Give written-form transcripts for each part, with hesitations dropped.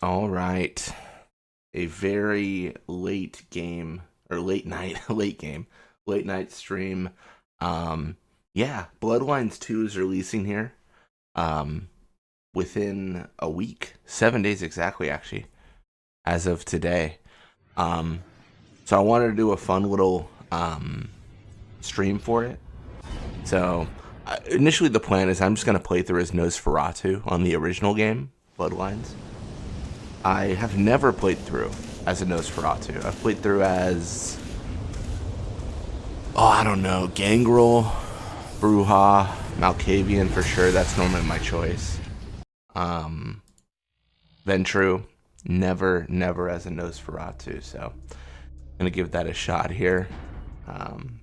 All right. A very late game or late night, late game, late night stream. Um, yeah, Bloodlines 2 is releasing here. Um, within a week, 7 days exactly, actually, as of today. Um, so I wanted to do a fun little stream for it. So initially, the plan is I'm just gonna play through as Nosferatu on the original game, Bloodlines. I have never played through as a Nosferatu. I've played through as, oh, I don't know, Gangrel, Bruja, Malkavian for sure. That's normally my choice. Um, Ventru, never as a Nosferatu. So I'm gonna give that a shot here. Um,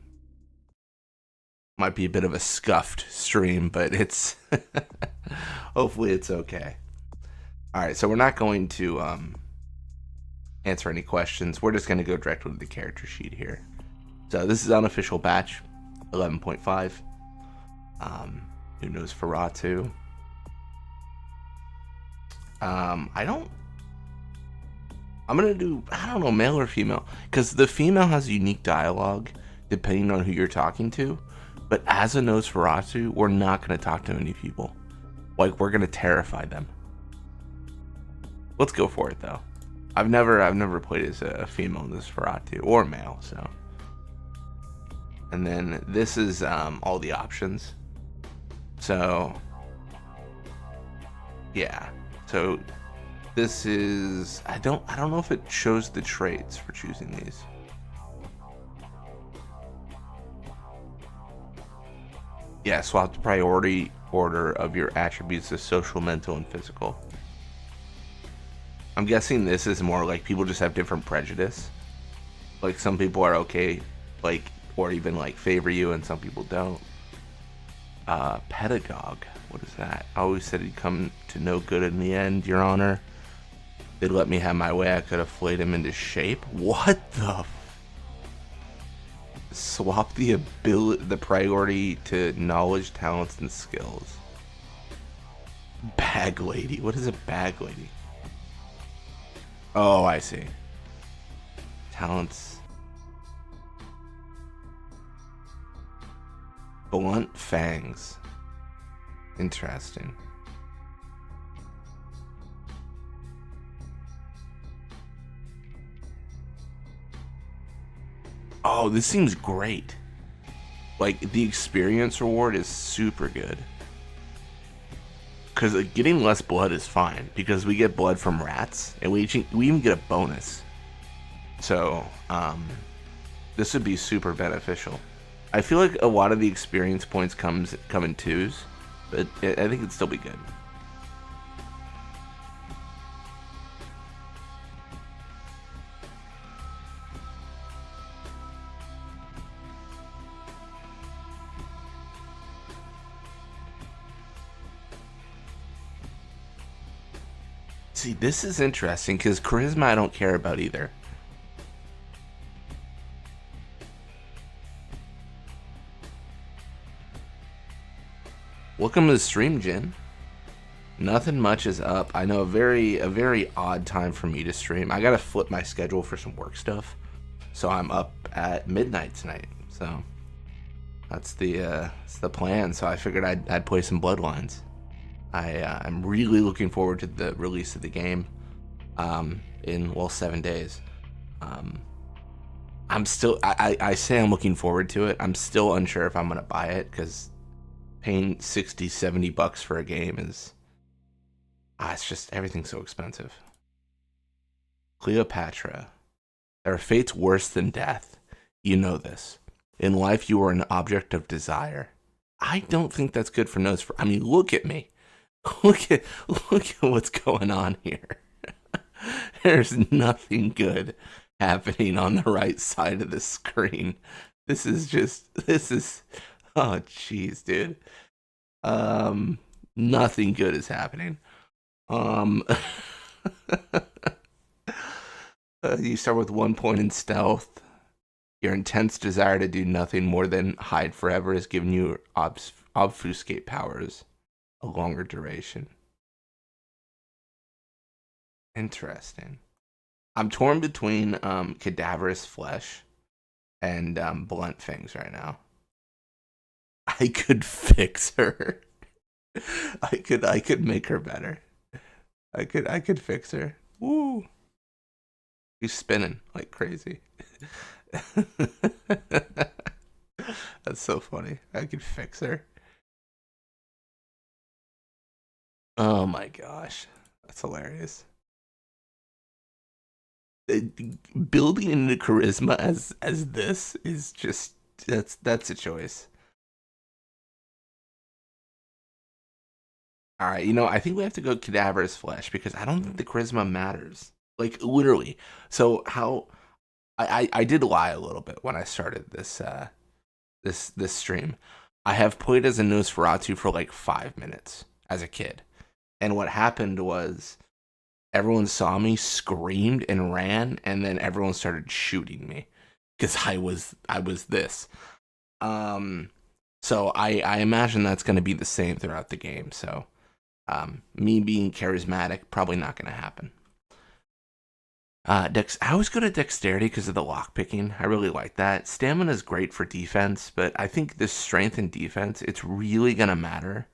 might be a bit of a scuffed stream, but it's hopefully it's okay. All right, so we're not going to answer any questions. We're just going to go directly to the character sheet here. So this is unofficial batch 11.5. Who knows Ferratu? I'm gonna do, I don't know, male or female, because the female has unique dialogue depending on who you're talking to. But as a Nosferatu, we're not gonna talk to any people. Like, we're gonna terrify them. Let's go for it though. I've never played as a female Nosferatu or male, so. And then this is all the options. So yeah. So this is, I don't know if it shows the traits for choosing these. Yeah, swap the priority order of your attributes to social, mental, and physical. I'm guessing this is more like people just have different prejudice. Like some people are okay, like, or even like favor you, and some people don't. Pedagogue, what is that? I always said he'd come to no good in the end, Your Honor. They'd let me have my way, I could have flayed him into shape. What the? Swap the priority to knowledge, talents, and skills. Bag lady, what is a bag lady? Oh, I see. Talents. Blunt fangs. Interesting. Oh, this seems great. Like, the experience reward is super good. Because getting less blood is fine, because we get blood from rats, and we even get a bonus. So, this would be super beneficial. I feel like a lot of the experience points come in twos, but I think it'd still be good. See, this is interesting, because charisma I don't care about either. Welcome to the stream, Jin. Nothing much is up. I know a very odd time for me to stream. I gotta flip my schedule for some work stuff, so I'm up at midnight tonight. So that's the plan. So I figured I'd play some Bloodlines. I'm really looking forward to the release of the game in, well, 7 days. I'm still, I say I'm looking forward to it. I'm still unsure if I'm gonna buy it, because paying 60, 70 bucks for a game is, it's just, everything's so expensive. Cleopatra. There are fates worse than death. You know this. In life, you are an object of desire. I don't think that's good for Nosferatu. I mean, look at me. Look at what's going on here. There's nothing good happening on the right side of the screen. This is oh jeez, dude. Nothing good is happening. You start with 1 point in stealth. Your intense desire to do nothing more than hide forever has given you obfuscate powers, a longer duration. Interesting. I'm torn between cadaverous flesh and blunt fangs right now. I could fix her. I could make her better. I could fix her. Woo. He's spinning like crazy. That's so funny. I could fix her. Oh my gosh. That's hilarious. Building into charisma as this is just that's a choice. All right, I think we have to go cadaverous flesh because I don't think the charisma matters. Like literally. So how I did lie a little bit when I started this stream. I have played as a Nosferatu for like 5 minutes as a kid. And what happened was everyone saw me, screamed and ran, and then everyone started shooting me because I was this. Um so I imagine that's gonna be the same throughout the game. So me being charismatic, probably not gonna happen. I was good at dexterity because of the lockpicking. I really like that. Stamina is great for defense, but I think this strength and defense, it's really gonna matter.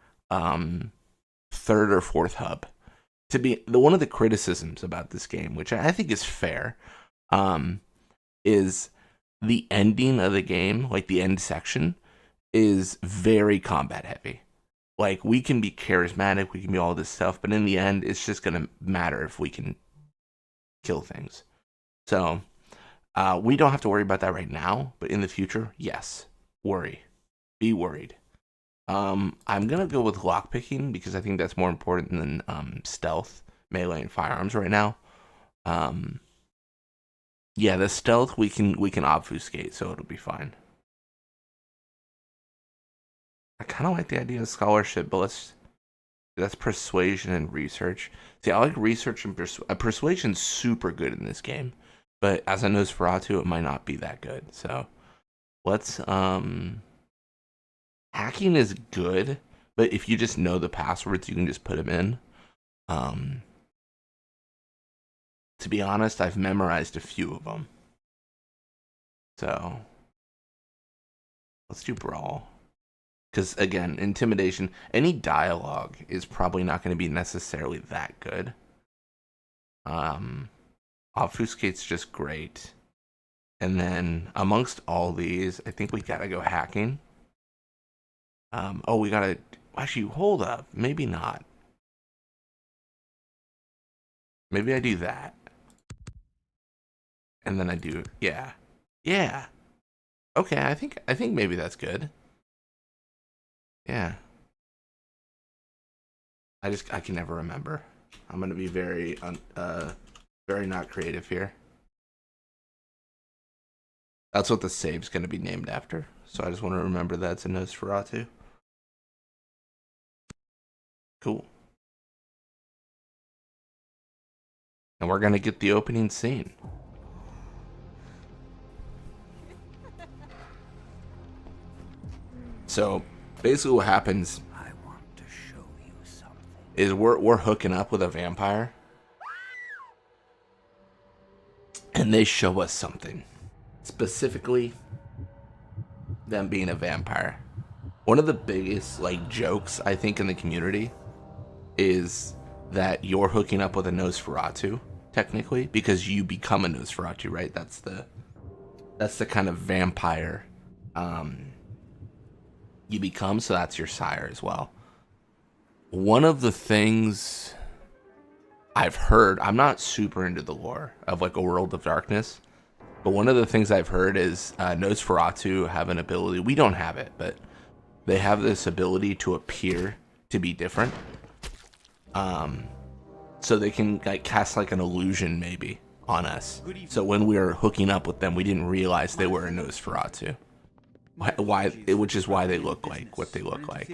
Third or fourth hub. To be one of the criticisms about this game, which I think is fair, is the ending of the game, like the end section, is very combat heavy. Like we can be charismatic, we can be all this stuff, but in the end, it's just gonna matter if we can kill things. So we don't have to worry about that right now, but in the future, yes, worry, be worried. I'm gonna go with lockpicking because I think that's more important than stealth, melee, and firearms right now. Um, yeah, the stealth we can obfuscate, so it'll be fine. I kind of like the idea of scholarship, but that's persuasion and research. See, I like research and persuasion's super good in this game, but as a Nosferatu, it might not be that good. So let's hacking is good, but if you just know the passwords, you can just put them in. Um, to be honest, I've memorized a few of them. So let's do brawl. Because again, intimidation, any dialogue is probably not going to be necessarily that good. Obfuscate's just great. And then amongst all these, I think we gotta go hacking. We gotta actually hold up. Maybe not. Maybe I do that. And then I do yeah. Yeah. Okay, I think maybe that's good. Yeah. I can never remember. I'm gonna be very not creative here. That's what the save's gonna be named after. So I just want to remember that's a Nosferatu. Cool. And we're gonna get the opening scene. So basically what happens is we're hooking up with a vampire and they show us something. Specifically them being a vampire. One of the biggest like jokes I think in the community is that you're hooking up with a Nosferatu, technically, because you become a Nosferatu, right? That's the kind of vampire you become, so that's your sire as well. One of the things I've heard, I'm not super into the lore of like a World of Darkness, but one of the things I've heard is Nosferatu have an ability, we don't have it, but they have this ability to appear to be different. So they can like cast like an illusion maybe on us. So when we were hooking up with them, we didn't realize they were a Nosferatu. Which is why they look like what they look like.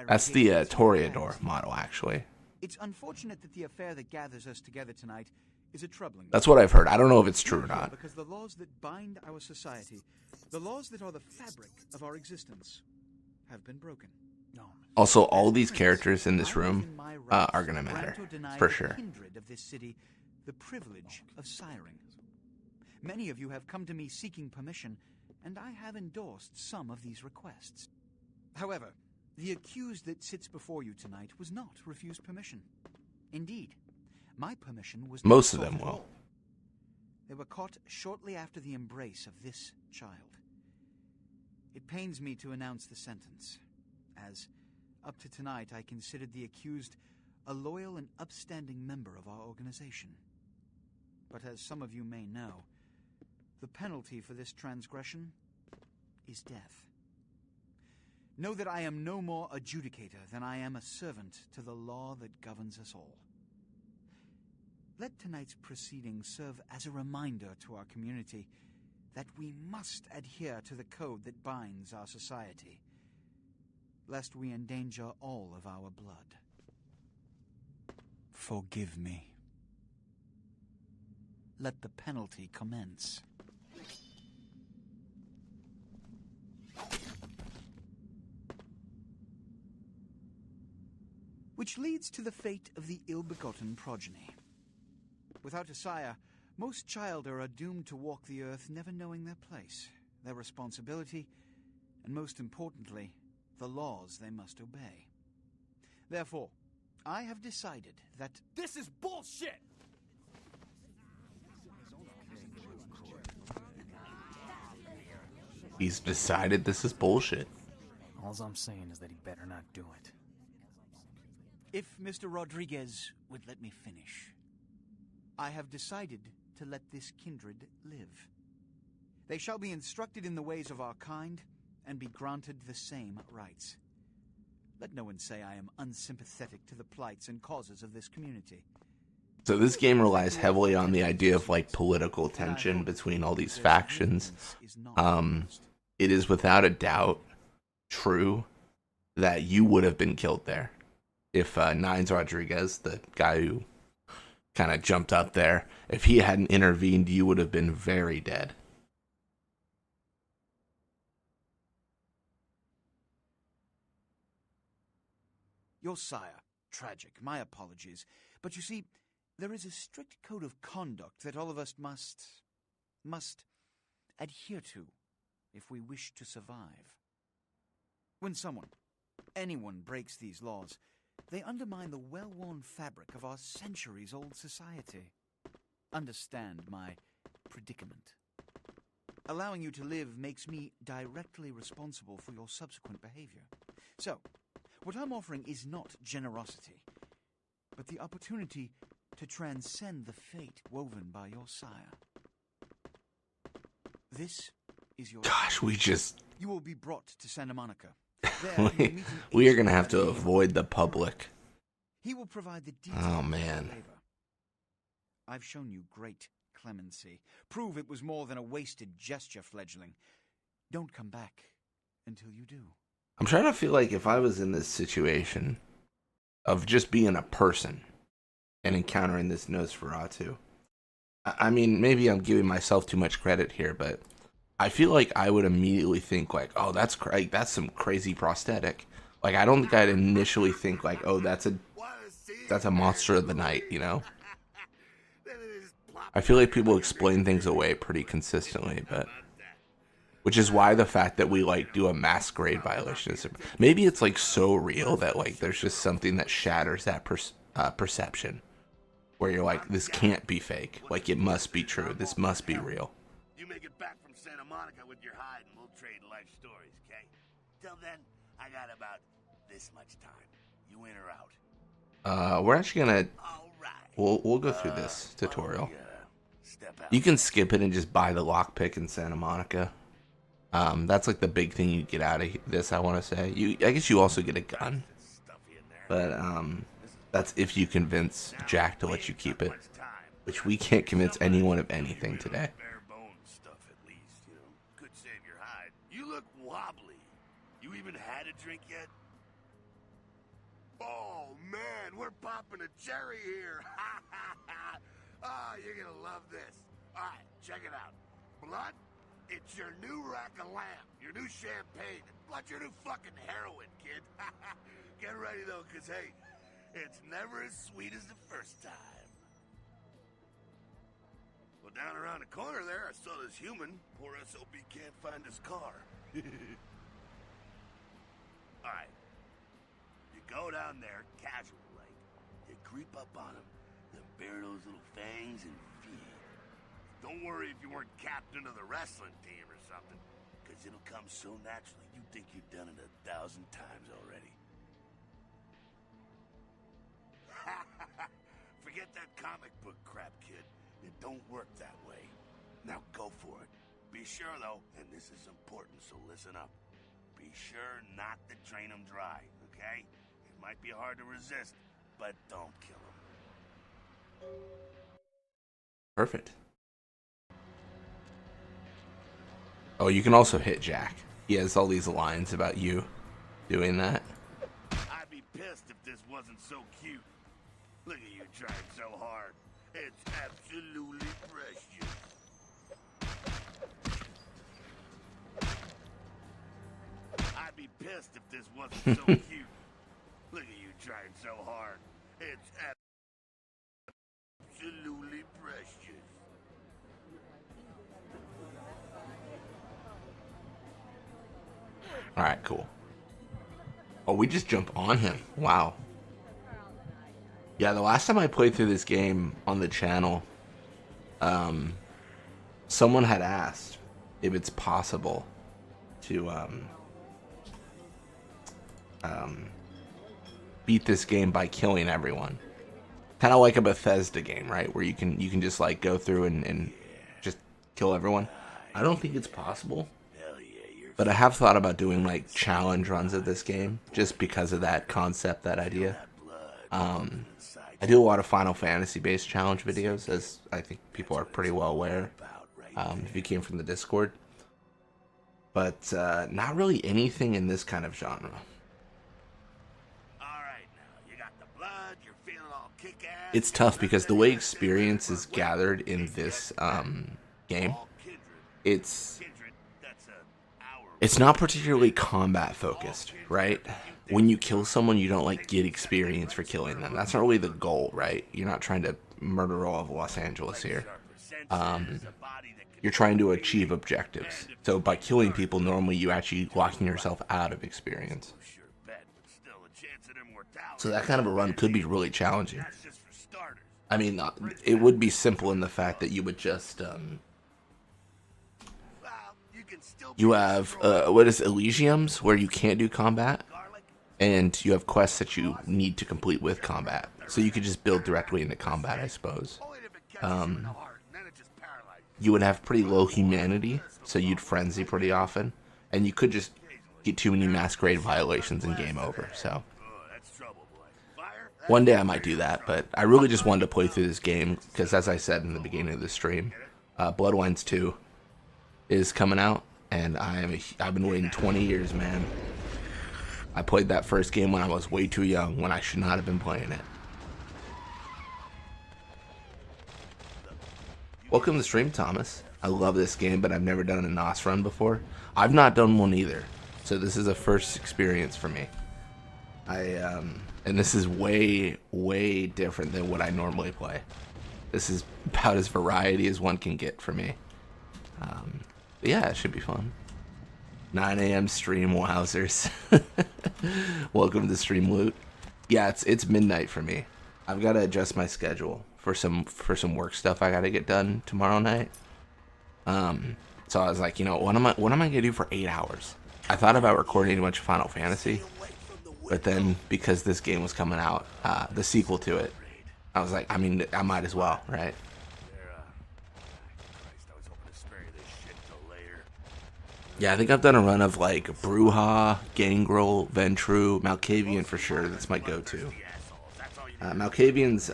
That's the Toreador model, actually. It's unfortunate that the affair that gathers us together tonight is a troubling. That's what I've heard. I don't know if it's true or not. Because the laws that bind our society, the laws that are the fabric of our existence, have been broken. Also, all these characters in this room rights, are gonna matter, grant or deny for the sure. kindred of this city the privilege of siring. Many of you have come to me seeking permission, and I have endorsed some of these requests. However, the accused that sits before you tonight was not refused permission. Indeed, my permission was not Most of sought them at will. all. They were caught shortly after the embrace of this child. It pains me to announce the sentence, as up to tonight I considered the accused a loyal and upstanding member of our organization. But as some of you may know, the penalty for this transgression is death. Know that I am no more adjudicator than I am a servant to the law that governs us all. Let tonight's proceedings serve as a reminder to our community that we must adhere to the code that binds our society, lest we endanger all of our blood. Forgive me. Let the penalty commence. Which leads to the fate of the ill-begotten progeny. Without a sire, most childer are doomed to walk the earth never knowing their place, their responsibility, and most importantly, the laws they must obey. Therefore, I have decided that This is bullshit! He's decided this is bullshit. All I'm saying is that he better not do it. if Mr. Rodriguez would let me finish, I have decided to let this kindred live. They shall be instructed in the ways of our kind and be granted the same rights. Let no one say I am unsympathetic to the plights and causes of this community. So this game relies heavily on the idea of like political tension between all these factions. It is without a doubt true that you would have been killed there if Nines Rodriguez, the guy who kind of jumped up there, if he hadn't intervened, you would have been very dead. Your sire, tragic, my apologies. But you see, there is a strict code of conduct that all of us must adhere to if we wish to survive. When anyone breaks these laws, they undermine the well-worn fabric of our centuries-old society. Understand my predicament. Allowing you to live makes me directly responsible for your subsequent behavior. So, what I'm offering is not generosity, but the opportunity to transcend the fate woven by your sire. This is your... Gosh, You will be brought to Santa Monica. There, you will meet an we are agent going to have to by the name of avoid the public. He will provide the details Oh, of man. your labor. I've shown you great clemency. Prove it was more than a wasted gesture, fledgling. Don't come back until you do. I'm trying to feel like if I was in this situation of just being a person and encountering this Nosferatu. I mean, maybe I'm giving myself too much credit here, but I feel like I would immediately think like, oh, that's some crazy prosthetic. Like, I don't think I'd initially think like, oh, that's a monster of the night, you know? I feel like people explain things away pretty consistently, but which is why the fact that we like do a Masquerade violation is maybe it's like so real that like there's just something that shatters that perception where you're like, this can't be fake, like it must be true, this must be real. You make it back from Santa Monica with your hide and we'll trade life stories, okay? Till then, I got about this much time. You in or out? We're actually gonna All right. we'll go through this tutorial. Step out. You can skip it and just buy the lockpick in Santa Monica. That's like the big thing you get out of this, I want to say. I guess you also get a gun, but that's if you convince Jack to let you keep it, which we can't convince anyone of anything today. Bare bones stuff at least, you know. Could save your hide. You look wobbly. You even had a drink yet? Oh man, we're popping a cherry here. Oh, you're gonna love this. All right, check it out. Blood, it's your new rack of lamb, your new champagne. Blood's your new fucking heroin, kid. Get ready though, cause hey, It's never as sweet as the first time. Well, down around the corner there, I saw this human. Poor SOB can't find his car. Alright. You go down there, casual like. You creep up on him, then bare those little fangs and feed. Don't worry if you weren't captain of the wrestling team or something, because it'll come so naturally you think you've done it 1,000 times already. Forget that comic book crap, kid. It don't work that way. Now go for it. Be sure, though, and this is important, so listen up. Be sure not to drain him dry, okay? It might be hard to resist, but don't kill him. Perfect. Oh, you can also hit Jack. He has all these lines about you doing that. I'd be pissed if this wasn't so cute. Look at you trying so hard. It's absolutely precious. I'd be pissed if this wasn't so cute. Look at you trying so hard. It's absolutely precious. Alright, cool. Oh, we just jump on him. Wow. Yeah, the last time I played through this game on the channel, someone had asked if it's possible to beat this game by killing everyone. Kind of like a Bethesda game, right? Where you can just like go through and just kill everyone. I don't think it's possible. But I have thought about doing like challenge runs of this game just because of that concept, that idea. I do a lot of Final Fantasy based challenge videos, as I think people are pretty well aware if you came from the Discord. But not really anything in this kind of genre. Alright, now you got the blood, you're feeling all kick-ass. It's tough because the way experience is gathered in this game, it's not particularly combat focused, right? When you kill someone, you don't like get experience for killing them. That's not really the goal, right? You're not trying to murder all of Los Angeles here. You're trying to achieve objectives. So by killing people, normally you actually locking yourself out of experience. So that kind of a run could be really challenging. I mean, it would be simple in the fact that you would just you have what is Elysiums, where you can't do combat, and you have quests that you need to complete with combat. So you could just build directly into combat, I suppose. You would have pretty low humanity, so you'd frenzy pretty often, and you could just get too many Masquerade violations and game over. So one day I might do that, but I really just wanted to play through this game because, as I said in the beginning of the stream, Bloodlines 2 is coming out, and I've been waiting 20 years, man. I played that first game when I was way too young, when I should not have been playing it. Welcome to the stream, Thomas. I love this game, but I've never done a NOS run before. I've not done one either, so this is a first experience for me. And this is way, way different than what I normally play. This is about as variety as one can get for me. But yeah, it should be fun. 9 a.m. stream, wowzers. Welcome to Stream Loot. Yeah, it's midnight for me. I've got to adjust my schedule for some work stuff I got to get done tomorrow night. So I was like, you know, what am I gonna do for 8 hours? I thought about recording a bunch of Final Fantasy, but then because this game was coming out, the sequel to it, I was like, I mean, I might as well, right? Yeah, I think I've done a run of like Bruja, Gangrel, Ventru, Malkavian for sure. That's my go-to. Malkavians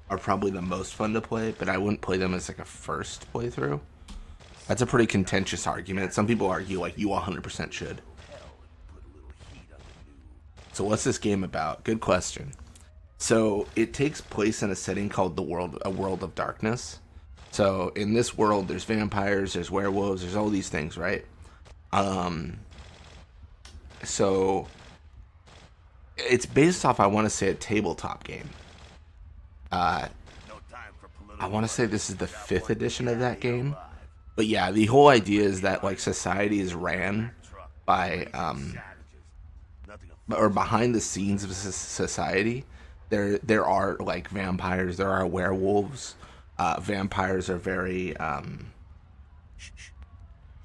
are probably the most fun to play, but I wouldn't play them as like a first playthrough. That's a pretty contentious argument. Some people argue like you 100% should. So what's this game about? Good question. So it takes place in a setting called a world of darkness. So in this world, there's vampires, there's werewolves, there's all these things, right? So it's based off, I want to say, a tabletop game. No time for I want to say this is the political 5th edition of that game. arrive. But yeah, the whole idea is that like society is ran by or behind the scenes of society. There are like vampires, there are werewolves. Vampires are very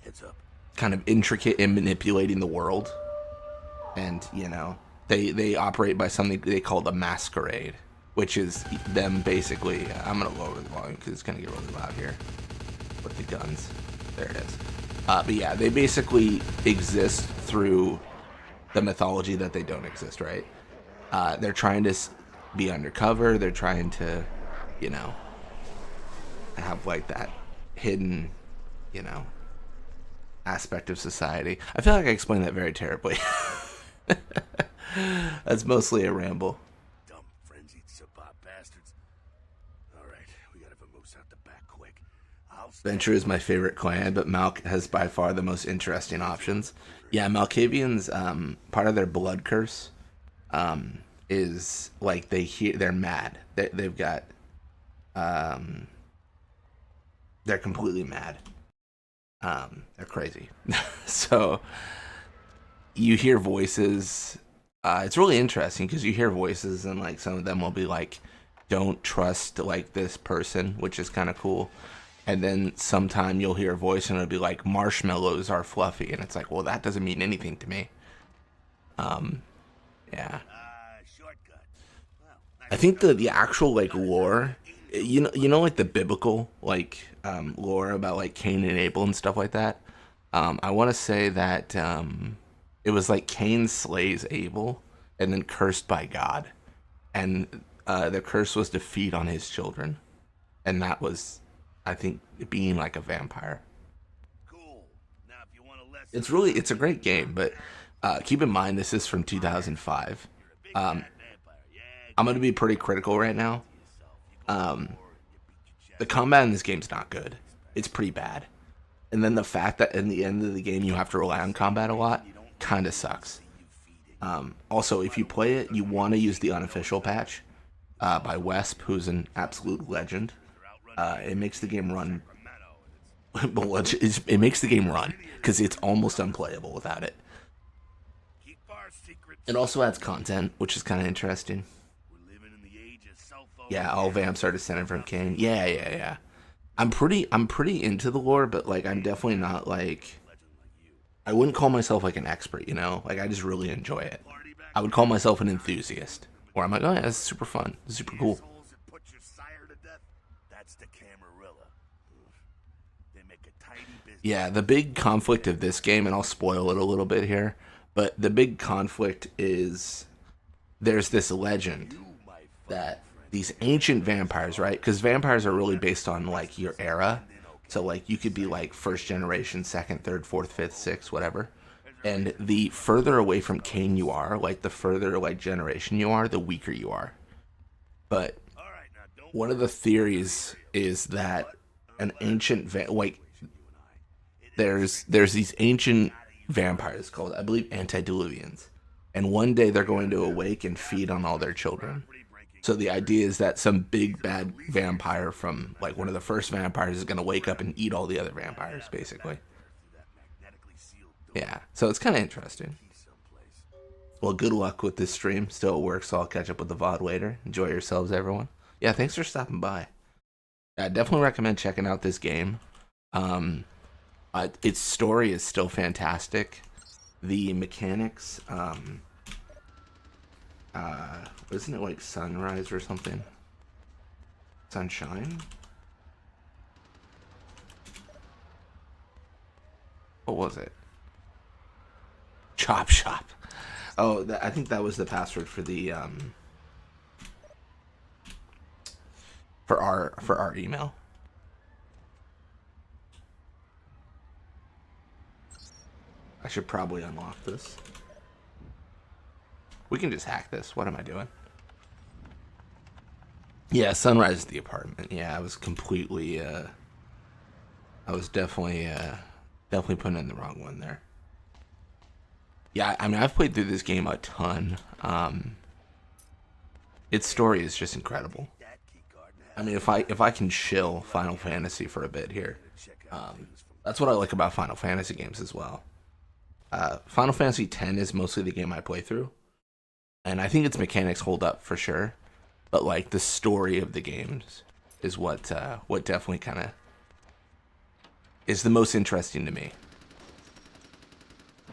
Heads up. kind of intricate in manipulating the world, and you know they operate by something they call the Masquerade, which is them basically. I'm gonna lower the volume because it's gonna get really loud here with the guns. There it is. But yeah, they basically exist through the mythology that they don't exist, right? They're trying to be undercover. They're trying to, you know, have like that hidden, you know, aspect of society. I feel like I explained that very terribly. That's mostly a ramble. Dumb frenzied sabot bastards. Alright, we gotta vamoose out the back quick. I'll Venture is my favorite clan, but Malk has by far the most interesting options. Yeah, Malkavians, part of their blood curse, is like they're mad. They've got, they're completely mad. They're crazy. So you hear voices. It's really interesting because you hear voices and like some of them will be like, "Don't trust like this person," which is kind of cool. And then sometime you'll hear a voice and it'll be like, "Marshmallows are fluffy," and it's like, well, that doesn't mean anything to me. Yeah. shortcut. Well, I think the actual like lore, you know like the biblical like lore about like Cain and Abel and stuff like that. I want to say that it was like Cain slays Abel and then cursed by God, and the curse was to feed on his children, and that was, I think, being like a vampire. cool. Now if you want a lesson, It's a great game, but keep in mind this is from 2005. I'm gonna be pretty critical right now. The combat in this game's not good. It's pretty bad. And then the fact that in the end of the game you have to rely on combat a lot kind of sucks. Also, if you play it, you want to use the unofficial patch by Wesp, who's an absolute legend. It makes the game run. It makes the game run because it's almost unplayable without it. keep our secrets. It also adds content, which is kind of interesting. We're living in the age of cell phones. Yeah, all vamps are descended from Cain. Yeah. I'm pretty into the lore, but like I'm definitely not like, I wouldn't call myself like an expert, you know? Like I just really enjoy it. I would call myself an enthusiast. Where I'm like, oh yeah, this is super fun. This is super cool. Assholes that put your sire to death, that's the Camarilla. They make a tidy business. Yeah, the big conflict of this game, and I'll spoil it a little bit here, but the big conflict is there's this legend that these ancient vampires, right? Because vampires are really based on like your era. So like you could be like first generation, second, third, fourth, fifth, sixth, whatever. And the further away from Cain you are, like the further like generation you are, the weaker you are. But All right, now don't one of the theories is that an ancient like there's these ancient vampires called, I believe, antediluvians, and one day they're going to awake and feed on all their children. So the idea is that some big bad vampire from like one of the first vampires is going to wake up and eat all the other vampires, basically. magnetically sealed door Yeah, so it's kind of interesting. someplace. Well, good luck with this stream. Still at work, so I'll catch up with the VOD later. Enjoy yourselves, everyone. Yeah, thanks for stopping by. I definitely recommend checking out this game. Its story is still fantastic. The mechanics, isn't it like sunrise or something? Sunshine? What was it? Chop shop. Oh, I think that was the password for the for our email. I should probably unlock this. We can just hack this. What am I doing? Yeah, sunrise is the apartment. Yeah, I was completely I was definitely putting in the wrong one there. Yeah, I mean, I've played through this game a ton. Its story is just incredible. I mean, if I can chill Final Fantasy for a bit here, that's what I like about Final Fantasy games as well. Final Fantasy X is mostly the game I play through, and I think its mechanics hold up for sure. But like the story of the games is what definitely kind of is the most interesting to me.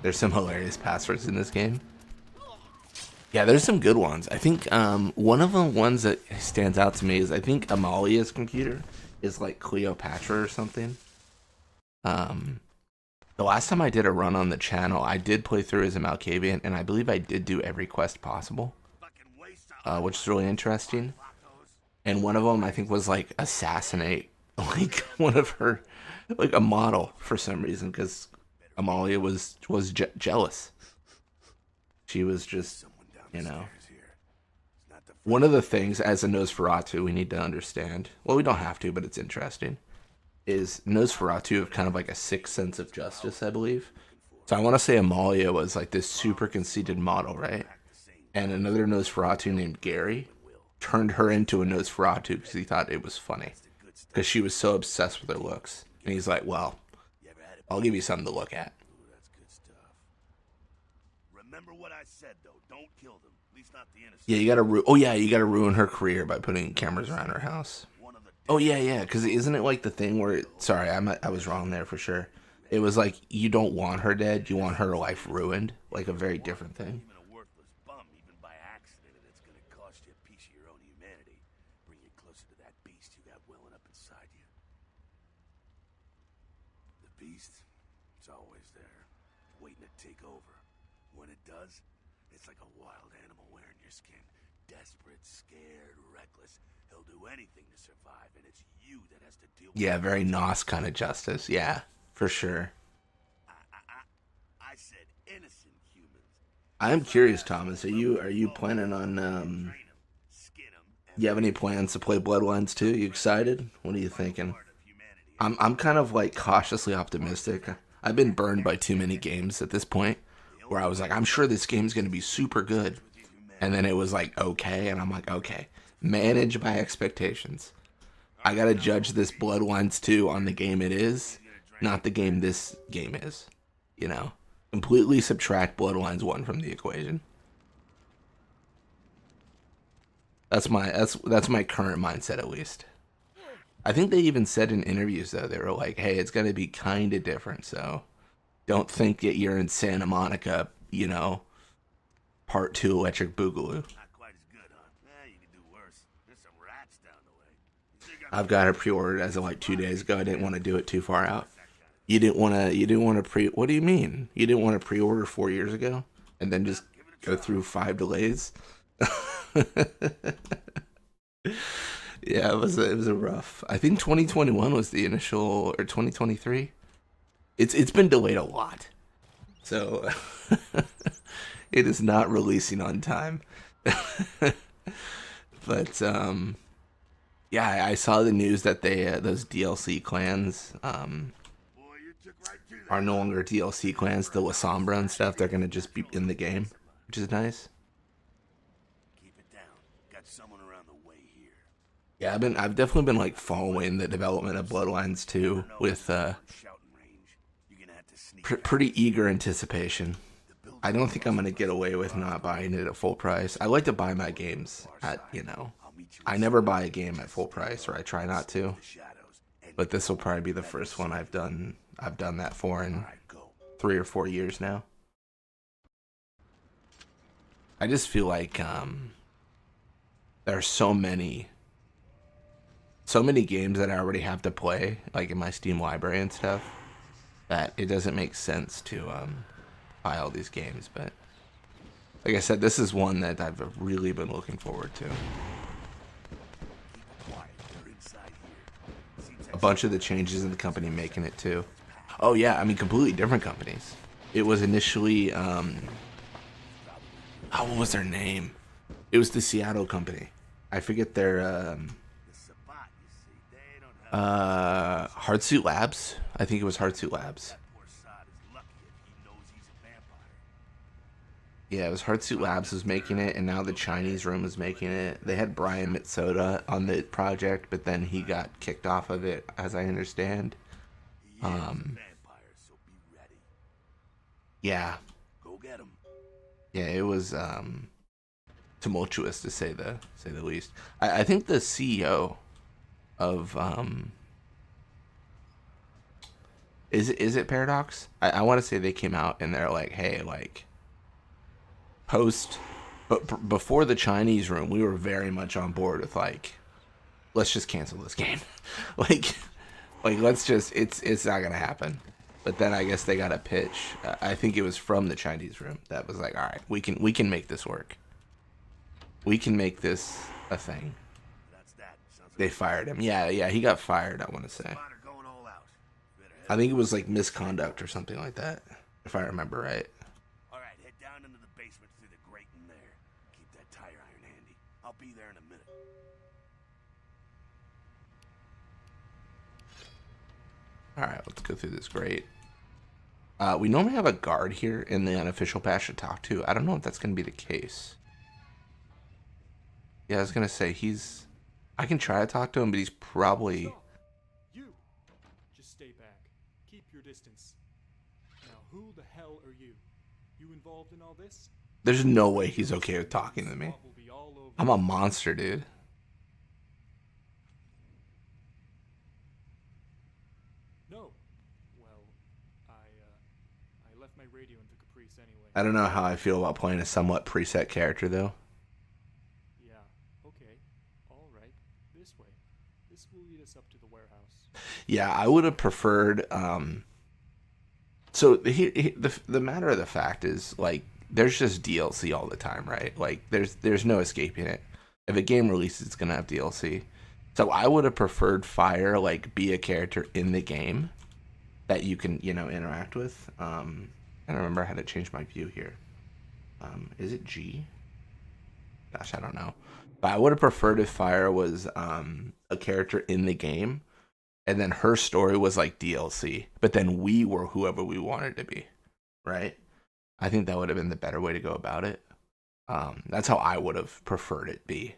There's some hilarious passwords in this game. Yeah, there's some good ones. I think one of the ones that stands out to me is I think Amalia's computer is like Cleopatra or something. The last time I did a run on the channel, I did play through as a Malkavian, and I believe I did do every quest possible, which is really interesting. And one of them I think was like assassinate like one of her, like a model for some reason, because Amalia was jealous. She was just, you know. One of the things as a Nosferatu we need to understand, well, we don't have to, but it's interesting, is Nosferatu have kind of like a sixth sense of justice, I believe. So I want to say Amalia was like this super conceited model, right? And another Nosferatu named Gary turned her into a Nosferatu because he thought it was funny, because she was so obsessed with her looks. And he's like, well, I'll give you something to look at. Remember what I said, though. Don't kill them. At least not the innocent. Yeah, you gotta ruin her career by putting cameras around her house. Oh yeah, because isn't it like the thing where? Sorry, I was wrong there for sure. It was like you don't want her dead, you want her life ruined, like a very different thing. Even a worthless bum, even by accident, and it's gonna cost you a piece of your own humanity. Bring you closer to that beast you got welling up inside you. The beast, it's always there, waiting to take over. When it does, it's like a wild animal wearing your skin. Desperate, scared, reckless. He'll do anything to survive, and it's you that has to deal with it. Yeah, very Nos kind of justice. Yeah, for sure. I said innocent humans. I'm curious, Thomas. Are you planning on you have any plans to play Bloodlines 2? You excited? What are you thinking? I'm kind of like cautiously optimistic. I've been burned by too many games at this point, where I was like, I'm sure this game's gonna be super good, and then it was like okay, and I'm like, okay, manage my expectations. I gotta judge this Bloodlines 2 on the game it is, not the game this game is. You know, completely subtract Bloodlines 1 from the equation. That's my current mindset, at least. I think they even said in interviews, though, they were like, hey, it's gonna be kind of different, so don't think that you're in Santa Monica, you know, part 2 Electric Boogaloo. Not quite as good, huh? You can do worse. There's some rats down the way. I've got it pre-ordered as of like 2 days ago. I didn't want to do it too far out. You didn't want to pre. What do you mean? You didn't want to pre-order 4 years ago and then just go through 5 delays? Yeah, it was a rough. I think 2021 was the initial, or 2023. It's been delayed a lot, so it is not releasing on time. But yeah, I saw the news that they those DLC clans are no longer DLC clans. The La Sombra and stuff, they're gonna just be in the game, which is nice. Keep it down. Got someone around the way here. Yeah, I've definitely been like following the development of Bloodlines 2 with pretty eager anticipation. I don't think I'm gonna get away with not buying it at full price. I like to buy my games at, you know, I never buy a game at full price, or I try not to. But this will probably be the first one I've done that for in 3 or 4 years now. I just feel like there are so many games that I already have to play, like in my Steam library and stuff, that it doesn't make sense to buy all these games. But like I said, this is one that I've really been looking forward to. A bunch of the changes in the company making it too. Oh yeah, I mean completely different companies. It was initially what was their name? It was the Seattle company. I forget their Hardsuit Labs. I think it was Hardsuit Labs. Yeah, it was Hardsuit Labs was making it, and now the Chinese room is making it. They had Brian Mitsoda on the project, but then he got kicked off of it, as I understand. He is a vampire, so be ready. Yeah, Go get him. yeah, it was tumultuous to say the least. I think the CEO of is it Paradox? I want to say they came out and they're like, hey, like post, but before the Chinese room, we were very much on board with like, let's just cancel this game, like let's just it's not gonna happen. But then I guess they got a pitch. I think it was from the Chinese room that was like, all right, we can make this work. We can make this a thing. That's that. Sounds like They fired him. Yeah, he got fired. I want to say. Spider going all out. Better head. I think it was like misconduct or something like that, if I remember right. All right, head down into the basement through the grate in there. Keep that tire iron handy. I'll be there in a minute. All right, let's go through this grate. We normally have a guard here in the unofficial patch to talk to. I don't know if that's going to be the case. Yeah, I was going to say I can try to talk to him, but he's probably... Stop. You! Just stay back. Keep your distance. Now, who the hell are you? You involved in all this? There's no way he's okay with talking to me. Swamp will be all over I'm a monster, dude. No. Well, I left my radio in the Caprice anyway. I don't know how I feel about playing a somewhat preset character, though. Yeah. Okay. All right. This way. This will lead us up to the warehouse. Yeah, I would have preferred. So the matter of the fact is, like, there's just DLC all the time, right? Like, there's no escaping it. If a game releases, it's gonna have DLC. So I would have preferred Fire like be a character in the game that you can interact with. I don't remember how to change my view here. Is it G? Gosh, I don't know. But I would have preferred if Fire was a character in the game, and then her story was like DLC, but then we were whoever we wanted to be, right? I think that would have been the better way to go about it. That's how I would have preferred it be,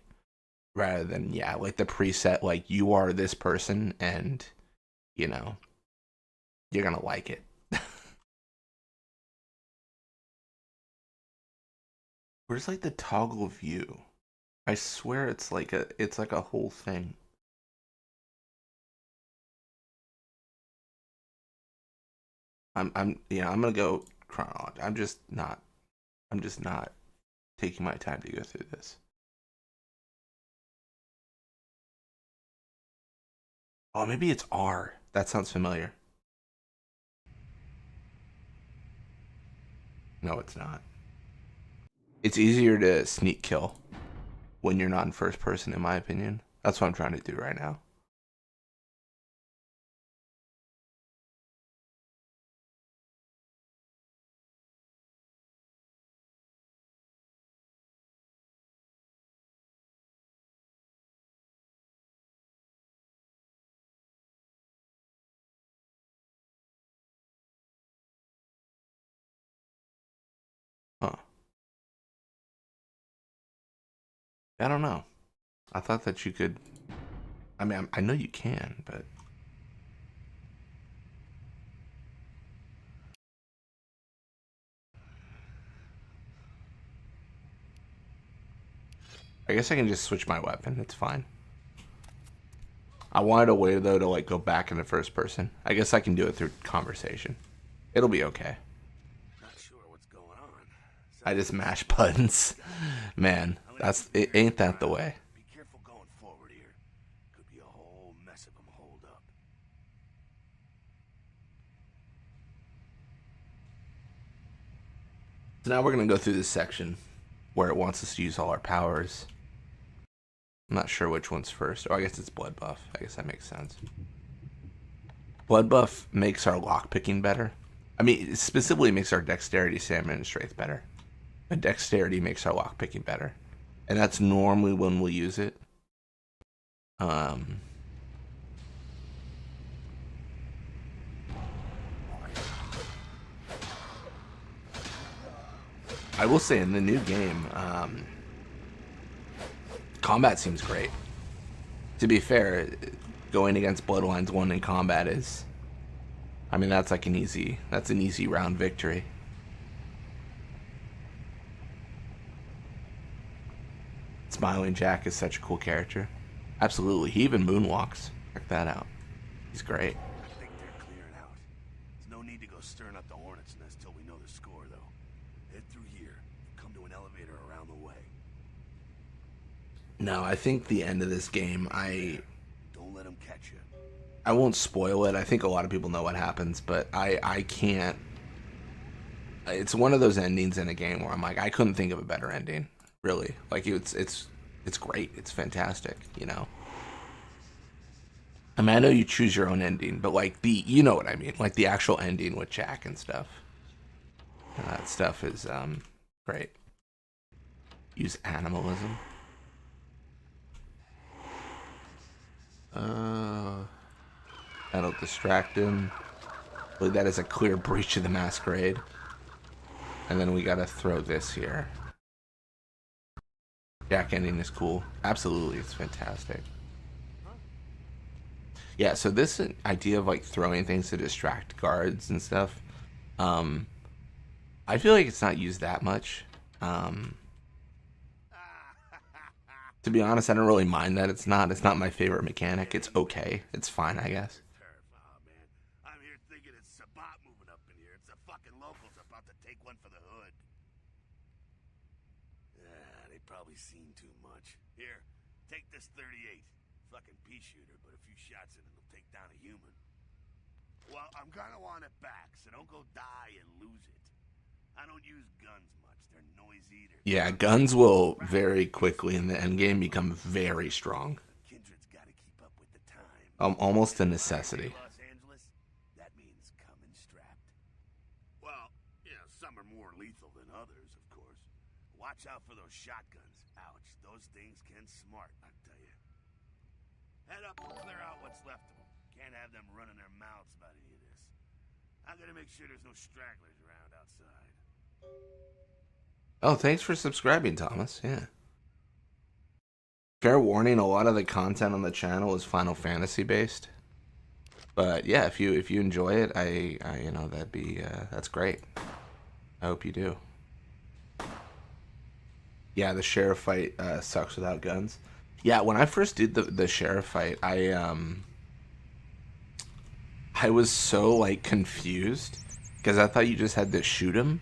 rather than like the preset, like you are this person, and you're gonna like it. Where's like the toggle view? I swear it's like a whole thing. I'm gonna go chronological. I'm just not taking my time to go through this. Oh, maybe it's R. That sounds familiar. No, it's not. It's easier to sneak kill when you're not in first person, in my opinion. That's what I'm trying to do right now. Huh. I don't know. I thought that you could... I mean, I know you can, but... I guess I can just switch my weapon. It's fine. I wanted a way, though, to like go back into first person. I guess I can do it through conversation. It'll be okay. Not sure what's going on. I just mash buttons. Man, ain't that the way. Be careful going forward here. Could be a whole mess of them holed up. So now we're going to go through this section where it wants us to use all our powers. I'm not sure which one's first. Oh, I guess it's blood buff. I guess that makes sense. Blood buff makes our lockpicking better. I mean, it specifically makes our dexterity, stamina, and strength better. But dexterity makes our lockpicking better. And that's normally when we'll use it. I will say in the new game, combat seems great. To be fair, going against Bloodlines 1 in combat is, I mean, that's like an easy round victory. Smiling Jack is such a cool character. Absolutely. He even moonwalks. Check that out. He's great. I think they're clearing out. There's no need to go stirring up the hornet's nest till we know the score, though. Head through here. Come to an elevator around the way. No, I think the end of this game, Don't let them catch you. I won't spoil it. I think a lot of people know what happens, but I can't. It's one of those endings in a game where I'm like, I couldn't think of a better ending. Really, like it's great. It's fantastic. You know. I mean, I know you choose your own ending, but like you know what I mean, like the actual ending with Jack and stuff. That stuff is great. Use animalism. That'll distract him. But that is a clear breach of the Masquerade. And then we gotta throw this here. Jack ending is cool. Absolutely, it's fantastic. Yeah, so this idea of like throwing things to distract guards and stuff, I feel like it's not used that much. To be honest, I don't really mind that it's not my favorite mechanic. It's okay. It's fine, I guess. Oh, man. I'm here thinking it's Sabat moving up in here. It's the fucking locals about to take one for the hood. They probably seen too much. Here, take this 38. Fucking pea shooter, but a few shots in it will take down a human. Well, I'm gonna want it back, so don't go die and lose it. I don't use guns much. They're noisy. Yeah, guns will very quickly in the end game become very strong. Kindred's gotta keep up with the time. Almost a necessity. Los Angeles, that means coming strapped. Well, some are more lethal than others, of course. Watch out for those shotguns. Ouch, those things can smart, I tell you. Head up and clear out what's left of them. Can't have them running their mouths about any of this. I'm gonna make sure there's no stragglers around outside. Oh, thanks for subscribing, Thomas. Yeah. Fair warning, a lot of the content on the channel is Final Fantasy based. But yeah, if you enjoy it, I that'd be that's great. I hope you do. Yeah, the sheriff fight sucks without guns. Yeah, when I first did the sheriff fight, I was so like confused because I thought you just had to shoot him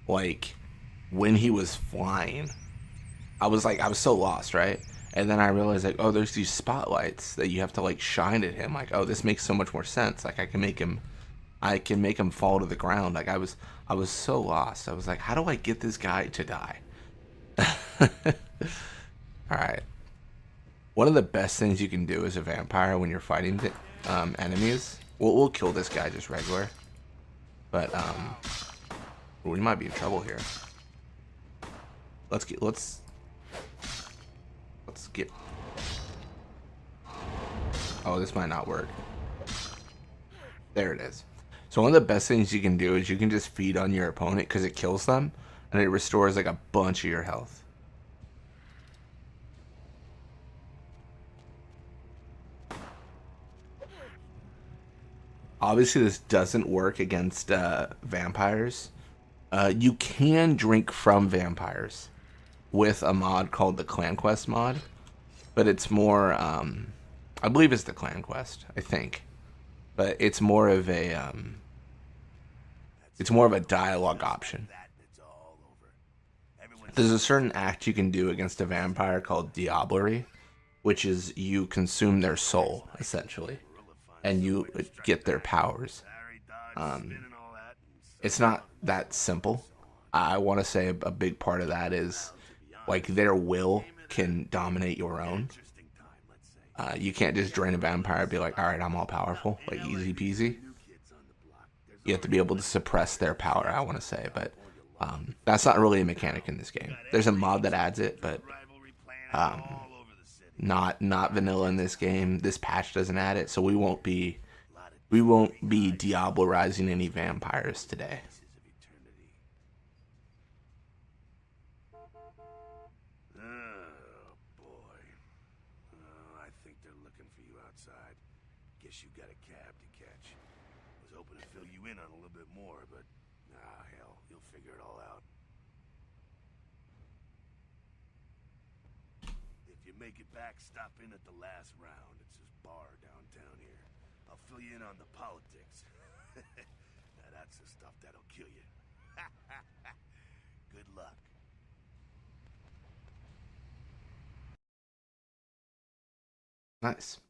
like when he was flying. I was so lost, right? And then I realized like, oh, there's these spotlights that you have to like shine at him. Like, oh, this makes so much more sense. Like I can make him fall to the ground. Like I was so lost. I was like, how do I get this guy to die? All right. One of the best things you can do as a vampire when you're fighting enemies, we'll kill this guy just regular, but we might be in trouble here. Let's get. Oh, this might not work. There it is. So one of the best things you can do is you can just feed on your opponent because it kills them and it restores like a bunch of your health. Obviously, this doesn't work against vampires. You can drink from vampires with a mod called the Clan Quest mod, but it's more, I believe it's the Clan Quest, I think, but it's more of a dialogue option. There's a certain act you can do against a vampire called Diablerie, which is you consume their soul essentially, and you get their powers. It's not that simple. I want to say a big part of that is like their will can dominate your own. You can't just drain a vampire and be like, all right, I'm all powerful, like easy peasy. You have to be able to suppress their power, I want to say, but that's not really a mechanic in this game. There's a mod that adds it, but not vanilla in this game. This patch doesn't add it, so we won't be Diablerizing any vampires today. outside. Guess you got a cab to catch. Was hoping to fill you in on a little bit more, but hell, you'll figure it all out. If you make it back, stop in at the last round. It's this bar downtown here. I'll fill you in on the politics. Now that's the stuff that'll kill you. Good luck. Nice.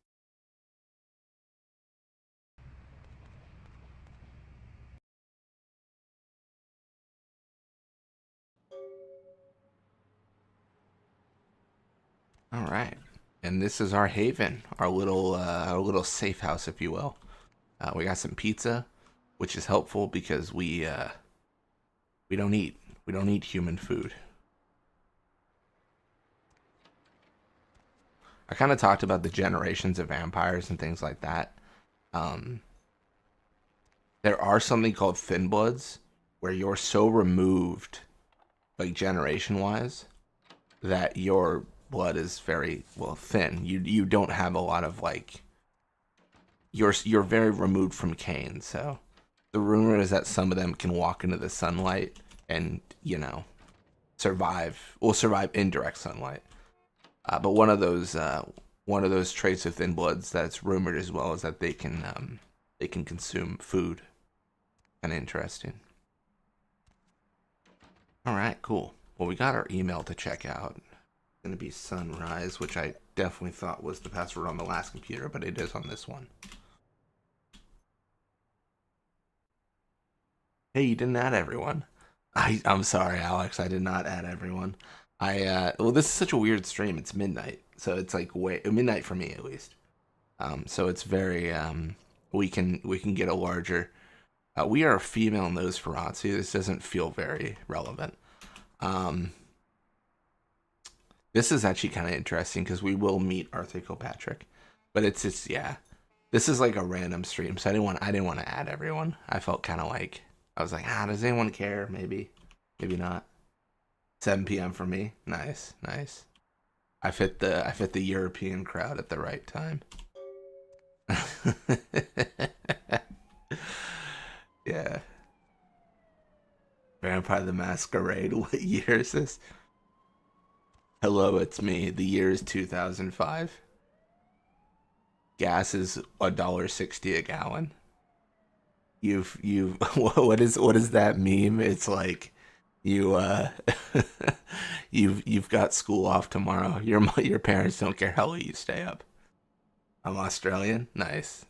All right, and this is our haven, our little safe house, if you will. We got some pizza, which is helpful because we don't eat human food. I kind of talked about the generations of vampires and things like that. There are something called thin bloods, where you're so removed, like generation wise, that your blood is very thin. You don't have a lot of like. You're very removed from Cain, so the rumor is that some of them can walk into the sunlight and survive. Will survive indirect sunlight. But one of those traits of thin bloods that's rumored as well is that they can consume food. Kind of interesting. All right, cool. Well, we got our email to check out. It's gonna be Sunrise, which I definitely thought was the password on the last computer, but it is on this one. Hey, you didn't add everyone. I'm sorry, Alex. I did not add everyone. Well, this is such a weird stream. It's midnight, so it's like midnight for me at least. So it's very we can get a larger. We are a female Nosferatu. This doesn't feel very relevant. This is actually kind of interesting because we will meet Arthur Kilpatrick, but it's just This is like a random stream, so I didn't want to add everyone. I felt kind of like I was like, does anyone care? Maybe not. 7 p.m. for me. Nice. I fit the European crowd at the right time. Yeah. Vampire the Masquerade. What year is this? Hello, it's me. The year is 2005. Gas is $1.60 a gallon. You've what is that meme? It's like you've got school off tomorrow. Your parents don't care how late you stay up. I'm Australian. Nice.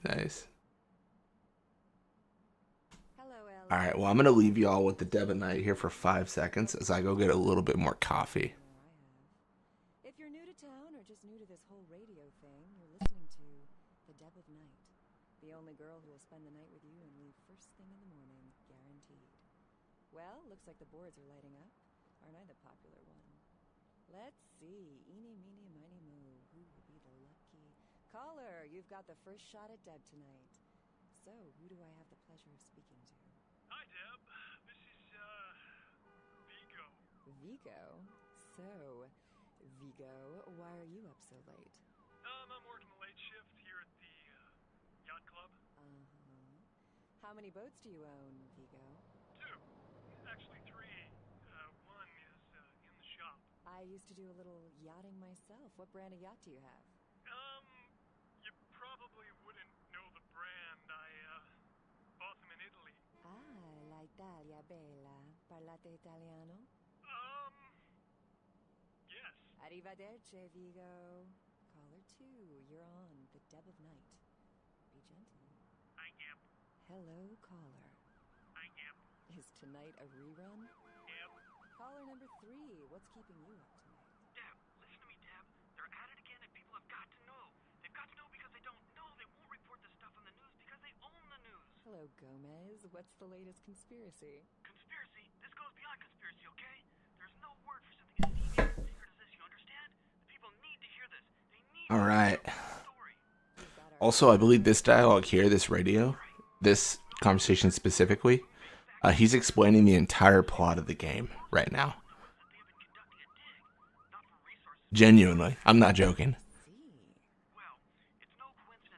All right, well, I'm going to leave you all with the Deb at Night here for 5 seconds as I go get a little bit more coffee. If you're new to town or just new to this whole radio thing, you're listening to the Deb of Night, the only girl who will spend the night with you and leave first thing in the morning, guaranteed. Well, looks like the boards are lighting up. Aren't I the popular one? Let's see. Eeny, meeny, miny, moo. Who will be the lucky caller? You've got the first shot at Deb tonight. So, who do I have the pleasure of speaking to? Hi, Deb. This is, Vigo. Vigo? So, Vigo, why are you up so late? I'm working the late shift here at the, yacht club. Uh-huh. How many boats do you own, Vigo? 2. Actually 3. One is, in the shop. I used to do a little yachting myself. What brand of yacht do you have? You probably wouldn't know the brand. I, bought them in Italy. Ah, la Italia bella. Parlate italiano? Yes. Arrivederci, Vigo. Caller 2, you're on the Deb of Night. Be gentle. I am. Hello, caller. I am. Is tonight a rerun? Deb. Caller number 3, what's keeping you up tonight? Deb, listen to me, Deb. They're at it again and people have got to know. They've got to know because they don't know. They won't report the stuff on the news because they own the news. Hello, Gomez. What's the latest conspiracy? Conspiracy? This goes beyond conspiracy, okay? There's no word for something as devious and secret as this, you understand? The people need to hear this. They need All right. to hear the story. Also, I believe this dialogue here, this radio, this conversation specifically, he's explaining the entire plot of the game right now. Genuinely, I'm not joking. See. Well, it's no coincidence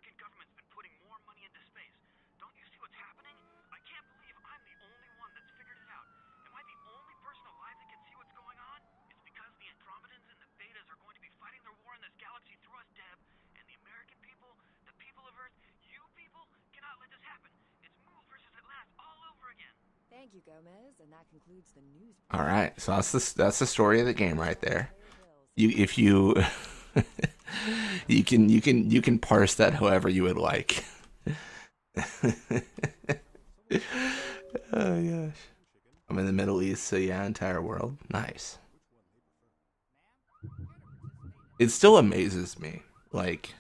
American government's been putting more money into space. Don't you see what's happening? I can't believe I'm the only one that's figured it out. Am I the only person alive that can see what's going on? It's because the Andromedans and the Betas are going to be fighting their war in this galaxy through us, Deb. And the American people, the people of Earth, you people cannot let this happen. It's Move versus Atlantis all over again. Thank you, Gomez, and that concludes the news. All right, so that's the story of the game right there. If you you can parse that however you would like. Oh gosh. I'm in the Middle East, so yeah, entire world. Nice. It still amazes me, like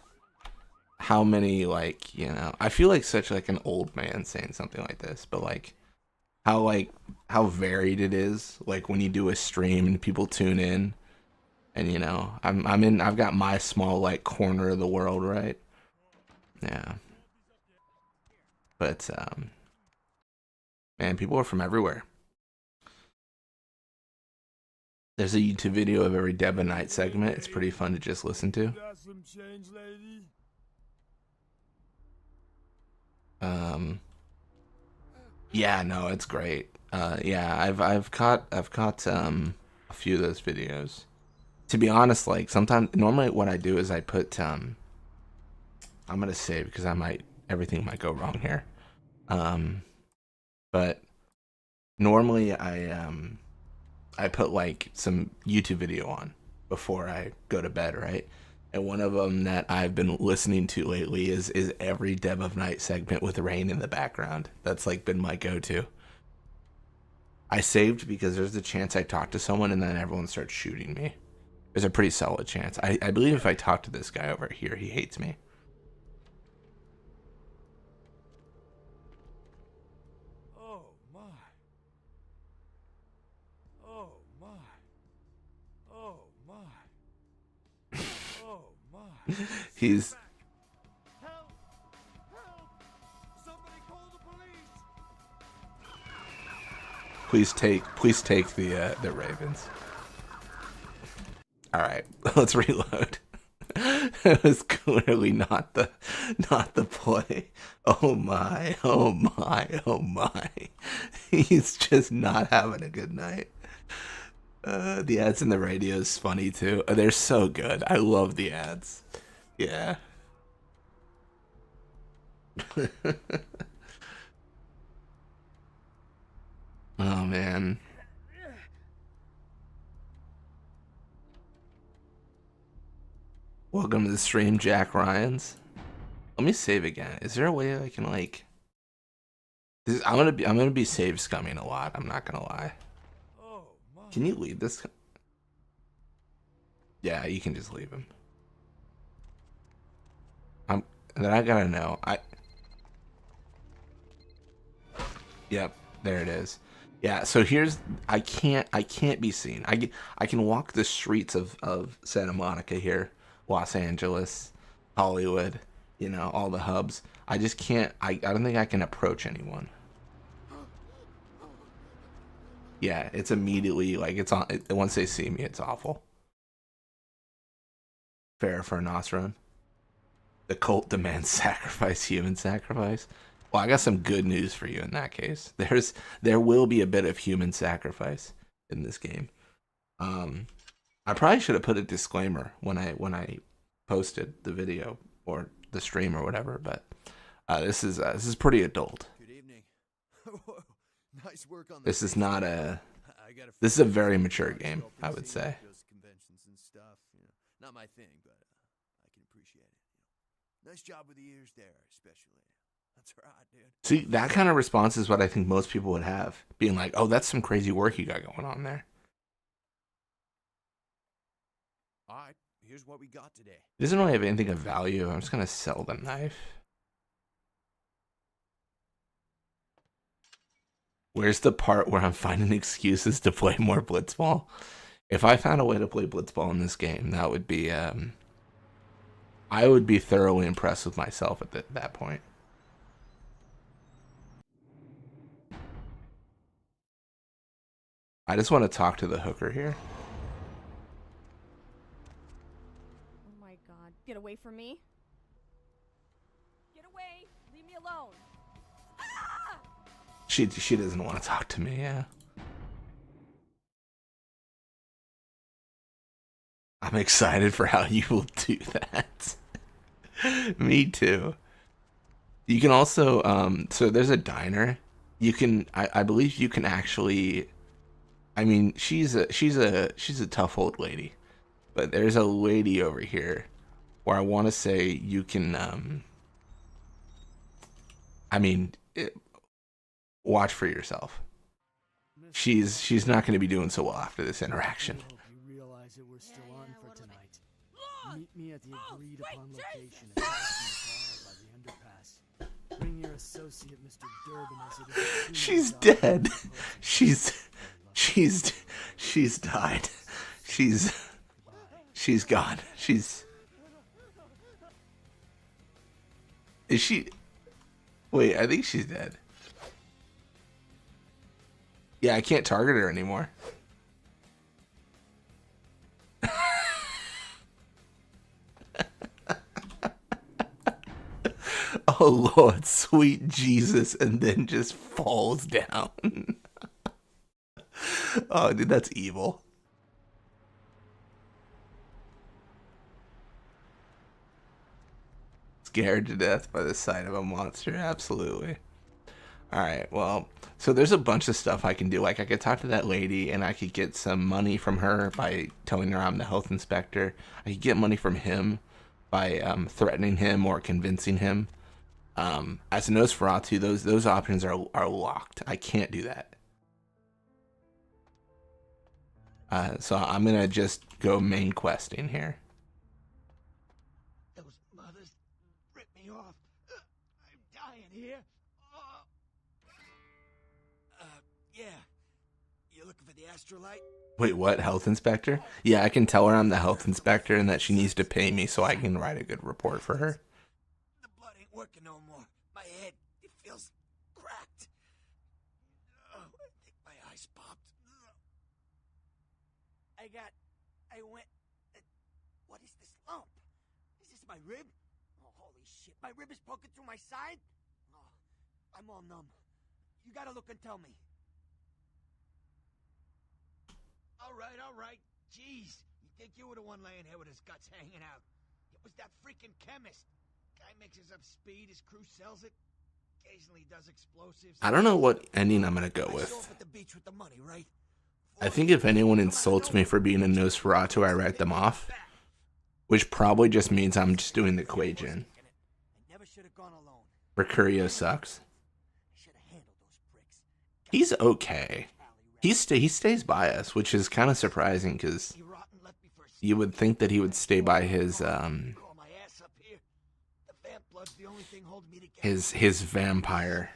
how many, like, you know, I feel like such like an old man saying something like this, but like how varied it is. Like when you do a stream and people tune in, and you know, I've got my small like corner of the world, right? Yeah. But man, people are from everywhere. There's a YouTube video of every Deb and Night segment. It's pretty fun to just listen to. Yeah, no, it's great. Yeah, I've caught a few of those videos. To be honest, like sometimes normally what I do is I put I'm gonna save because everything might go wrong here. But normally I put like some YouTube video on before I go to bed, right? And one of them that I've been listening to lately is every Deb of Night segment with rain in the background. That's like been my go-to. I saved because there's a chance I talk to someone and then everyone starts shooting me. There's a pretty solid chance. I believe if I talk to this guy over here, he hates me. Oh my. Oh my. Oh my. Oh my. He's Help! Help! Somebody call the police! please take the Ravens. All right, let's reload. It was clearly not the play. Oh my, oh my, oh my. He's just not having a good night. The ads in the radio is funny too. They're so good. I love the ads. Yeah. Oh man. Welcome to the stream, Jack Ryans. Let me save again. Is there a way I can like? I'm gonna be save scumming a lot. I'm not gonna lie. Oh my. Can you leave this? Yeah, you can just leave him. Then I gotta know. Yep, there it is. Yeah, so here's I can't be seen. I can walk the streets of Santa Monica here, Los Angeles, Hollywood, you know, all the hubs. I just can't. I don't think I can approach anyone. Yeah, it's immediately like it's on. Once they see me, it's awful. Fair for a Nosferatu. The cult demands sacrifice, human sacrifice. Well, I got some good news for you in that case. There will be a bit of human sacrifice in this game. I probably should have put a disclaimer when I posted the video or the stream or whatever, but this is pretty adult. Good evening. Nice work on this is not a. This is a very mature game, I would say. Conventions and stuff, you know, not my thing, but I can appreciate it. You know. Nice job with the ears there, especially. That's right, dude. See, that kind of response is what I think most people would have, being like, "Oh, that's some crazy work you got going on there." All right, here's what we got today. It doesn't really have anything of value. I'm just gonna sell the knife. Where's the part where I'm finding excuses to play more Blitzball? If I found a way to play Blitzball in this game, that would be I would be thoroughly impressed with myself at that point. I just want to talk to the hooker here. Oh my god, get away from me. She doesn't want to talk to me, yeah. I'm excited for how you will do that. Me too. You can also so there's a diner. You can I believe you can actually I mean she's a tough old lady. But there's a lady over here where I want to say you can I mean watch for yourself. She's not going to be doing so well after this interaction. I hope you realize that we're still on for tonight. Meet me at the agreed upon location at the bar by the underpass. Bring your associate, Mr. Durbin, as it is. She's dead. She's died. She's gone. Is she? Wait, I think she's dead. Yeah, I can't target her anymore. Oh Lord, sweet Jesus, and then just falls down. Oh, dude, that's evil. Scared to death by the sight of a monster, absolutely. Alright, well, so there's a bunch of stuff I can do. Like, I could talk to that lady, and I could get some money from her by telling her I'm the health inspector. I could get money from him by threatening him or convincing him. As a Nosferatu, those options are locked. I can't do that. So I'm gonna just go main questing here. Those mothers ripped me off. I'm dying here. Yeah. You looking for the astrolite? Wait, what? Health inspector? Yeah, I can tell her I'm the health inspector and that she needs to pay me so I can write a good report for her. The blood ain't working no more. My head, it feels cracked. I think my eyes popped. What is this lump? Is this my rib? Oh, holy shit. My rib is poking through my side? Oh, I'm all numb. You gotta look and tell me. All right. Jeez. You think you were the one laying here with his guts hanging out? It was that freaking chemist. Guy mixes up speed, his crew sells it. Occasionally does explosives. I don't know what ending I'm gonna go with. At the beach with the money, right? I think if anyone insults me for being a Nosferatu, I write them off. Which probably just means I'm just doing the Quajan. Mercurio sucks. He's okay. He stays by us, which is kind of surprising because you would think that he would stay by his vampire.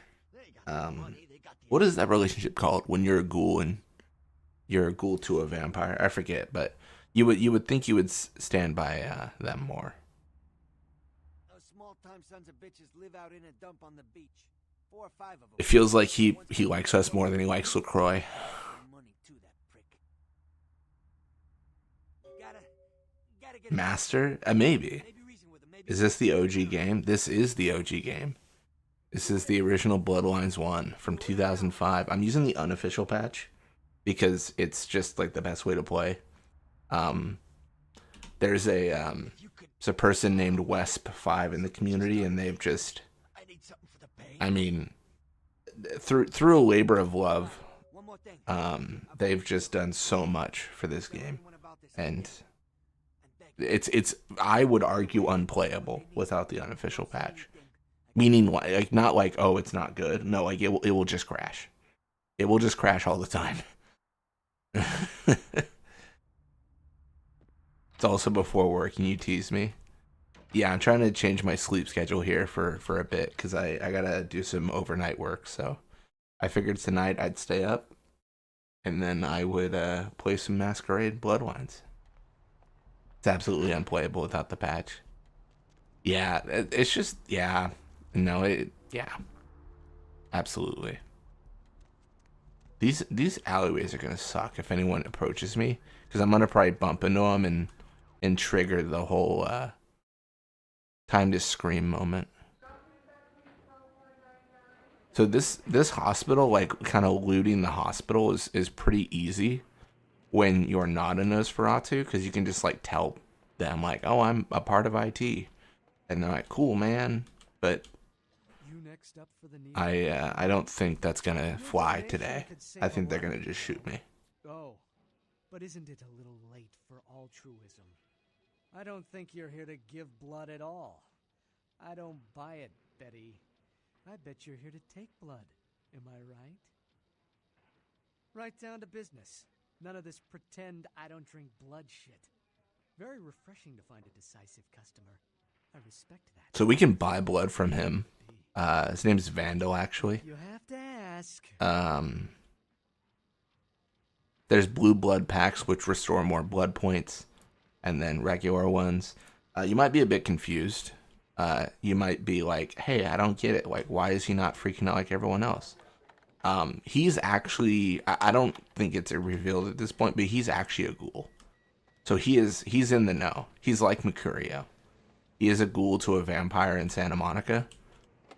What is that relationship called when you're a ghoul and you're a ghoul to a vampire? I forget, but you would think you would stand by them more. Those small-time sons of bitches live out in a dump on the beach. 4 or 5 of them. It feels like he likes us more than he likes LaCroix. Master? Maybe. Is this the OG game? This is the OG game. This is the original Bloodlines 1 from 2005. I'm using the unofficial patch because it's just like the best way to play. There's a person named Wesp5 in the community, and they've just, I mean, through a labor of love, they've just done so much for this game, and it's I would argue unplayable without the unofficial patch. Meaning, like, not like, oh, it's not good. No, like, it will just crash. It will just crash all the time. It's also before work, and you tease me. Yeah, I'm trying to change my sleep schedule here for a bit, because I gotta do some overnight work, so I figured tonight I'd stay up, and then I would play some Masquerade Bloodlines. It's absolutely unplayable without the patch. Yeah, it's just, yeah. No, yeah. Absolutely. These alleyways are gonna suck if anyone approaches me, because I'm gonna probably bump into them and trigger the whole time to scream moment. So this hospital, like kind of looting the hospital is pretty easy when you're not a Nosferatu, because you can just like tell them like, oh, I'm a part of IT, and they're like, cool, man. But You next up for the knee? I don't think that's gonna fly today. I think they're gonna just shoot me. Oh, but isn't it a little late for altruism? I don't think you're here to give blood at all. I don't buy it, Betty. I bet you're here to take blood. Am I right? Right down to business. None of this pretend I don't drink blood shit. Very refreshing to find a decisive customer. I respect that. So we can buy blood from him. His name's Vandal, actually. You have to ask. There's blue blood packs, which restore more blood points, and then regular ones. You might be a bit confused. You might be like, hey, I don't get it. Like, why is he not freaking out like everyone else? He's actually, I don't think it's revealed at this point, but he's actually a ghoul. So he's in the know. He's like Mercurio. He is a ghoul to a vampire in Santa Monica.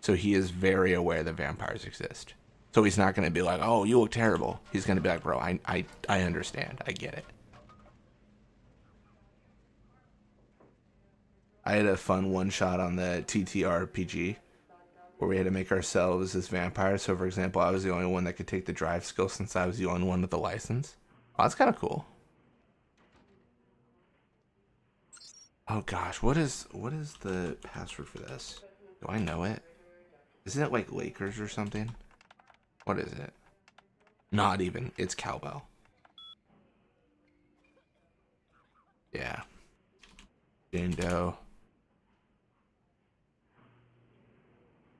So he is very aware that vampires exist. So he's not going to be like, oh, you look terrible. He's going to be like, bro, I understand. I get it. I had a fun one-shot on the TTRPG where we had to make ourselves as vampires. So, for example, I was the only one that could take the drive skill since I was the only one with the license. Oh, that's kind of cool. Oh, gosh. What is the password for this? Do I know it? Isn't it like Lakers or something? What is it? Not even. It's cowbell. Yeah. Jane Doe.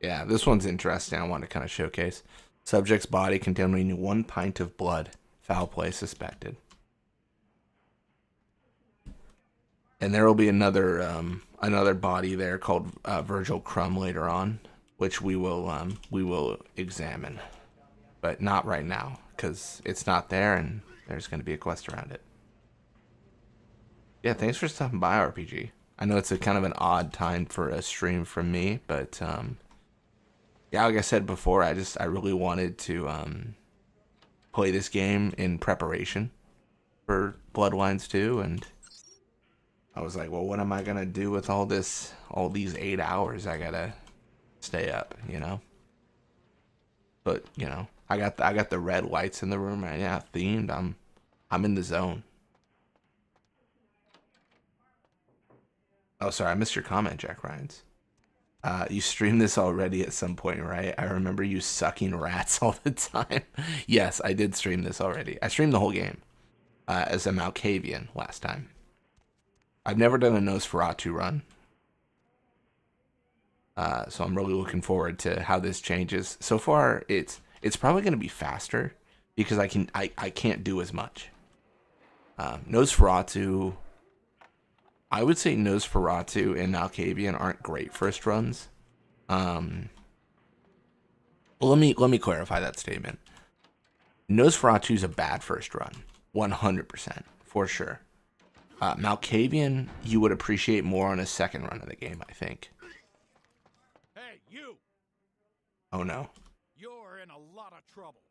Yeah, this one's interesting. I want to kind of showcase. Subject's body containing 1 pint of blood. Foul play suspected. And there will be another body there called Virgil Crumb later on, which we will examine, but not right now because it's not there, and there's going to be a quest around it. Yeah, thanks for stopping by, RPG. I know it's a kind of an odd time for a stream from me, but yeah, like I said before, I really wanted to play this game in preparation for Bloodlines 2, and I was like, well, what am I gonna do with all these 8 hours I gotta stay up, you know? But you know, I got the red lights in the room right now, themed. I'm in the zone. Oh, sorry, I missed your comment, Jack Ryans. You streamed this already at some point, right? I remember you sucking rats all the time. Yes, I did stream this already. I streamed the whole game as a Malkavian last time. I've never done a Nosferatu run. So I'm really looking forward to how this changes. So far, it's probably going to be faster because I can't do as much. Nosferatu, I would say Nosferatu and Malkavian aren't great first runs. Well, let me clarify that statement. Nosferatu is a bad first run, 100% for sure. Malkavian, you would appreciate more on a second run of the game, I think. Hey, you! Oh no. You're in a lot of trouble.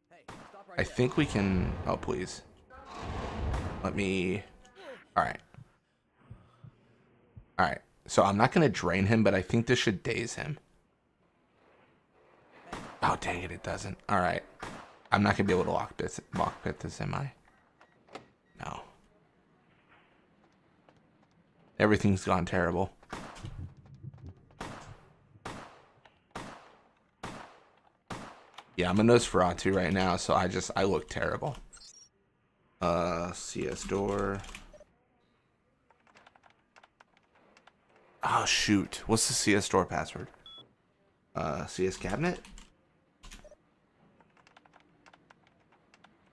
Hey, stop right I there. think we can. Oh, please. Let me. Alright. Alright. So I'm not going to drain him, but I think this should daze him. Oh, dang it, it doesn't. Alright. I'm not going to be able to lockpit this, am I? No. Everything's gone terrible. Yeah, I'm a Nosferatu right now, so I look terrible. CS door. Oh, shoot. What's the CS door password? CS cabinet?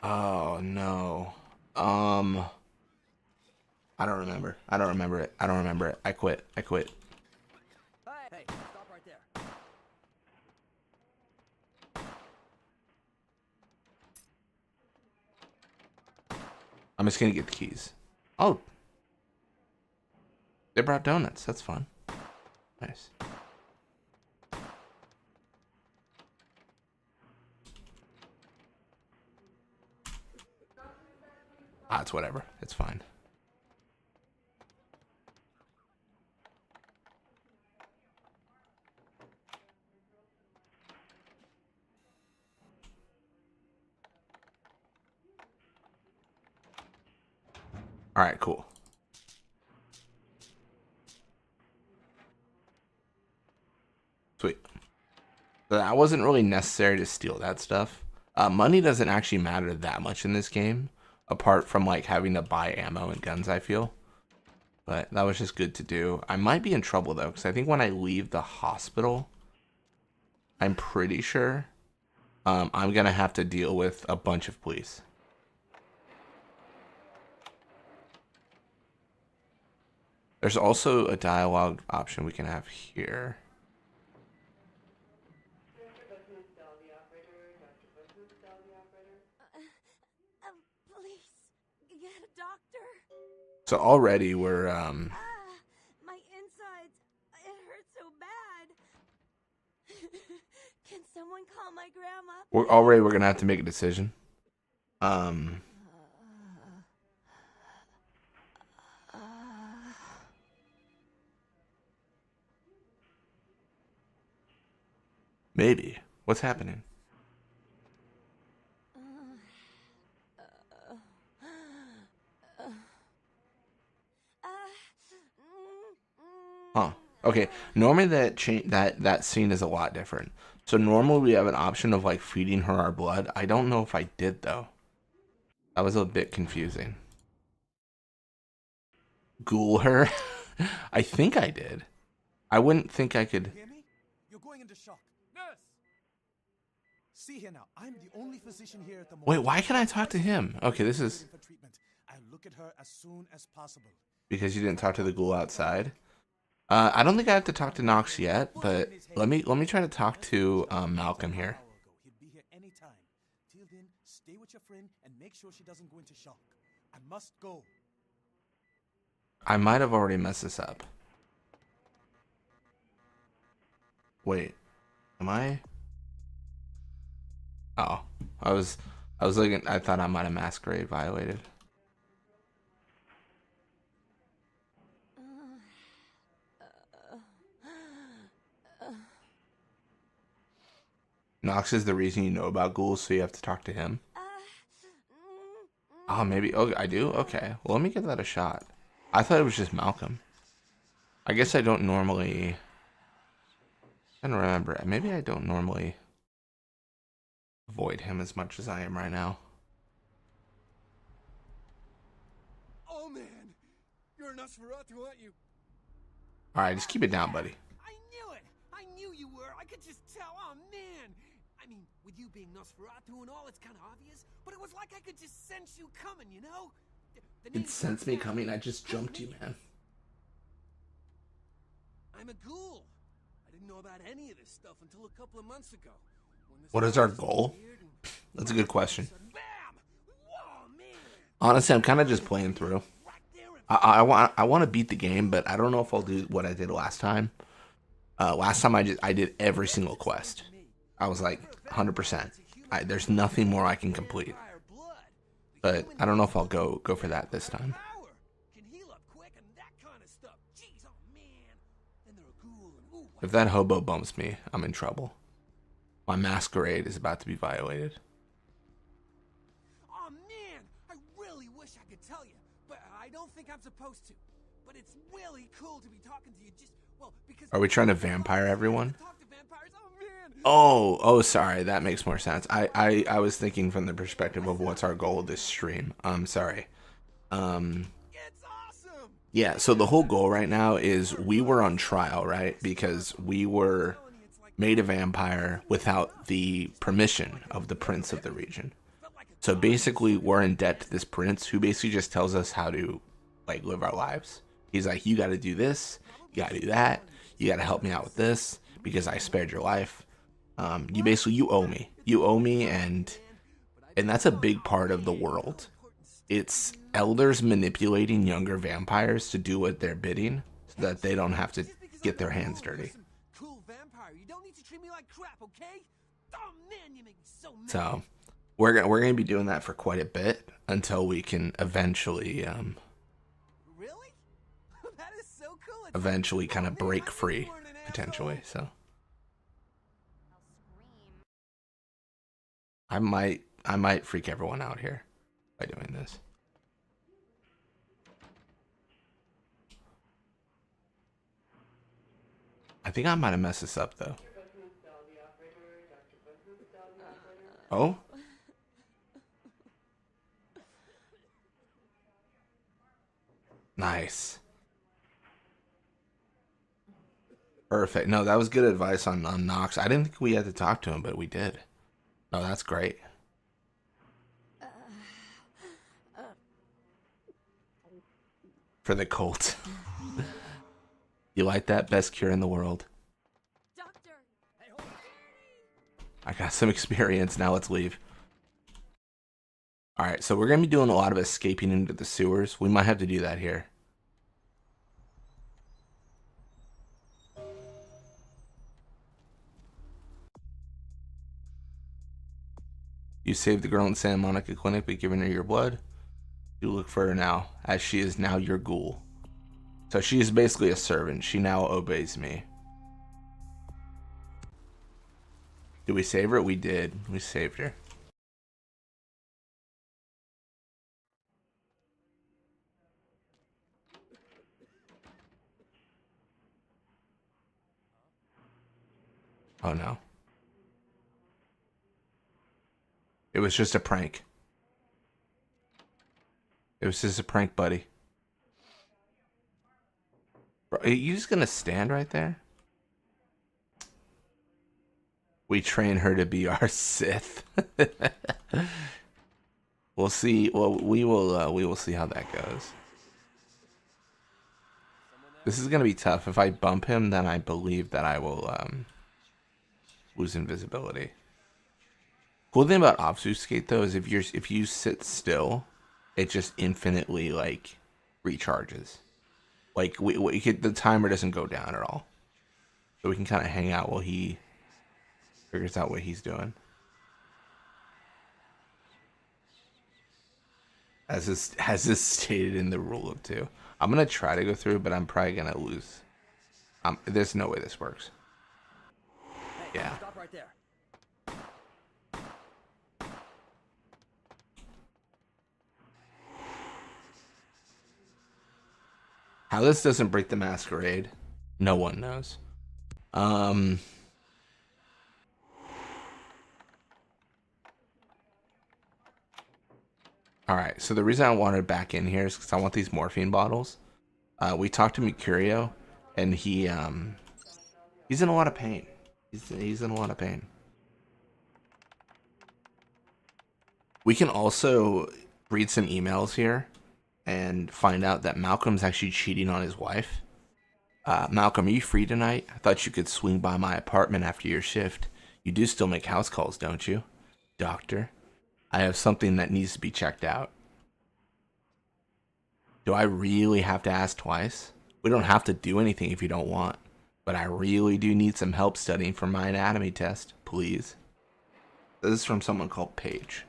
Oh, no. I don't remember. I don't remember it. I quit. Hey, stop right there. I'm just gonna get the keys. Oh. They brought donuts. That's fun. Nice. Ah, it's whatever. It's fine. All right, cool. Sweet. So that wasn't really necessary to steal that stuff. Money doesn't actually matter that much in this game, apart from like having to buy ammo and guns, I feel. But that was just good to do. I might be in trouble though, because I think when I leave the hospital, I'm pretty sure I'm gonna have to deal with a bunch of police. There's also a dialogue option we can have here. Please, get a doctor. So already we're My insides, it hurts so bad. Can someone call my grandma? we're gonna have to make a decision. Maybe. What's happening? Huh. Okay. Normally that scene is a lot different. So normally we have an option of like feeding her our blood. I don't know if I did though. That was a bit confusing. Ghoul her? I think I did. I wouldn't think I could. Hear me? You're going into shock. Nurse! See here now, I'm the only physician here at the moment. Wait, why can I talk to him? Okay, this is I'll look at her as soon as possible. because you didn't talk to the ghoul outside. I don't think I have to talk to Nox yet, but let me try to talk to Malcolm here. He'll be here anytime. Till then, stay with your friend and make sure she doesn't go into shock. I must go. I might have already messed this up. Wait, am I? Oh, I was looking. I thought I might have Masquerade violated. Nox is the reason you know about ghouls, so you have to talk to him. Oh, maybe. Oh, I do? Okay. Well, let me give that a shot. I thought it was just Malcolm. I guess I don't normally... I don't remember. Maybe I don't normally avoid him as much as I am right now. Oh man, you're a Nosferatu, aren't you? Alright, just keep it down, buddy. I knew it! I knew you were! I could just tell! Oh, man! I mean, with you being Nosferatu and all, it's kind of obvious, but it was like I could just sense you coming, you know? You can sense me coming. I just jumped you, man. I'm a ghoul. I didn't know about any of this stuff until a couple of months ago. What is our goal? That's a good question. Honestly, I'm kind of just playing through. I want to beat the game, but I don't know if I'll do what I did last time. Last time I did every single quest. I was like 100%. There's nothing more I can complete. But I don't know if I'll go for that this time. If that hobo bumps me, I'm in trouble. My Masquerade is about to be violated. Oh man, I really wish I could tell you, but I don't think I'm supposed to. But it's really cool to be talking to you just, well, because... Are we trying to vampire everyone? Oh, sorry. That makes more sense. I was thinking from the perspective of what's our goal of this stream. I'm sorry. Yeah, so the whole goal right now is we were on trial, right? Because we were made a vampire without the permission of the prince of the region. So basically, we're in debt to this prince who basically just tells us how to, like, live our lives. He's like, you got to do this, you got to do that, you got to help me out with this because I spared your life. You owe me, and that's a big part of the world. It's elders manipulating younger vampires to do what they're bidding so that they don't have to get their hands dirty. Cool vampire, you don't need to treat me like crap, okay? Oh man, you make me so mad. So We're gonna be doing that for quite a bit until we can eventually Really? That is so cool. eventually kind of break free potentially. So I might freak everyone out here by doing this. I think I might have messed this up though. Oh? Nice. Perfect. No, that was good advice on Knox. I didn't think we had to talk to him, but we did. No, that's great. For the cult. You like that? Best cure in the world. Doctor! I got some experience. Now let's leave. Alright, so we're going to be doing a lot of escaping into the sewers. We might have to do that here. You saved the girl in Santa Monica Clinic by giving her your blood. You look for her now, as she is now your ghoul. So she is basically a servant. She now obeys me. Did we save her? We did. We saved her. Oh no. It was just a prank. It was just a prank, buddy. Bro, are you just gonna stand right there? We train her to be our Sith. We'll see. Well, we will see how that goes. This is gonna be tough. If I bump him, then I believe that I will lose invisibility. Cool thing about obfuscate though is if you sit still, it just infinitely like recharges. Like the timer doesn't go down at all, so we can kind of hang out while he figures out what he's doing. As is stated in the rule of 2. I'm gonna try to go through, but I'm probably gonna lose. There's no way this works. Yeah. Stop right there. How this doesn't break the Masquerade, no one knows. Alright, so the reason I wanted back in here is because I want these morphine bottles. We talked to Mercurio, and he's in a lot of pain. He's in a lot of pain. We can also read some emails here and find out that Malcolm's actually cheating on his wife. Malcolm, are you free tonight? I thought you could swing by my apartment after your shift. You do still make house calls, don't you? Doctor, I have something that needs to be checked out. Do I really have to ask twice? We don't have to do anything if you don't want, but I really do need some help studying for my anatomy test, please. This is from someone called Paige.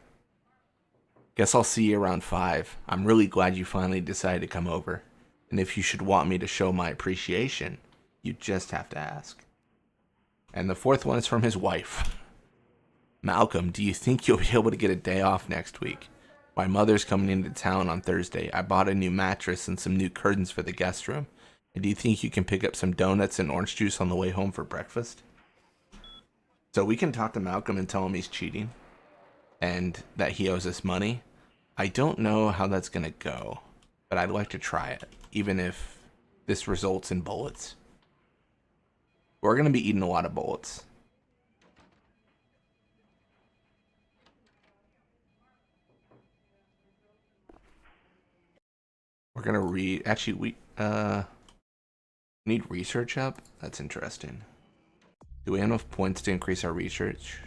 Guess I'll see you around 5. I'm really glad you finally decided to come over. And if you should want me to show my appreciation, you just have to ask. And the 4th one is from his wife. Malcolm, do you think you'll be able to get a day off next week? My mother's coming into town on Thursday. I bought a new mattress and some new curtains for the guest room. And do you think you can pick up some donuts and orange juice on the way home for breakfast? So we can talk to Malcolm and tell him he's cheating and that he owes us money. I don't know how that's going to go, but I'd like to try it, even if this results in bullets. We're going to be eating a lot of bullets. We're going to read... Actually, we need research up? That's interesting. Do we have enough points to increase our research?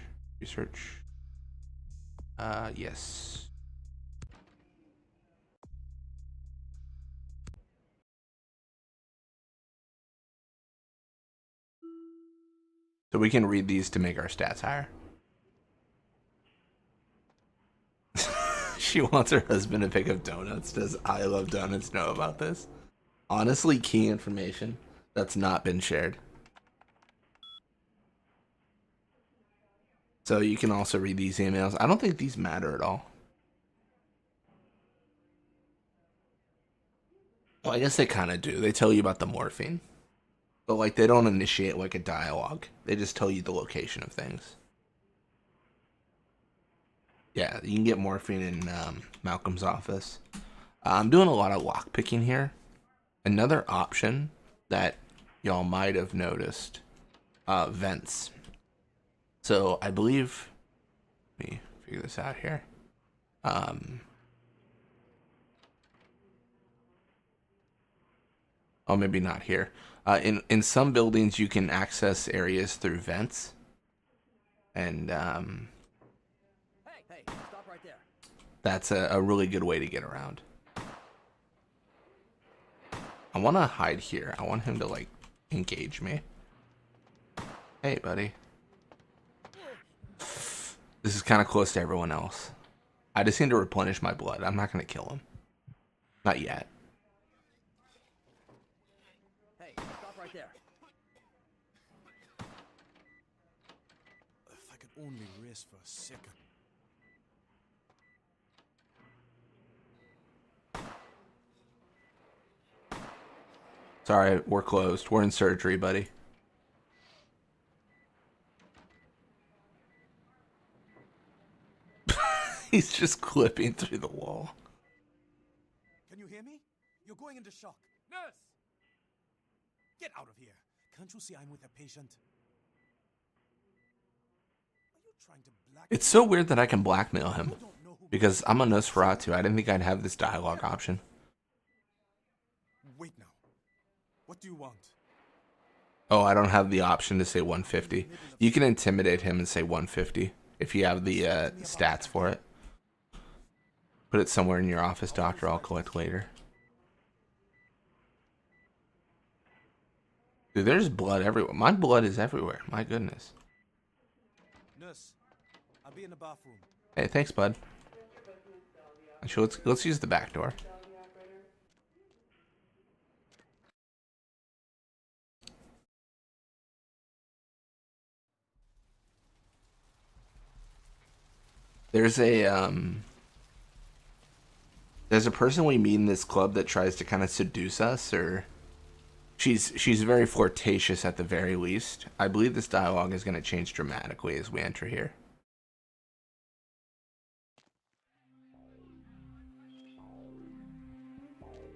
Yes. So we can read these to make our stats higher. She wants her husband to pick up donuts. Does I Love Donuts know about this? Honestly, key information that's not been shared. So you can also read these emails. I don't think these matter at all. Well, I guess they kind of do. They tell you about the morphine. But, like, they don't initiate, like, a dialogue. They just tell you the location of things. Yeah, you can get morphine in Malcolm's office. I'm doing a lot of lockpicking here. Another option that y'all might have noticed, vents. So I believe, let me figure this out here. Oh, maybe not here. In some buildings, you can access areas through vents, and Hey, stop right there. that's a really good way to get around. I want to hide here. I want him to, like, engage me. Hey, buddy. This is kind of close to everyone else. I just need to replenish my blood. I'm not going to kill him. Not yet. Hey, stop right there. If I could only rest for a second. Sorry, we're closed. We're in surgery, buddy. He's just clipping through the wall. Can you hear me? You're going into shock. Nurse! Get out of here. Can't you see I'm with a patient? Are you trying to blackmail? It's so weird that I can blackmail him. Because I'm a Nosferatu. I didn't think I'd have this dialogue option. Wait now. What do you want? Oh, I don't have the option to say 150. You can intimidate him and say 150 if you have the stats for it. Put it somewhere in your office, doctor. I'll collect later. Dude, there's blood everywhere. My blood is everywhere. My goodness. Nurse, I'll be in the bathroom. Hey, thanks, bud. Actually, let's use the back door. There's a person we meet in this club that tries to kind of seduce us, or she's very flirtatious at the very least. I believe this dialogue is going to change dramatically as we enter here.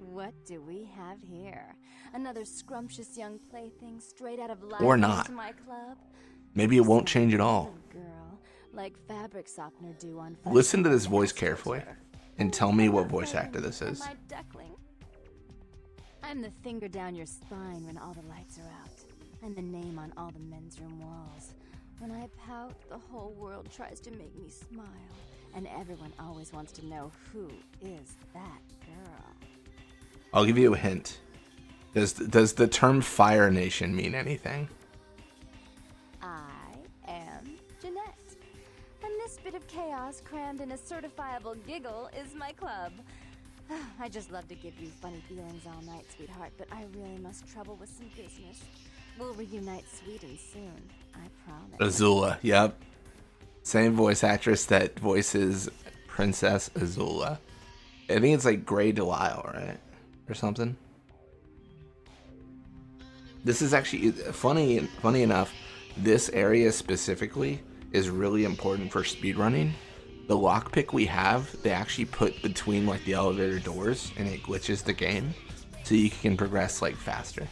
What do we have here? Another scrumptious young plaything straight out of life Or not. into my club? Maybe it won't change at all. Girl, like fabric softener do on Listen to this voice carefully and tell me what voice actor this is. My duckling. I'm the finger down your spine when all the lights are out. I'm the name on all the men's room walls. When I pout, the whole world tries to make me smile. And everyone always wants to know who is that girl. I'll give you a hint. Does the term Fire Nation mean anything? I am Jeanette. And this bit of chaos crammed in a certifiable giggle is my club. I just love to give you funny feelings all night, sweetheart, but I really must trouble with some business. We'll reunite sweet and soon, I promise. Azula, yep. Same voice actress that voices Princess Azula. I think it's like Grey Delisle, right? Or something. This is actually funny enough, this area specifically is really important for speedrunning. The lockpick we have, they actually put between like the elevator doors and it glitches the game so you can progress like faster.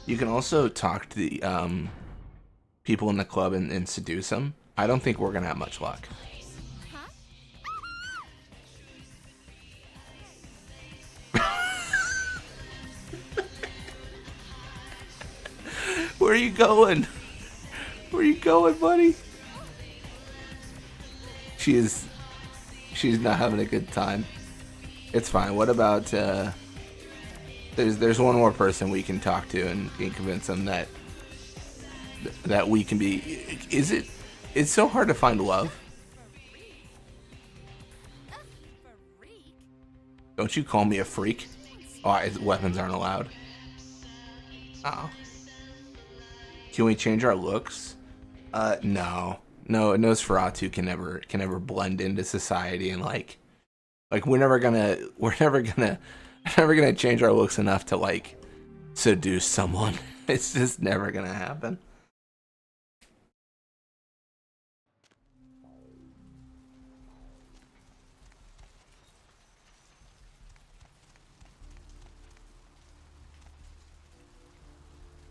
You can also talk to the people in the club and seduce them. I don't think we're gonna have much luck. Where are you going? Where are you going, buddy? She's not having a good time. It's fine. What about there's one more person we can talk to and convince them that that we can be. Is it? It's so hard to find love. Don't you call me a freak? Oh, weapons aren't allowed. Oh. Can we change our looks? No. No, Nosferatu can never blend into society and like we're never gonna change our looks enough to like seduce someone. It's just never gonna happen.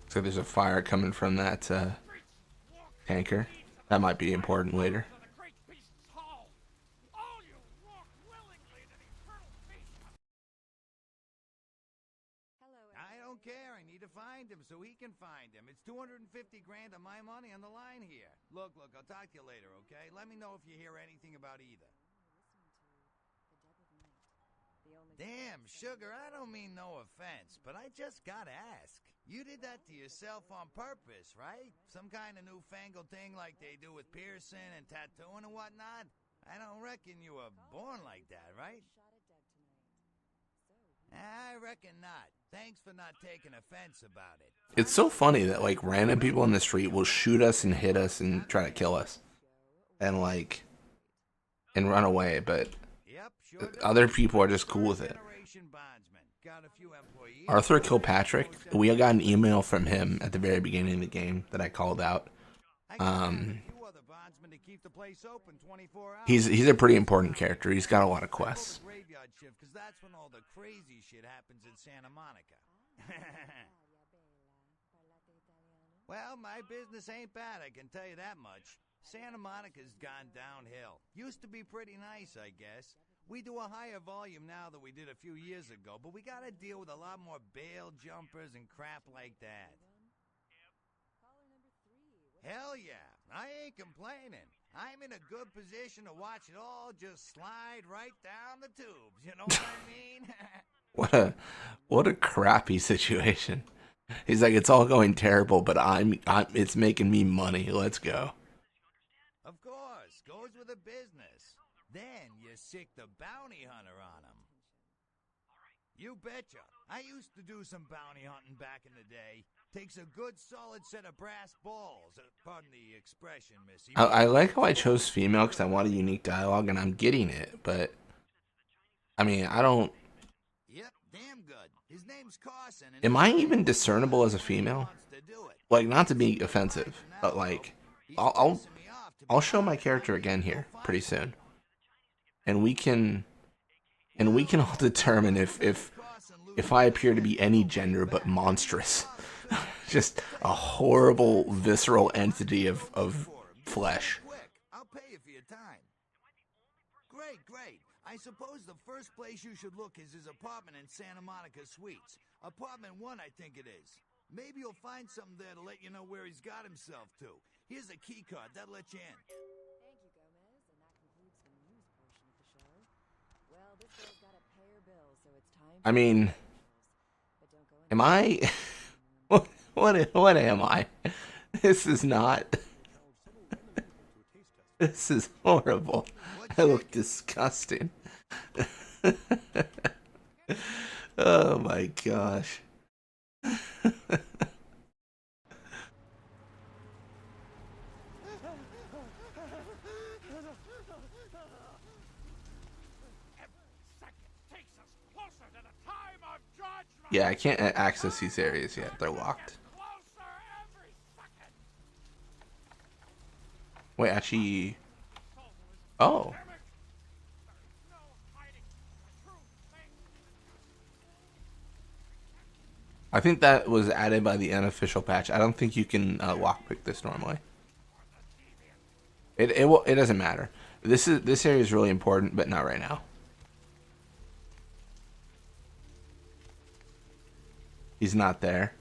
So there's a fire coming from that tanker. That might be important later. I don't care. I need to find him so he can find him. It's 250 grand of my money on the line here. Look, I'll talk to you later, okay? Let me know if you hear anything about either. Damn, Sugar, I don't mean no offense, but I just gotta ask. You did that to yourself on purpose, right? Some kind of newfangled thing like they do with piercing and tattooing and whatnot? I don't reckon you were born like that, right? I reckon not. Thanks for not taking offense about it. It's so funny that like random people in the street will shoot us and hit us and try to kill us. And like run away, but other people are just cool with it. Arthur Kilpatrick, we got an email from him at the very beginning of the game that I called out. He's a pretty important character. He's got a lot of quests. That's when all the crazy shit happens in Santa Monica. Well, my business ain't bad, I can tell you that much. Santa Monica's gone downhill. Used to be pretty nice, I guess. We do a higher volume now than we did a few years ago, but we gotta deal with a lot more bail jumpers and crap like that. Hell yeah, I ain't complaining. I'm in a good position to watch it all just slide right down the tubes, you know what I mean? What a crappy situation. He's like, it's all going terrible, but it's making me money. Let's go. Of course, goes with the business. Then you sick the bounty hunter on him. You betcha. I used to do some bounty hunting back in the day. Takes a good solid set of brass balls. Pardon the expression, missy. I like how I chose female because I want a unique dialogue, and I'm getting it, but I mean, I don't. Yep, damn good. His name's Carson. Am I even discernible as a female? Like, not to be offensive, but like, I'll show my character again here pretty soon, and we can all determine if I appear to be any gender but monstrous. Just a horrible, visceral entity of flesh. I'll pay you for your time. Great. I suppose the first place you should look is his apartment in Santa Monica Suites. Apartment 1, I think it is. Maybe you'll find something there to let you know where he's got himself to. Here's a key card. That'll let you in. Thank you, Gomez, and that concludes the news portion of the show. Well, this girl's got to pay her bills, so it's time. I mean, am I? What am I? This is not. This is horrible. I look disgusting. Oh my gosh. Yeah, I can't access these areas yet. They're locked. Wait, actually... Oh. I think that was added by the unofficial patch. I don't think you can lockpick this normally. It doesn't matter. This area is really important, but not right now. He's not there.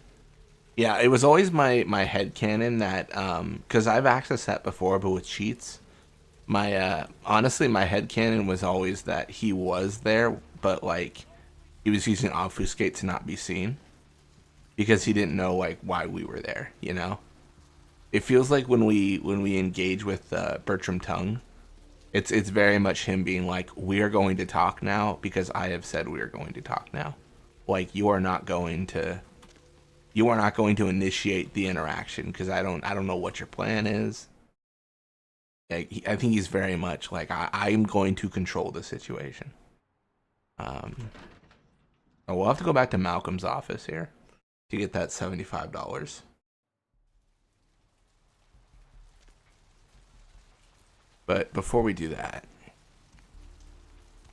Yeah, it was always my headcanon that because I've accessed that before, but with cheats. My honestly, my headcanon was always that he was there, but like he was using obfuscate to not be seen because he didn't know like why we were there, you know. It feels like when we engage with Bertram Tongue, it's very much him being like, we are going to talk now because I have said we are going to talk now. Like you are not going to initiate the interaction because I don't know what your plan is. Like, I think he's very much like I'm going to control the situation. We'll have to go back to Malcolm's office here to get that $75. But before we do that,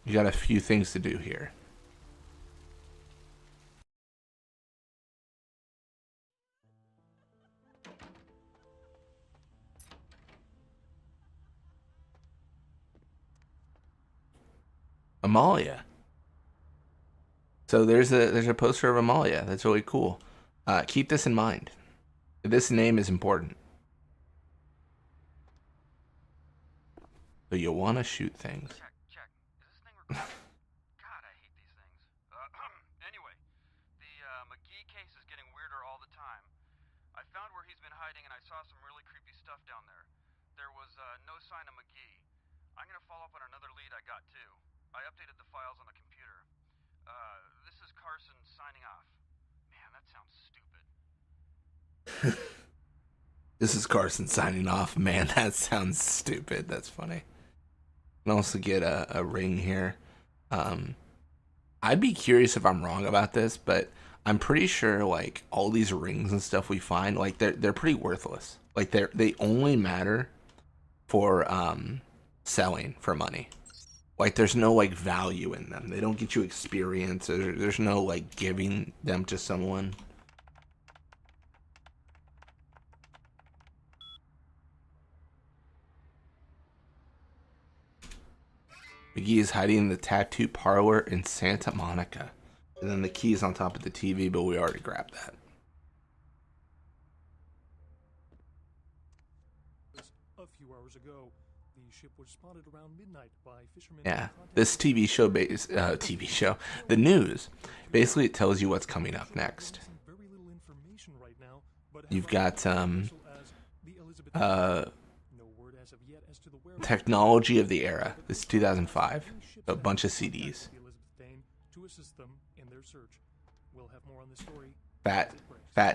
you got a few things to do here. Amalia. So there's a poster of Amalia. That's really cool. Keep this in mind. This name is important. So you'll want to shoot things. Check. Is this thing recording? God, I hate these things. Anyway, the McGee case is getting weirder all the time. I found where he's been hiding and I saw some really creepy stuff down there. There was no sign of McGee. I'm gonna follow up on another lead I got too. I updated the files on the computer. This is Carson signing off. Man, that sounds stupid. This is Carson signing off. Man, that sounds stupid. That's funny. Can also get a ring here. I'd be curious if I'm wrong about this, but I'm pretty sure like all these rings and stuff we find, like they're pretty worthless. Like they only matter for selling for money. Like there's no like value in them. They don't get you experience. There's no like giving them to someone. McGee is hiding in the tattoo parlor in Santa Monica. And then the key's on top of the TV, but we already grabbed that. A few hours ago, the ship was spotted around midnight by fishermen. Yeah, this TV show, the news, basically it tells you what's coming up next. You've got technology of the era. This is 2005. A bunch of CDs. Fat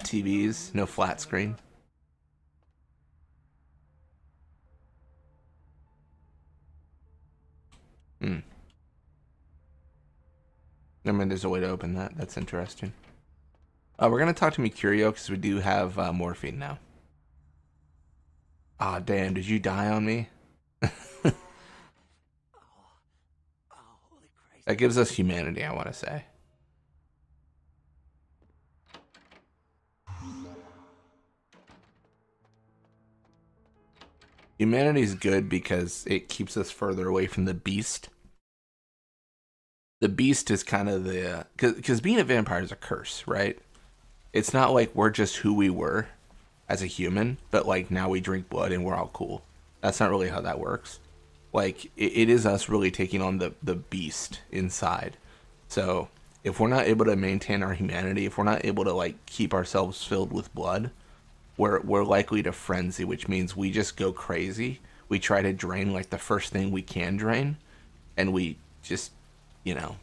TVs, no flat screen. I mean, there's a way to open that. That's interesting. We're gonna talk to Mercurio because we do have morphine now. Ah, damn! Did you die on me? That gives us humanity, I want to say. Humanity is good because it keeps us further away from the beast. The beast is kind of the... Because being a vampire is a curse, right? It's not like we're just who we were as a human, but like now we drink blood and we're all cool. That's not really how that works. Like, it is us really taking on the beast inside. So, if we're not able to maintain our humanity, if we're not able to, like, keep ourselves filled with blood, we're likely to frenzy, which means we just go crazy. We try to drain, like, the first thing we can drain, and we just, you know,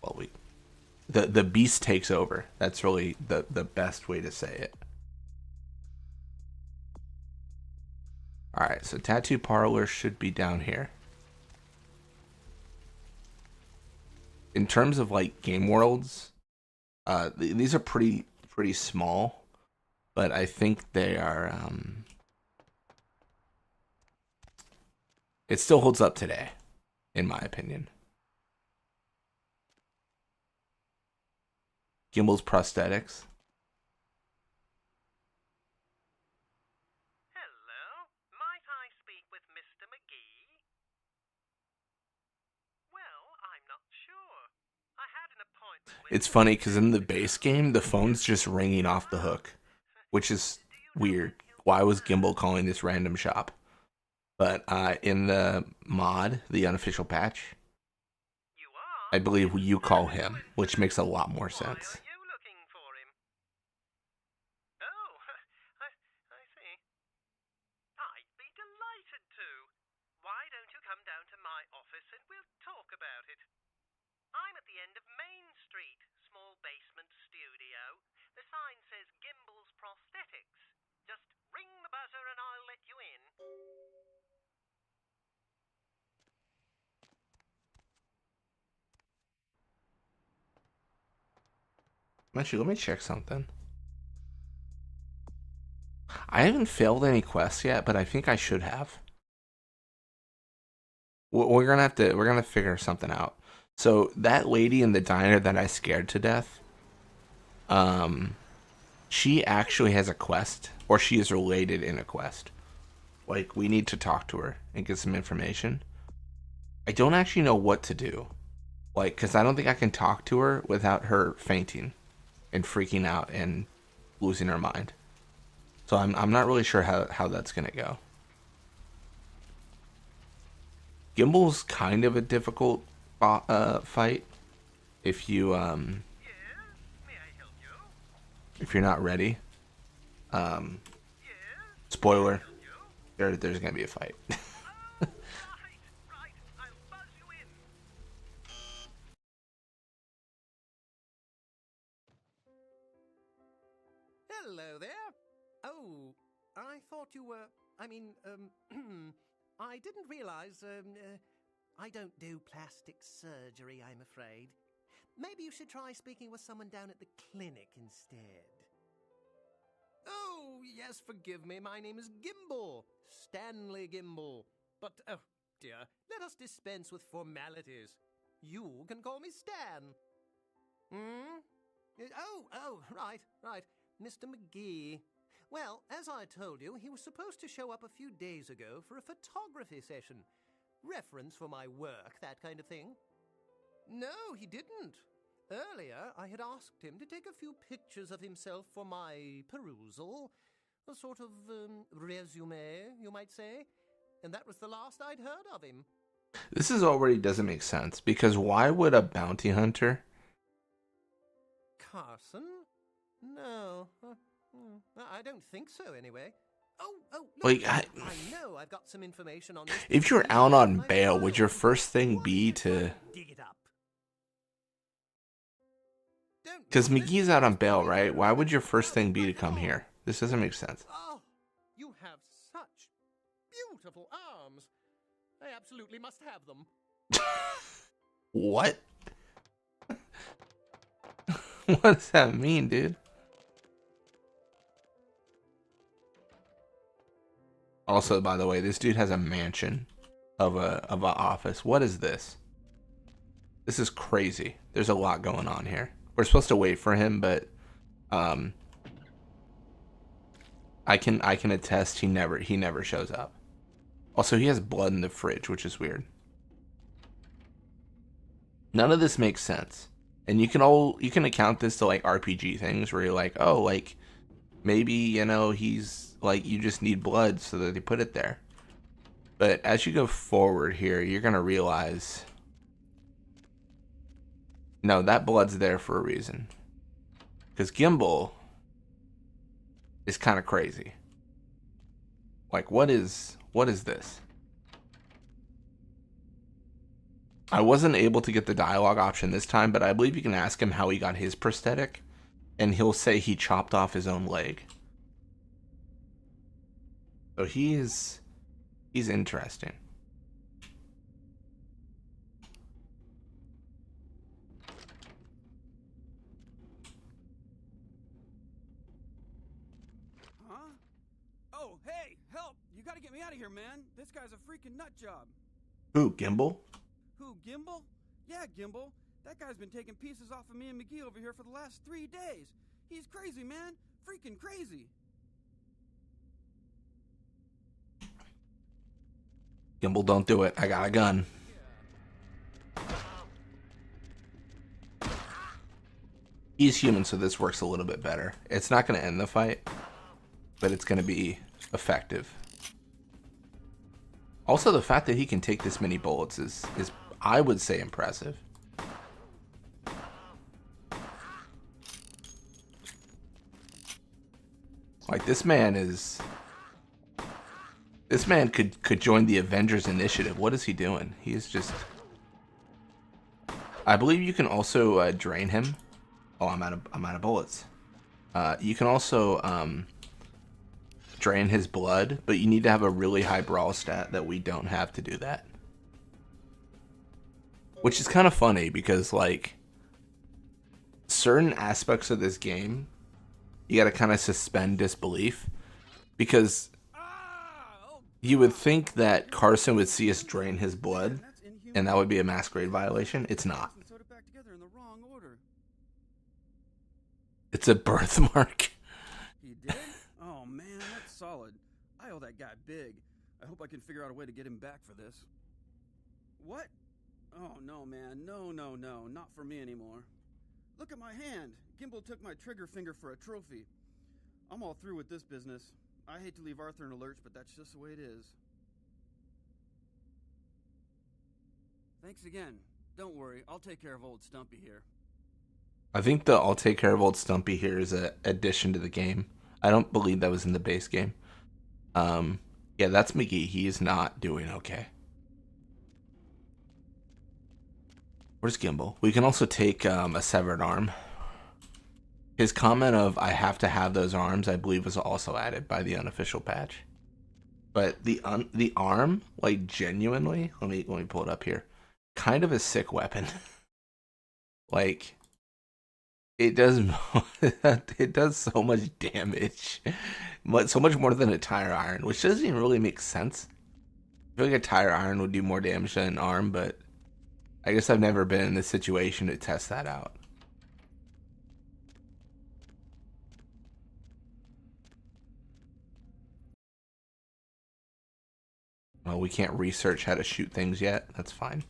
well, the beast takes over. That's really the best way to say it. Alright, so tattoo parlor should be down here. In terms of like game worlds, these are pretty small, but I think they are it still holds up today, in my opinion. Gimbel's prosthetics. It's funny because in the base game, the phone's just ringing off the hook, which is weird. Why was Gimbal calling this random shop? But in the mod, the unofficial patch, I believe you call him, which makes a lot more sense. Actually, let me check something. I haven't failed any quests yet, but I think I should have. We're gonna figure something out. So that lady in the diner that I scared to death, she actually has a quest, or she is related in a quest. Like, we need to talk to her and get some information. I don't actually know what to do. Like, because I don't think I can talk to her without her fainting and freaking out and losing her mind. So I'm not really sure how that's going to go. Gimbal's kind of a difficult fight if you if you're not ready. Spoiler, there's gonna be a fight. Hello there. Oh, I thought you were. I mean, I didn't realize. I don't do plastic surgery, I'm afraid. Maybe you should try speaking with someone down at the clinic instead. Oh, yes, forgive me. My name is Gimbal. Stanley Gimbal. But, oh, dear, let us dispense with formalities. You can call me Stan. Hmm? Oh, right. Mr. McGee. Well, as I told you, he was supposed to show up a few days ago for a photography session. Reference for my work, that kind of thing. No, he didn't. Earlier, I had asked him to take a few pictures of himself for my perusal. A sort of resume, you might say. And that was the last I'd heard of him. This is already doesn't make sense, because why would a bounty hunter... Carson? No. I don't think so, anyway. Oh, look, like, I know I've got some information on this. If you're out on bail, would your first thing be to... Dig it up. Because McGee's out on bail, right? Why would your first thing be to come here? This doesn't make sense. Oh, you have such beautiful arms. I absolutely must have them. What? What does that mean, dude? Also, by the way, this dude has a mansion of a office. What is this? This is crazy. There's a lot going on here. We're supposed to wait for him, but I can attest he never shows up. Also, he has blood in the fridge, which is weird. None of this makes sense. And you can account this to like RPG things where you're like, oh, like maybe, you know, he's like, you just need blood so that they put it there. But as you go forward here, you're going to realize, no, that blood's there for a reason. Because Gimbal is kind of crazy. Like, what is this? I wasn't able to get the dialogue option this time, but I believe you can ask him how he got his prosthetic, and he'll say he chopped off his own leg. So he's interesting. Huh? Oh, hey, help! You gotta get me out of here, man. This guy's a freaking nut job. Who, Gimbal? Who, Gimbal? Yeah, Gimbal. That guy's been taking pieces off of me and McGee over here for the last 3 days. He's crazy, man. Freaking crazy. Gimbal, don't do it. I got a gun. He's human, so this works a little bit better. It's not going to end the fight, but it's going to be effective. Also, the fact that he can take this many bullets is I would say, impressive. Like, this man could join the Avengers Initiative. What is he doing? He is just... I believe you can also drain him. Oh, I'm out of bullets. You can also drain his blood, but you need to have a really high brawl stat that we don't have to do that. Which is kind of funny because, like, certain aspects of this game, you got to kind of suspend disbelief, because you would think that Carson would see us drain his blood, and that would be a Masquerade violation. It's not. It's a birthmark. He did? Oh man, that's solid. I owe that guy big. I hope I can figure out a way to get him back for this. What? Oh no, man. No, not for me anymore. Look at my hand. Gimbal took my trigger finger for a trophy. I'm all through with this business. I hate to leave Arthur in a lurch, but that's just the way it is. Thanks again. Don't worry, I'll take care of old Stumpy here. I think the I'll take care of old Stumpy here is an addition to the game. I don't believe that was in the base game. Yeah, that's McGee. He is not doing okay. Where's Gimbal? We can also take a severed arm. His comment of "I have to have those arms," I believe, was also added by the unofficial patch. But the arm, like, genuinely, let me pull it up here. Kind of a sick weapon. Like, it does so much damage, so much more than a tire iron, which doesn't even really make sense. I feel like a tire iron would do more damage than an arm, but I guess I've never been in this situation to test that out. Well, we can't research how to shoot things yet. That's fine.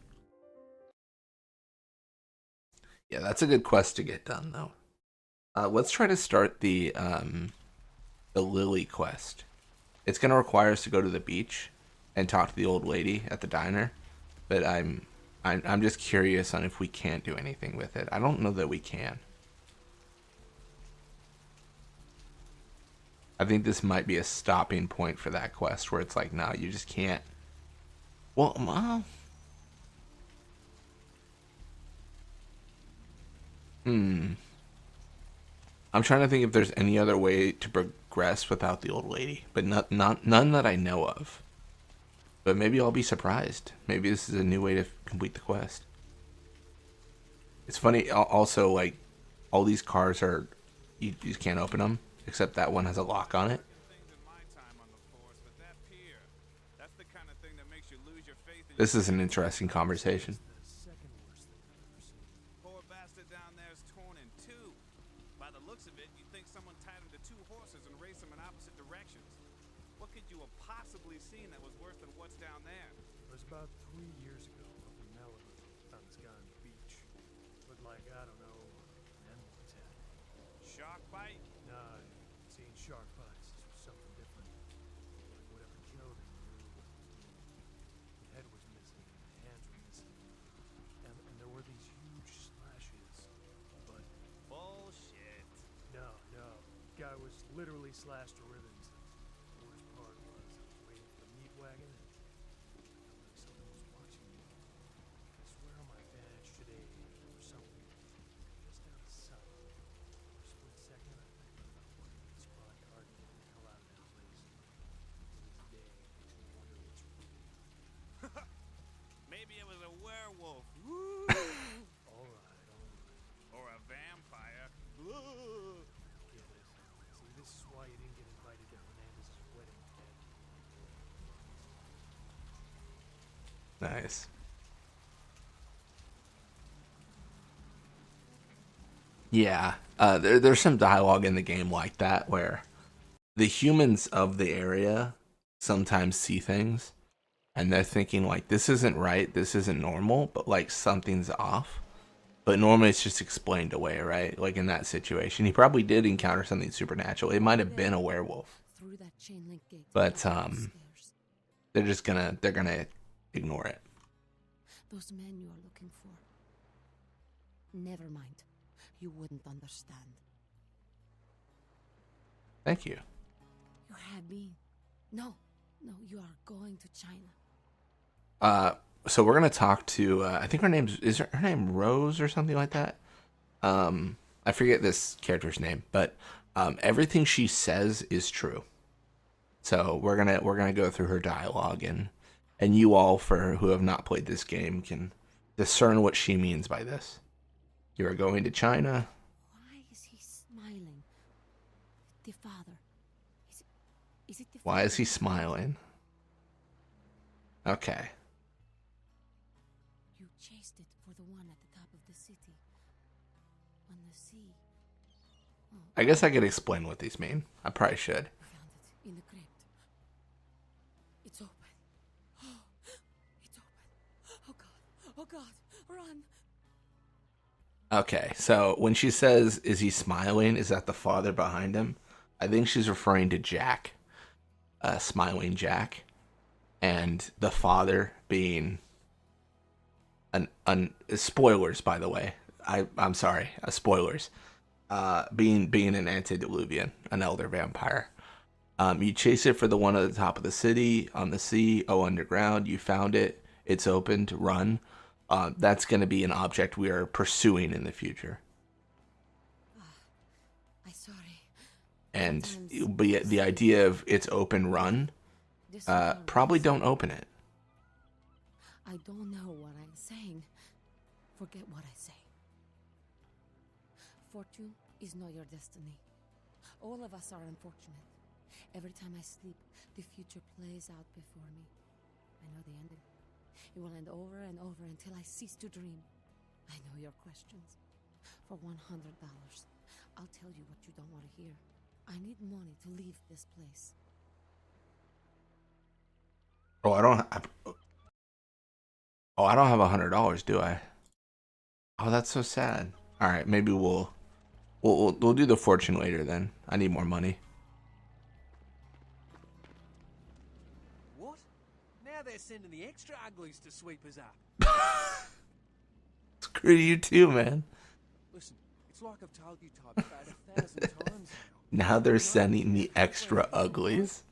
Yeah, that's a good quest to get done, though. Let's try to start the Lily quest. It's gonna require us to go to the beach and talk to the old lady at the diner, but I'm just curious on if we can't do anything with it. I don't know that we can. I think this might be a stopping point for that quest, where it's like, no, you just can't. Well, I'm trying to think if there's any other way to progress without the old lady, but none that I know of. But maybe I'll be surprised. Maybe this is a new way to complete the quest. It's funny, also, like, all these cars are, you just can't open them, except that one has a lock on it. This is an interesting conversation. Poor bastard down there is torn in two. By the looks of it, you think someone tied him to two horses and raced them in opposite directions. What could you have possibly seen that was worse than what's down there? It was about 3 years ago up in Malibu. Found this guy on the beach. Looked like, I don't know, an animal attack. Shark bite? Nah, I've seen shark bites. This was something different. Like whatever killed him grew. The head was missing, the hands were missing. And there were these huge slashes. But bullshit. No. Guy was literally slashed to ribbons. The worst part was I was waiting for the meat wagon and I felt like something was watching me. I swear on my badge today there was something just out of sight. For a split second I thought about working the squad car and getting the hell out of that place. To this day makes me wonder what's real. Maybe it was a werewolf. All right. Or a vampire. See, this is why you didn't get invited to Hernandez's wedding, Ted. Nice. Yeah, there's some dialogue in the game like that where the humans of the area sometimes see things and they're thinking like, this isn't right, this isn't normal, but like something's off. But normally it's just explained away, right? Like in that situation, he probably did encounter something supernatural. It might have been a werewolf, but they're gonna ignore it. Those men you are looking for. Never mind. You wouldn't understand. Thank you. You had me. No, you are going to China. So we're gonna talk to I think her name Rose or something like that. I forget this character's name, but everything she says is true. So we're gonna go through her dialogue, and you all, for who have not played this game, can discern what she means by this. You are going to China. the father? Is it the Why father? is he smiling? Okay. You chased it for the one at the top of the city. On the sea. Oh, I guess I could explain what these mean. I probably should. found it in the crypt. It's open. It's open. Oh God. Oh God. Run. Okay, so when she says, is he smiling? Is that the father behind him? I think she's referring to Jack. Smiling Jack. And the father being spoilers, by the way. I'm sorry, spoilers. Being an antediluvian, an elder vampire. You chase it for the one at the top of the city, on the sea, underground. You found it. It's open to run. That's going to be an object we are pursuing in the future. I'm sorry. And the idea of it's open run, probably don't open it. I don't know what I'm saying. Forget what I say. Fortune is not your destiny. All of us are unfortunate. Every time I sleep, the future plays out before me. I know the ending. It will end over and over until I cease to dream. I know your questions. For $100, I'll tell you what you don't want to hear. I need money to leave this place. I don't have $100, do I? Oh, that's so sad. All right, maybe we'll do the fortune later then. I need more money. What? Now they're sending the extra uglies to sweep us up. Screw you too, man. Listen, it's like I've told you type about 1,000 times Now they're sending the extra uglies.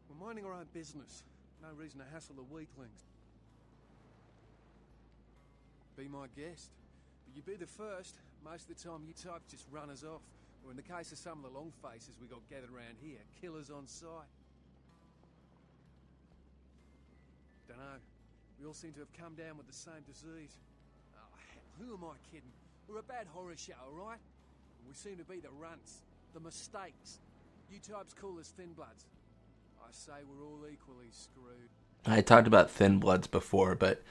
We're minding our own business. No reason to hassle the weaklings. Be my guest. But you be the first. Most of the time you types just run us off. Or in the case of some of the long faces we got gathered around here, killers on sight. Dunno. We all seem to have come down with the same disease. Oh, hell, who am I kidding? We're a bad horror show, alright? And we seem to be the runts, the mistakes. You types call us thin bloods. I say we're all equally screwed. I talked about thin bloods before, but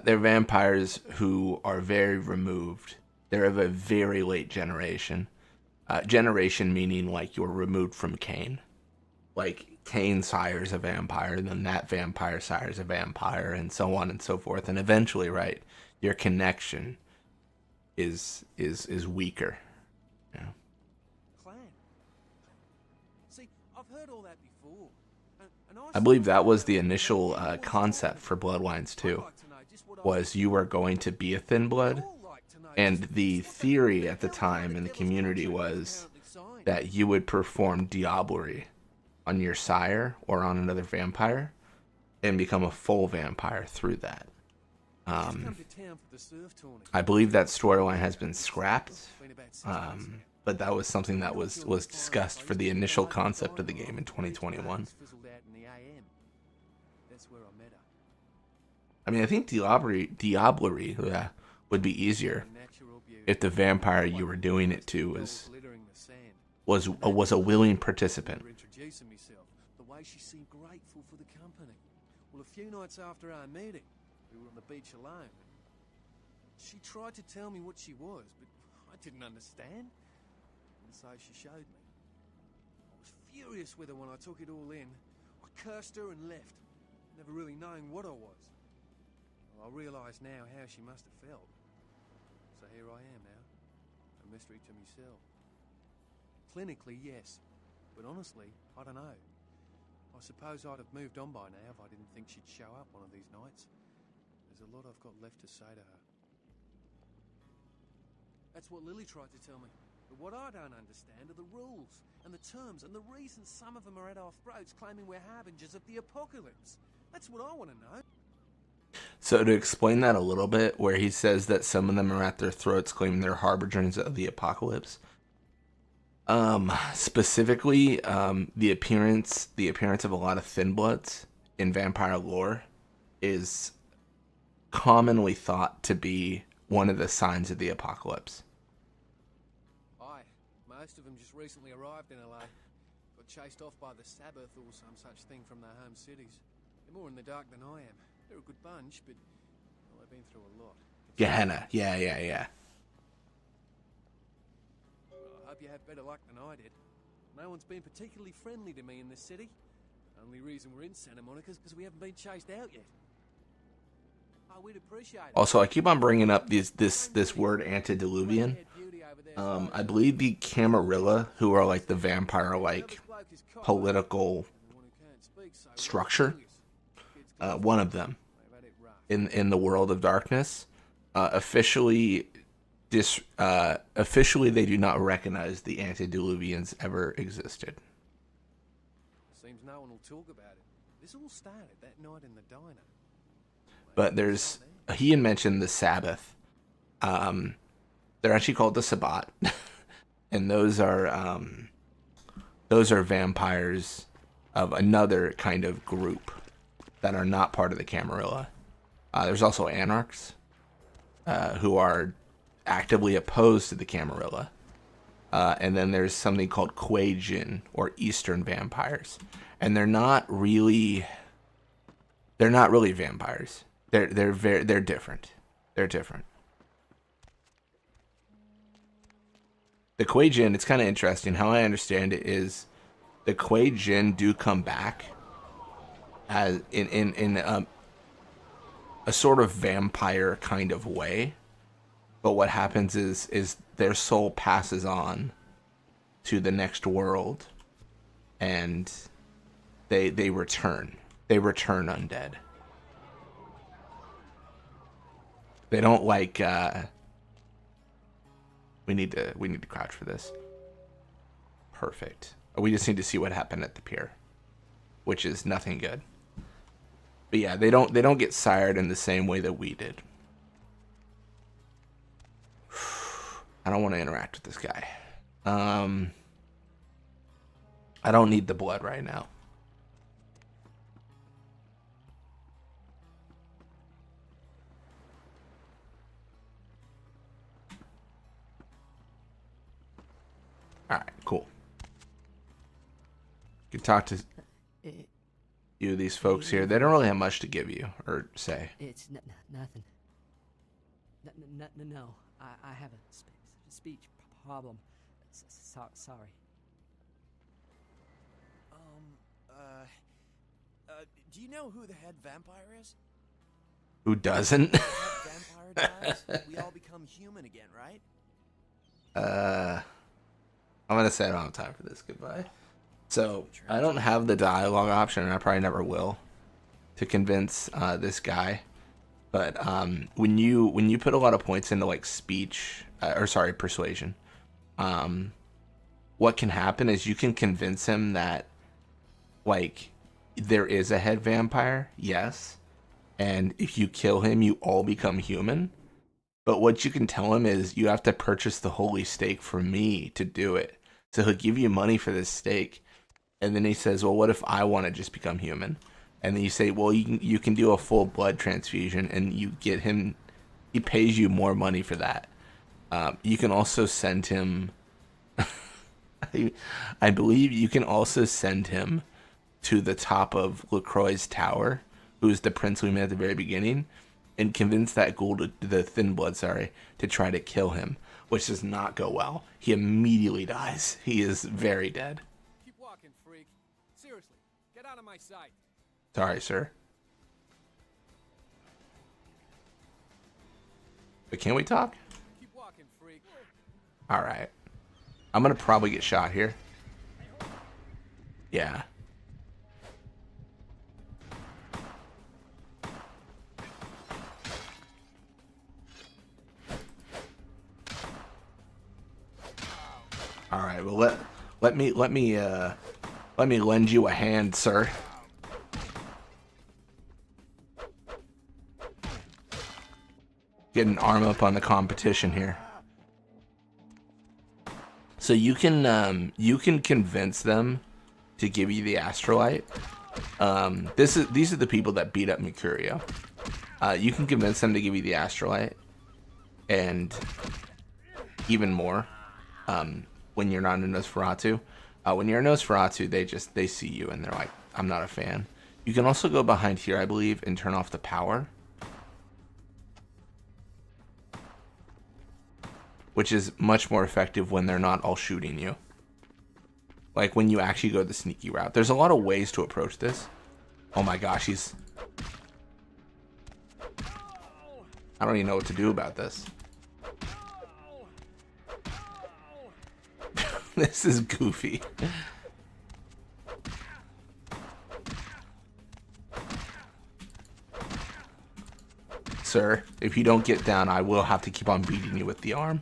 they're vampires who are very removed. They're of a very late generation. Generation meaning like you're removed from Cain. Like Cain sires a vampire, and then that vampire sires a vampire, and so on and so forth. And eventually, right, your connection is weaker. Yeah. Clan. See, I've heard all that before. I believe that was the initial concept for Bloodlines 2, was you were going to be a thin blood, and the theory at the time in the community was that you would perform diablerie on your sire or on another vampire and become a full vampire through that. I believe that storyline has been scrapped, but that was something that was discussed for the initial concept of the game in 2021. I mean, I think diablerie would be easier if the vampire you were doing it to was a willing participant. The way she seemed grateful for the company. Well, a few nights after our meeting, we were on the beach alone. She tried to tell me what she was, but I didn't understand. And so she showed me. I was furious with her when I took it all in. I cursed her and left, never really knowing what I was. Well, I realise now how she must have felt. So here I am now, a mystery to myself. Clinically, yes, but honestly, I don't know. I suppose I'd have moved on by now if I didn't think she'd show up one of these nights. There's a lot I've got left to say to her. That's what Lily tried to tell me. But what I don't understand are the rules and the terms and the reasons some of them are at our throats claiming we're harbingers of the apocalypse. That's what I want to know. So to explain that a little bit, where he says that some of them are at their throats claiming they're harbingers of the apocalypse. Specifically, the appearance of a lot of thin bloods in vampire lore is commonly thought to be one of the signs of the apocalypse. Aye, Most of them just recently arrived in LA. Got chased off by the Sabbath or some such thing from their home cities. They're more in the dark than I am. They're a good bunch, but well, they've been through a lot. Gehenna. Yeah. Well, I hope you have better luck than I did. No one's been particularly friendly to me in this city. Only reason we're in Santa Monica is because we haven't been chased out yet. Oh, we'd appreciate it. Also, I keep on bringing up this word antediluvian. I believe the Camarilla, who are like the vampire like political structure, one of them in the world of darkness, officially they do not recognize the antediluvians ever existed. Seems no one will talk about it. This all started that night in the diner. But he had mentioned the Sabbath. They're actually called the Sabbat, and those are vampires of another kind of group that are not part of the Camarilla. There's also Anarchs, who are actively opposed to the Camarilla. And then there's something called Kuei-jin, or Eastern vampires, and they're not really vampires. They're different. They're different. The Kuei-jin, it's kind of interesting. How I understand it is the Kuei-jin do come back as in a sort of vampire kind of way. But what happens is their soul passes on to the next world, and they return. They return undead. They don't like. We need to crouch for this. Perfect. We just need to see what happened at the pier, which is nothing good. But yeah, they don't get sired in the same way that we did. I don't want to interact with this guy. I don't need the blood right now. Alright, cool. You can talk to these folks here. They don't really have much to give you or say. It's nothing. No, I have a speech problem. Sorry. Do you know who the head vampire is? Who doesn't? Vampire dies, we all become human again, right? I'm gonna say I don't have time for this. Goodbye. So I don't have the dialogue option, and I probably never will, to convince this guy. But when you put a lot of points into like speech, persuasion, what can happen is you can convince him that like there is a head vampire, yes, and if you kill him, you all become human. But what you can tell him is you have to purchase the holy steak for me to do it. So he'll give you money for this steak, and then he says, "Well, what if I want to just become human?" And then you say, "Well, you can do a full blood transfusion," and you get him. He pays you more money for that. You can also send him. I believe you can also send him to the top of LaCroix's tower, who's the prince we met at the very beginning, and convince that ghoul, the Thin Blood, to try to kill him, which does not go well. He immediately dies. He is very dead. Keep walking, freak. Seriously, get out of my sight. Sorry, sir. But can we talk? Keep walking, freak. All right. I'm gonna probably get shot here. Yeah. All right. Well, let me lend you a hand, sir. Get an arm up on the competition here. So you can convince them to give you the astrolite. These are the people that beat up Mercurio. You can convince them to give you the astrolite, and even more. when you're not a Nosferatu. When you're a Nosferatu, they see you and they're like, I'm not a fan. You can also go behind here, I believe, and turn off the power, which is much more effective when they're not all shooting you. Like when you actually go the sneaky route. There's a lot of ways to approach this. Oh my gosh, I don't even know what to do about this. This is goofy. Sir, if you don't get down, I will have to keep on beating you with the arm.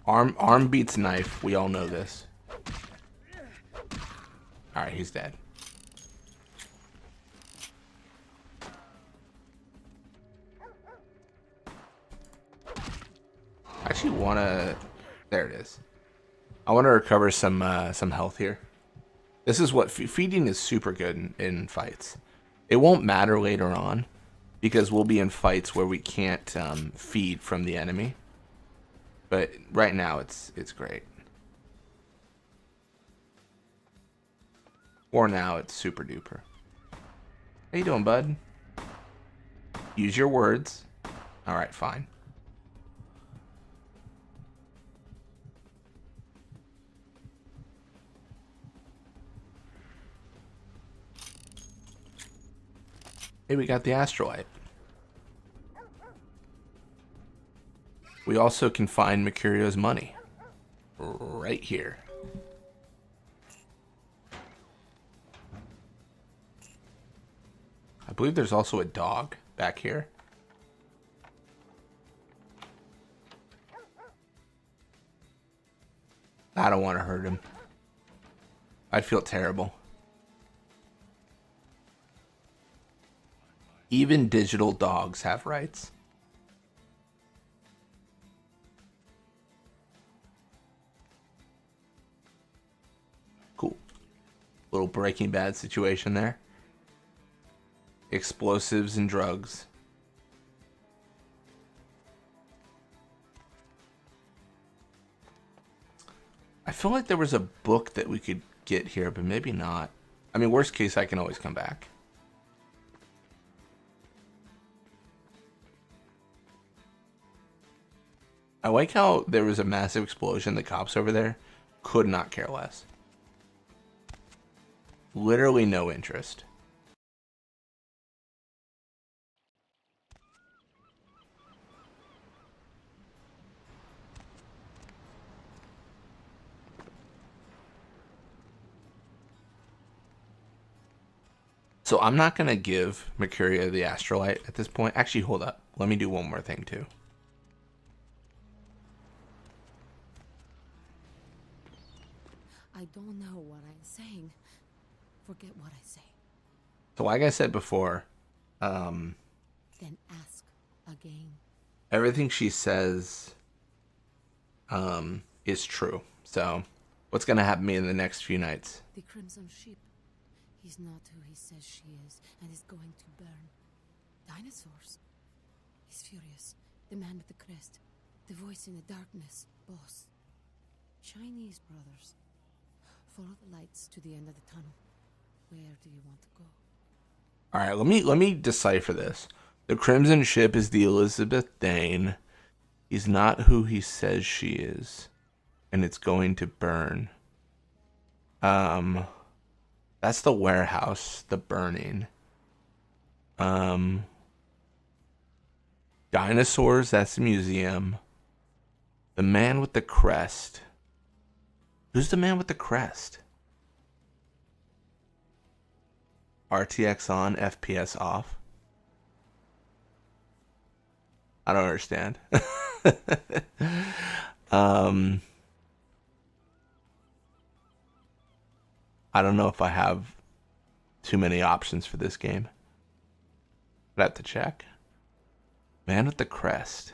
Arm beats knife. We all know this. Alright, he's dead. I actually want to... There it is. I want to recover some health here. This is what... Feeding is super good in fights. It won't matter later on, because we'll be in fights where we can't feed from the enemy. But right now, it's great. For now, it's super duper. How you doing, bud? Use your words. Alright, fine. Hey, we got the astrolite. We also can find Mercurio's money. Right here. I believe there's also a dog back here. I don't want to hurt him. I'd feel terrible. Even digital dogs have rights. Cool. Little Breaking Bad situation there. Explosives and drugs. I feel like there was a book that we could get here, but maybe not. I mean, worst case, I can always come back. I like how there was a massive explosion. The cops over there could not care less. Literally no interest. So I'm not going to give Mercurio the astrolite at this point. Actually, hold up. Let me do one more thing too. I don't know what I'm saying. Forget what I say. So like I said before, Then ask again. everything she says is true. So what's going to happen to me in the next few nights? The Crimson Ship. He's not who he says she is, and is going to burn. Dinosaurs. He's furious. The man with the crest. The voice in the darkness. Boss. Chinese brothers. Follow the lights to the end of the tunnel. Where do you want to go? All right, let me decipher this. The Crimson Ship is the Elizabeth Dane. He's not who he says she is, and it's going to burn. That's the warehouse, the burning. Dinosaurs, that's the museum. The man with the crest. Who's the man with the crest? RTX on, FPS off. I don't understand. I don't know if I have too many options for this game. I'd have to check. Man with the crest.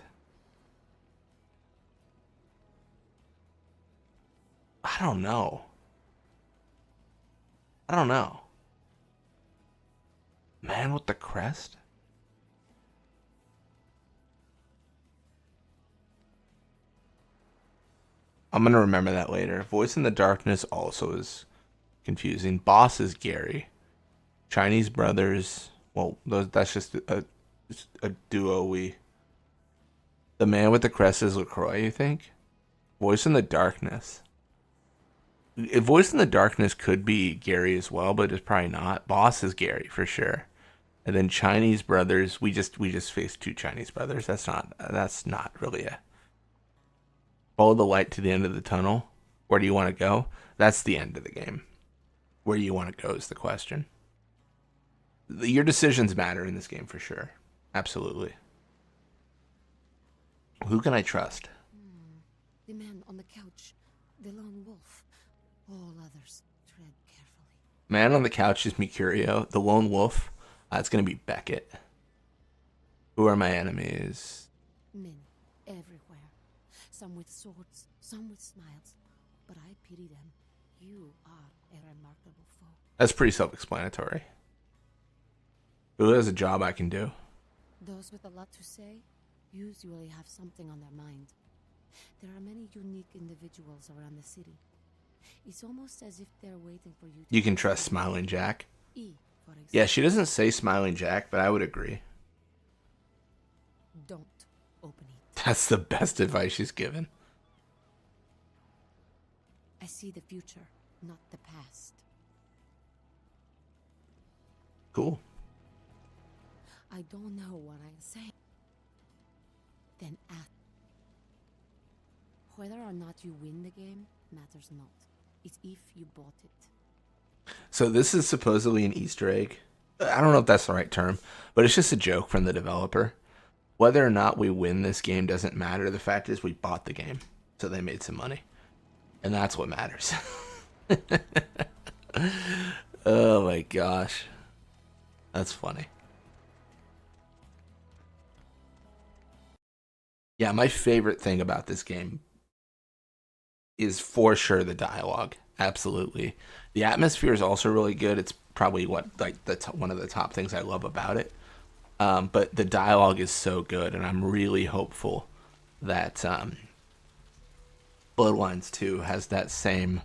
I don't know. Man with the crest? I'm gonna remember that later. Voice in the Darkness also is confusing. Boss is Gary. Chinese Brothers. Well, that's just a duo. The man with the crest is LaCroix, you think? Voice in the Darkness. Voice in the Darkness could be Gary as well, but it's probably not. Boss is Gary for sure. And then Chinese Brothers, we just faced 2 Chinese brothers. That's not really a follow the light to the end of the tunnel. Where do you want to go? That's the end of the game. Where do you want to go is the question. Your decisions matter in this game for sure. Absolutely. Who can I trust? The man on the couch, the lone wolf. All others, tread carefully. Man on the couch is Mercurio. The lone wolf, it's going to be Beckett. Who are my enemies? Men, everywhere. Some with swords, some with smiles. But I pity them. You are a remarkable foe. That's pretty self-explanatory. Who has a job I can do? Those with a lot to say usually have something on their mind. There are many unique individuals around the city. It's almost as if they're waiting for you to... You can trust Smiling Jack. E, for example. Yeah, she doesn't say Smiling Jack, but I would agree. Don't open it. That's the best advice she's given. I see the future, not the past. Cool. I don't know what I'm saying. Then act. Whether or not you win the game matters not. It's if you bought it. So this is supposedly an Easter egg. I don't know if that's the right term, but it's just a joke from the developer. Whether or not we win this game doesn't matter. The fact is we bought the game, so they made some money. And that's what matters. Oh my gosh. That's funny. Yeah, my favorite thing about this game is for sure the dialogue. Absolutely. The atmosphere is also really good. It's probably one of the top things I love about it. But the dialogue is so good, and I'm really hopeful that Bloodlines 2 has that same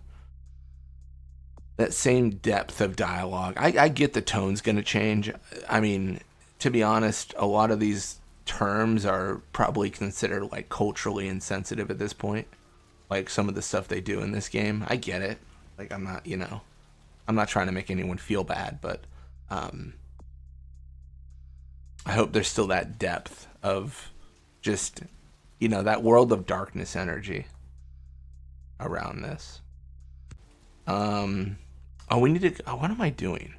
depth of dialogue. I get the tone's going to change. I mean, to be honest, a lot of these terms are probably considered like culturally insensitive at this point. Like some of the stuff they do in this game. I get it. Like I'm not trying to make anyone feel bad, but I hope there's still that depth of just, that world of darkness energy around this. We need to, what am I doing?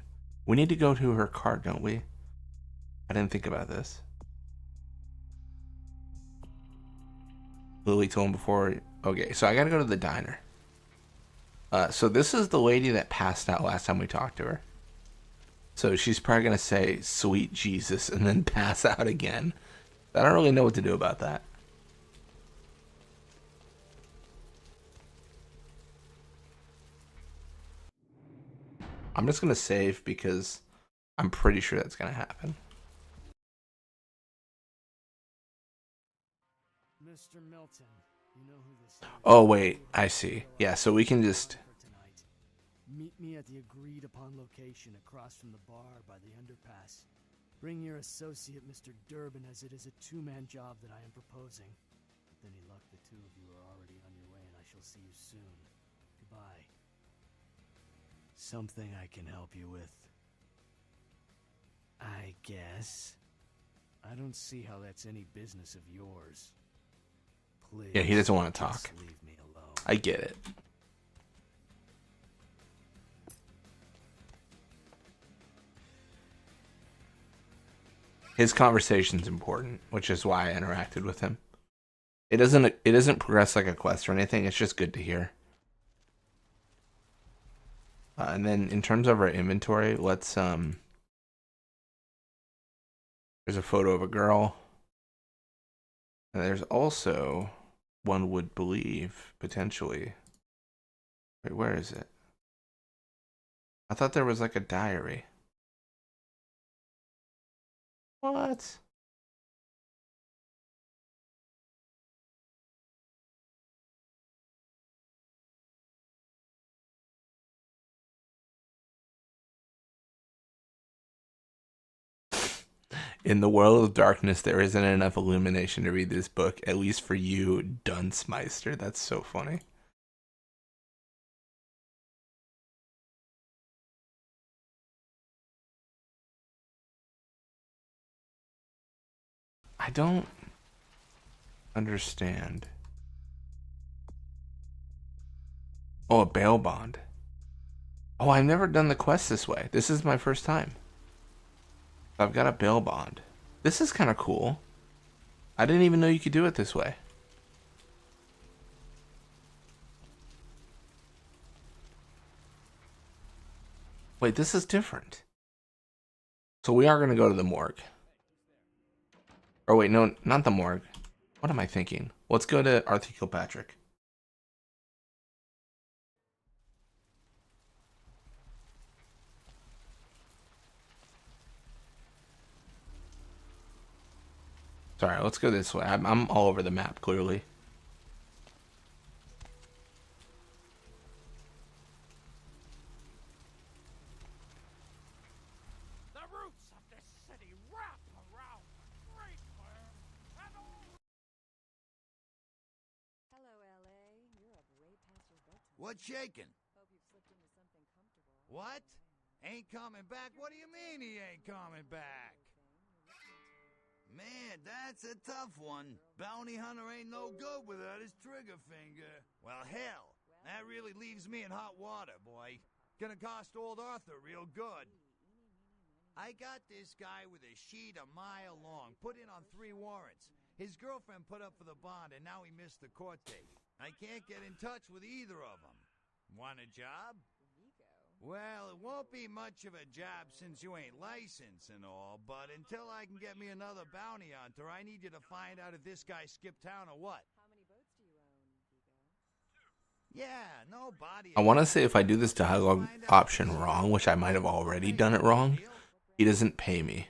We need to go to her cart, don't we? I didn't think about this. Lily told him before. Okay, so I gotta go to the diner. So this is the lady that passed out last time we talked to her. So she's probably gonna say, "Sweet Jesus," and then pass out again. I don't really know what to do about that. I'm just gonna save because I'm pretty sure that's gonna happen. Mr. Milton, you know who this is? Oh wait, I see. Yeah, so we can just... Meet me at the agreed upon location across from the bar by the underpass. Bring your associate, Mr. Durbin, as it is a two-man job that I am proposing. With any luck, the two of you are already on your way, and I shall see you soon. Goodbye. Something I can help you with, I guess. I don't see how that's any business of yours. Please. Yeah, he doesn't want to talk. Just leave me alone. I get it. His conversation's important, which is why I interacted with him. It doesn't progress like a quest or anything. It's just good to hear. And then in terms of our inventory, let's there's a photo of a girl. And there's also, one would believe, potentially. Wait, where is it? I thought there was like a diary. What? In the world of darkness, there isn't enough illumination to read this book, at least for you, Dunce-meister. That's so funny. I don't understand. Oh, a bail bond. Oh, I've never done the quest this way. This is my first time. I've got a bail bond. This is kind of cool. I didn't even know you could do it this way. Wait, this is different. So we are going to go to the morgue. Or wait, no, not the morgue. What am I thinking? Let's go to Arthur Kilpatrick. Sorry, let's go this way. I'm all over the map, clearly. The roots of this city wrap around the Great Fire and all... Hello, L.A. You're up way past your bedtime. What's shaking? Hope you've slipped into something comfortable. What? Ain't coming back? What do you mean he ain't coming back? Man, that's a tough one. Bounty hunter ain't no good without his trigger finger. Well, hell, that really leaves me in hot water, boy. Gonna cost old Arthur real good. I got this guy with a sheet a mile long, put in on 3 warrants. His girlfriend put up for the bond, and now he missed the court date. I can't get in touch with either of them. Want a job? Well, it won't be much of a job since you ain't licensed and all, but until I can get me another bounty hunter, I need you to find out if this guy skipped town or what. How many boats do you own, Vigo? Yeah, nobody. I want to say if I do this dialogue option wrong, which I might have already done it wrong, he doesn't pay me.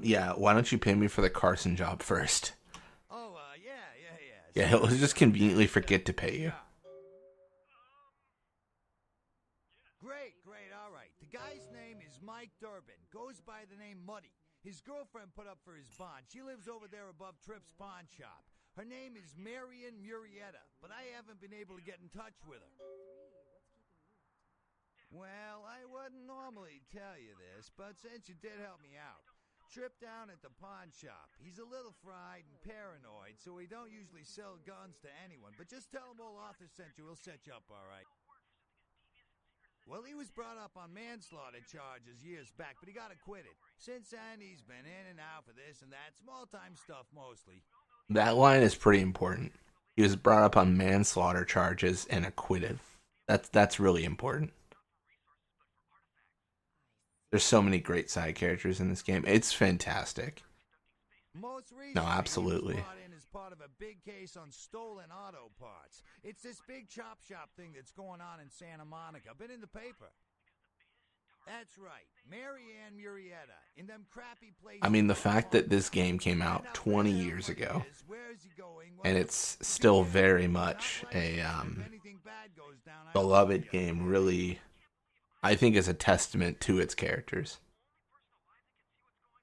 Yeah, why don't you pay me for the Carson job first? Oh, yeah. Yeah, he'll just conveniently forget to pay you. Great, all right. The guy's name is Mike Durbin. Goes by the name Muddy. His girlfriend put up for his bond. She lives over there above Tripp's pawn shop. Her name is Marion Murrieta, but I haven't been able to get in touch with her. Well, I wouldn't normally tell you this, but since you did help me out. Tripp down at the pawn shop. He's a little fried and paranoid, so he don't usually sell guns to anyone. But just tell him old Arthur sent you. He'll set you up all right. Well, he was brought up on manslaughter charges years back, but he got acquitted. Since then, he's been in and out for this and that. Small-time stuff, mostly. That line is pretty important. He was brought up on manslaughter charges and acquitted. That's really important. There's so many great side characters in this game. It's fantastic. No, absolutely. He was brought in as part of a big case on stolen auto parts. It's this big chop shop thing that's going on in Santa Monica. Been in the paper. That's right. Marianne Murrieta. In them crappy places. I mean, the fact that this game came out 20 years ago, and it's still very much a beloved game, really, I think is a testament to its characters.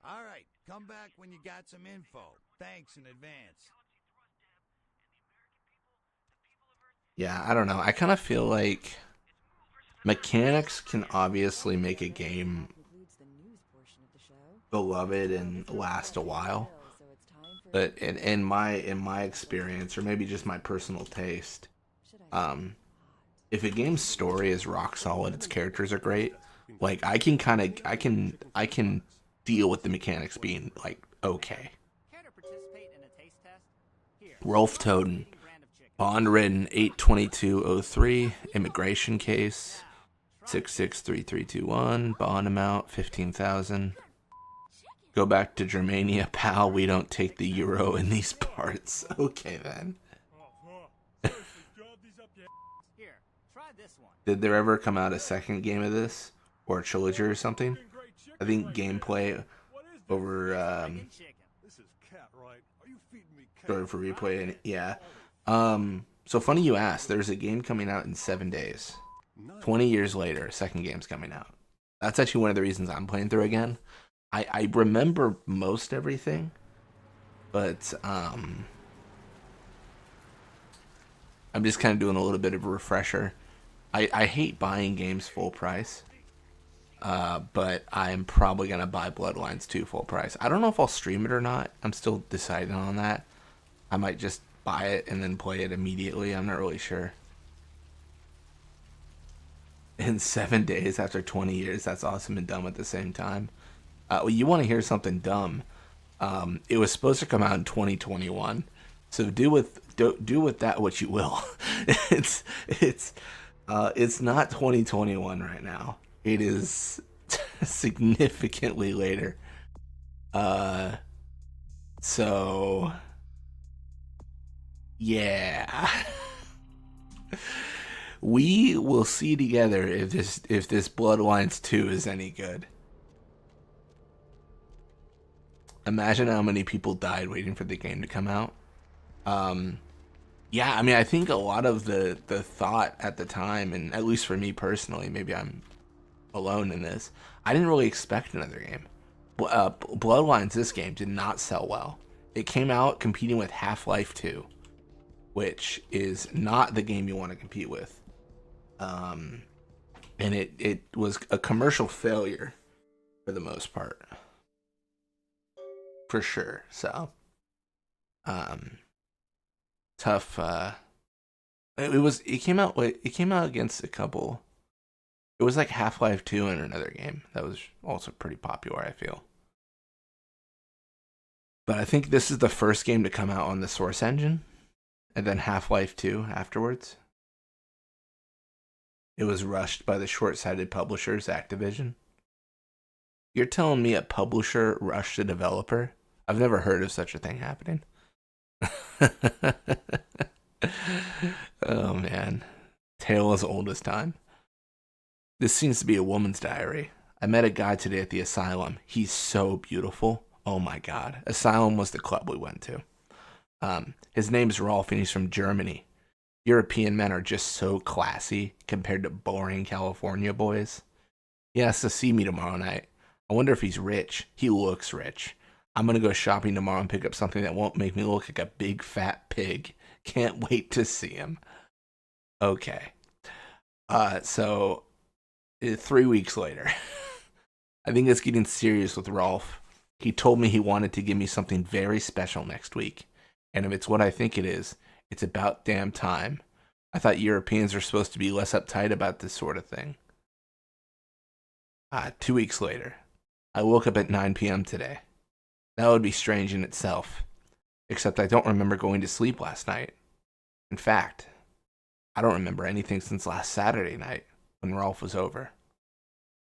All right. Come back when you got some info. Thanks in advance. Yeah, I don't know. I kind of feel like mechanics can obviously make a game beloved and last a while. But in my experience, or maybe just my personal taste, if a game's story is rock solid, its characters are great, like I can deal with the mechanics being like okay. Rolf Toden, bond written 8/22/03, immigration case 663321, bond amount 15,000. Go back to Germania, pal. We don't take the euro in these parts. Okay then. Did there ever come out a second game of this, or a trilogy or something? I think gameplay over sorry for replay, and yeah. So funny you asked. There's a game coming out in 7 days. 20 years later, a second game's coming out. That's actually one of the reasons I'm playing through again. I remember most everything, but I'm just kind of doing a little bit of a refresher. I hate buying games full price, but I'm probably gonna buy Bloodlines 2 full price. I don't know if I'll stream it or not. I'm still deciding on that. I might just buy it and then play it immediately. I'm not really sure. In 7 days after 20 years, that's awesome and dumb at the same time. Well, you want to hear something dumb? It was supposed to come out in 2021, so do with that what you will. it's not 2021 right now. It is significantly later. So yeah. We will see together if this Bloodlines 2 is any good. Imagine how many people died waiting for the game to come out. Yeah, I mean, I think a lot of the thought at the time, and at least for me personally, maybe I'm alone in this, I didn't really expect another game. Bloodlines, this game, did not sell well. It came out competing with Half-Life 2, which is not the game you want to compete with. And it was a commercial failure for the most part, for sure. So, tough. It came out against a couple. It was like Half-Life 2 and another game that was also pretty popular, I feel. But I think this is the first game to come out on the Source engine, and then Half-Life 2 afterwards. It was rushed by the short-sighted publishers, Activision. You're telling me a publisher rushed a developer? I've never heard of such a thing happening. Oh, man. Tale as old as time. This seems to be a woman's diary. I met a guy today at the Asylum. He's so beautiful. Oh, my God. Asylum was the club we went to. His name's Rolf, and he's from Germany. European men are just so classy compared to boring California boys. He has to see me tomorrow night. I wonder if he's rich. He looks rich. I'm going to go shopping tomorrow and pick up something that won't make me look like a big fat pig. Can't wait to see him. Okay. So 3 weeks later, I think it's getting serious with Rolf. He told me he wanted to give me something very special next week. And if it's what I think it is, it's about damn time. I thought Europeans are supposed to be less uptight about this sort of thing. 2 weeks later, I woke up at 9 p.m. today. That would be strange in itself. Except I don't remember going to sleep last night. In fact, I don't remember anything since last Saturday night when Rolf was over.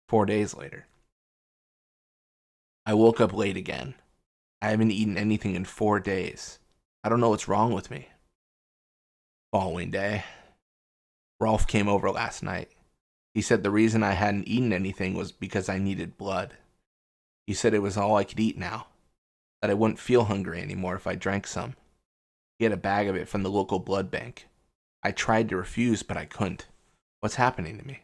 4 days later. I woke up late again. I haven't eaten anything in 4 days. I don't know what's wrong with me. Following day, Rolf came over last night. He said the reason I hadn't eaten anything was because I needed blood. He said it was all I could eat now, that I wouldn't feel hungry anymore if I drank some. He had a bag of it from the local blood bank. I tried to refuse, but I couldn't. What's happening to me?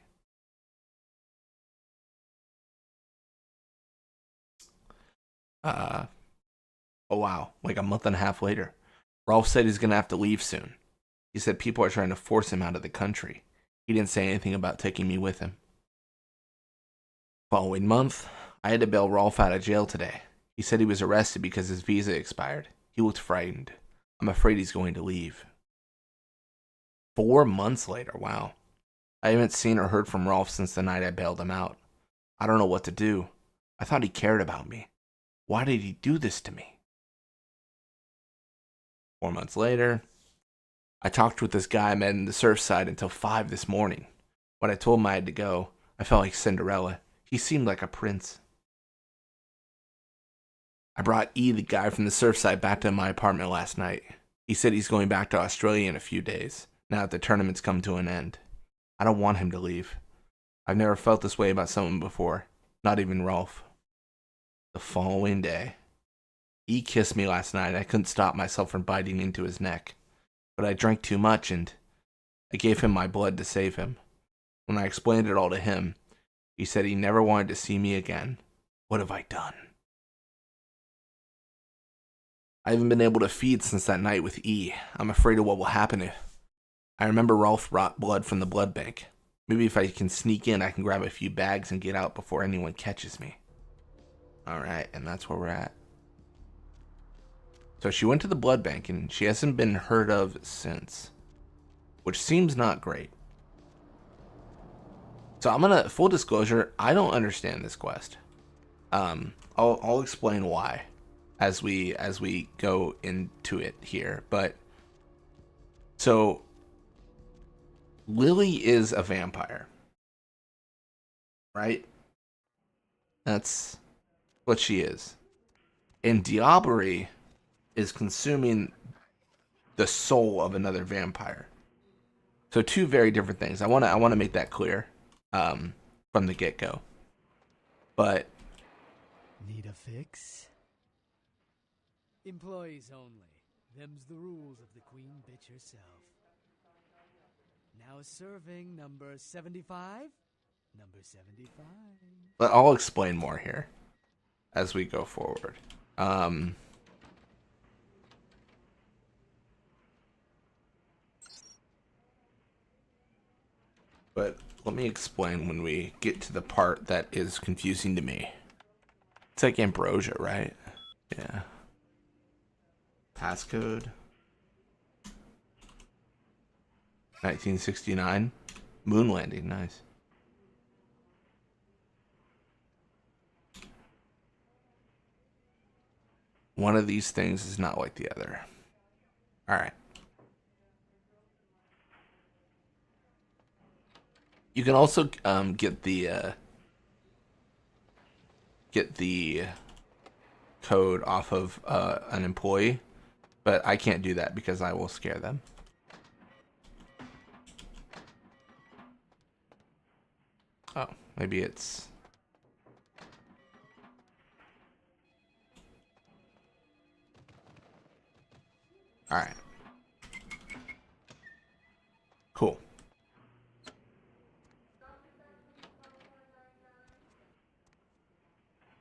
Oh wow, like a month and a half later. Rolf said he's gonna have to leave soon. He said people are trying to force him out of the country. He didn't say anything about taking me with him. Following month, I had to bail Rolf out of jail today. He said he was arrested because his visa expired. He looked frightened. I'm afraid he's going to leave. 4 months later, wow. I haven't seen or heard from Rolf since the night I bailed him out. I don't know what to do. I thought he cared about me. Why did he do this to me? 4 months later, I talked with this guy I met in the Surfside until 5 this morning. When I told him I had to go, I felt like Cinderella. He seemed like a prince. I brought E, the guy from the Surfside, back to my apartment last night. He said he's going back to Australia in a few days, now that the tournament's come to an end. I don't want him to leave. I've never felt this way about someone before, not even Rolf. The following day, E kissed me last night. I couldn't stop myself from biting into his neck. But I drank too much and I gave him my blood to save him. When I explained it all to him, he said he never wanted to see me again. What have I done? I haven't been able to feed since that night with E. I'm afraid of what will happen if... I remember Rolf brought blood from the blood bank. Maybe if I can sneak in, I can grab a few bags and get out before anyone catches me. Alright, and that's where we're at. So she went to the blood bank, and she hasn't been heard of since. Which seems not great. So I'm gonna... Full disclosure, I don't understand this quest. I'll explain why as we go into it here. But... So... Lily is a vampire. Right? That's what she is. And Diablerie is consuming the soul of another vampire. So two very different things. I want to make that clear from the get-go. But need a fix? Employees only. Them's the rules of the queen bitch herself. Now serving number 75? Number 75. But I'll explain more here as we go forward. But let me explain when we get to the part that is confusing to me. It's like Ambrosia, right? Yeah. Passcode. 1969. Moon landing, nice. One of these things is not like the other. Alright. You can also get the code off of an employee, but I can't do that because I will scare them. Oh, maybe it's... Alright. Cool.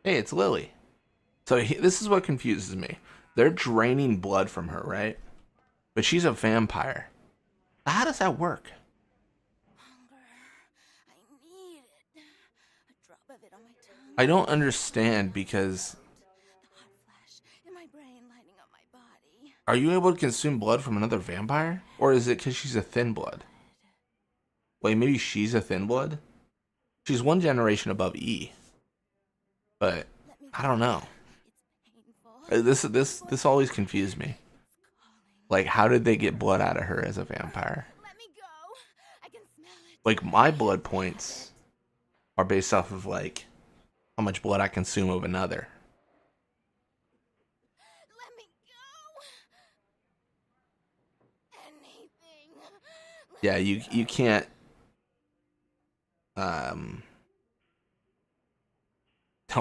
Hey, it's Lily. So this is what confuses me. They're draining blood from her, right? But she's a vampire. How does that work? I don't understand because... Are you able to consume blood from another vampire? Or is it because she's a thin blood? Wait, maybe she's a thin blood? She's one generation above E. But, I don't know. This always confused me. Like, how did they get blood out of her as a vampire? Like, my blood points are based off of, like, how much blood I consume of another. Yeah, you can't oh,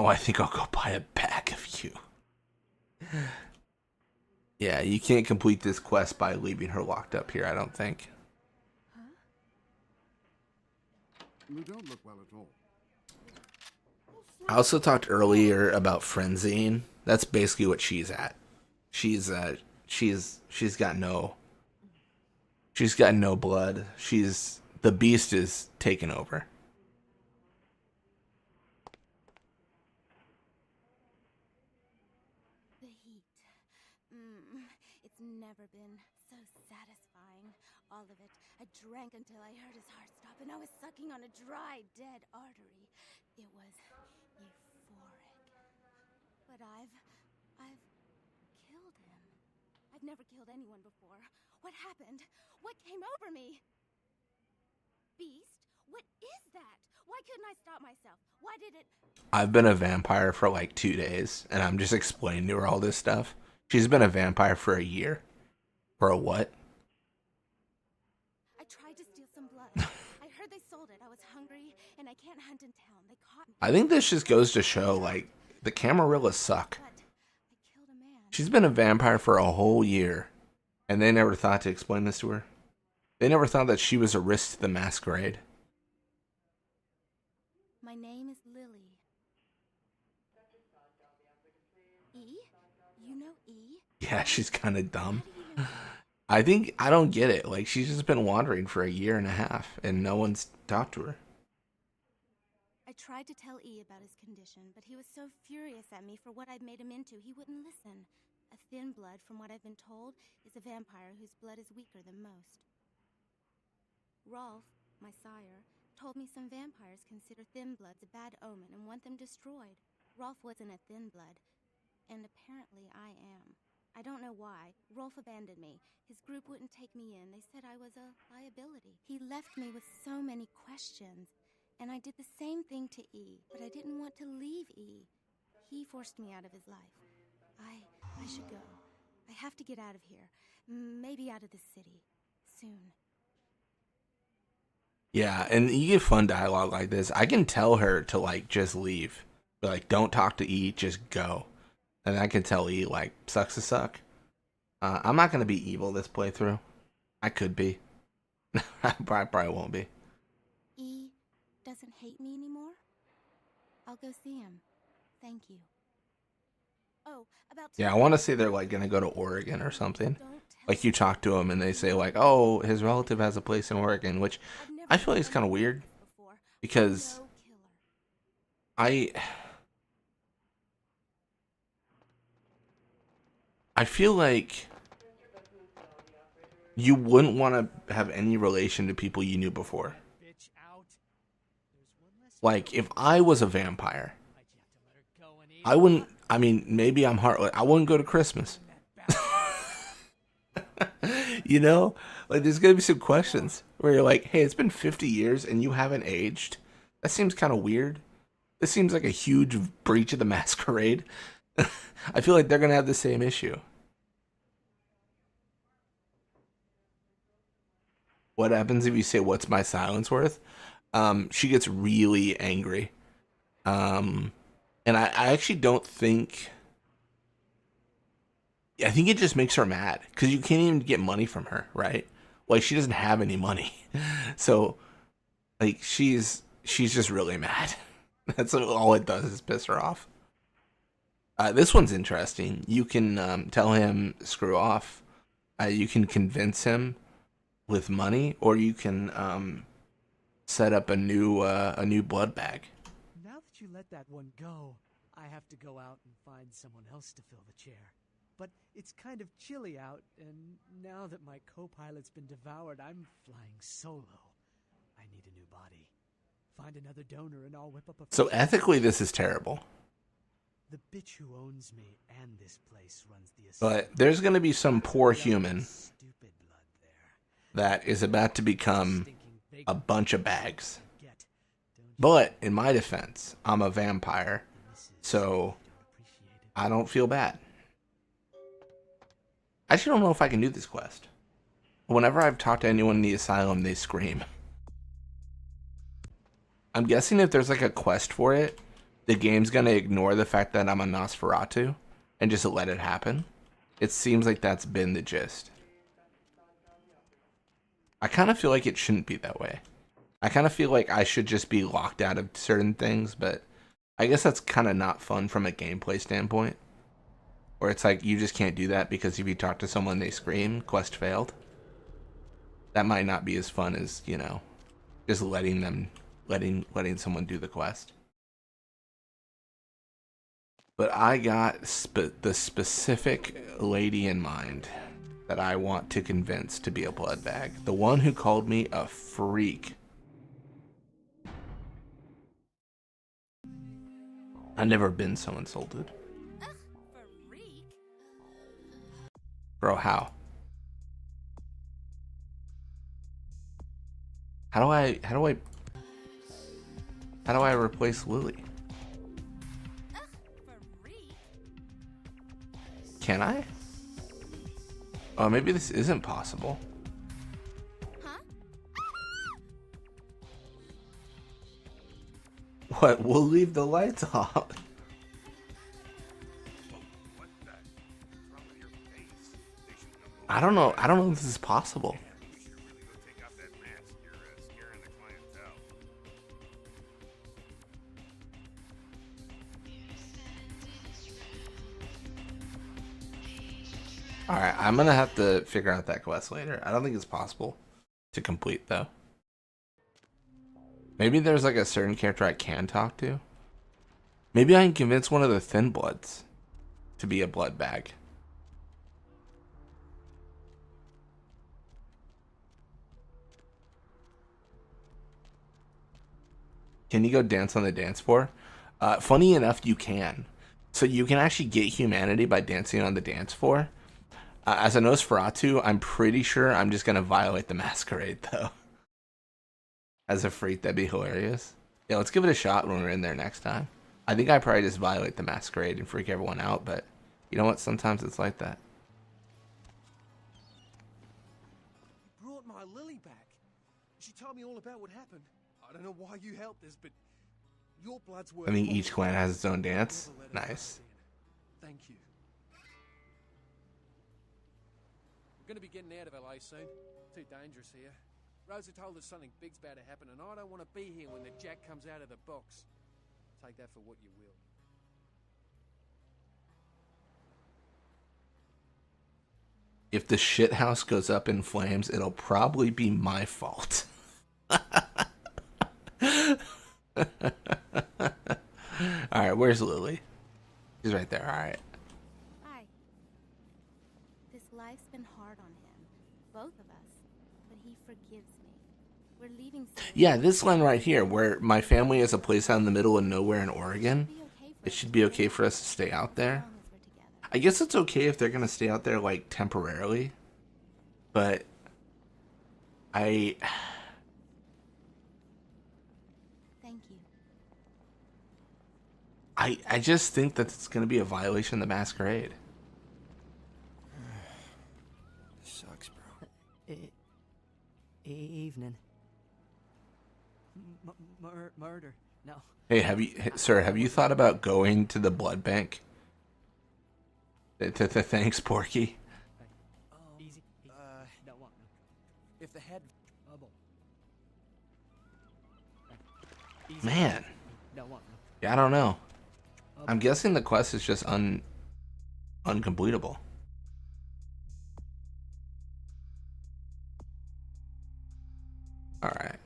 I think I'll go buy a bag of you. Yeah, you can't complete this quest by leaving her locked up here, I don't think. You don't look well at all. I also talked earlier about frenzying. That's basically what she's at. She's got no blood. The beast is taken over. The heat. It's never been so satisfying. All of it. I drank until I heard his heart stop, and I was sucking on a dry, dead artery. It was euphoric. But I've killed him. I've never killed anyone before. What happened? What came over me? Beast? What is that? Why couldn't I stop myself? Why did it... I've been a vampire for like 2 days, and I'm just explaining to her all this stuff. She's been a vampire for a year. For a what? I tried to steal some blood. I heard they sold it. I was hungry, and I can't hunt in town. They caught me. I think this just goes to show, like, the Camarillas suck. She's been a vampire for a whole year, and they never thought to explain this to her. They never thought that she was a risk to the Masquerade. My name is Lily. E? you know E? Yeah, she's kind of dumb. I think I don't get it. Like, she's just been wandering for a year and a half, and no one's talked to her. I tried to tell E about his condition, but he was so furious at me for what I'd made him into, he wouldn't listen. A thin blood, from what I've been told, is a vampire whose blood is weaker than most. Rolf, my sire, told me some vampires consider thin bloods a bad omen and want them destroyed. Rolf wasn't a thin blood, and apparently I am. I don't know why. Rolf abandoned me. His group wouldn't take me in. They said I was a liability. He left me with so many questions, and I did the same thing to E, but I didn't want to leave E. He forced me out of his life. I should go. I have to get out of here. Maybe out of the city. Soon. Yeah, and you get fun dialogue like this. I can tell her to, like, just leave. But, like, don't talk to E, just go. And I can tell E, like, sucks to suck. I'm not going to be evil this playthrough. I could be. I probably won't be. E doesn't hate me anymore? I'll go see him. Thank you. Oh, about Yeah, I want to say they're, like, going to go to Oregon or something. Like, you talk to them and they say, like, oh, his relative has a place in Oregon, which I feel like is kind of weird. Because I feel like you wouldn't want to have any relation to people you knew before. Like, if I was a vampire, I wouldn't, I mean, maybe I'm heartless. I wouldn't go to Christmas. You know? Like, there's going to be some questions where you're like, hey, it's been 50 years and you haven't aged. That seems kind of weird. This seems like a huge breach of the Masquerade. I feel like they're going to have the same issue. What happens if you say, what's my silence worth? She gets really angry. And I actually don't think... I think it just makes her mad. Because you can't even get money from her, right? Like, she doesn't have any money. So, like, she's just really mad. That's all it does is piss her off. This one's interesting. You can tell him screw off. You can convince him with money, or you can set up a new blood bag. Now that you let that one go, I have to go out and find someone else to fill the chair. But it's kind of chilly out, and now that my co-pilot's been devoured, I'm flying solo. I need a new body. Find another donor and I'll whip up a... So ethically, this is terrible. The bitch who owns me and this place runs the... But there's going to be some poor human that is about to become a bunch of bags. But in my defense, I'm a vampire, so I don't feel bad. I actually don't know if I can do this quest. Whenever I've talked to anyone in the asylum, they scream. I'm guessing if there's like a quest for it, the game's gonna ignore the fact that I'm a Nosferatu and just let it happen. It seems like that's been the gist. I kind of feel like it shouldn't be that way. I kind of feel like I should just be locked out of certain things, but I guess that's kind of not fun from a gameplay standpoint. Where it's like, you just can't do that because if you talk to someone they scream, quest failed. That might not be as fun as, you know, just letting someone do the quest. But I got the specific lady in mind that I want to convince to be a blood bag. The one who called me a freak. I've never been so insulted. Bro, how? How do I replace Lily? Can I? Oh, maybe this isn't possible. What? We'll leave the lights off. I don't know if this is possible. Alright, I'm gonna have to figure out that quest later. I don't think it's possible to complete, though. Maybe there's like a certain character I can talk to. Maybe I can convince one of the Thin Bloods to be a blood bag. Can you go dance on the dance floor? Funny enough, you can. So you can actually get humanity by dancing on the dance floor. As a Nosferatu, I'm pretty sure I'm just going to violate the Masquerade, though. As a freak, that'd be hilarious. Yeah, let's give it a shot when we're in there next time. I think I probably just violate the Masquerade and freak everyone out, but you know what? Sometimes it's like that. You brought my Lily back. She told me all about what happened. I don't know why you helped us, but your blood's worth. I think each clan has its own dance. Nice. Thank you. We're gonna be getting out of LA soon. Too dangerous here. Rosa told us something big's about to happen, and I don't want to be here when the jack comes out of the box. Take that for what you will. If the shit house goes up in flames, it'll probably be my fault. Alright, where's Lily? She's right there, alright. Hi. This life's been hard on him, both of us, but he forgives me. We're leaving soon. Yeah, this line right here, where my family has a place out in the middle of nowhere in Oregon. It should be okay for us to stay out there. I guess it's okay if they're gonna stay out there, like, temporarily. But Thank you. I just think that it's gonna be a violation of the Masquerade. Sucks, bro. Evening. Murder. No. Hey, sir, have you thought about going to the blood bank? Thanks, Porky. Easy. Don't want no. If the head bubble. Man. Don't want no. Yeah, I don't know. I'm guessing the quest is just uncompletable. Alright.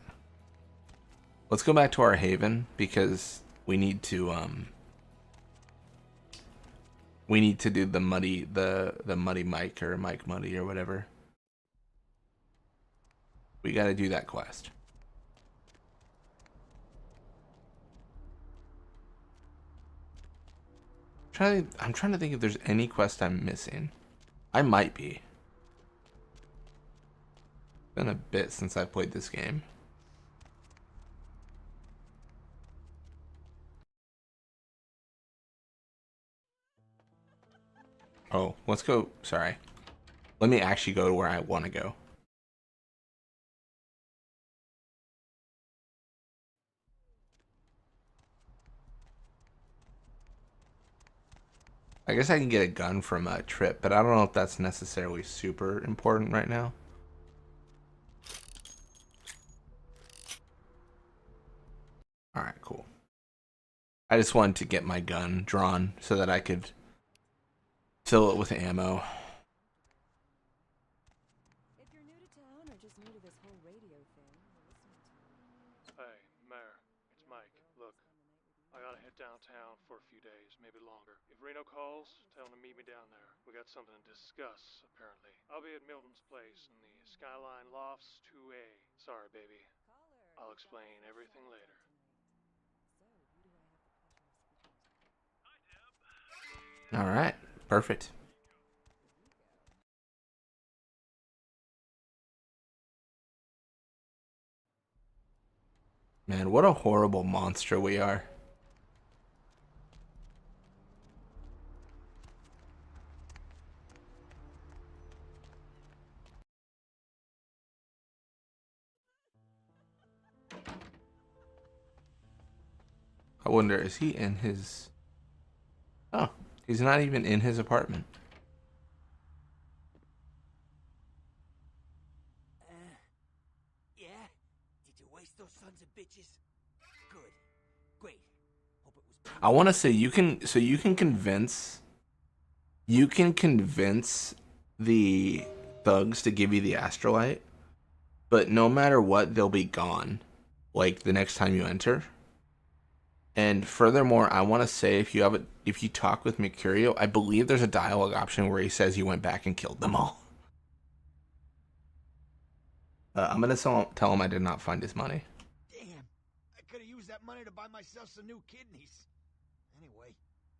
Let's go back to our haven because we need to do the muddy Mike or Mike Muddy or whatever. We gotta do that quest. I'm trying to think if there's any quest I'm missing. I might be. It's been a bit since I played this game. Oh, let's go. Sorry. Let me actually go to where I want to go. I guess I can get a gun from a trip, but I don't know if that's necessarily super important right now. Alright, cool. I just wanted to get my gun drawn so that I could fill it with ammo. If you're new to town or just new to this whole radio thing, you're listening to... Hey, Mayor, it's Mike. Look, I gotta head downtown for a few days, maybe longer. If Reno calls, tell him to meet me down there. We got something to discuss, apparently. I'll be at Milton's place in the Skyline Lofts 2A. Sorry, baby. I'll explain everything later. All right, perfect. Man, what a horrible monster we are. I wonder, is he in his... Oh, he's not even in his apartment. Yeah? Did you waste those sons of bitches? Good. Great. Hope it was... I want to say you can convince the thugs to give you the astrolite, but no matter what, they'll be gone, like the next time you enter. And furthermore, I want to say if you talk with Mercurio, I believe there's a dialogue option where he says he went back and killed them all. I'm gonna tell him I did not find his money. Damn, I could have used that money to buy myself some new kidneys. Anyway.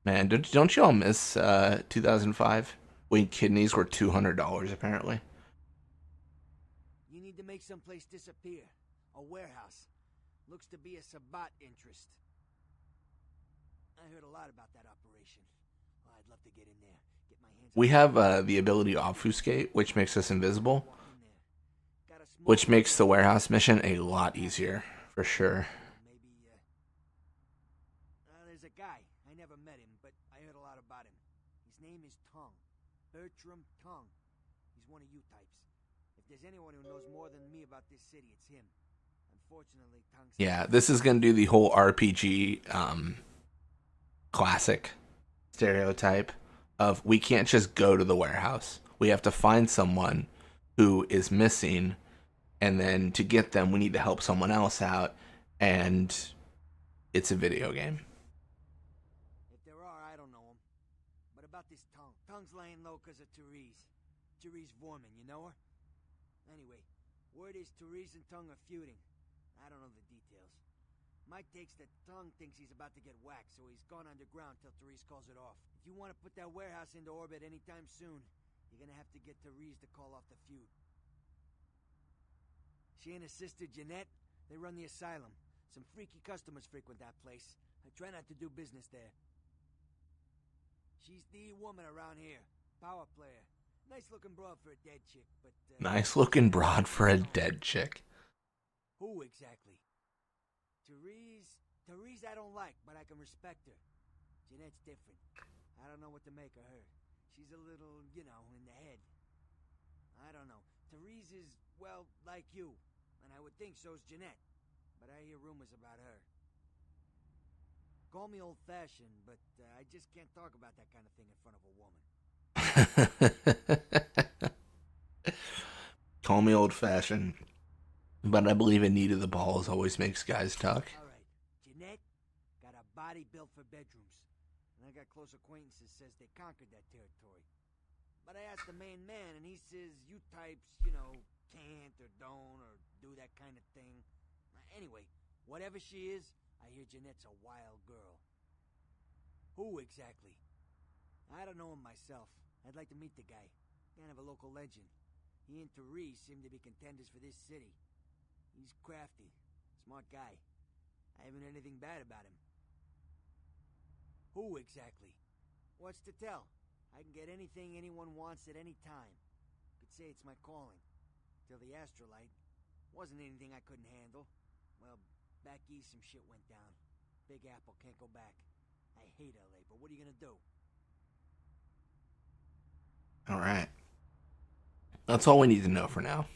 Man, don't you all miss 2005 when kidneys were $200 apparently? You need to make someplace disappear. A warehouse. Looks to be a Sabbat interest. I heard a lot about that operation. Well, I'd love to get in there. Get my hands We have the ability to obfuscate, which makes us invisible, which makes the warehouse mission a lot easier, for sure. There's a guy. I never met him, but I heard a lot about him. His name is Tongue. Bertram Tongue. He's one of you types. If there's anyone who knows more than me about this city, it's him. Unfortunately, Tongue's... Yeah, this is gonna do the whole RPG classic stereotype of we can't just go to the warehouse. We have to find someone who is missing, and then to get them, we need to help someone else out, and it's a video game. If there are, I don't know him. But about this Tongue. Tongue's laying low because of Therese. Therese Vorman, you know her? Anyway, word is Therese and Tongue are feuding. I don't know the details. Mike takes that Tongue thinks he's about to get whacked, so he's gone underground till Therese calls it off. If you want to put that warehouse into orbit anytime soon, you're gonna have to get Therese to call off the feud. She and her sister Jeanette, they run the asylum. Some freaky customers frequent that place. I try not to do business there. She's the woman around here. Power player. Nice looking broad for a dead chick, but... Nice looking broad for a dead chick. Who exactly? Therese I don't like, but I can respect her. Jeanette's different. I don't know what to make of her. She's a little, you know, in the head. I don't know. Therese is, well, like you. And I would think so's Jeanette. But I hear rumors about her. Call me old-fashioned, but I just can't talk about that kind of thing in front of a woman. Call me old-fashioned, but I believe in need of the balls always makes guys talk. Alright, Jeanette got a body built for bedrooms. And I got close acquaintances says they conquered that territory. But I asked the main man, and he says you types, you know, can't or don't or do that kind of thing. Anyway, whatever she is, I hear Jeanette's a wild girl. Who exactly? I don't know him myself. I'd like to meet the guy. Kind of a local legend. He and Therese seem to be contenders for this city. He's crafty. Smart guy. I haven't heard anything bad about him. Who exactly? What's to tell? I can get anything anyone wants at any time. Could say it's my calling. Till the astrolite. Wasn't anything I couldn't handle. Well, back east some shit went down. Big Apple can't go back. I hate LA, but what are you gonna do? Alright. That's all we need to know for now.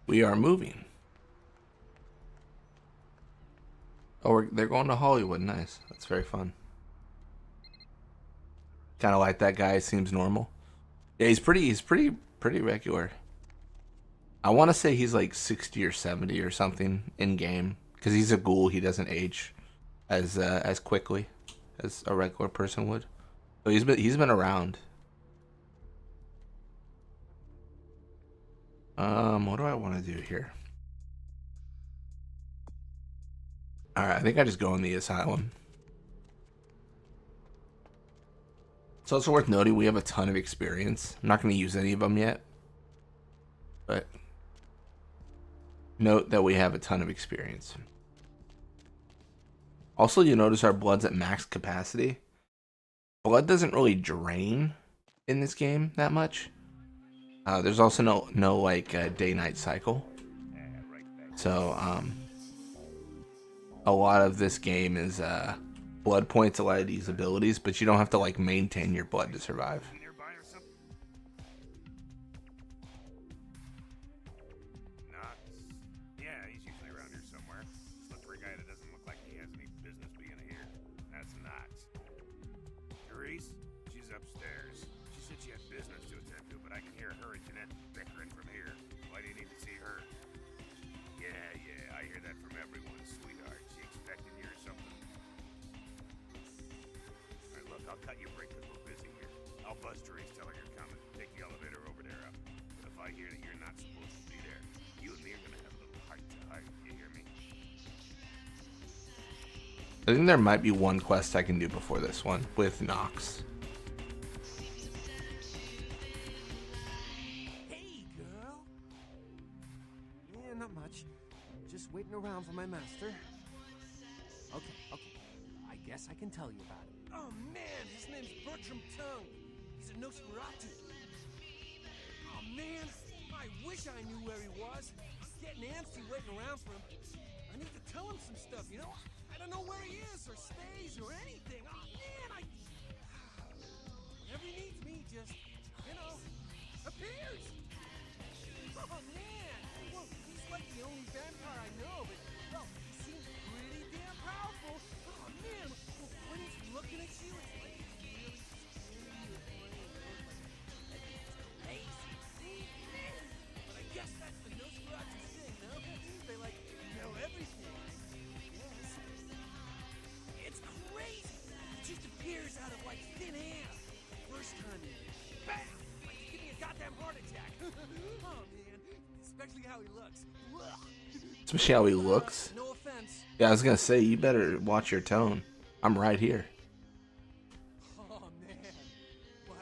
We are moving. Oh, they're going to Hollywood. Nice. That's very fun. Kind of like that guy. Seems normal. Yeah, he's pretty regular. I want to say he's like 60 or 70 or something in game because he's a ghoul. He doesn't age as quickly as a regular person would. So he's been around. What do I want to do here? Alright, I think I just go in the asylum. It's also worth noting we have a ton of experience. I'm not going to use any of them yet. But note that we have a ton of experience. Also, you notice our blood's at max capacity. Blood doesn't really drain in this game that much. There's also no like day-night cycle. So a lot of this game is blood points a lot of these abilities, but you don't have to like maintain your blood to survive. Knox? Yeah, he's usually around here somewhere. Just look for a guy that doesn't look like he has any business being here. That's Knox. Therese? She's upstairs. She said she had business to attend to, but I can hear her and Jeanette bickering from here. Why do you need to see her? Yeah, I hear that from everyone, sweetheart. She expecting you or something. Alright, look, I'll cut you a break because we're busy here. I'll buzz Therese, tell her you're coming. Take the elevator over there up. But if I hear that you're not supposed to be there, you and me are gonna have a little heart-to-heart. You hear me? I think there might be one quest I can do before this one with Nox. Hey, girl. Yeah, not much. Just waiting around for my master. Okay. I guess I can tell you about it. Oh, man, his name's Bertram Tongue. He's a Nosferatu. Oh, man, I wish I knew where he was. I'm getting antsy waiting around for him. I need to tell him some stuff, you know? I don't know where he is or stays or anything. Oh, man, whenever he needs me, just, appears. Oh, man. Well, he's like the only vampire I know, but, well, he seems pretty damn powerful. Oh, man, when he's looking at you, it's like he's really spinning your brain. It's crazy. But I guess that's the Nosferatu's thing, no? They, like, know everything. Yes. It's crazy. It just appears out of, like, thin air. First time, bam! Like he's giving a goddamn heart attack. Oh, man. Especially how he looks. Especially how he looks. No offense. Yeah, I was gonna say, you better watch your tone. I'm right here. Oh, man. Wow.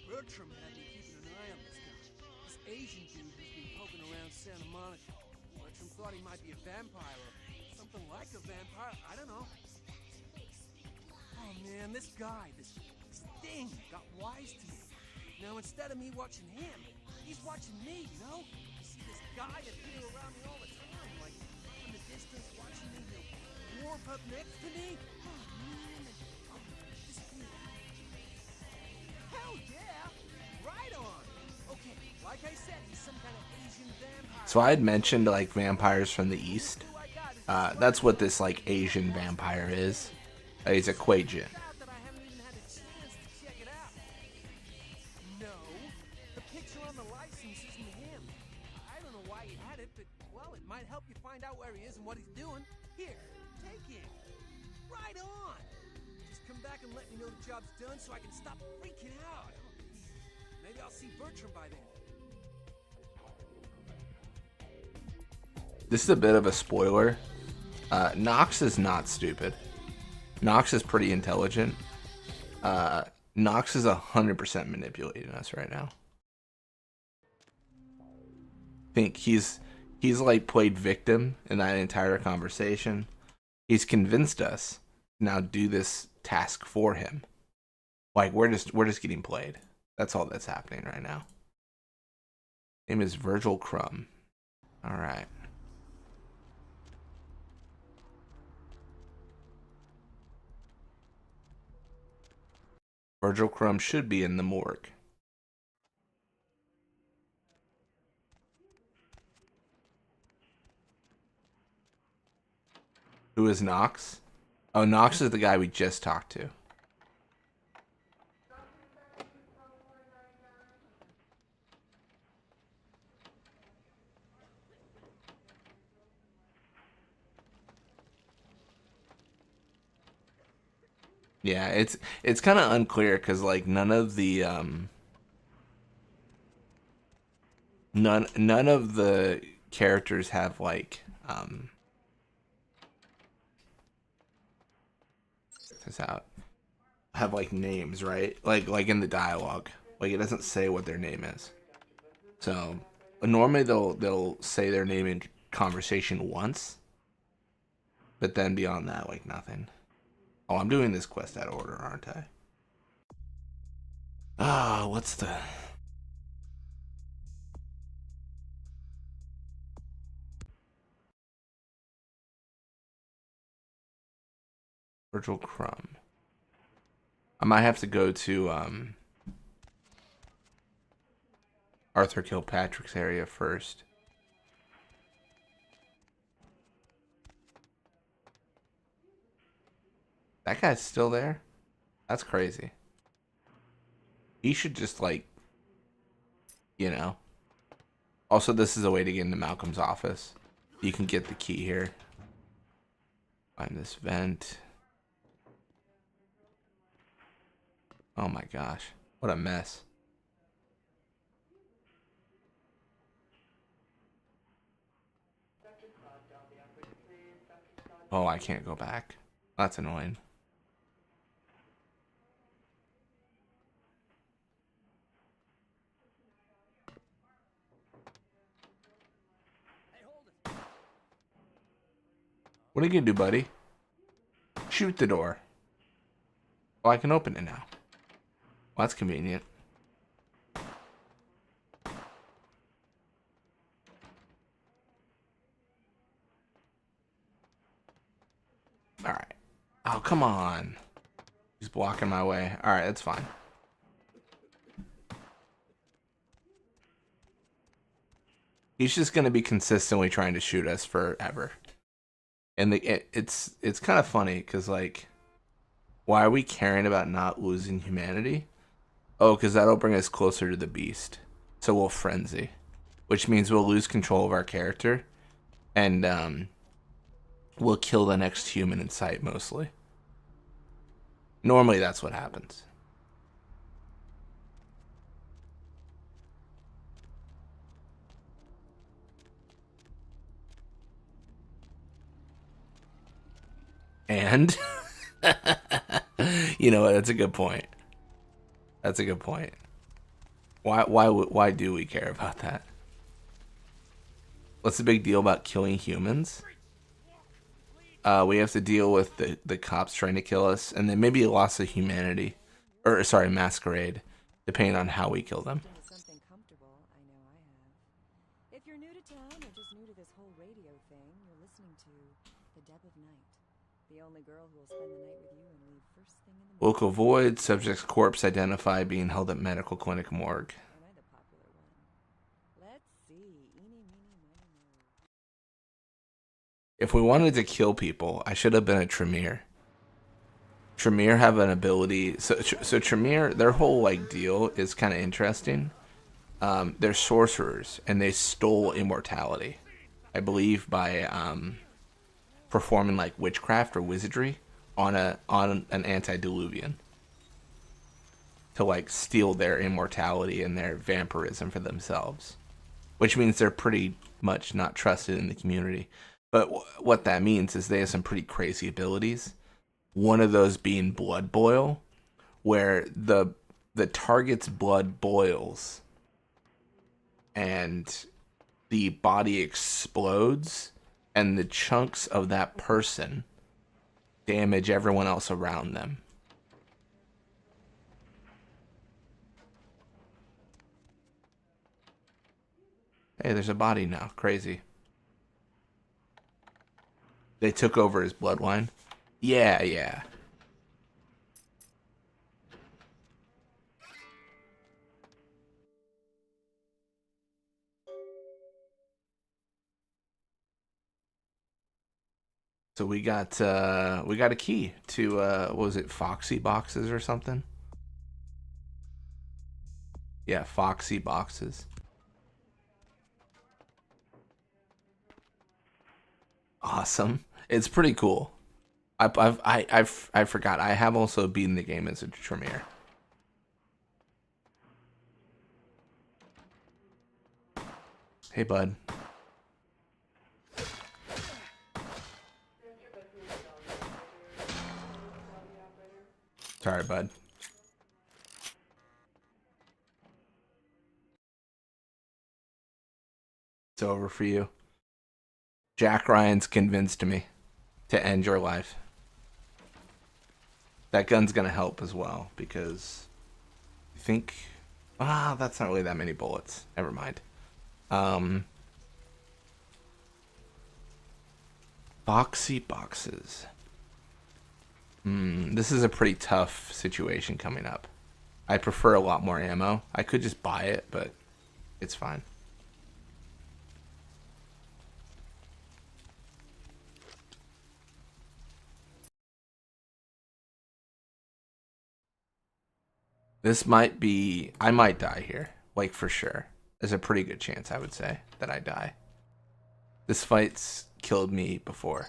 Bertram had me keeping an eye on this guy. This Asian dude who's been poking around Santa Monica. Bertram thought he might be a vampire or something like a vampire. I don't know. Oh, man, this guy, this thing got wise to me. Now, instead of me watching him, he's watching me, you know? I see this guy that's here around me all the time, like, in the distance, watching me, warp up next to me. Oh, man, disappear. Hell yeah! Right on! Okay, like I said, he's some kind of Asian vampire. So I had mentioned like vampires from the East. That's what this like Asian vampire is. He's a Quajin. No, the picture on the license isn't him. I don't know why he had it, but, well, it might help you find out where he is and what he's doing. Here, take him. Right on. Just come back and let me know the job's done so I can stop freaking out. Maybe I'll see Bertram by then. This is a bit of a spoiler. Nox is not stupid. Nox is pretty intelligent. Nox is 100% manipulating us right now. I think he's like played victim in that entire conversation. He's convinced us to now do this task for him. Like we're just getting played. That's all that's happening right now. Name is Virgil Crumb. All right. Virgil Crumb should be in the morgue. Who is Nox? Oh, Nox is the guy we just talked to. Yeah, it's kind of unclear because like none of the none of the characters have like check this out, have like names, right? Like in the dialogue, like it doesn't say what their name is. So normally they'll say their name in conversation once, but then beyond that, like nothing. Oh, I'm doing this quest out of order, aren't I? Ah, what's the... Virgil Crumb. I might have to go to Arthur Kilpatrick's area first. That guy's still there? That's crazy. He should just, like, you know. Also, this is a way to get into Malcolm's office. You can get the key here. Find this vent. Oh my gosh. What a mess. Oh, I can't go back. That's annoying. What are you gonna do, buddy? Shoot the door. Oh, I can open it now. Well, that's convenient. Alright. Oh, come on. He's blocking my way. Alright, that's fine. He's just gonna be consistently trying to shoot us forever. And it's kind of funny, because, like, why are we caring about not losing humanity? Oh, because that'll bring us closer to the beast. So we'll frenzy. Which means we'll lose control of our character. And, we'll kill the next human in sight, mostly. Normally, that's what happens. And you know what? That's a good point. That's a good point. Why do we care about that? What's the big deal about killing humans? We have to deal with the cops trying to kill us, and then maybe a loss of humanity, or sorry, Masquerade, depending on how we kill them. Something comfortable, I know I have. If you're new to town or just new to this whole radio thing, you're listening to The Deb of Night. The only girl who will spend the night with you and leave first thing in the morning. Local void, subject's corpse identified, being held at medical clinic morgue. Am I the popular one? Let's see. Eeny, meeny, miny, moe. If we wanted to kill people, I should have been a Tremere. Tremere have an ability. So Tremere, their whole like deal is kind of interesting. They're sorcerers, and they stole immortality, I believe, by performing like witchcraft or wizardry on an antediluvian to like steal their immortality and their vampirism for themselves, which means they're pretty much not trusted in the community. But what that means is they have some pretty crazy abilities. One of those being blood boil, where the target's blood boils and the body explodes, and the chunks of that person damage everyone else around them. Hey, there's a body now. Crazy. They took over his bloodline. Yeah. So we got a key to what was it, Foxy boxes or something? Yeah, Foxy boxes. Awesome. It's pretty cool. I forgot. I have also beaten the game as a Tremere. Hey, bud. Sorry, bud. It's over for you. Jack Ryan's convinced me to end your life. That gun's gonna help as well, because I think that's not really that many bullets. Never mind. Foxy boxes. This is a pretty tough situation coming up. I prefer a lot more ammo. I could just buy it, but it's fine. This might be... I might die here. Like, for sure. There's a pretty good chance, I would say, that I die. This fight's killed me before.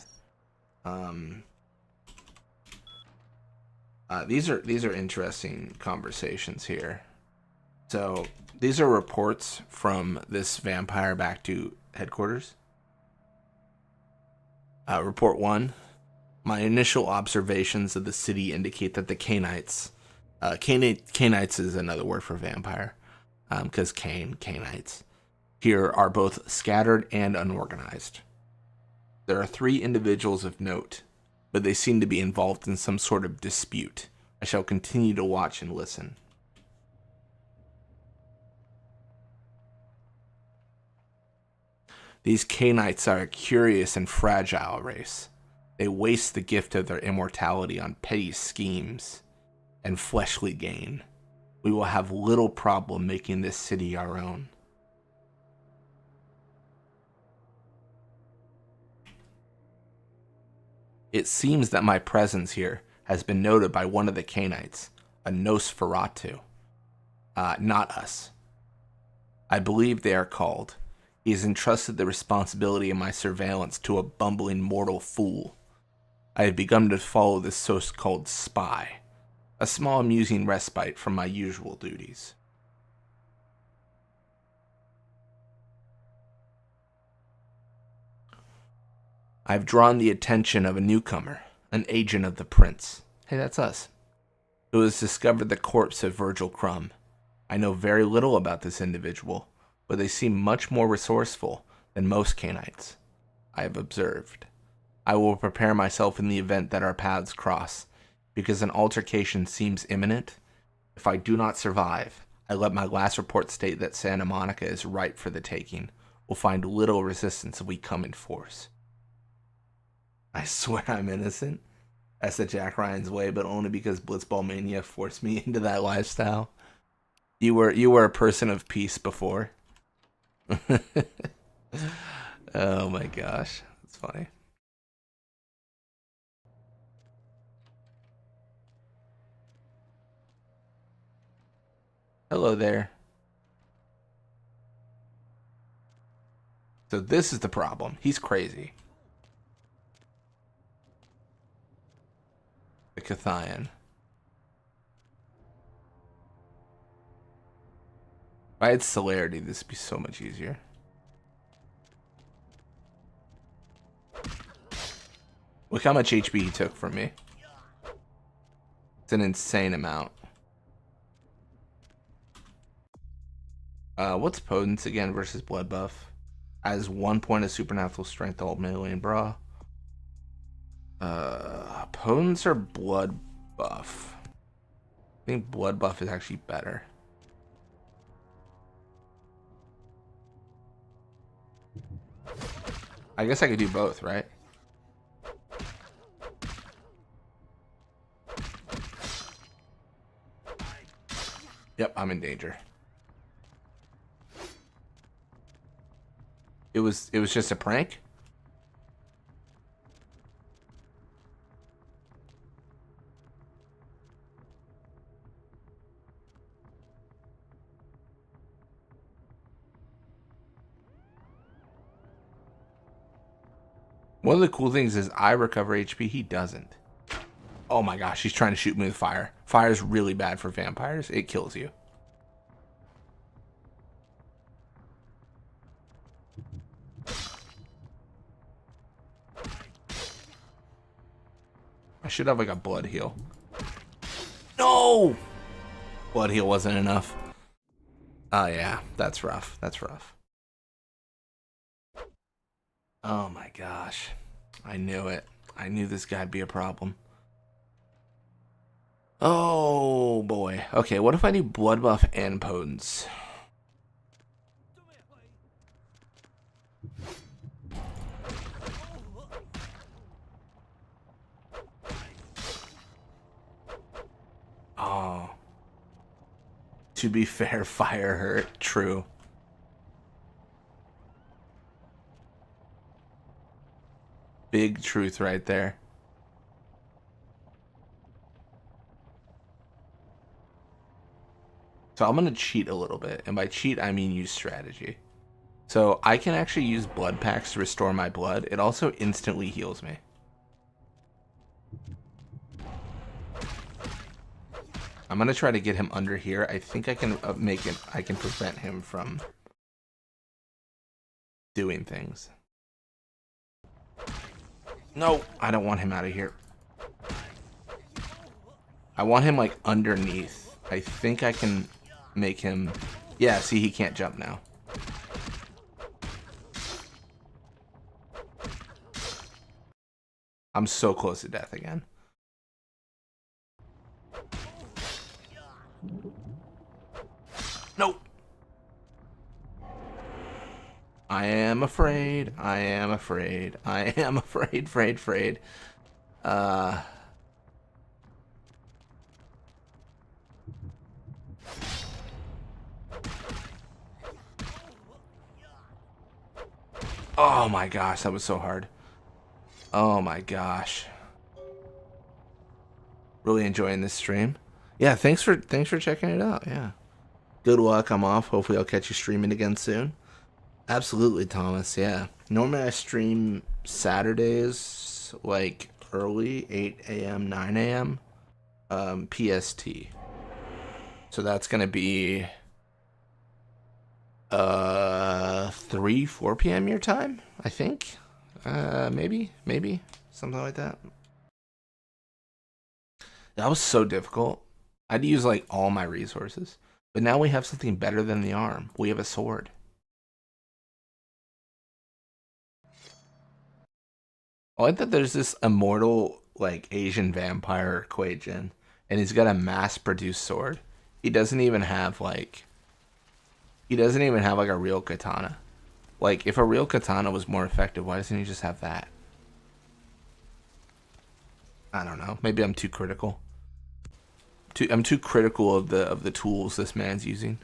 These are interesting conversations here. So, these are reports from this vampire back to headquarters. Report 1. My initial observations of the city indicate that the Canites... Canites is another word for vampire. Because Canites. Here are both scattered and unorganized. There are 3 individuals of note, but they seem to be involved in some sort of dispute. I shall continue to watch and listen. These Canites are a curious and fragile race. They waste the gift of their immortality on petty schemes and fleshly gain. We will have little problem making this city our own. It seems that my presence here has been noted by one of the Canites, a Nosferatu. Not us. I believe they are called. He has entrusted the responsibility of my surveillance to a bumbling mortal fool. I have begun to follow this so-called spy, a small amusing respite from my usual duties. I've drawn the attention of a newcomer, an agent of the prince. Hey, that's us. Who has discovered the corpse of Virgil Crumb. I know very little about this individual, but they seem much more resourceful than most Canites I have observed. I will prepare myself in the event that our paths cross, because an altercation seems imminent. If I do not survive, I let my last report state that Santa Monica is ripe for the taking. We'll find little resistance if we come in force. I swear I'm innocent. That's the Jack Ryan's way, but only because Blitzball Mania forced me into that lifestyle. You were a person of peace before. Oh my gosh, that's funny. Hello there. So this is the problem. He's crazy. The Cathian. If I had celerity, this would be so much easier. Look how much HP he took from me. It's an insane amount. What's Potence again versus Blood Buff? As 1 point of supernatural strength, alt melee and bra. Potence or Blood Buff? I think Blood Buff is actually better. I guess I could do both, right? Yep, I'm in danger. It was just a prank? One of the cool things is I recover HP, he doesn't. Oh my gosh, he's trying to shoot me with fire. Fire is really bad for vampires. It kills you. I should have like a blood heal. No! Blood heal wasn't enough. Oh yeah, that's rough. That's rough. Oh my gosh. I knew it. I knew this guy'd be a problem. Oh boy. Okay, what if I do Blood Buff and Potence? To be fair, fire hurt. True. Big truth right there. So I'm gonna cheat a little bit, and by cheat I mean use strategy. So I can actually use blood packs to restore my blood. It also instantly heals me. I'm gonna try to get him under here. I think I can make him. I can prevent him from doing things. No, I don't want him out of here. I want him like underneath. I think I can make him. Yeah, see, he can't jump now. I'm so close to death again. Nope. I am afraid. I am afraid. I am afraid. Oh my gosh, that was so hard. Oh my gosh. Really enjoying this stream. Yeah, thanks for checking it out. Yeah. Good luck. I'm off. Hopefully I'll catch you streaming again soon. Absolutely, Thomas. Yeah. Normally I stream Saturdays like early, 8 a.m., 9 a.m. PST. So that's going to be 3, 4 p.m. your time, I think. Maybe something like that. That was so difficult. I had to use like all my resources. But now we have something better than the arm. We have a sword. I like that there's this immortal like Asian vampire Kuei-jin, and he's got a mass-produced sword. He doesn't even have like a real katana. Like if a real katana was more effective, why doesn't he just have that? I don't know. Maybe I'm too critical. I'm too critical of the tools this man's using.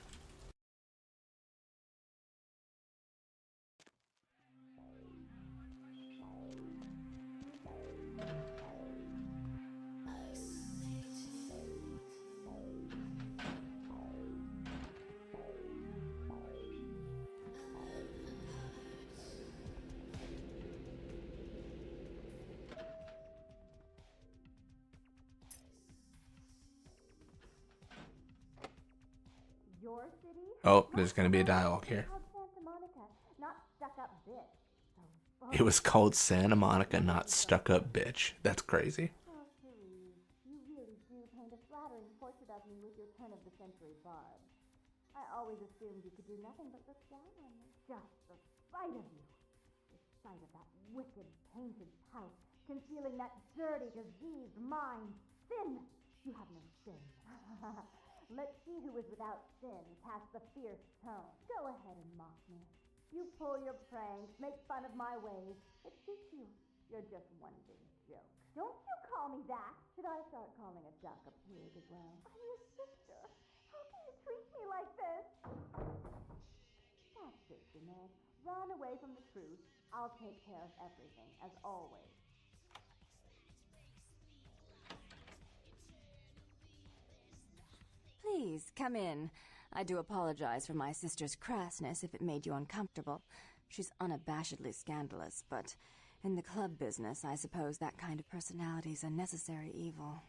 Your city? Oh, there's gonna be a dialogue here. Santa Monica, not stuck-up bitch. It was called Santa Monica, not stuck up bitch. That's crazy. Oh, Therese, you really do paint a flattering portrait of me with your turn-of-the-century barb. I always assumed you could do nothing but look down on me. Just the sight of you. The sight of that wicked painted pout, concealing that dirty, diseased mind. Sin! You have no shame. Let's see who is without sin past the fierce tone. Go ahead and mock me. You pull your pranks, make fun of my ways. It suits you. You're just one big joke. Don't you call me that. Should I start calling a duck a pig as well? I'm your sister. How can you treat me like this? That's it, Jeanette. Run away from the truth. I'll take care of everything, as always. Please, come in. I do apologize for my sister's crassness if it made you uncomfortable. She's unabashedly scandalous, but in the club business, I suppose that kind of personality's a necessary evil.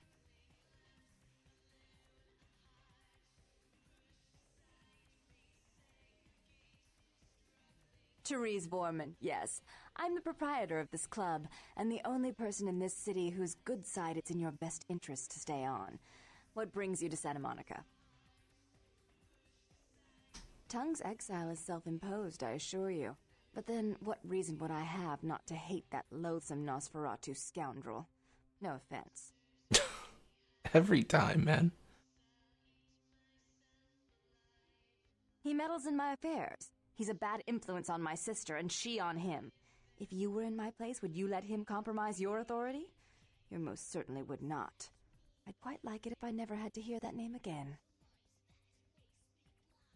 Therese Vorman, yes. I'm the proprietor of this club, and the only person in this city whose good side it's in your best interest to stay on. What brings you to Santa Monica? Tongue's exile is self-imposed, I assure you. But then, what reason would I have not to hate that loathsome Nosferatu scoundrel? No offense. Every time, man. He meddles in my affairs. He's a bad influence on my sister, and she on him. If you were in my place, would you let him compromise your authority? You most certainly would not. I'd quite like it if I never had to hear that name again.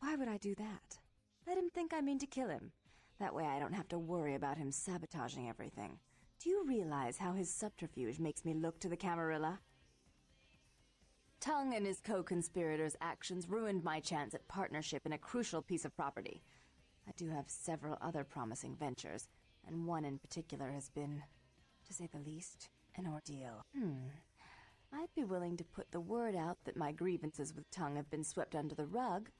Why would I do that? Let him think I mean to kill him. That way I don't have to worry about him sabotaging everything. Do you realize how his subterfuge makes me look to the Camarilla? Tongue and his co-conspirators' actions ruined my chance at partnership in a crucial piece of property. I do have several other promising ventures, and one in particular has been, to say the least, an ordeal. I'd be willing to put the word out that my grievances with Tongue have been swept under the rug,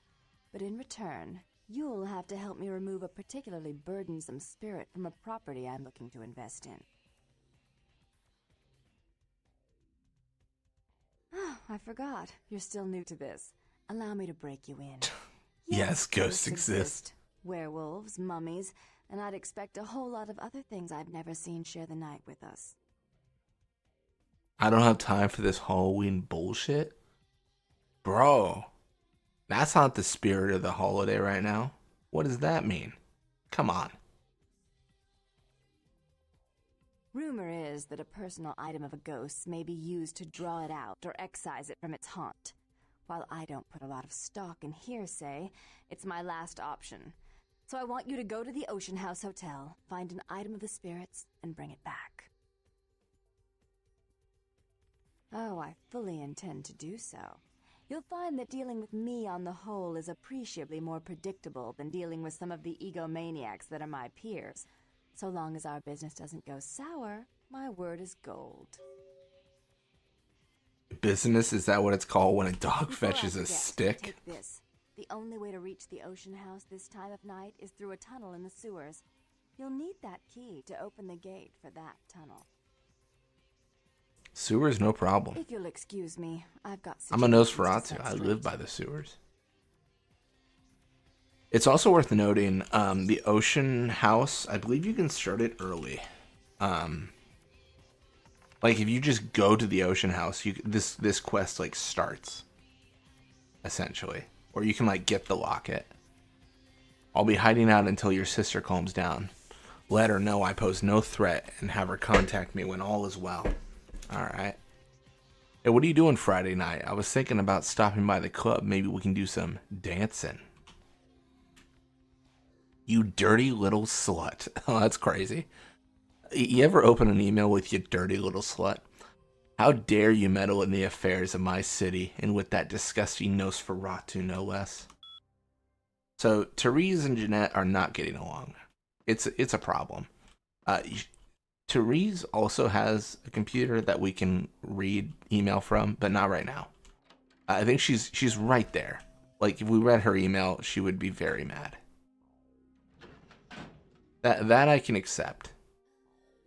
but in return, you'll have to help me remove a particularly burdensome spirit from a property I'm looking to invest in. Oh, I forgot. You're still new to this. Allow me to break you in. Yes, ghosts exist. Werewolves, mummies, and I'd expect a whole lot of other things I've never seen share the night with us. I don't have time for this Halloween bullshit. Bro, that's not the spirit of the holiday right now. What does that mean? Come on. Rumor is that a personal item of a ghost's may be used to draw it out or excise it from its haunt. While I don't put a lot of stock in hearsay, it's my last option. So I want you to go to the Ocean House Hotel, find an item of the spirits, and bring it back. Oh, I fully intend to do so. You'll find that dealing with me on the whole is appreciably more predictable than dealing with some of the egomaniacs that are my peers. So long as our business doesn't go sour, my word is gold. Business, is that what it's called when a dog Before I fetches a forget, stick? Take this. The only way to reach the Ocean House this time of night is through a tunnel in the sewers. You'll need that key to open the gate for that tunnel. Sewers, no problem. If you'll excuse me, I've got I'm a Nosferatu. I live by the sewers. It's also worth noting, the Ocean House, I believe you can start it early. Like if you just go to the Ocean House, this quest like starts, essentially, or you can like get the locket. I'll be hiding out until your sister calms down. Let her know I pose no threat and have her contact me when all is well. All right. Hey, what are you doing Friday night? I was thinking about stopping by the club. Maybe we can do some dancing. You dirty little slut. Oh, that's crazy. You ever open an email with you dirty little slut? How dare you meddle in the affairs of my city, and with that disgusting Nosferatu, no less. So, Therese and Jeanette are not getting along. It's a problem. Therese also has a computer that we can read email from, but not right now. I think she's right there. Like, if we read her email, she would be very mad. That I can accept.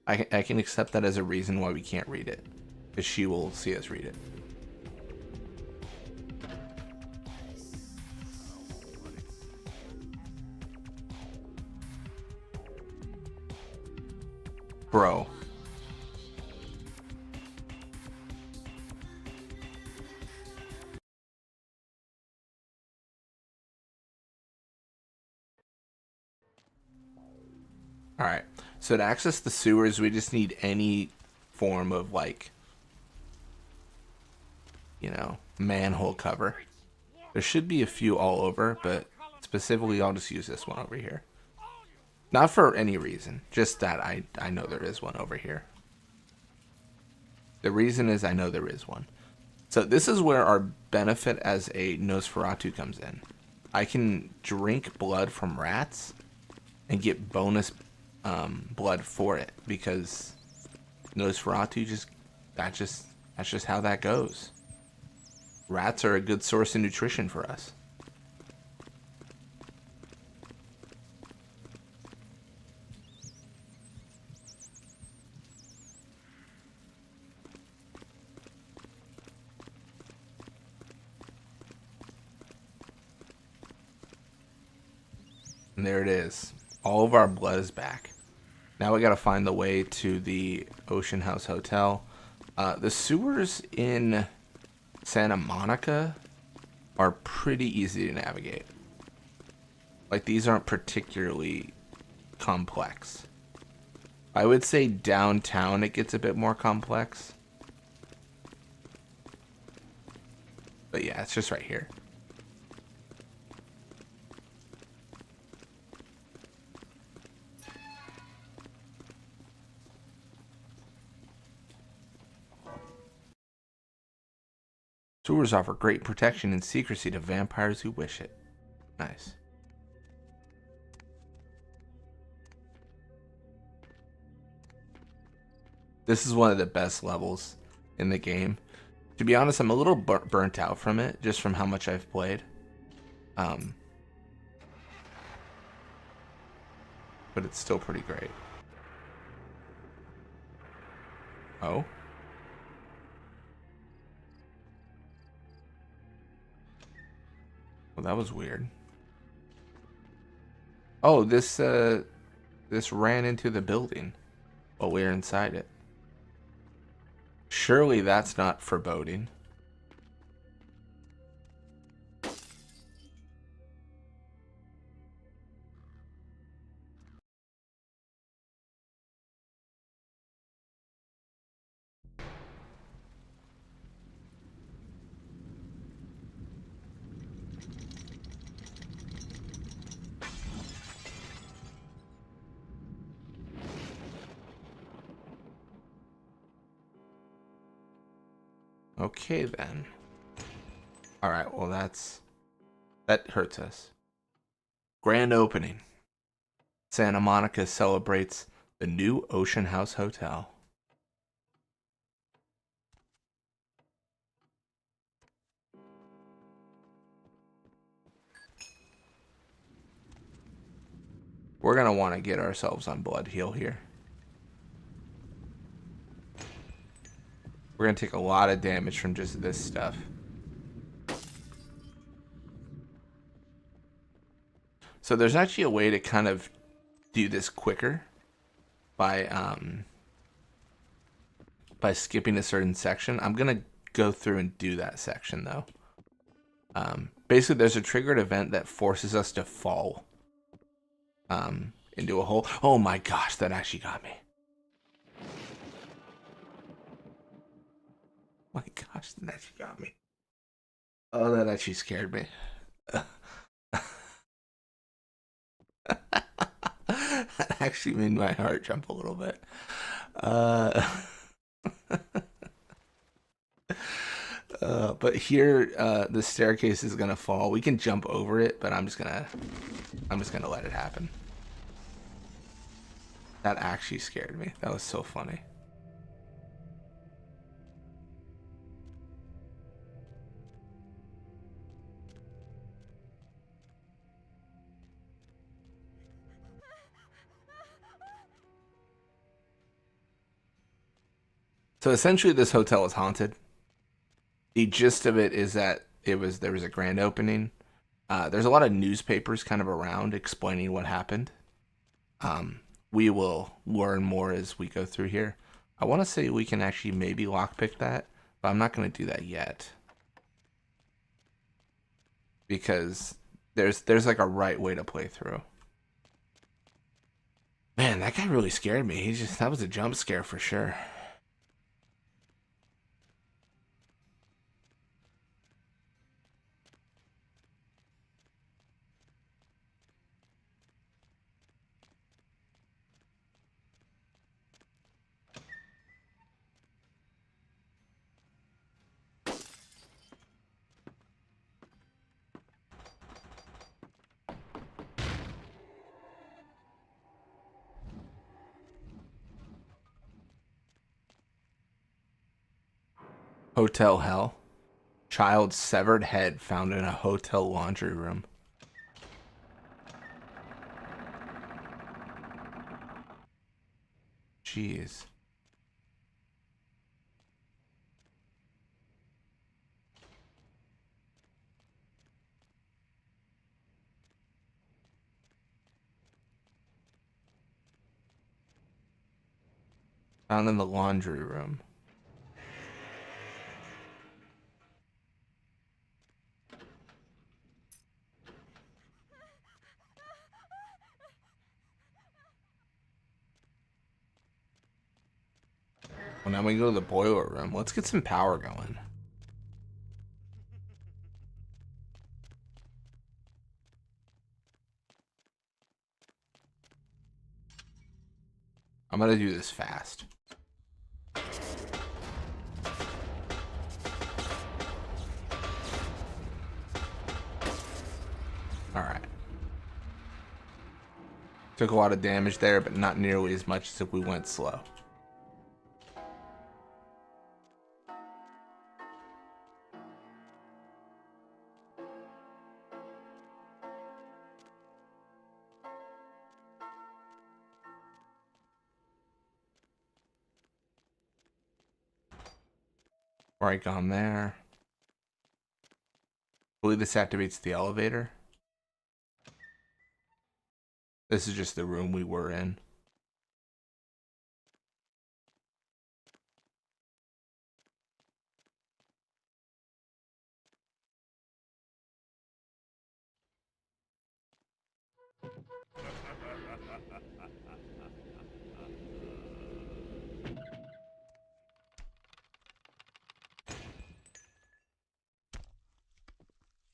I can accept that as a reason why we can't read it, because she will see us read it. Bro. Alright, so to access the sewers, we just need any form of, like, you know, manhole cover. There should be a few all over, but specifically I'll just use this one over here. Not for any reason, just that I know there is one over here. The reason is I know there is one. So this is where our benefit as a Nosferatu comes in. I can drink blood from rats and get bonus blood for it, because Nosferatu that's just how that goes. Rats are a good source of nutrition for us. And there it is. All of our blood is back. Now we gotta find the way to the Ocean House Hotel. The sewers in Santa Monica are pretty easy to navigate. Like, these aren't particularly complex. I would say downtown it gets a bit more complex. But yeah, it's just right here. Sewers offer great protection and secrecy to vampires who wish it. Nice. This is one of the best levels in the game. To be honest, I'm a little burnt out from it, just from how much I've played. But it's still pretty great. Oh? Well, that was weird. Oh, this ran into the building while we were inside it. Surely that's not foreboding. Okay then. Alright, well that hurts us. Grand opening. Santa Monica celebrates the new Ocean House Hotel. We're gonna want to get ourselves on Blood Heal here. We're gonna take a lot of damage from just this stuff. So there's actually a way to kind of do this quicker by skipping a certain section. I'm gonna go through and do that section though. Basically, there's a triggered event that forces us to fall into a hole. Oh my gosh, that actually got me. My gosh, that actually got me. Oh, that actually scared me. That actually made my heart jump a little bit. But here, the staircase is gonna fall. We can jump over it, but I'm just gonna let it happen. That actually scared me. That was so funny. So essentially, this hotel is haunted. The gist of it is that there was a grand opening. There's a lot of newspapers kind of around explaining what happened. We will learn more as we go through here. I want to say we can actually maybe lockpick that, but I'm not going to do that yet. Because there's like a right way to play through. Man, that guy really scared me. That was a jump scare for sure. Hotel hell. Child's severed head found in a hotel laundry room. Jeez. Found in the laundry room. Well, now we go to the boiler room. Let's get some power going. I'm gonna do this fast. Took a lot of damage there, but not nearly as much as if we went slow. Right, gone there. I believe this activates the elevator. This is just the room we were in.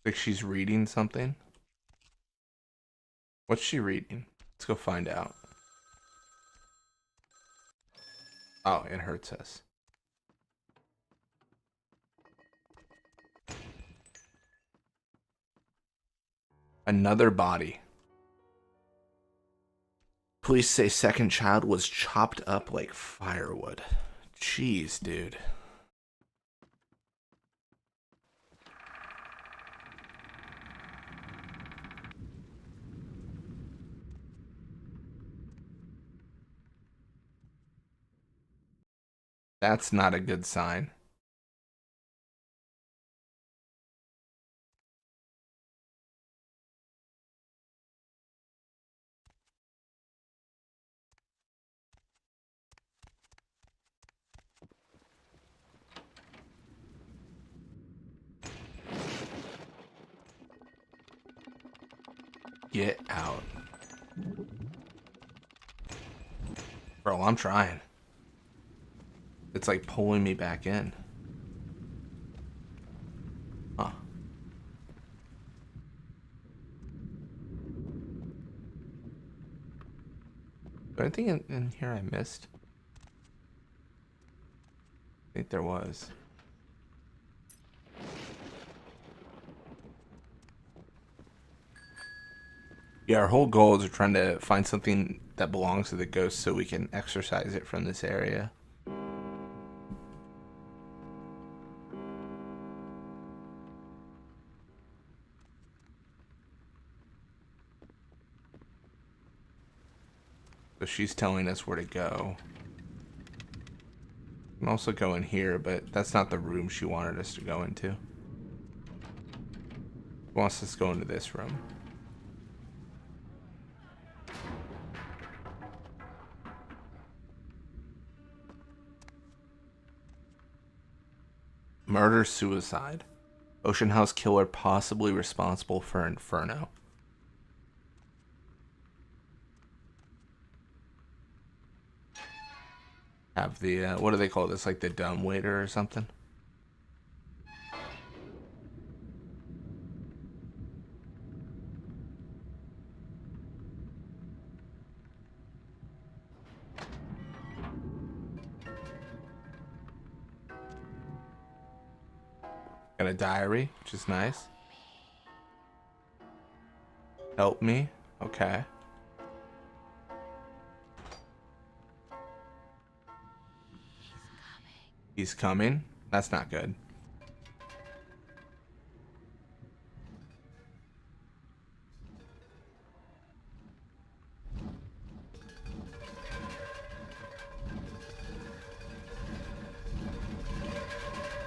Like she's reading something. What's she reading? Let's go find out. Oh, it hurts us. Another body. Police say second child was chopped up like firewood. Jeez, dude. That's not a good sign. Get out. Bro, I'm trying. It's like pulling me back in. Huh. Is there anything in here I missed? I think there was. Yeah, our whole goal is trying to find something that belongs to the ghost so we can exorcise it from this area. So she's telling us where to go. We can also go in here, but that's not the room she wanted us to go into. She wants us to go into this room. Murder-suicide. Ocean House killer possibly responsible for Inferno. Have the, what do they call this? Like the dumb waiter or something? Got a diary, which is nice. Help me. Okay. He's coming. That's not good.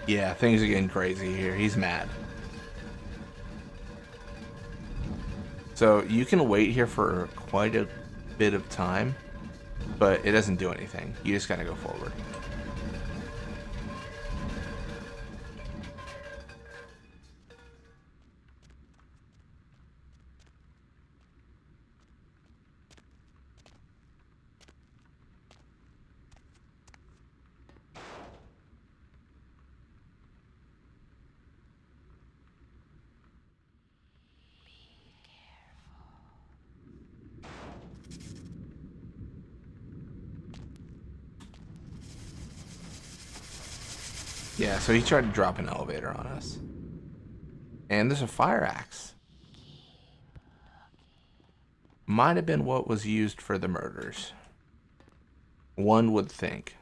Yeah, things are getting crazy here. He's mad. So you can wait here for quite a bit of time, but it doesn't do anything. You just gotta go forward. Yeah, so he tried to drop an elevator on us. And there's a fire axe. might have been what was used for the murders. One would think.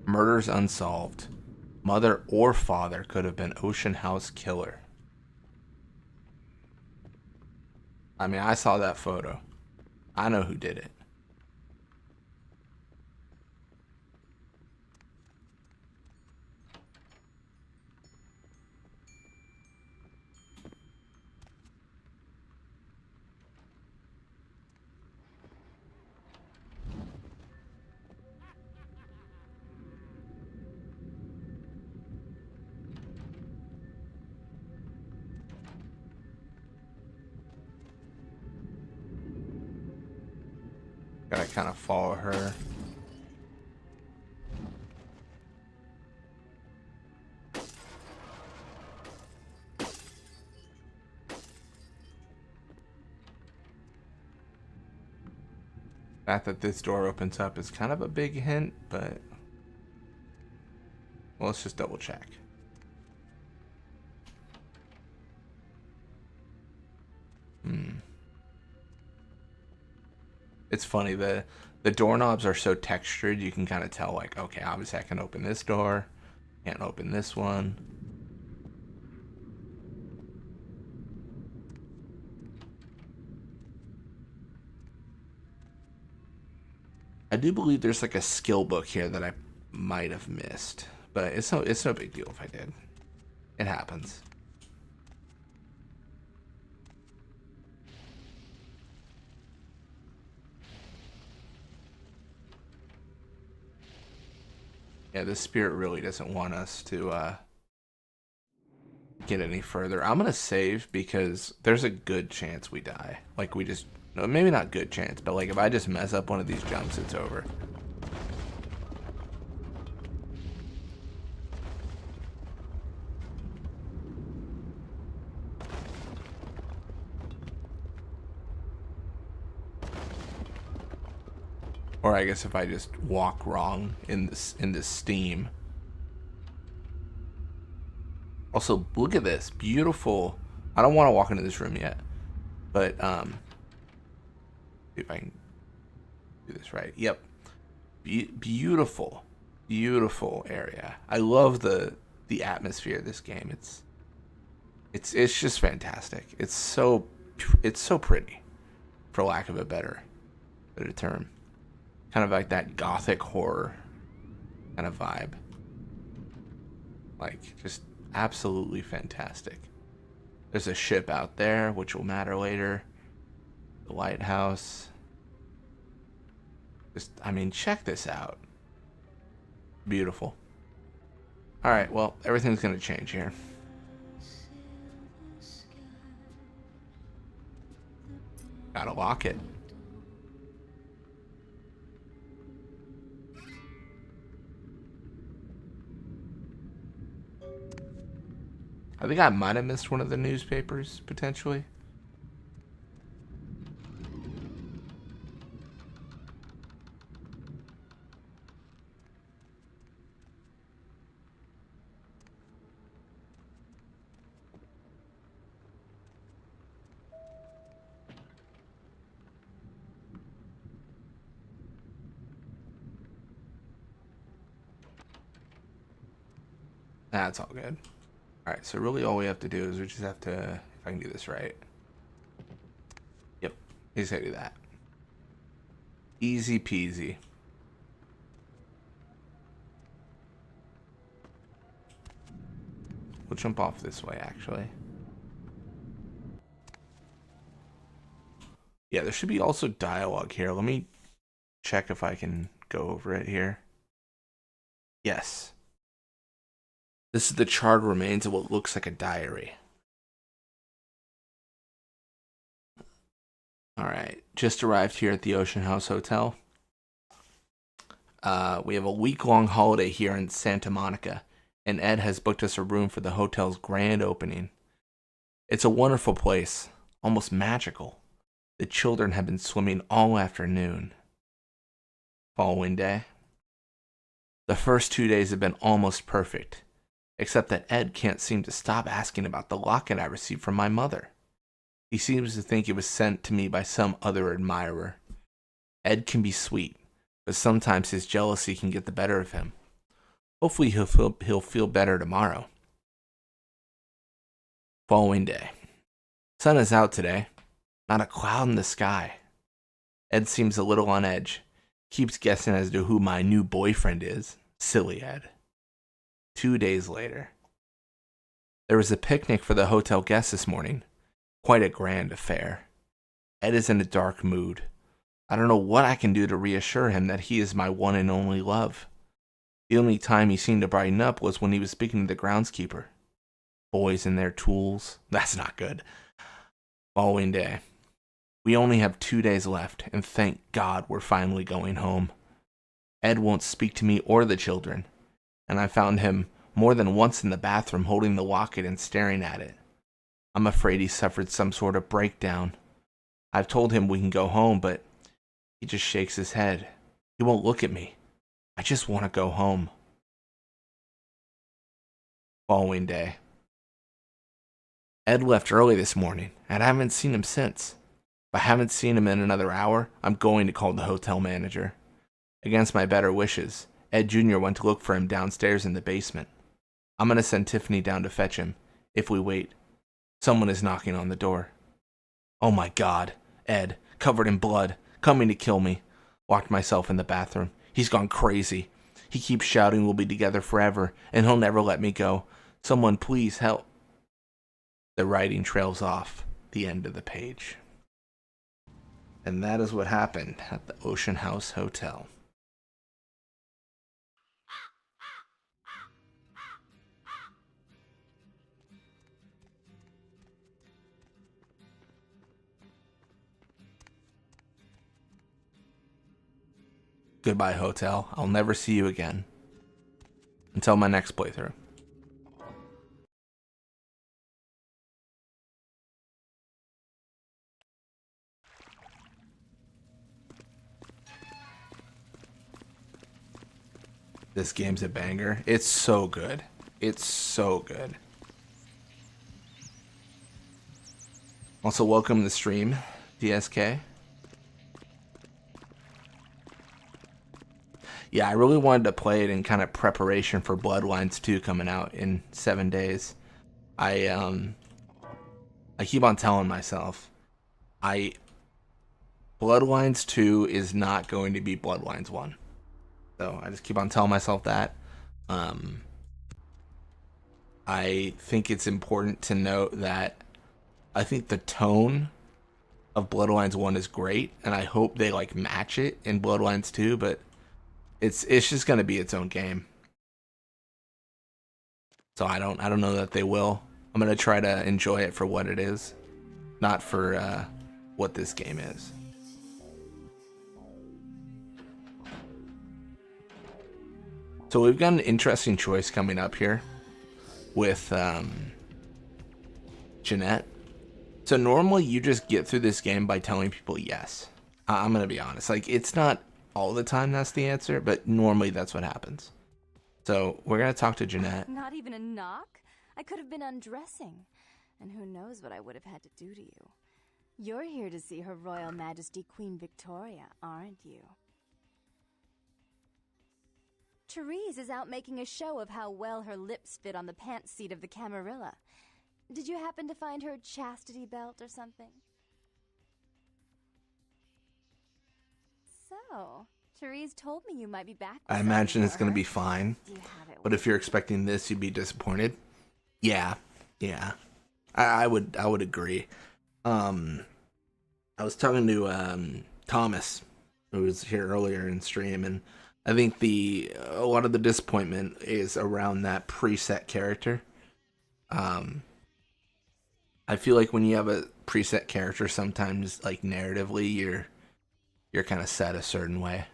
Murders unsolved. Mother or father could have been Ocean House killer. I mean, I saw that photo. I know who did it. Gotta kind of follow her. The fact that this door opens up is kind of a big hint, but well, let's just double check. It's funny, the doorknobs are so textured, you can kind of tell, like, okay, obviously I can open this door, can't open this one. I do believe there's like a skill book here that I might have missed, but it's no big deal if I did. It happens. Yeah, this spirit really doesn't want us to get any further. I'm gonna save because there's a good chance we die. Like, we just, no, maybe not good chance, but like if I just mess up one of these jumps, it's over. Or I guess if I just walk wrong in this steam. Also, look at this beautiful. I don't want to walk into this room yet, but see if I can do this right. Yep, beautiful area. I love the atmosphere of this game. It's just fantastic. It's so pretty, for lack of a better term. Kind of like that gothic horror kind of vibe. Like, just absolutely fantastic. There's a ship out there, which will matter later. The lighthouse. Just, I mean, check this out. Beautiful. Alright, well, everything's gonna change here. Gotta lock it. I think I might have missed one of the newspapers, potentially. That's all good. Alright, so really all we have to do is we just have to, if I can do this right. Yep, you just gotta do that. Easy peasy. We'll jump off this way, actually. Yeah, there should be also dialogue here. Let me check if I can go over it here. Yes. This is the charred remains of what looks like a diary. Alright, just arrived here at the Ocean House Hotel. We have a week-long holiday here in Santa Monica, and Ed has booked us a room for the hotel's grand opening. It's a wonderful place, almost magical. The children have been swimming all afternoon. Following day. The first 2 days have been almost perfect, except that Ed can't seem to stop asking about the locket I received from my mother. He seems to think it was sent to me by some other admirer. Ed can be sweet, but sometimes his jealousy can get the better of him. Hopefully he'll feel better tomorrow. Following day. Sun is out today. Not a cloud in the sky. Ed seems a little on edge. Keeps guessing as to who my new boyfriend is. Silly Ed. 2 days later. There was a picnic for the hotel guests this morning. Quite a grand affair. Ed is in a dark mood. I don't know what I can do to reassure him that he is my one and only love. The only time he seemed to brighten up was when he was speaking to the groundskeeper. Boys and their tools. That's not good. Following day. We only have 2 days left, and thank God we're finally going home. Ed won't speak to me or the children, and I found him more than once in the bathroom holding the locket and staring at it. I'm afraid he suffered some sort of breakdown. I've told him we can go home, but he just shakes his head. He won't look at me. I just want to go home. Following day. Ed left early this morning, and I haven't seen him since. If I haven't seen him in another hour, I'm going to call the hotel manager. Against my better wishes, Ed Jr. went to look for him downstairs in the basement. I'm going to send Tiffany down to fetch him, if we wait. Someone is knocking on the door. Oh my God, Ed, covered in blood, coming to kill me. Locked myself in the bathroom. He's gone crazy. He keeps shouting we'll be together forever, and he'll never let me go. Someone please help. The writing trails off the end of the page. And that is what happened at the Ocean House Hotel. Goodbye, hotel. I'll never see you again. Until my next playthrough. This game's a banger. It's so good. It's so good. Also, welcome to the stream, DSK. Yeah, I really wanted to play it in kind of preparation for Bloodlines 2 coming out in 7 days. I keep on telling myself, Bloodlines 2 is not going to be Bloodlines 1. So I just keep on telling myself that. I think it's important to note that I think the tone of Bloodlines 1 is great, and I hope they like match it in Bloodlines 2, but it's just gonna be its own game. So I don't know that they will. I'm gonna try to enjoy it for what it is, not for what this game is. So we've got an interesting choice coming up here with Jeanette. So normally you just get through this game by telling people yes. I'm gonna be honest, like it's not all the time that's the answer, but normally that's what happens. So we're gonna talk to Jeanette. Not even a knock? I could have been undressing. And who knows what I would have had to do to you. You're here to see Her Royal Majesty Queen Victoria, aren't you? Therese is out making a show of how well her lips fit on the pants seat of the Camarilla. Did you happen to find her chastity belt or something? So, Therese told me you might be back. I imagine it's going to be fine. But if you're expecting this, you'd be disappointed. Yeah. I would agree. I was talking to Thomas, who was here earlier in stream, and I think a lot of the disappointment is around that preset character. I feel like when you have a preset character, sometimes like narratively, you're kind of set a certain way.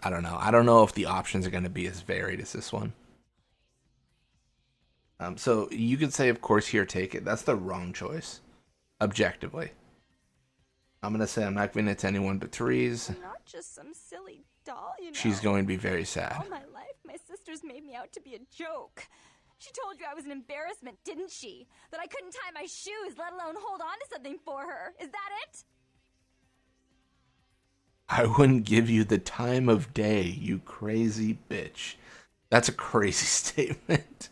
I don't know. I don't know if the options are going to be as varied as this one. So you could say, of course, here, take it. That's the wrong choice, objectively. I'm going to say I'm not giving it to anyone but Therese. I'm not just some silly doll, you know. She's going to be very sad. All my life, my sisters made me out to be a joke. She told you I was an embarrassment, didn't she? That I couldn't tie my shoes, let alone hold on to something for her. Is that it? I wouldn't give you the time of day, you crazy bitch. That's a crazy statement.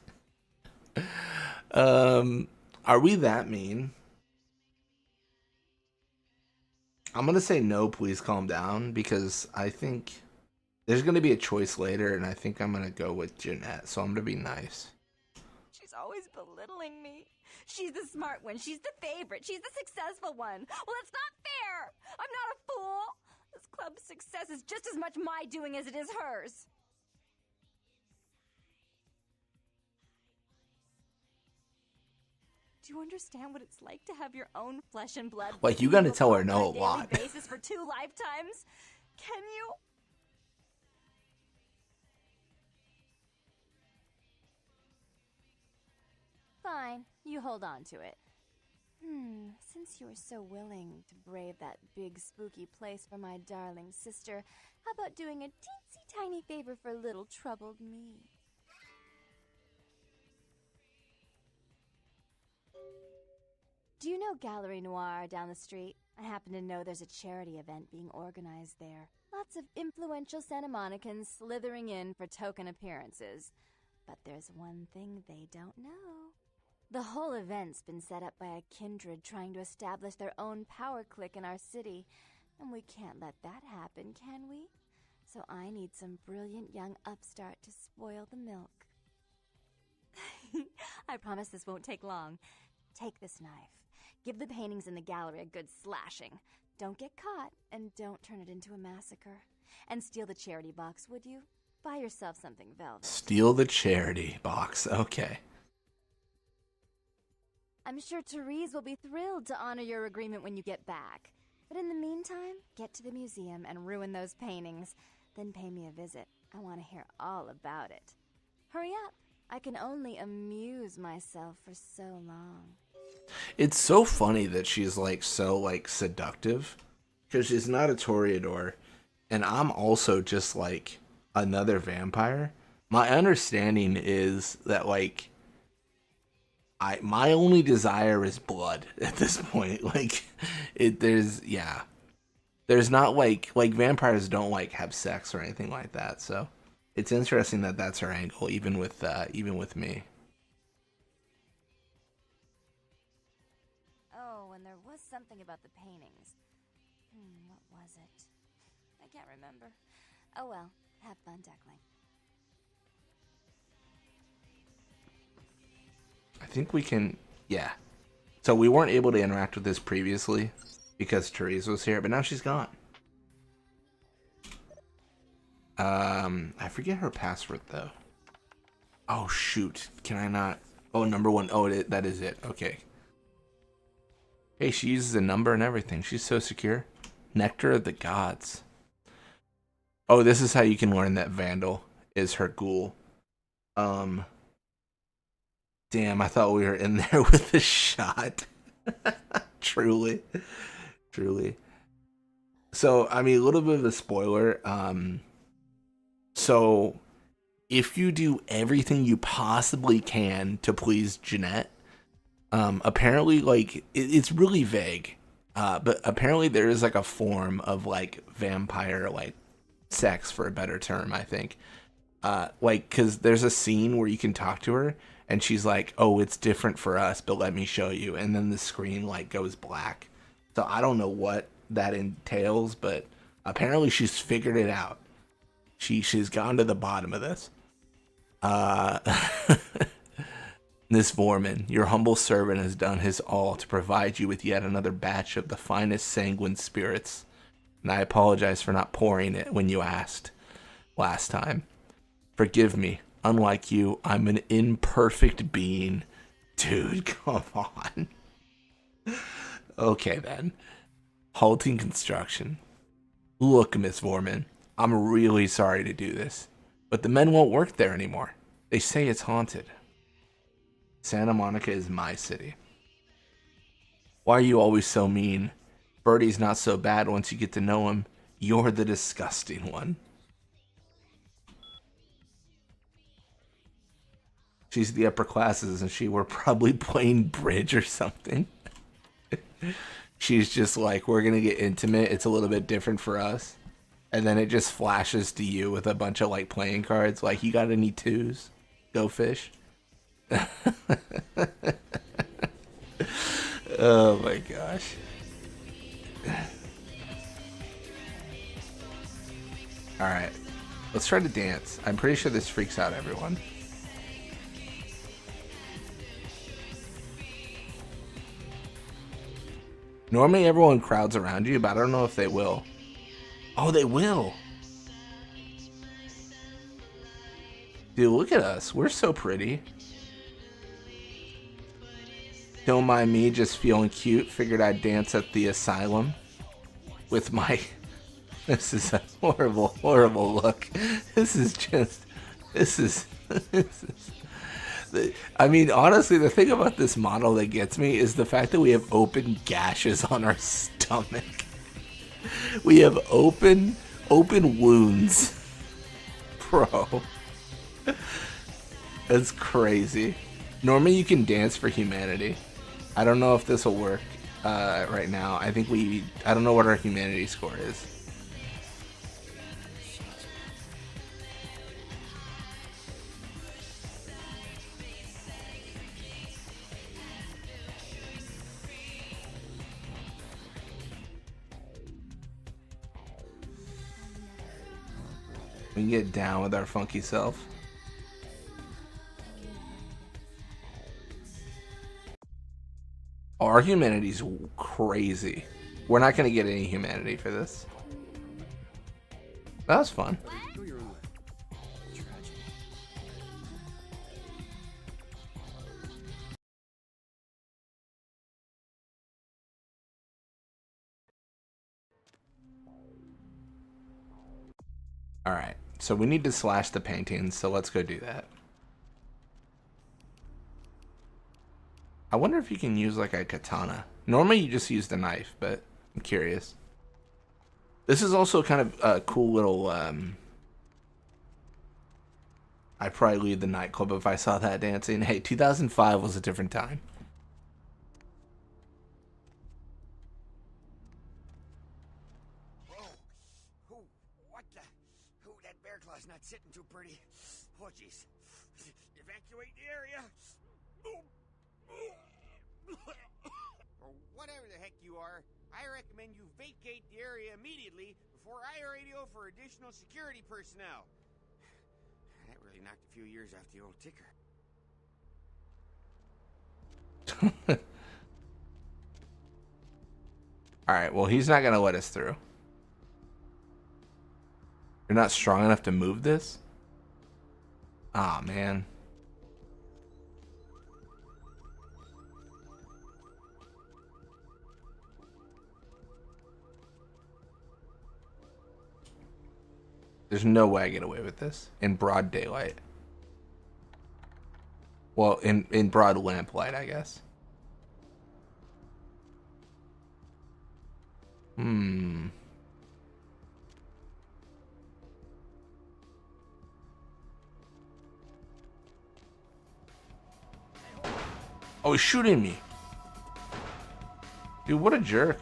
Are we that mean? I'm going to say no, please calm down, because I think there's going to be a choice later, and I think I'm going to go with Jeanette, so I'm going to be nice. She's always belittling me. She's the smart one. She's the favorite. She's the successful one. Well, it's not fair. I'm not a fool. This club's success is just as much my doing as it is hers. Do you understand what it's like to have your own flesh and blood? Like, you gotta tell her no a lot. Basis for 2 lifetimes? Can you? Fine, you hold on to it. Since you are so willing to brave that big spooky place for my darling sister, how about doing a teensy tiny favor for little troubled me? Do you know Gallery Noir down the street? I happen to know there's a charity event being organized there. Lots of influential Santa Monicans slithering in for token appearances. But there's one thing they don't know. The whole event's been set up by a kindred trying to establish their own power clique in our city, and we can't let that happen, can we? So I need some brilliant young upstart to spoil the milk. I promise this won't take long. Take this knife. Give the paintings in the gallery a good slashing. Don't get caught, and don't turn it into a massacre. And steal the charity box, would you? Buy yourself something velvet. Steal the charity box. Okay. I'm sure Therese will be thrilled to honor your agreement when you get back. But in the meantime, get to the museum and ruin those paintings. Then pay me a visit. I want to hear all about it. Hurry up. I can only amuse myself for so long. It's so funny that she's like so like seductive, because she's not a Toreador, and I'm also just like another vampire. My understanding is that like my only desire is blood at this point. Like there's not like vampires don't like have sex or anything like that. So it's interesting that that's her angle, even with me. Oh, and there was something about the paintings. What was it? I can't remember. Oh well, have fun tackling. I think we can, yeah. So we weren't able to interact with this previously because Therese was here, but now she's gone. I forget her password though. Oh shoot, can I not? Oh, number 1. Oh, that is it. Okay. Hey, she uses a number and everything. She's so secure. Nectar of the Gods. Oh, this is how you can learn that Vandal is her ghoul. Damn, I thought we were in there with a shot. Truly. So, I mean, a little bit of a spoiler. So, if you do everything you possibly can to please Jeanette, apparently, like, it's really vague. But apparently there is, like, a form of, like, vampire, like, sex, for a better term, I think. Like, because there's a scene where you can talk to her, and she's like, oh, it's different for us, but let me show you. And then the screen, like, goes black. So I don't know what that entails, but apparently she's figured it out. She's gone to the bottom of this. Miss Vorman, your humble servant has done his all to provide you with yet another batch of the finest sanguine spirits. And I apologize for not pouring it when you asked last time. Forgive me. Unlike you, I'm an imperfect being, Dude, come on. Okay, then. Halting construction. Look, Miss Vorman, I'm really sorry to do this, but the men won't work there anymore. They say it's haunted. Santa Monica is my city. Why are you always so mean? Birdie's not so bad once you get to know him. You're the disgusting one. She's the upper classes and she were probably playing bridge or something. She's just like, we're going to get intimate. It's a little bit different for us. And then it just flashes to you with a bunch of like playing cards. Like, you got any twos? Go fish. Oh my gosh. Alright. Let's try to dance. I'm pretty sure this freaks out everyone. Normally everyone crowds around you, but I don't know if they will. Oh, they will. Dude, look at us. We're so pretty. Don't mind me just feeling cute. Figured I'd dance at the asylum with my... This is a horrible, horrible look. This is just... This is... I mean, honestly, the thing about this model that gets me is the fact that we have open gashes on our stomach. We have open wounds. Bro. That's crazy. Normally you can dance for humanity. I don't know if this will work right now. I don't know what our humanity score is. We can get down with our funky self. Our humanity's crazy. We're not gonna get any humanity for this. That was fun. Alright, so we need to slash the paintings, so let's go do that. I wonder if you can use like a katana. Normally you just use the knife, but I'm curious. This is also kind of a cool little... I'd probably leave the nightclub if I saw that dancing. Hey, 2005 was a different time. Not sitting too pretty. Oh, jeez. Evacuate the area. Or whatever the heck you are, I recommend you vacate the area immediately before I radio for additional security personnel. That really knocked a few years off the old ticker. Alright, well, he's not going to let us through. You're not strong enough to move this? Ah, man. There's no way I get away with this in broad daylight. Well, in broad lamplight, I guess. Oh, he's shooting me. Dude, what a jerk.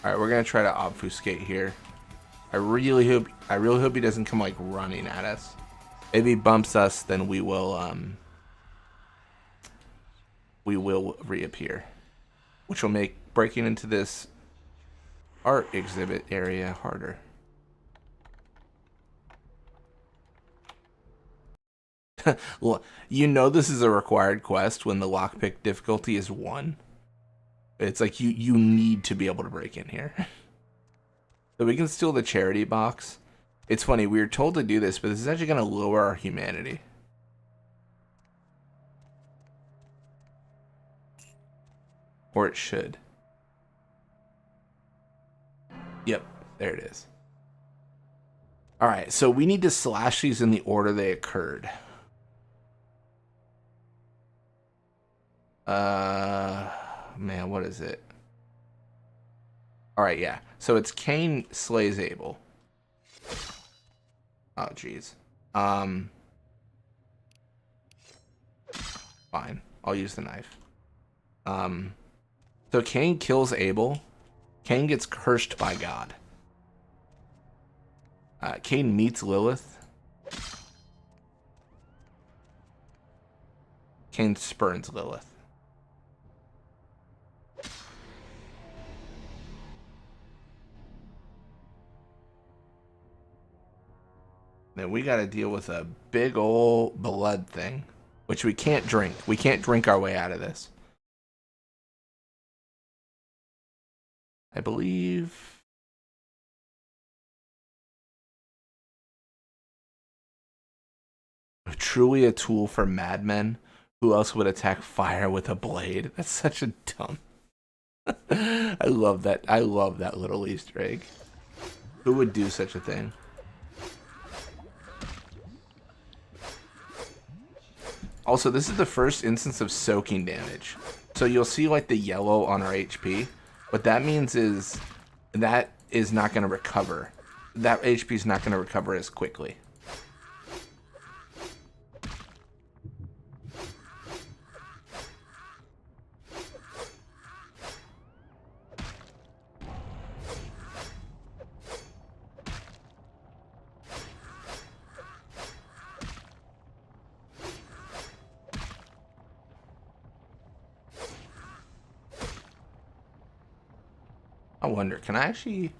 Alright, we're gonna try to obfuscate here. I really hope he doesn't come like running at us. If he bumps us, then we will reappear. Which will make breaking into this art exhibit area harder. Well, you know this is a required quest when the lockpick difficulty is 1. It's like you need to be able to break in here. So we can steal the charity box. It's funny, we were told to do this, but this is actually going to lower our humanity. Or it should. Yep, there it is. Alright, so we need to slash these in the order they occurred. Man, what is it? Alright, yeah. So it's Cain slays Abel. Oh, jeez. Fine. I'll use the knife. So Cain kills Abel. Cain gets cursed by God. Cain meets Lilith. Cain spurns Lilith. Then we got to deal with a big old blood thing, which we can't drink. We can't drink our way out of this. I believe... Truly a tool for madmen. Who else would attack fire with a blade? That's such a dumb... I love that. I love that little Easter egg. Who would do such a thing? Also, this is the first instance of soaking damage. So you'll see like the yellow on our HP. What that means is that is not going to recover. That HP is not going to recover as quickly. I wonder, can I actually...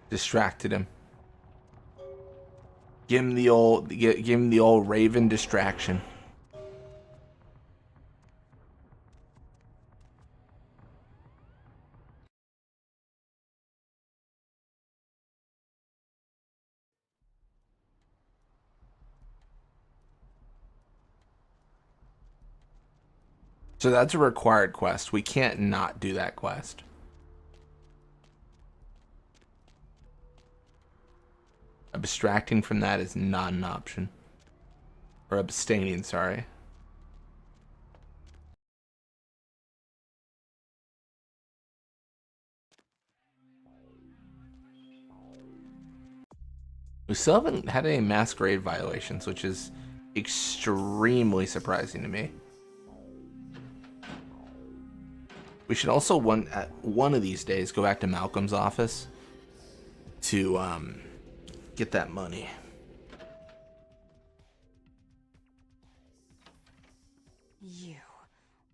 Distracted him. Give him the old Raven distraction. So that's a required quest. We can't not do that quest. Abstracting from that is not an option. Or abstaining, sorry. We still haven't had any Masquerade violations, which is extremely surprising to me. We should also one of these days go back to Malcolm's office to get that money. You.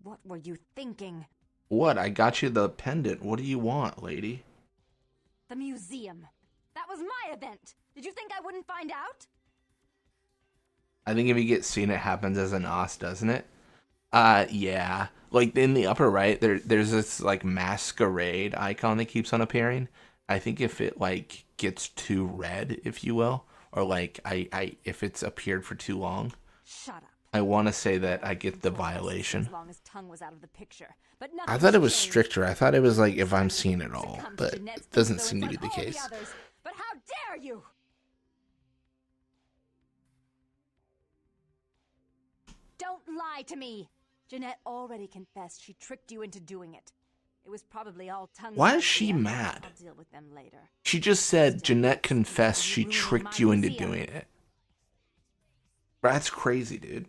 What were you thinking? What? I got you the pendant. What do you want, lady? The museum. That was my event. Did you think I wouldn't find out? I think if you get seen, it happens as an os, doesn't it? Yeah. Like in the upper right, there's this like Masquerade icon that keeps on appearing. I think if it like gets too red, if you will, or like if it's appeared for too long, shut up. I want to say that I get the violation. As long as tongue was out of the picture, but I thought it was stricter. I thought it was like if I'm seeing it all, but it doesn't seem to be the case. But how dare you? Don't lie to me. Jeanette already confessed she tricked you into doing it. It was probably all tongue. Why is she mad? I'll deal with them later. She just said Jeanette confessed she tricked you into doing it. That's crazy, dude.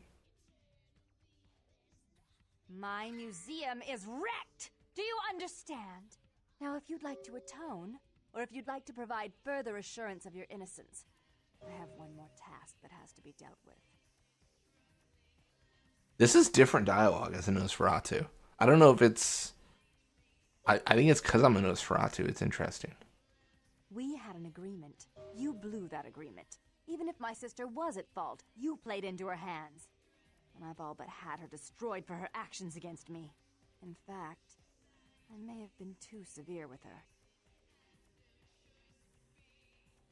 My museum is wrecked. Do you understand? Now, if you'd like to atone, or if you'd like to provide further assurance of your innocence, I have one more task that has to be dealt with. This is different dialogue as a Nosferatu. I don't know if it's... I think it's because I'm a Nosferatu. It's interesting. We had an agreement. You blew that agreement. Even if my sister was at fault, you played into her hands. And I've all but had her destroyed for her actions against me. In fact, I may have been too severe with her.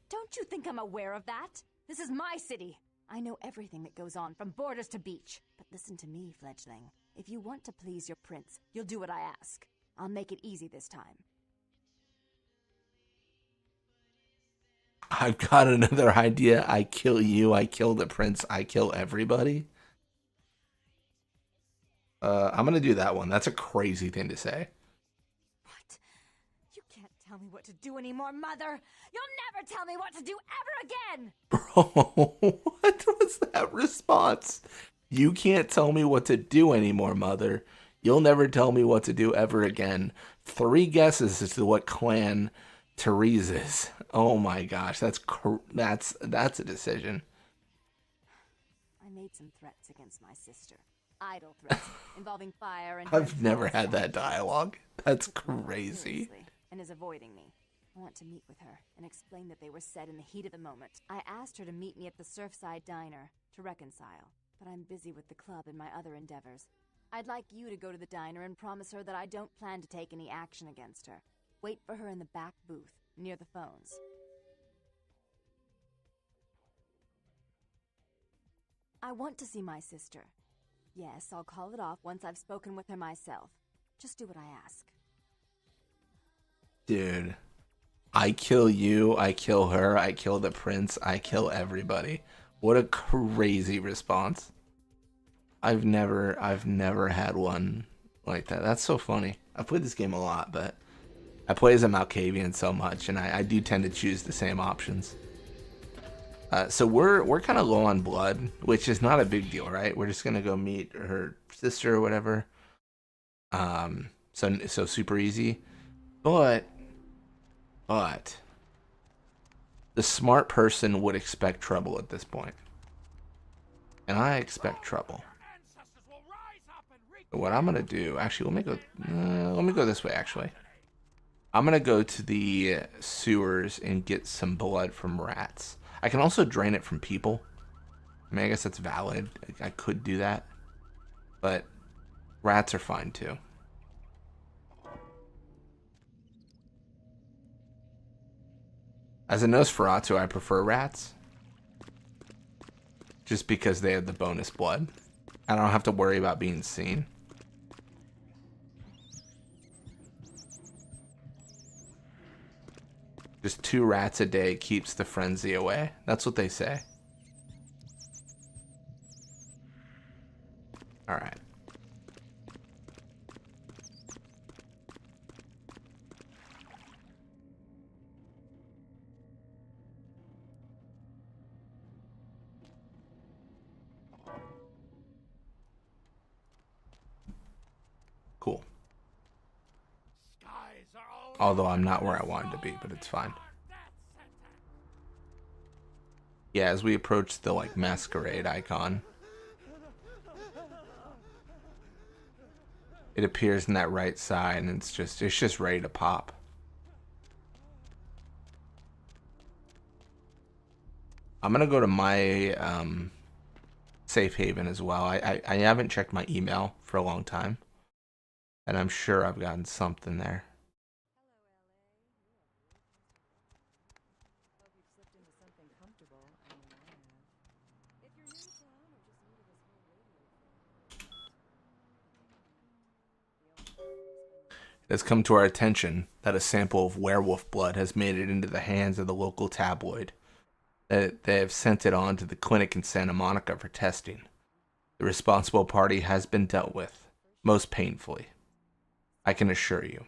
Don't you think I'm aware of that? This is my city. I know everything that goes on from borders to beach. But listen to me, fledgling. If you want to please your prince, you'll do what I ask. I'll make it easy this time. I've got another idea. I kill you, I kill the prince, I kill everybody. I'm gonna do that one. That's a crazy thing to say. What? You can't tell me what to do anymore, Mother! You'll never tell me what to do ever again! Bro, what was that response? You can't tell me what to do anymore, Mother. You'll never tell me what to do ever again. 3 guesses as to what clan Therese is. Oh my gosh, that's a decision. I made some threats against my sister. Idle threats involving fire and... I've never had that dialogue. That's crazy. And is avoiding me. I want to meet with her and explain that they were said in the heat of the moment. I asked her to meet me at the Surfside Diner to reconcile, but I'm busy with the club and my other endeavors. I'd like you to go to the diner and promise her that I don't plan to take any action against her. Wait for her in the back booth, near the phones. I want to see my sister. Yes, I'll call it off once I've spoken with her myself. Just do what I ask. Dude, I kill you, I kill her, I kill the prince, I kill everybody. What a crazy response. I've never had one like that. That's so funny. I've played this game a lot, but I play as a Malkavian so much, and I do tend to choose the same options. So we're kind of low on blood, which is not a big deal, right? We're just gonna go meet her sister or whatever. So super easy, but the smart person would expect trouble at this point, and I expect trouble. So what I'm gonna do, actually, let me go this way. Actually, I'm gonna go to the sewers and get some blood from rats. I can also drain it from people. I mean, I guess that's valid. I could do that. But rats are fine too. As a Nosferatu, I prefer rats. Just because they have the bonus blood. I don't have to worry about being seen. Just 2 rats a day keeps the frenzy away. That's what they say. Alright. Cool. Although I'm not where I wanted to be, but it's fine. Yeah, as we approach the Masquerade icon, it appears in that right side, and it's just ready to pop. I'm gonna go to my safe haven as well. I haven't checked my email for a long time, and I'm sure I've gotten something there. It has come to our attention that a sample of werewolf blood has made it into the hands of the local tabloid. They have sent it on to the clinic in Santa Monica for testing. The responsible party has been dealt with, most painfully, I can assure you.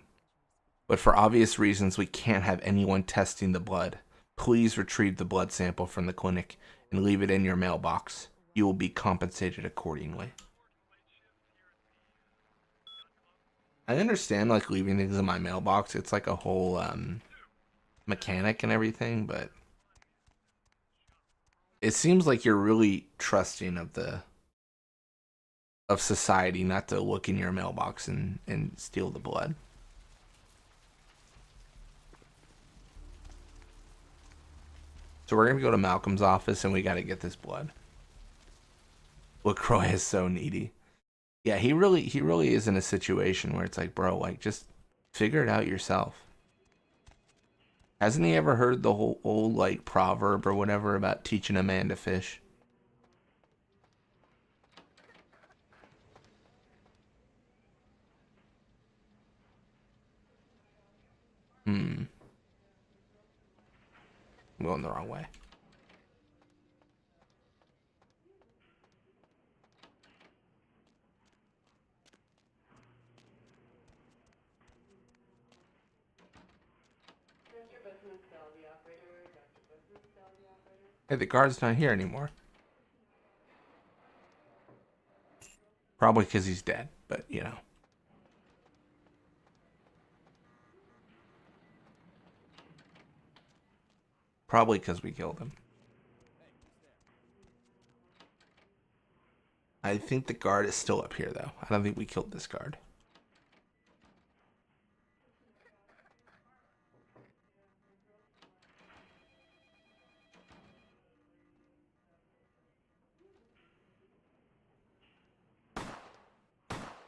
But for obvious reasons, we can't have anyone testing the blood. Please retrieve the blood sample from the clinic and leave it in your mailbox. You will be compensated accordingly. I understand leaving things in my mailbox. It's like a whole mechanic and everything, but it seems like you're really trusting of society not to look in your mailbox and steal the blood. So we're gonna go to Malcolm's office and we gotta get this blood. LaCroix is so needy. Yeah, he really is in a situation where it's like, bro, like just figure it out yourself. Hasn't he ever heard the whole old like proverb or whatever about teaching a man to fish? I'm going the wrong way. Hey, the guard's not here anymore. Probably because he's dead, but you know. Probably because we killed him. I think the guard is still up here, though. I don't think we killed this guard.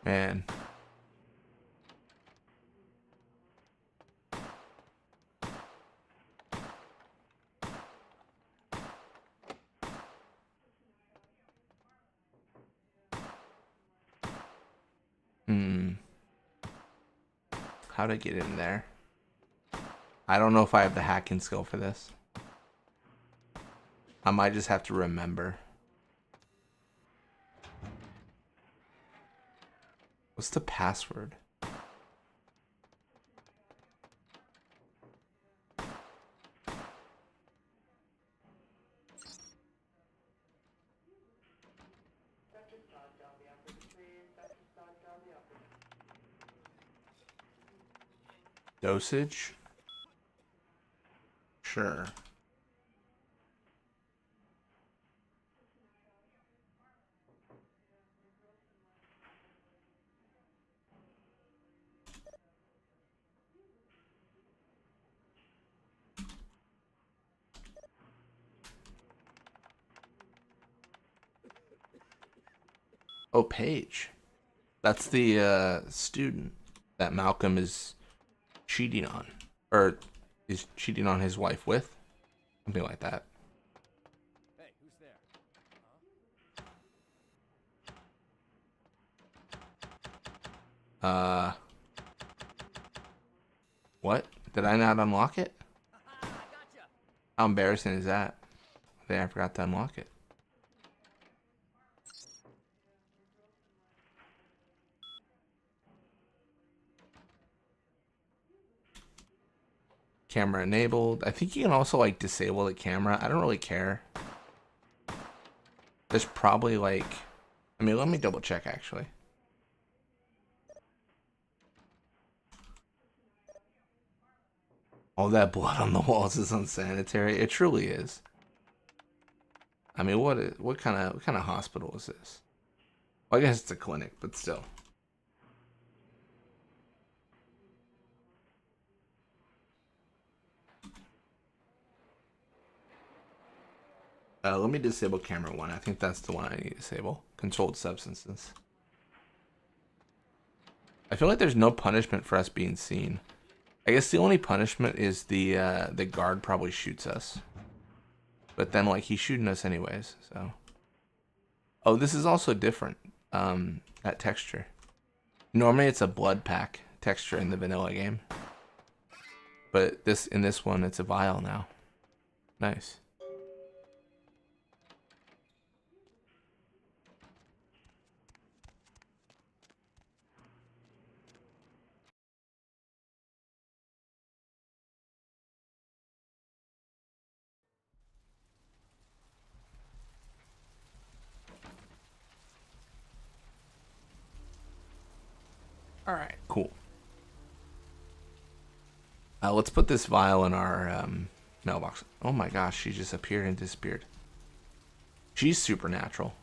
Man. How to get in there? I don't know if I have the hacking skill for this. I might just have to remember. What's the password? Dosage? Sure. Oh, Paige. That's the student that Malcolm is cheating on. Or is cheating on his wife with. Something like that. Hey, who's there? What? Did I not unlock it? How embarrassing is that? I forgot to unlock it. Camera enabled. I think you can also like disable the camera. I don't really care. There's probably like, I mean, let me double check actually. All that blood on the walls is unsanitary. It truly is. I mean, what kind of hospital is this? Well, I guess it's a clinic, but still. Let me disable camera 1. I think that's the one I need to disable. Controlled substances. I feel like there's no punishment for us being seen. I guess the only punishment is the guard probably shoots us. But then like he's shooting us anyways, so. Oh, this is also different. That texture. Normally it's a blood pack texture in the vanilla game. But in this one it's a vial now. Nice. Alright, cool. Let's put this vial in our mailbox. Oh my gosh, she just appeared and disappeared. She's supernatural.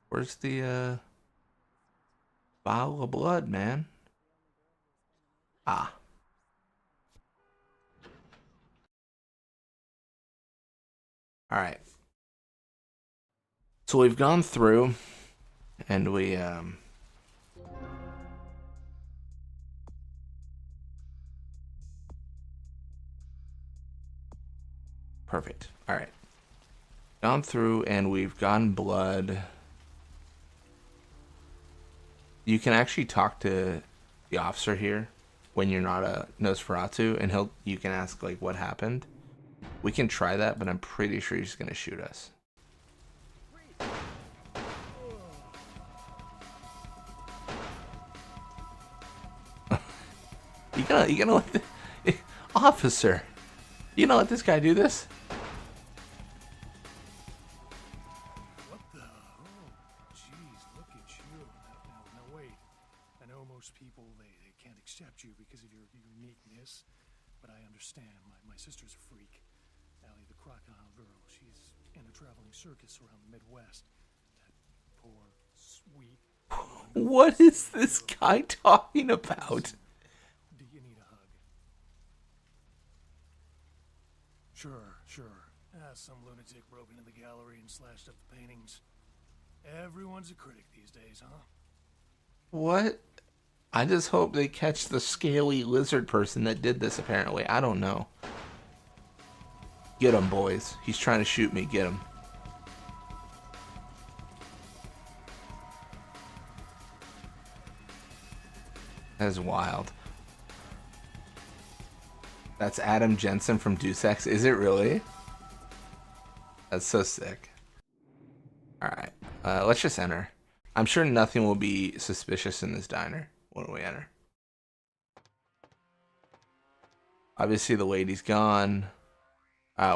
Where's the Vial of blood, man. Ah. Alright. So we've gone through and we perfect. Alright. Gone through and we've gotten blood. You can actually talk to the officer here when you're not a Nosferatu, and you can ask like what happened. We can try that, but I'm pretty sure he's gonna shoot us. You gonna let the officer? You gonna let this guy do this? What the? Oh, jeez, look at you. Now, wait. I know most people, they can't accept you because of your uniqueness, but I understand. My sister's a freak. Allie, the crocodile girl, she's in a traveling circus around the Midwest. That poor, sweet... What is this guy talking about? Do you need a hug? Sure. Some lunatic broke into the gallery and slashed up the paintings. Everyone's a critic these days, huh? What? I just hope they catch the scaly lizard person that did this, apparently. I don't know. Get him, boys. He's trying to shoot me. Get him. That's wild. That's Adam Jensen from Deus Ex. Is it really? That's so sick. Alright. Let's just enter. I'm sure nothing will be suspicious in this diner when we enter. Obviously the lady's gone.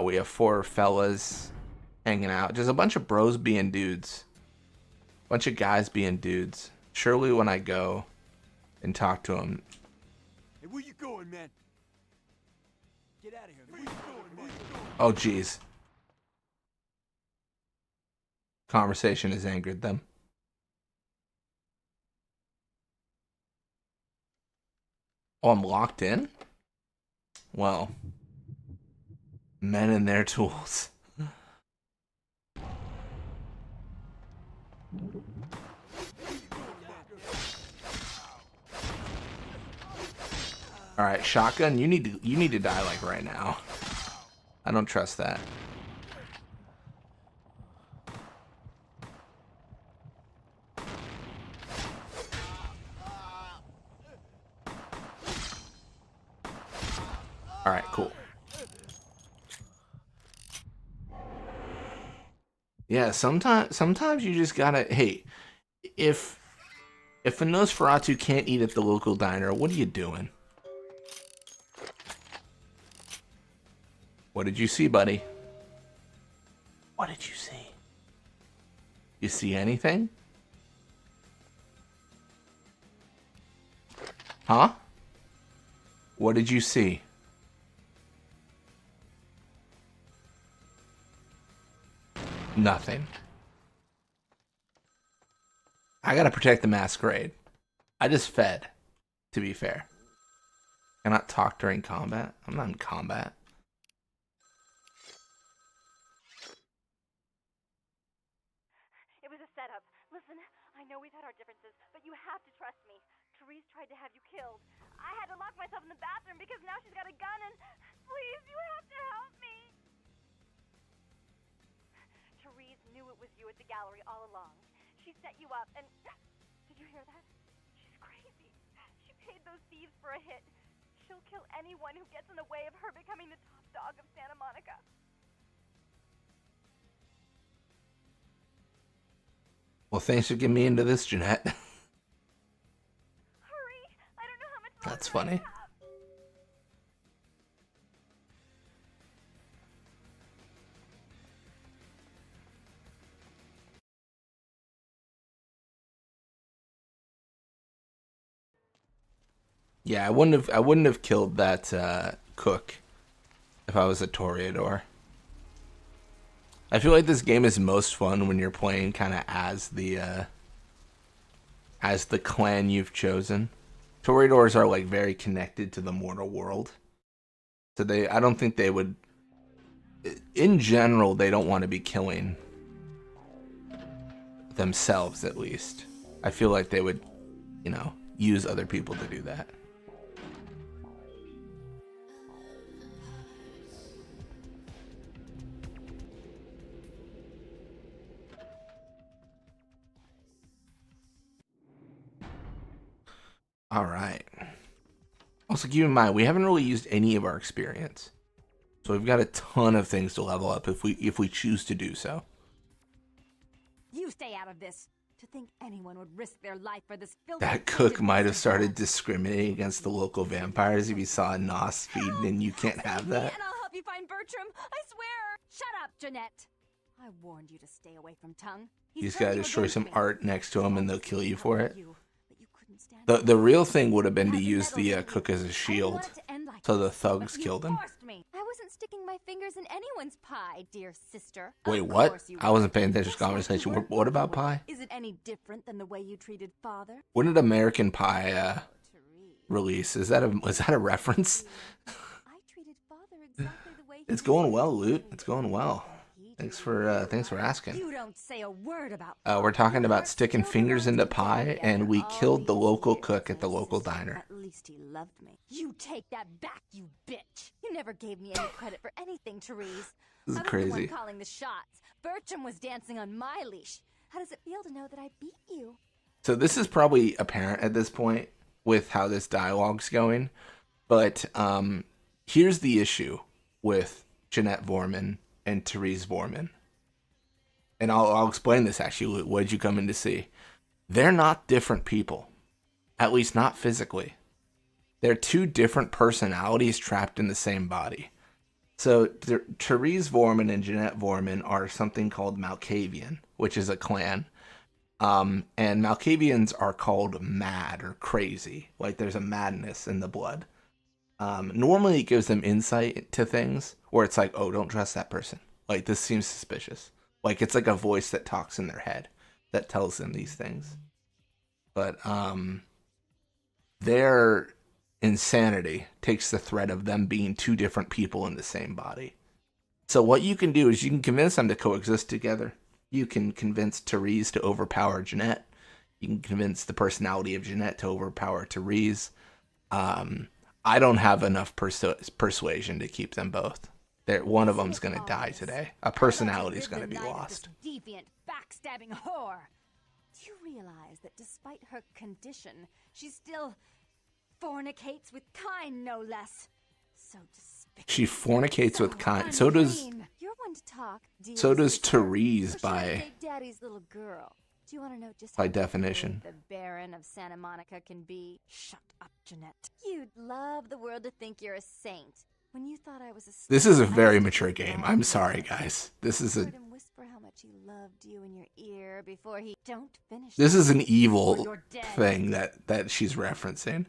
We have 4 fellas hanging out. Just a bunch of bros being dudes. Bunch of guys being dudes. Surely when I go and talk to them. Hey, where you going, man? Get out of here. Where you going, man? Oh, jeez. Conversation has angered them. Oh, I'm locked in? Well, men and their tools. All right, shotgun. You need to die like right now. I don't trust that. All right, cool. Yeah, sometimes you just gotta. Hey, if a Nosferatu can't eat at the local diner, what are you doing? What did you see, buddy? What did you see? You see anything? Huh? What did you see? Nothing. I gotta protect the Masquerade. I just fed, to be fair. Cannot talk during combat? I'm not in combat. It was a setup. Listen, I know we've had our differences, but you have to trust me. Therese tried to have you killed. I had to lock myself in the bathroom because now she's got a gun and... Please, you have to help me. Therese knew it was you at the gallery all along. She set you up and... Did you hear that? She's crazy. She paid those thieves for a hit. She'll kill anyone who gets in the way of her becoming the top dog of Santa Monica. Well, thanks for getting me into this, Jeanette. Hurry! I don't know how much longer That's funny. I have. Yeah, I wouldn't have killed that cook if I was a Toreador. I feel like this game is most fun when you're playing kind of as the as the clan you've chosen. Toreadors are like very connected to the mortal world. So I don't think they would, in general, they don't want to be killing themselves, at least. I feel like they would, use other people to do that. All right. Also, keep in mind, we haven't really used any of our experience. So we've got a ton of things to level up if we choose to do so. You stay out of this. To think anyone would risk their life for this filthy... That cook might have started discriminating against the local vampires if he saw a Nos feeding, and you can't have that. And I'll help you find Bertram. I swear. Shut up, Jeanette. I warned you to stay away from Tongue. You just gotta destroy some art next to him, and they'll kill you for it. The real thing would have been to use the cook as a shield, so the thugs killed him. I wasn't sticking my fingers in anyone's pie, dear sister. Wait, what? I wasn't paying attention to the conversation. What about pie? Is it any different than the way you treated father? When did American Pie release? Was that a reference? It's going well, Loot. It's going well. Thanks for asking. You don't say a word about we're talking about sticking fingers into pie, and we killed the local cook at the local diner. At least he loved me. You take that back, you bitch. You never gave me any credit for anything, Therese. This is I was crazy. the one calling the shots. Bertram was dancing on my leash. How does it feel to know that I beat you? So this is probably apparent at this point with how this dialogue's going, but here's the issue with Jeanette Vorman and Therese Vorman. And I'll explain this actually. What did you come in to see? They're not different people. At least not physically. They're two different personalities trapped in the same body. So Therese Vorman and Jeanette Vorman are something called Malkavian, which is a clan. And Malkavians are called mad or crazy. Like there's a madness in the blood. Normally it gives them insight to things where it's like, oh, don't trust that person. Like this seems suspicious. Like it's like a voice that talks in their head that tells them these things. But their insanity takes the threat of them being two different people in the same body. So what you can do is you can convince them to coexist together. You can convince Therese to overpower Jeanette. You can convince the personality of Jeanette to overpower Therese. I don't have enough persuasion to keep them both. One of them's going to die today. A personality's going to be lost. Deviant, backstabbing whore. Do you realize that despite her condition, she still fornicates with kind, no less? So despicable. She fornicates with kind. So does. You're one to talk. So does Therese by. Daddy's little girl. Do you want to know just by how definition the Baron of Santa Monica can be? Shut up, Jeanette. You'd love the world to think you're a saint. When you thought I was a This is a very mature game. I'm sorry, guys. This is a. Whisper how much he loved you in your ear before he don't finish. This is an evil thing that she's referencing.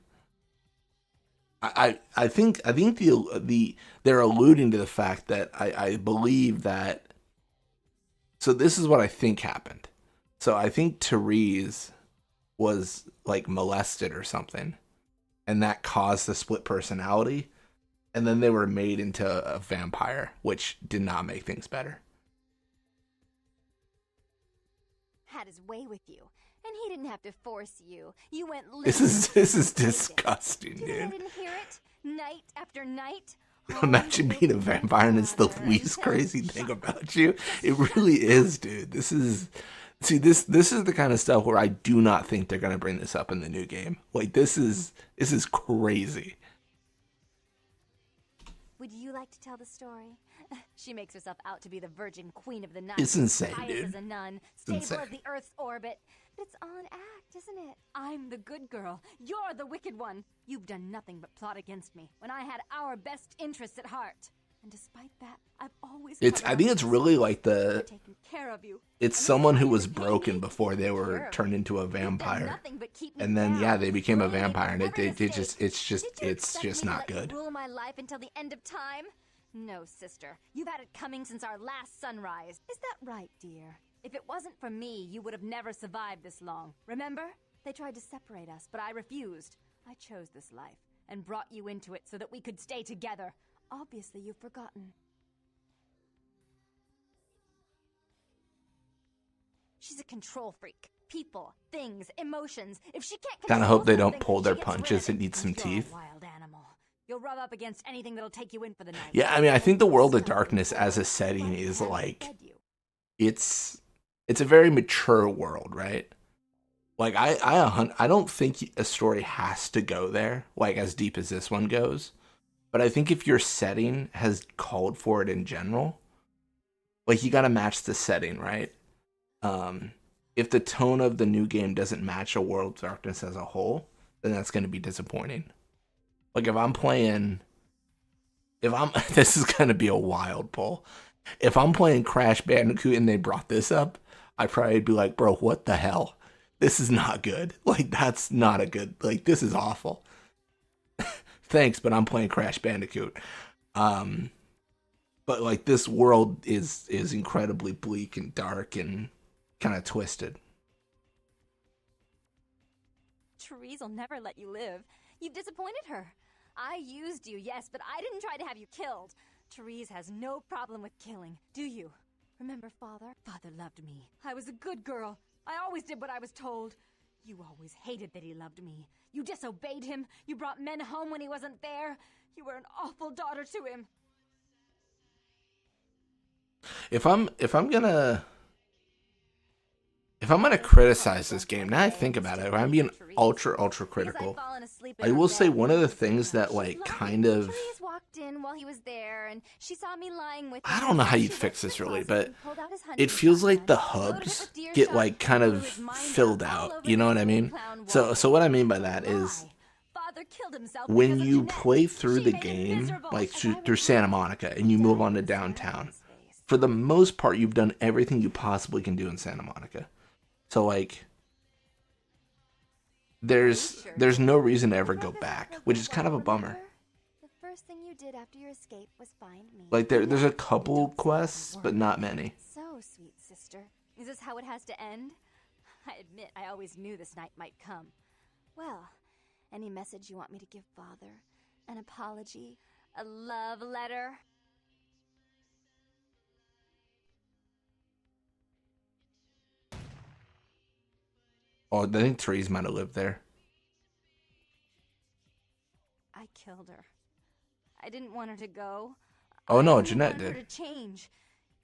I think they're alluding to the fact that I believe that. So this is what I think happened. So I think Therese was like molested or something, and that caused the split personality, and then they were made into a vampire, which did not make things better. Had his way with you, and he didn't have to force you. You went. This is disgusting, dude. I didn't hear it night after night. Imagine being a vampire and it's the least crazy thing about you. It really is, dude. This is the kind of stuff where I do not think they're gonna bring this up in the new game. Like this is crazy. Would you like to tell the story? She makes herself out to be the virgin queen of the night. It's insane, pious dude. As a nun, It's stable insane. as the Earth's orbit. But it's all an act, isn't it? I'm the good girl. You're the wicked one. You've done nothing but plot against me when I had our best interests at heart. And despite that, I've always. I think it's really like taken care of you. it's someone who was broken before they were turned into a vampire, and then they became a vampire, and it's just not good. Rule my life until the end of time? No, sister. You've had it coming since our last sunrise. Is that right, dear? If it wasn't for me, you would have never survived this long. Remember? They tried to separate us, but I refused. I chose this life and brought you into it so that we could stay together. Obviously, you've forgotten. She's a control freak. People, things, emotions. If she can't Kind of control hope they don't something, pull their she gets rid punches. of It needs some And you're a teeth. wild animal. You'll rub up against anything that'll take you in for the night. Yeah, I mean, I think the World of Darkness as a setting is like, it's a very mature world, right? Like I don't think a story has to go there, like as deep as this one goes. But I think if your setting has called for it in general, like you got to match the setting, right? If the tone of the new game doesn't match a World of Darkness as a whole, then that's going to be disappointing. Like if I'm this is going to be a wild pull. If I'm playing Crash Bandicoot and they brought this up, I'd probably be like, bro, what the hell? This is not good. Like, that's not a good, like, this is awful. Thanks, but I'm playing Crash Bandicoot. But like, this world is incredibly bleak and dark and kind of twisted. Therese will never let you live. You've disappointed her. I used you, yes, but I didn't try to have you killed. Therese has no problem with killing, do you? Remember Father? Father loved me. I was a good girl. I always did what I was told. You always hated that he loved me. You disobeyed him. You brought men home when he wasn't there. You were an awful daughter to him. If I'm gonna criticize this game, now I think about it, if I'm being ultra critical, I will say one of the things that like kind of, Therese walked in while he was there, and she saw me lying with I don't know how you'd fix this really, but it feels like the hubs get like kind of filled out. You know what I mean? So what I mean by that is when you play through the game, like through Santa Monica, and you move on to downtown, for the most part, you've done everything you possibly can do in Santa Monica. So like, there's no reason to ever go back, which is kind of a bummer. The first thing you did after your escape was find me. Like there's a couple quests, but not many. So, sweet sister. Is this how it has to end? I admit I always knew this night might come. Well, any message you want me to give Father? An apology? A love letter? Oh, I think Therese might have lived there. I killed her. I didn't want her to go. Oh no, I Jeanette wanted her did. to change.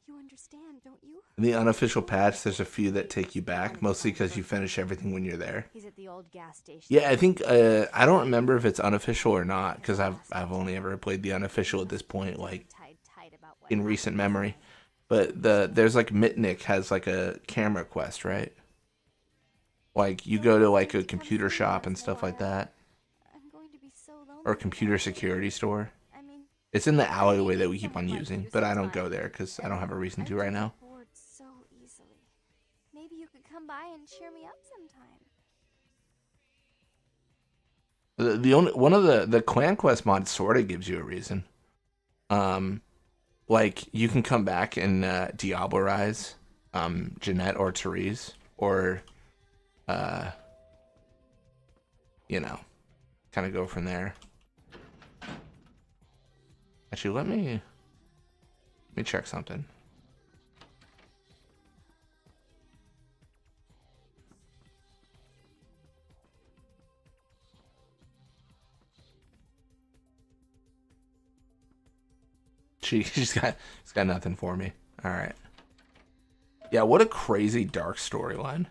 You understand, don't you? In the unofficial patch, there's a few that take you back, mostly because you finish everything when you're there. He's at the old gas station. Yeah, I think I don't remember if it's unofficial or not, because I've only ever played the unofficial at this point, like in recent memory. But there's like Mitnick has like a camera quest, right? Like you go to like a computer shop and stuff like that, or a computer security store. It's in the alleyway that we keep on using, but I don't go there because I don't have a reason to right now. Bored so easily. Maybe you could come by and cheer me up sometime. The only one of the clan quest mod sort of gives you a reason. Like you can come back and Diablerize Jeanette or Therese, or you know, kind of go from there. Actually, let me check something. She's got nothing for me. All right. Yeah, what a crazy dark storyline.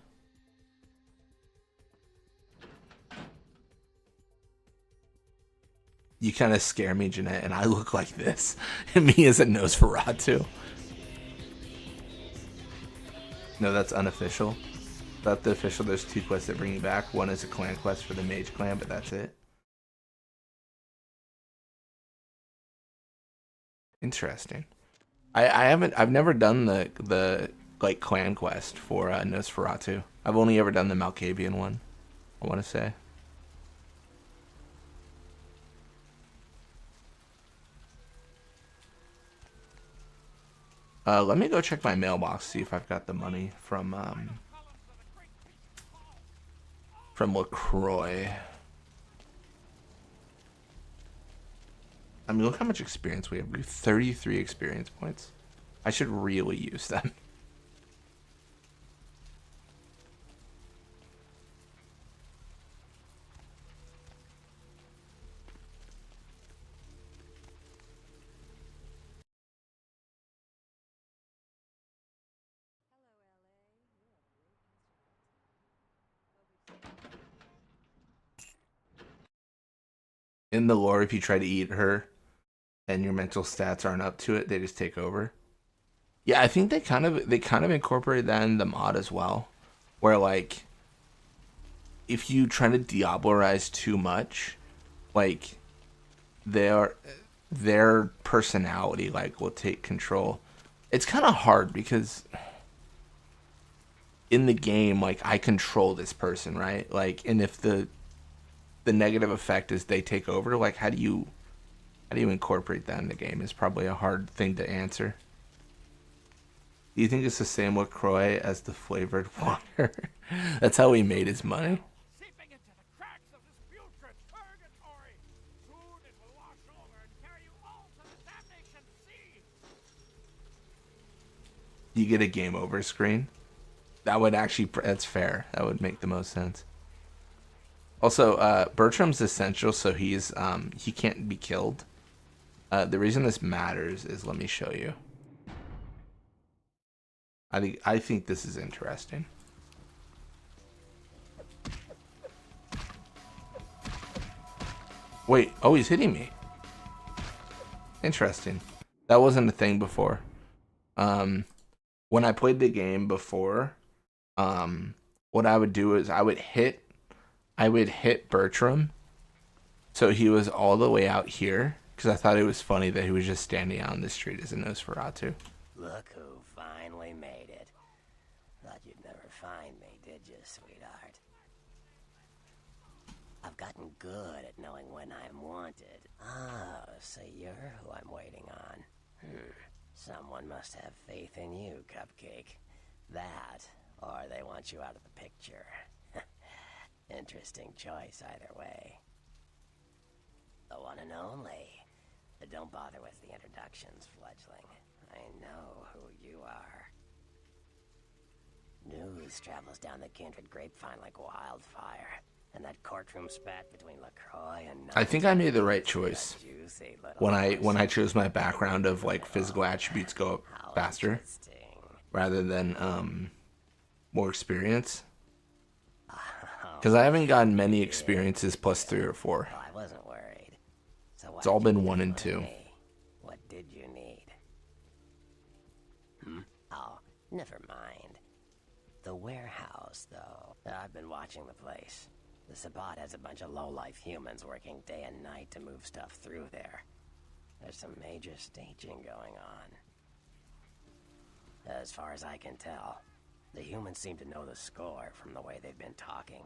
You kind of scare me, Jeanette, and I look like this. Me as a Nosferatu. No, that's unofficial. That's the official. There's 2 quests that bring you back. One is a clan quest for the Mage Clan, but that's it. Interesting. I've never done the like clan quest for Nosferatu. I've only ever done the Malkavian one, I want to say. Let me go check my mailbox, see if I've got the money from from LaCroix. I mean, look how much experience we have. We have 33 experience points. I should really use them. In the lore, if you try to eat her and your mental stats aren't up to it, they just take over. Yeah, I think they kind of incorporated that in the mod as well, where like if you try to Diablerize too much, like their personality like will take control. It's kind of hard because in the game, like I control this person, right? Like, and if the negative effect is they take over, like how do you incorporate that in the game is probably a hard thing to answer. Do you think it's the same LaCroix as the flavored water? That's how he made his money. Seeping into the cracks of this putrid purgatory. Soon it will wash over and carry you all to the damnation sea. You get a game over screen. That would actually, that's fair. That would make the most sense. Also, Bertram's essential, so he's he can't be killed. The reason this matters is, let me show you. I think this is interesting. Wait, oh, he's hitting me. Interesting. That wasn't a thing before. When I played the game before, what I would do is I would hit Bertram, so he was all the way out here, because I thought it was funny that he was just standing out on the street as a Nosferatu. Look who finally made it. Thought you'd never find me, did you, sweetheart? I've gotten good at knowing when I'm wanted. Oh, so you're who I'm waiting on. Someone must have faith in you, Cupcake. That, or they want you out of the picture. Interesting choice either way. The one and only. But don't bother with the introductions, fledgling. I know who you are. News travels down the kindred grapevine like wildfire. And that courtroom spat between LaCroix and... I think I made the right choice when I chose my background of like physical attributes go up faster rather than more experience. Because I haven't gotten many experiences plus 3 or 4. I wasn't worried. So it's all been 1 and 2. What did you need? Oh, never mind. The warehouse, though. I've been watching the place. The Sabbat has a bunch of low-life humans working day and night to move stuff through there. There's some major staging going on. As far as I can tell, the humans seem to know the score from the way they've been talking.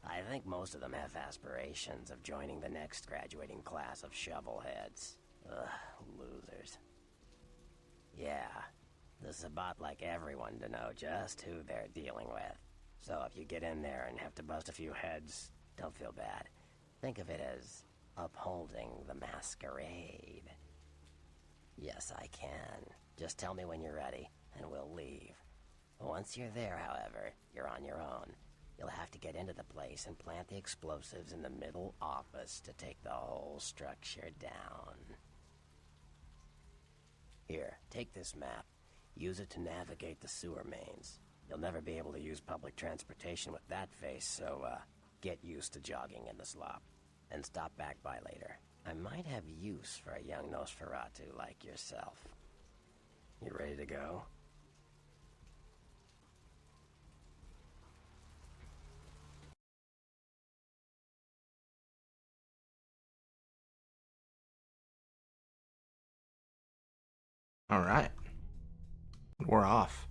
I think most of them have aspirations of joining the next graduating class of shovelheads. Ugh, losers. Yeah, the Sabbat like everyone to know just who they're dealing with. So if you get in there and have to bust a few heads, don't feel bad. Think of it as upholding the Masquerade. Yes, I can. Just tell me when you're ready, and we'll leave. Once you're there, however, you're on your own. You'll have to get into the place and plant the explosives in the middle office to take the whole structure down. Here, take this map. Use it to navigate the sewer mains. You'll never be able to use public transportation with that face, so, get used to jogging in the slop. And stop back by later. I might have use for a young Nosferatu like yourself. You ready to go? All right. We're off.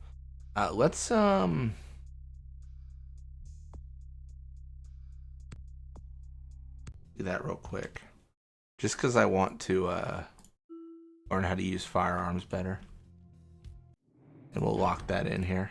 Let's do that real quick. Just because I want to learn how to use firearms better. And we'll lock that in here.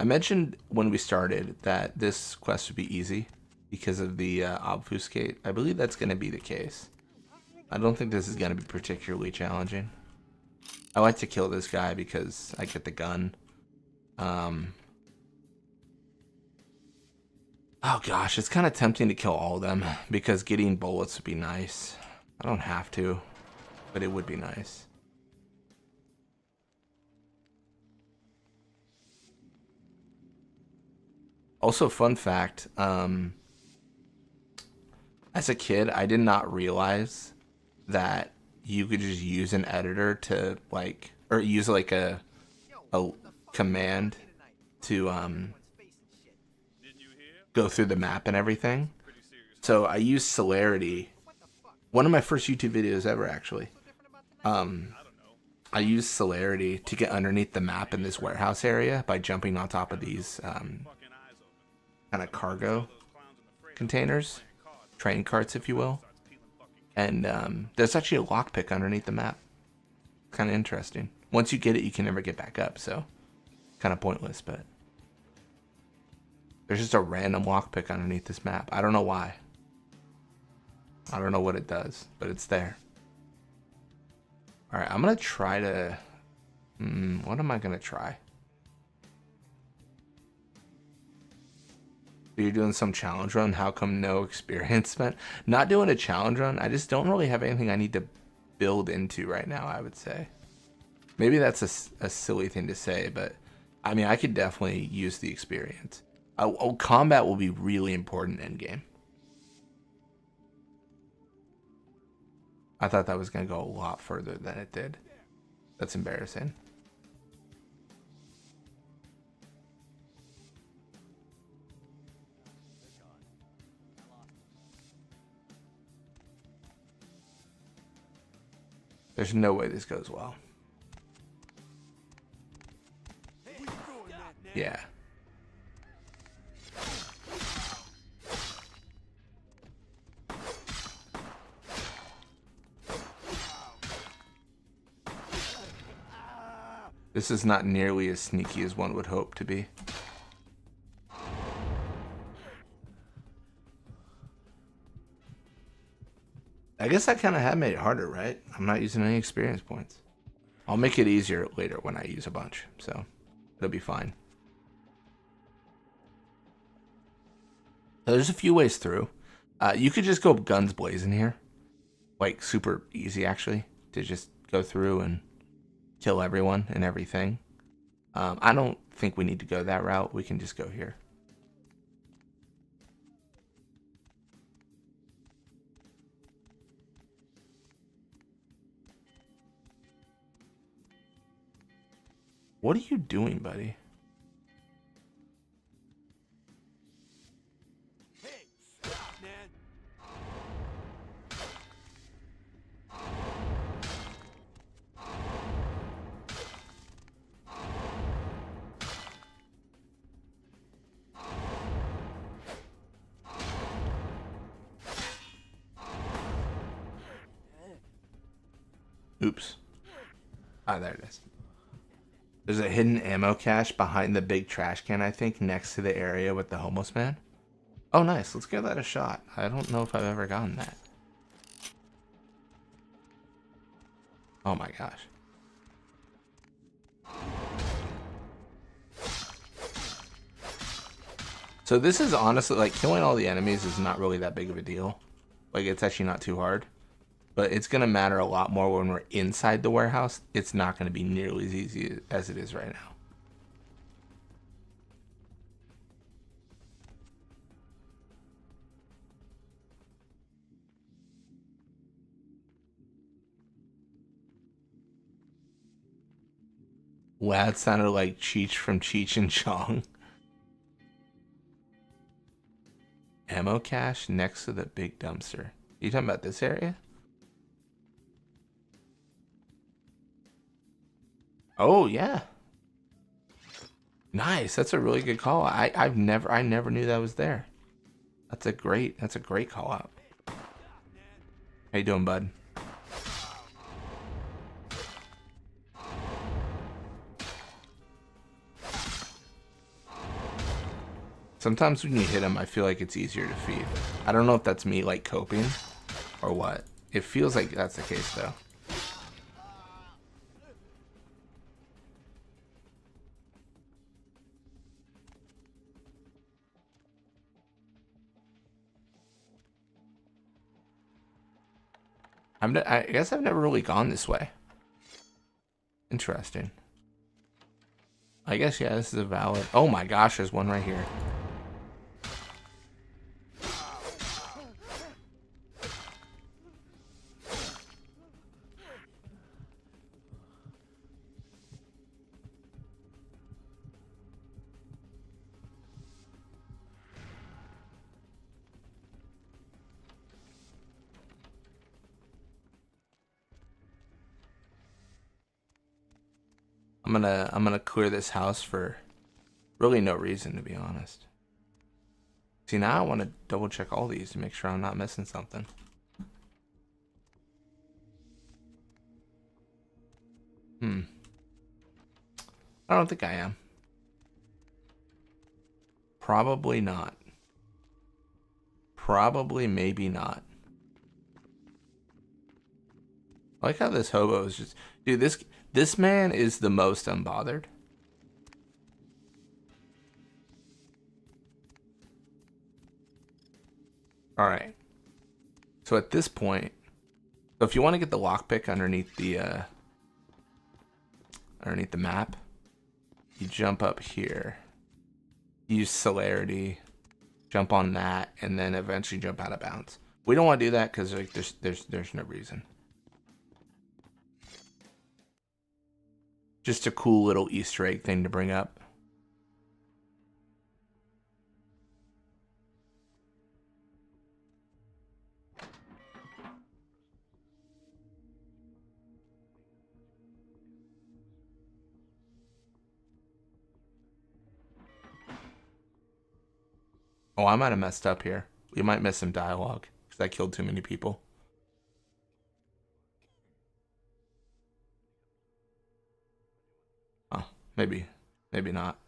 I mentioned when we started that this quest would be easy because of the obfuscate. I believe that's going to be the case. I don't think this is going to be particularly challenging. I like to kill this guy because I get the gun. Oh gosh, it's kind of tempting to kill all of them because getting bullets would be nice. I don't have to, but it would be nice. Also, fun fact, as a kid, I did not realize that you could just use an editor to like, or use like a command to go through the map and everything. So I used celerity. One of my first YouTube videos ever, actually. I used celerity to get underneath the map in this warehouse area by jumping on top of these kind of cargo containers, train carts, if you will. And there's actually a lockpick underneath the map. Kind of interesting. Once you get it, you can never get back up, so kind of pointless, but there's just a random lockpick underneath this map. I don't know why. I don't know what it does, but it's there. Alright, I'm going to try to... what am I going to try? You're doing some challenge run. How come no experience spent? Not doing a challenge run. I just don't really have anything I need to build into right now, I would say. Maybe that's a silly thing to say, but I mean, I could definitely use the experience. Combat will be really important in game. I thought that was going to go a lot further than it did. That's embarrassing. There's no way this goes well. Yeah. This is not nearly as sneaky as one would hope to be. I guess I kind of have made it harder, right? I'm not using any experience points. I'll make it easier later when I use a bunch, so it'll be fine. There's a few ways through. You could just go guns blazing here. Like, super easy, actually, to just go through and kill everyone and everything. I don't think we need to go that route. We can just go here. What are you doing, buddy? Hey, stop, man. Oops. Ah, there it is. There's a hidden ammo cache behind the big trash can, I think, next to the area with the homeless man. Oh, nice. Let's give that a shot. I don't know if I've ever gotten that. Oh my gosh. So this is honestly, like, killing all the enemies is not really that big of a deal. Like, it's actually not too hard. But it's going to matter a lot more when we're inside the warehouse. It's not going to be nearly as easy as it is right now. Wow, it sounded like Cheech from Cheech and Chong. Ammo cache next to the big dumpster. Are you talking about this area? Oh yeah. Nice. That's a really good call. I never knew that was there. That's a great call out. How you doing, bud? Sometimes when you hit him, I feel like it's easier to feed. I don't know if that's me, like, coping or what. It feels like that's the case, though. I guess I've never really gone this way. Interesting. I guess, yeah, this is a valid... Oh my gosh, there's one right here. I'm gonna clear this house for really no reason, to be honest. See, now I want to double check all these to make sure I'm not missing something. I don't think I am. Probably not. Probably, maybe not. I like how this hobo is just... Dude, this man is the most unbothered. Alright. So at this point... So if you want to get the lockpick underneath the map, you jump up here. Use celerity. Jump on that, and then eventually jump out of bounds. We don't want to do that because like there's no reason. Just a cool little Easter egg thing to bring up. Oh, I might have messed up here. We might miss some dialogue because I killed too many people. Oh, maybe not.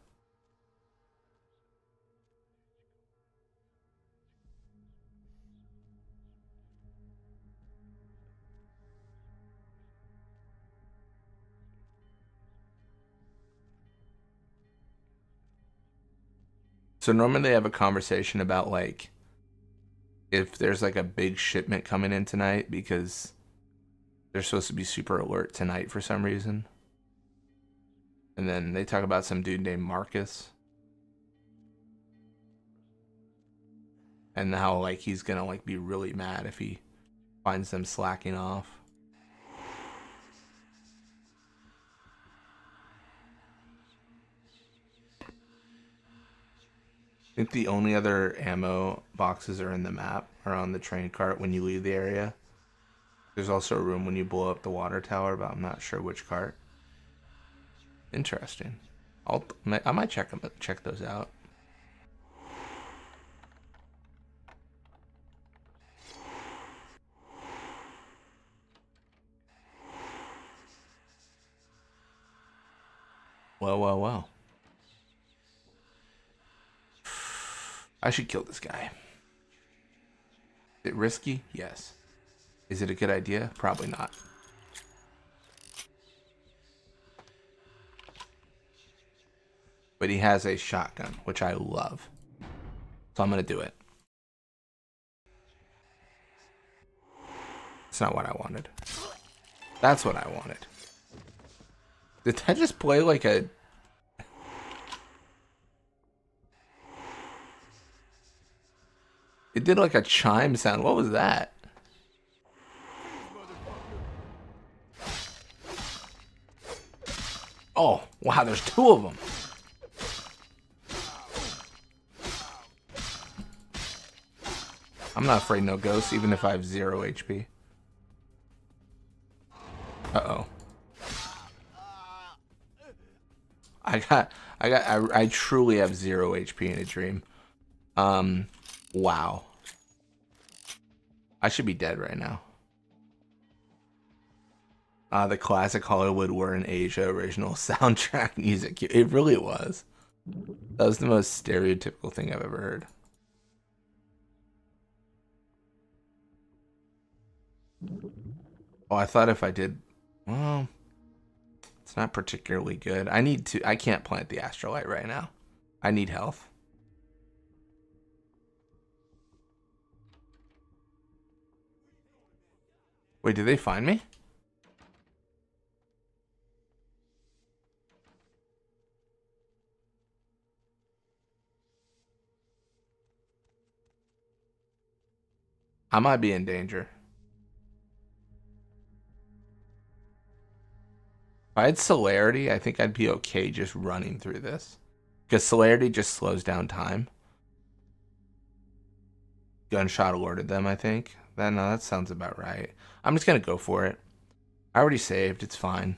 So normally they have a conversation about like if there's like a big shipment coming in tonight because they're supposed to be super alert tonight for some reason. And then they talk about some dude named Marcus. And how like he's gonna like be really mad if he finds them slacking off. I think the only other ammo boxes are in the map or on the train cart when you leave the area. There's also a room when you blow up the water tower, but I'm not sure which cart. Interesting. I might check those out. Well. I should kill this guy. Is it risky? Yes. Is it a good idea? Probably not. But he has a shotgun, which I love. So I'm going to do it. It's not what I wanted. That's what I wanted. Did that just play like a... It did like a chime sound. What was that? Oh, wow, there's two of them. I'm not afraid no ghosts, even if I have 0 HP. Uh-oh. I truly have 0 HP in a dream. Wow. I should be dead right now. The classic Hollywood War in Asia original soundtrack music. It really was. That was the most stereotypical thing I've ever heard. Oh, I thought if I did, well, it's not particularly good. I can't plant the astrolite right now. I need health. Wait, did they find me? I might be in danger. If I had celerity, I think I'd be okay just running through this. Because celerity just slows down time. Gunshot alerted them, I think. No, that sounds about right. I'm just going to go for it. I already saved. It's fine.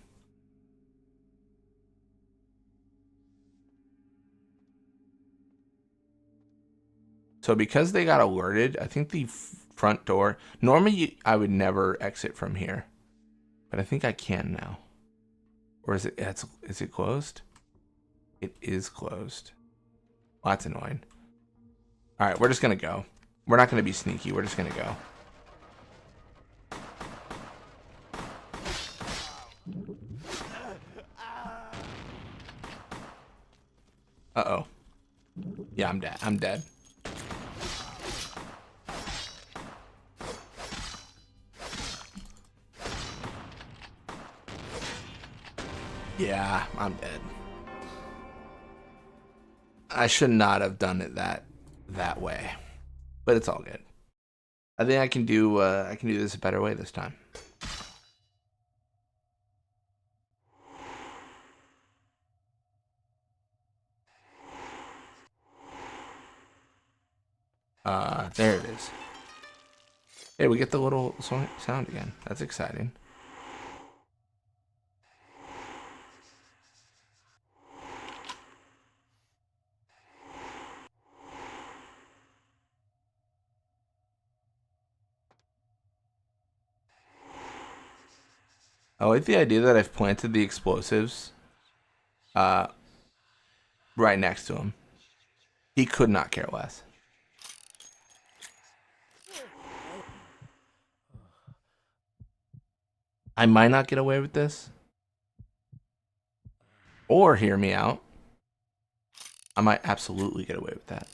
So because they got alerted, I think the front door... Normally, I would never exit from here. But I think I can now. Or is it closed? It is closed. Well, that's annoying. All right, we're just going to go. We're not going to be sneaky. We're just going to go. Uh-oh. Yeah, I'm dead. I'm dead. Yeah, I'm dead. I should not have done it that way, but it's all good. I think I can do this a better way this time. There it is. Hey, we get the little sound again. That's exciting. I like the idea that I've planted the explosives right next to him. He could not care less. I might not get away with this. Or hear me out. I might absolutely get away with that.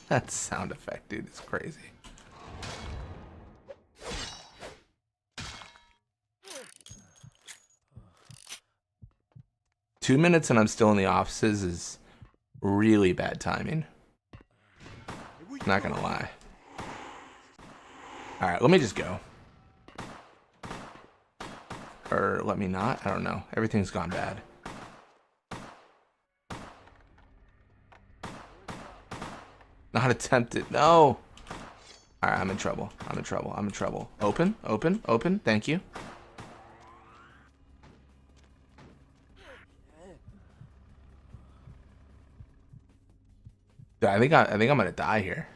That sound effect, dude, is crazy. Two minutes and I'm still in the offices is really bad timing. Not gonna lie. Alright, let me just go. Or let me not? I don't know. Everything's gone bad. Not attempted. No. Alright, I'm in trouble. I'm in trouble. I'm in trouble. Open, open, open. Thank you. Dude, I think I'm gonna die here.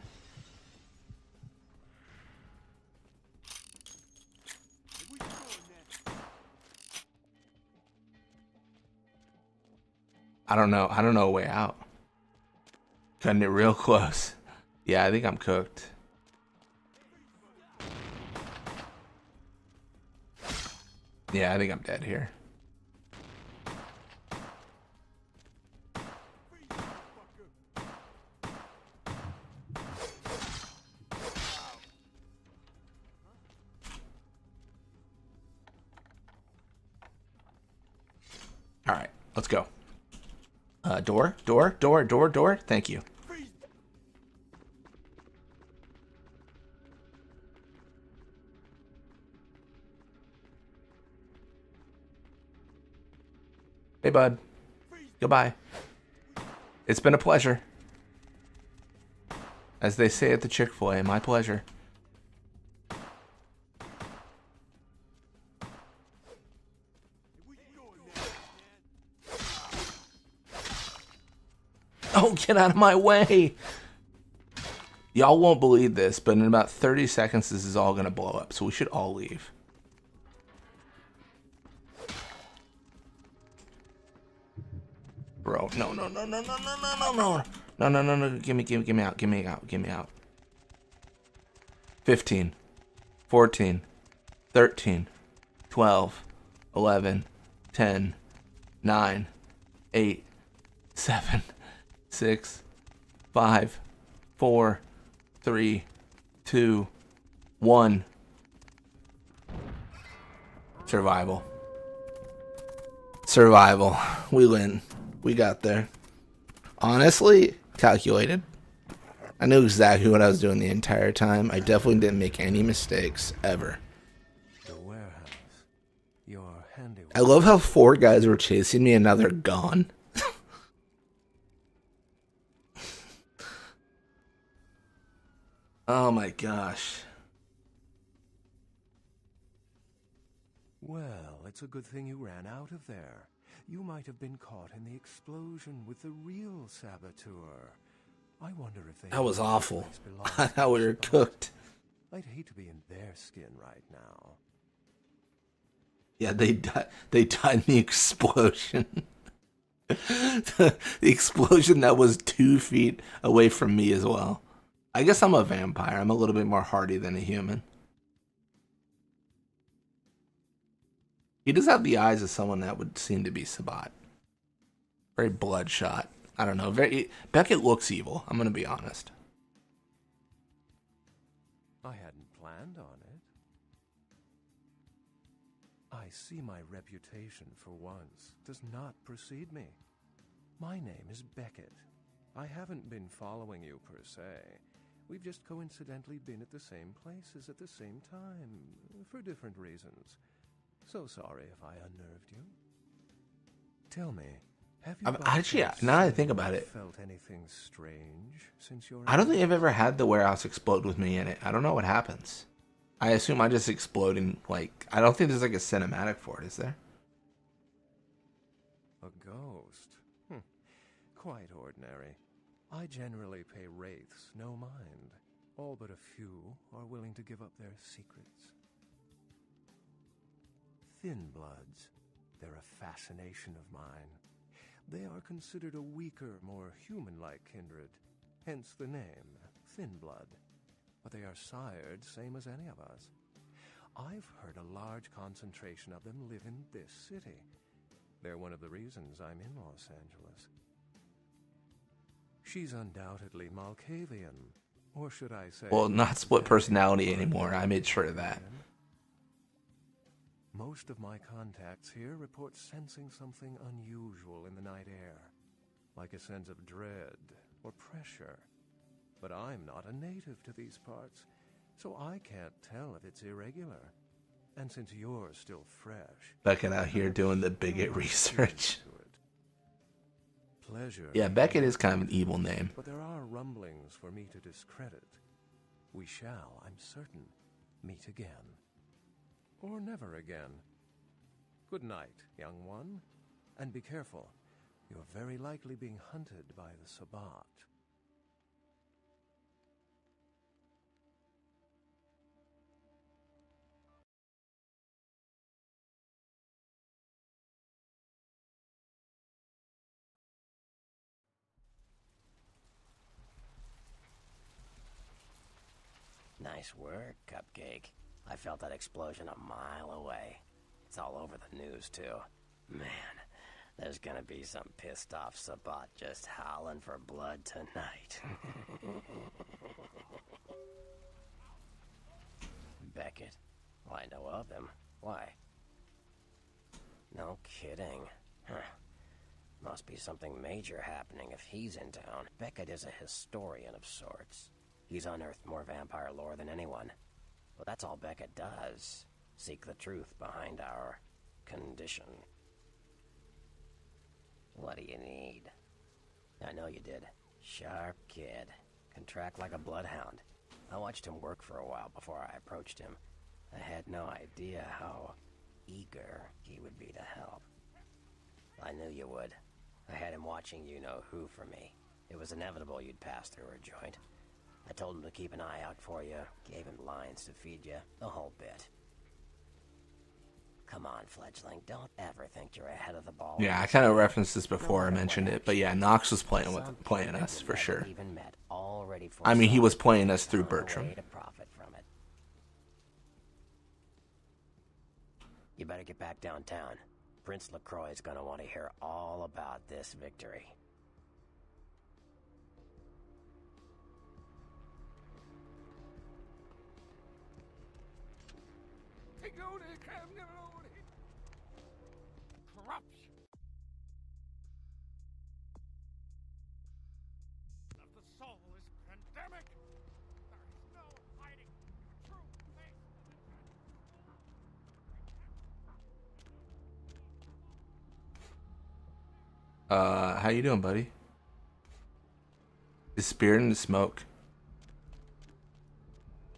I don't know a way out. Cutting it real close. Yeah, I think I'm cooked. Yeah, I think I'm dead here. All right, let's go. Door. Thank you. Hey, bud. Goodbye. It's been a pleasure. As they say at the Chick-fil-A, my pleasure. Oh, get out of my way. Y'all won't believe this, but in about 30 seconds, this is all gonna blow up. So we should all leave. Bro, no. No. Give me out. 15, 14, 13, 12, 11, 10, 9, 8, 7, 6, 5, 4, 3, 2, 1. Survival. We win. We got there. Honestly, calculated. I knew exactly what I was doing the entire time. I definitely didn't make any mistakes, ever. The warehouse. Your handiwork. I love how 4 guys were chasing me and now they're gone. Oh my gosh. Well, it's a good thing you ran out of there. You might have been caught in the explosion with the real saboteur. I wonder if they... That was awful. How we were cooked. I'd hate to be in their skin right now. Yeah, they died in the explosion. The explosion that was 2 feet away from me as well. I guess I'm a vampire. I'm a little bit more hardy than a human. He does have the eyes of someone that would seem to be Sabat. Very bloodshot. I don't know. Beckett looks evil. I'm gonna be honest. I hadn't planned on it. I see my reputation for once does not precede me. My name is Beckett. I haven't been following you per se. We've just coincidentally been at the same places at the same time, for different reasons. So sorry if I unnerved you. Tell me, have you Actually, now that I think about it, felt anything strange since your... I don't think I've ever had the warehouse explode with me in it. I don't know what happens. I assume I just explode in, like... I don't think there's like a cinematic for it, is there? A ghost? Quite ordinary. I generally pay wraiths no mind. All but a few are willing to give up their secrets. Thin bloods. They're a fascination of mine. They are considered a weaker, more human-like kindred, hence the name, Thin Blood. But they are sired same as any of us. I've heard a large concentration of them live in this city. They're one of the reasons I'm in Los Angeles. She's undoubtedly Malkavian, or should I say... Well, not split personality anymore. I made sure of that. Most of my contacts here report sensing something unusual in the night air, like a sense of dread or pressure. But I'm not a native to these parts, so I can't tell if it's irregular. And since you're still fresh... Beckett out here doing the bigot research. Pleasure. Yeah, Beckett is kind of an evil name. But there are rumblings for me to discredit. We shall, I'm certain, meet again. Or never again. Good night, young one. And be careful. You're very likely being hunted by the Sabat. Nice work, Cupcake. I felt that explosion a mile away. It's all over the news, too. Man, there's gonna be some pissed off Sabat just howling for blood tonight. Beckett. Well, I know of him. Why? No kidding. Huh. Must be something major happening if he's in town. Beckett is a historian of sorts. He's unearthed more vampire lore than anyone. Well, that's all Beckett does. Seek the truth behind our condition. What do you need? I know you did. Sharp kid. Can track like a bloodhound. I watched him work for a while before I approached him. I had no idea how eager he would be to help. I knew you would. I had him watching you-know-who for me. It was inevitable you'd pass through her joint. I told him to keep an eye out for you, gave him lines to feed you, the whole bit. Come on, fledgling, don't ever think you're ahead of the ball. Yeah, I kind of referenced this before I mentioned it, but yeah, Knox was playing us for sure. I mean, he was playing us through Bertram. To profit from it. You better get back downtown. Prince LaCroix is gonna want to hear all about this victory. Corruption of the soul is pandemic. There is no hiding your true face. How you doing, buddy? Disappeared in the smoke.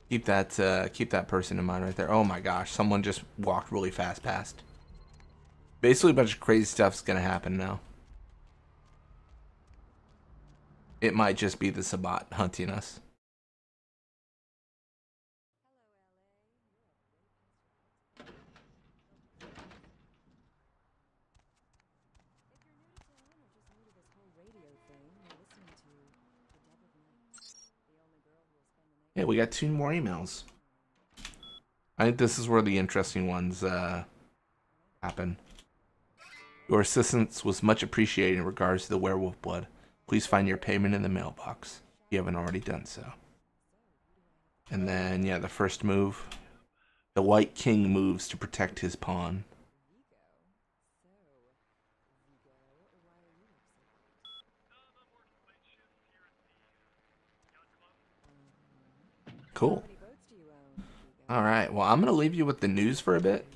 Keep that person in mind right there. Oh my gosh, someone just walked really fast past. Basically, a bunch of crazy stuff's gonna happen now. It might just be the Sabbat hunting us. Yeah, we got 2 more emails. I think this is where the interesting ones happen. Your assistance was much appreciated in regards to the werewolf blood. Please find your payment in the mailbox if you haven't already done so. And then, yeah, the first move. The White King moves to protect his pawn. Cool. Alright, well, I'm going to leave you with the news for a bit.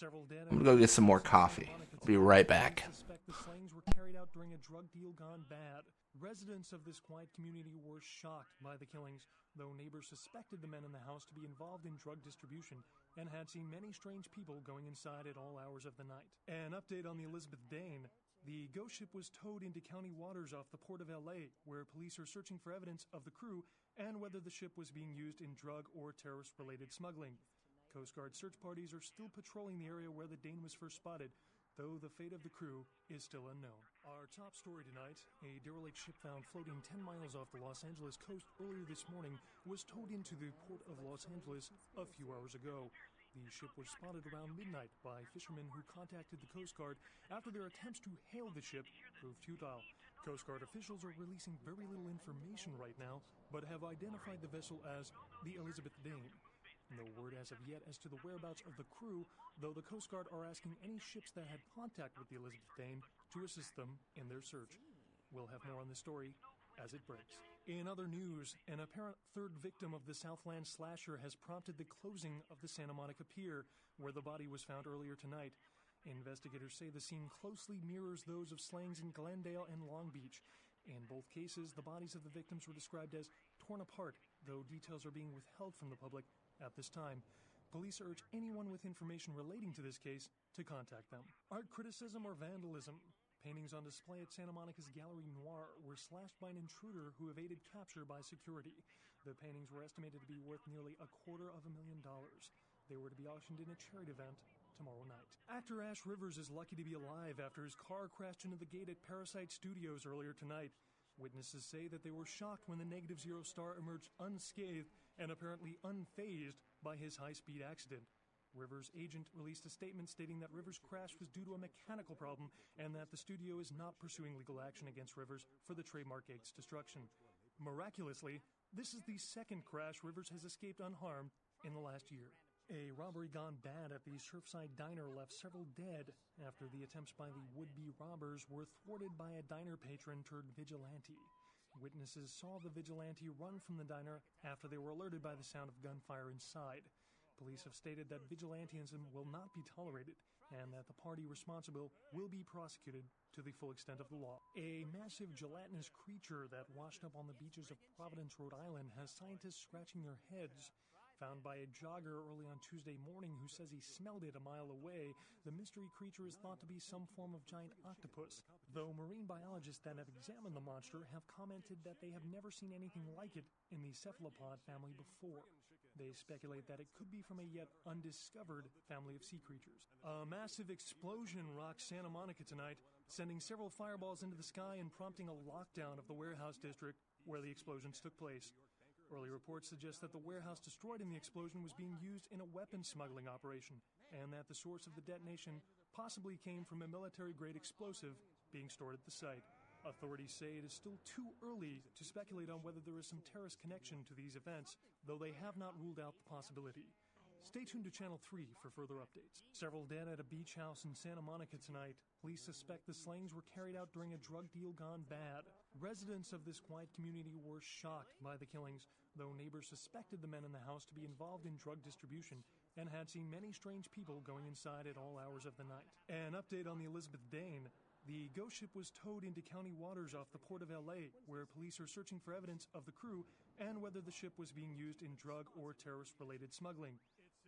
I'm going to go get some more coffee. I'll be right back. The slayings were carried out during a drug deal gone bad. Residents of this quiet community were shocked by the killings, though neighbors suspected the men in the house to be involved in drug distribution and had seen many strange people going inside at all hours of the night. An update on the Elizabeth Dane. The ghost ship was towed into county waters off the port of LA, where police are searching for evidence of the crew and whether the ship was being used in drug or terrorist-related smuggling. Coast Guard search parties are still patrolling the area where the Dane was first spotted, though the fate of the crew is still unknown. Our top story tonight, a derelict ship found floating 10 miles off the Los Angeles coast earlier this morning was towed into the port of Los Angeles a few hours ago. The ship was spotted around midnight by fishermen who contacted the Coast Guard after their attempts to hail the ship proved futile. Coast Guard officials are releasing very little information right now, but have identified the vessel as the Elizabeth Dane. No word as of yet as to the whereabouts of the crew, though the Coast Guard are asking any ships that had contact with the Elizabeth Dane to assist them in their search. We'll have more on this story as it breaks. In other news, an apparent third victim of the Southland slasher has prompted the closing of the Santa Monica Pier, where the body was found earlier tonight. Investigators say the scene closely mirrors those of slayings in Glendale and Long Beach. In both cases, the bodies of the victims were described as torn apart, though details are being withheld from the public at this time. Police urge anyone with information relating to this case to contact them. Art criticism or vandalism? Paintings on display at Santa Monica's Gallery Noir were slashed by an intruder who evaded capture by security. The paintings were estimated to be worth nearly $250,000. They were to be auctioned in a charity event tomorrow night. Actor Ash Rivers is lucky to be alive after his car crashed into the gate at Parasite Studios earlier tonight. Witnesses say that they were shocked when the Negative Zero star emerged unscathed and apparently unfazed by his high-speed accident. Rivers' agent released a statement stating that Rivers' crash was due to a mechanical problem and that the studio is not pursuing legal action against Rivers for the trademark gate's destruction. Miraculously, this is the second crash Rivers has escaped unharmed in the last year. A robbery gone bad at the Surfside Diner left several dead after the attempts by the would-be robbers were thwarted by a diner patron turned vigilante. Witnesses saw the vigilante run from the diner after they were alerted by the sound of gunfire inside. Police have stated that vigilantism will not be tolerated and that the party responsible will be prosecuted to the full extent of the law. A massive gelatinous creature that washed up on the beaches of Providence, Rhode Island has scientists scratching their heads. Found by a jogger early on Tuesday morning who says he smelled it a mile away, the mystery creature is thought to be some form of giant octopus. though marine biologists that have examined the monster have commented that they have never seen anything like it in the cephalopod family before. They speculate that it could be from a yet undiscovered family of sea creatures. A massive explosion rocked Santa Monica tonight, sending several fireballs into the sky and prompting a lockdown of the warehouse district where the explosions took place. Early reports suggest that the warehouse destroyed in the explosion was being used in a weapons smuggling operation, and that the source of the detonation possibly came from a military-grade explosive being stored at the site. Authorities say it is still too early to speculate on whether there is some terrorist connection to these events, though they have not ruled out the possibility. Stay tuned to Channel 3 for further updates. Several dead at a beach house in Santa Monica tonight. Police suspect the slayings were carried out during a drug deal gone bad. Residents of this quiet community were shocked by the killings, though neighbors suspected the men in the house to be involved in drug distribution and had seen many strange people going inside at all hours of the night. An update on the Elizabeth Dane. The ghost ship was towed into county waters off the port of LA, where police are searching for evidence of the crew and whether the ship was being used in drug or terrorist-related smuggling.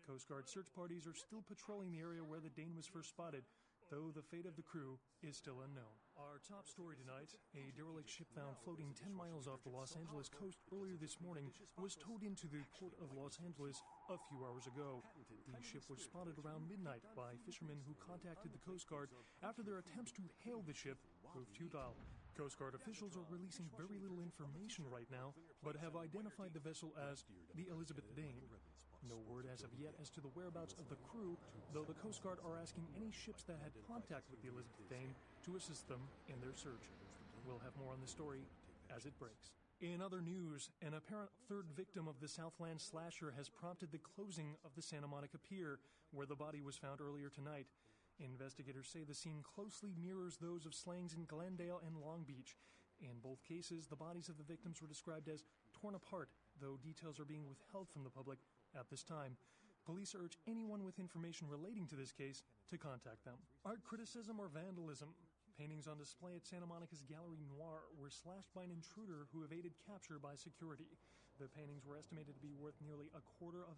Coast Guard search parties are still patrolling the area where the Dane was first spotted, though the fate of the crew is still unknown. Our top story tonight, a derelict ship found floating 10 miles off the Los Angeles coast earlier this morning was towed into the port of Los Angeles a few hours ago. The ship was spotted around midnight by fishermen who contacted the Coast Guard after their attempts to hail the ship proved futile. Coast Guard officials are releasing very little information right now, but have identified the vessel as the Elizabeth Dane. No word as of yet as to the whereabouts of the crew, though the Coast Guard are asking any ships that had contact with the Elizabeth Dane to assist them in their search. We'll have more on the story as it breaks. In other news, an apparent third victim of the Southland slasher has prompted the closing of the Santa Monica Pier, where the body was found earlier tonight. Investigators say the scene closely mirrors those of slayings in Glendale and Long Beach. In both cases, the bodies of the victims were described as torn apart, though details are being withheld from the public at this time. Police urge anyone with information relating to this case to contact them. Art criticism or vandalism? Paintings on display at Santa Monica's Gallery Noir were slashed by an intruder who evaded capture by security. The paintings were estimated to be worth nearly $250,000.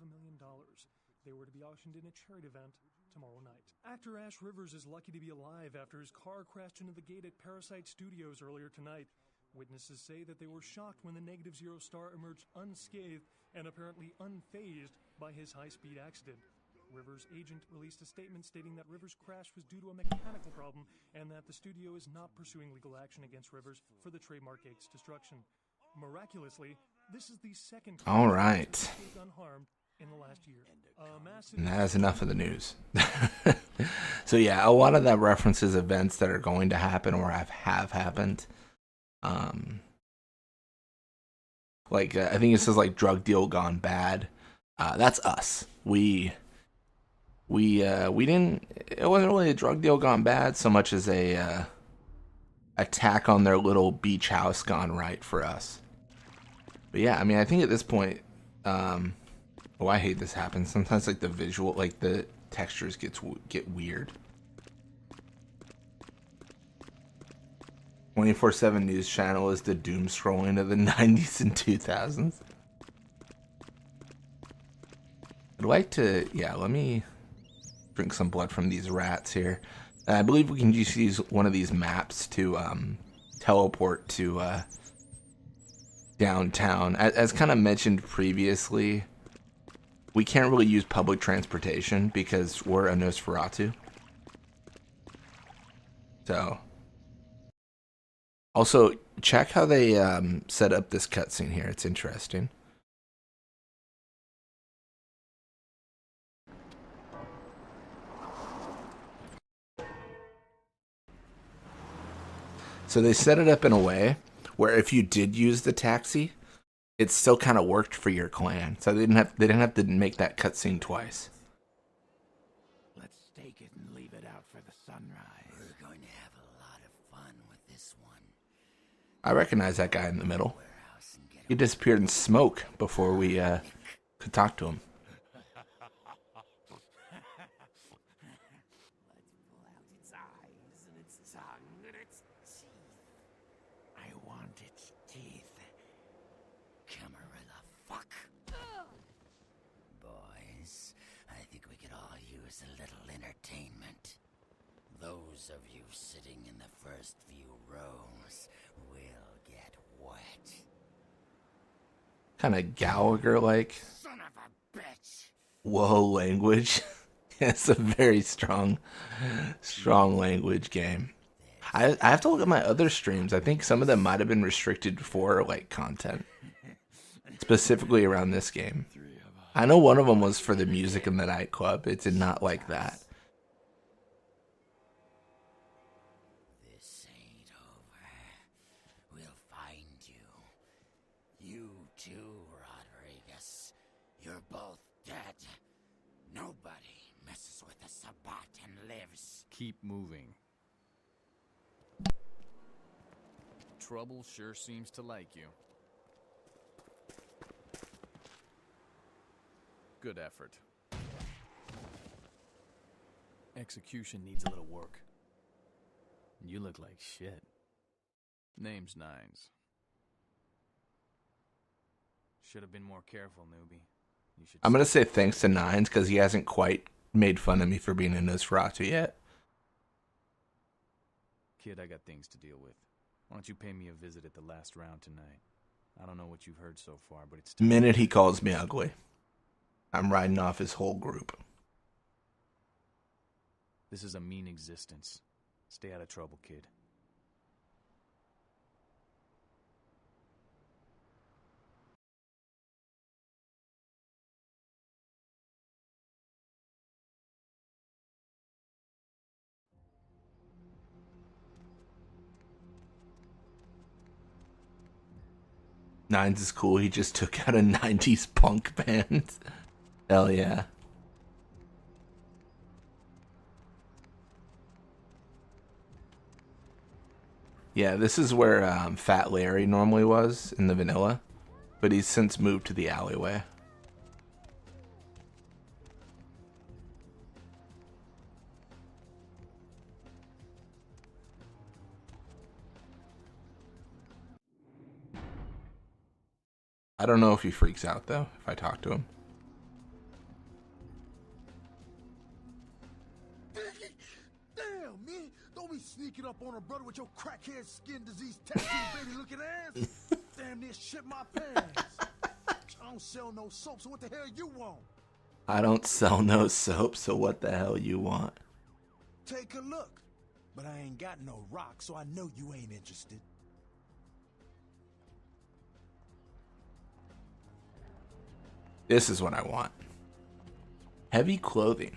They were to be auctioned in a charity event tomorrow night. Actor Ash Rivers is lucky to be alive after his car crashed into the gate at Parasite Studios earlier tonight. Witnesses say that they were shocked when the Negative Zero star emerged unscathed and apparently unfazed by his high-speed accident. Rivers' agent released a statement stating that Rivers' crash was due to a mechanical problem and that the studio is not pursuing legal action against Rivers for the trademark gate's destruction. Miraculously, this is the second All right. unharmed in the last year. And that is enough of the news. So yeah, a lot of that references events that are going to happen or have happened. I think it says like drug deal gone bad. That's us. We didn't. It wasn't really a drug deal gone bad so much as a attack on their little beach house gone right for us. But yeah, I mean, I think at this point, I hate this happens. Sometimes like the visual, like the textures get weird. 24/7 News Channel is the doom scrolling of the 90s and 2000s. I'd like to, let me drink some blood from these rats here. I believe we can just use one of these maps to teleport to downtown. As kind of mentioned previously, we can't really use public transportation because we're a Nosferatu. So, also check how they set up this cutscene here. It's interesting. So they set it up in a way where if you did use the taxi, it still kind of worked for your clan. So they didn't have to make that cutscene twice. Let's stake it and leave it out for the sunrise. We're going to have a lot of fun with this one. I recognize that guy in the middle. He disappeared in smoke before we could talk to him. Boys, I think we could all use a little entertainment. Those those of you sitting in the first few rows will get wet. Kind of Gallagher like. Son of a bitch! Whoa, language. It's a very strong language game. I have to look at my other streams. I think some of them might have been restricted for like content, specifically around this game. I know one of them was for the music in the nightclub. It did not like that. This ain't over. We'll find you. You too, Rodriguez. You're both dead. Nobody messes with a Sabbat and lives. Keep moving. Trouble sure seems to like you. Good effort. Execution needs a little work. You look like shit. Name's Nines. Should have been more careful, newbie. You should. I'm gonna say thanks to Nines because he hasn't quite made fun of me for being a Nosferatu yet. Kid, I got things to deal with. Why don't you pay me a visit at the last round tonight? I don't know what you've heard so far, but it's... The minute he calls me ugly, I'm riding off his whole group. This is a mean existence. Stay out of trouble, kid. Nines is cool. He just took out a 90s punk band. Hell yeah. Yeah, this is where Fat Larry normally was in the vanilla, but he's since moved to the alleyway. I don't know if he freaks out though, if I talk to him. Damn, man. Don't be sneaking up on a brother with your crackhead skin disease tattoo baby looking ass. Damn near shit my pants. I don't sell no soap, so what the hell you want? I don't sell no soap, so what the hell you want? Take a look. But I ain't got no rock, so I know you ain't interested. This is what I want. Heavy clothing.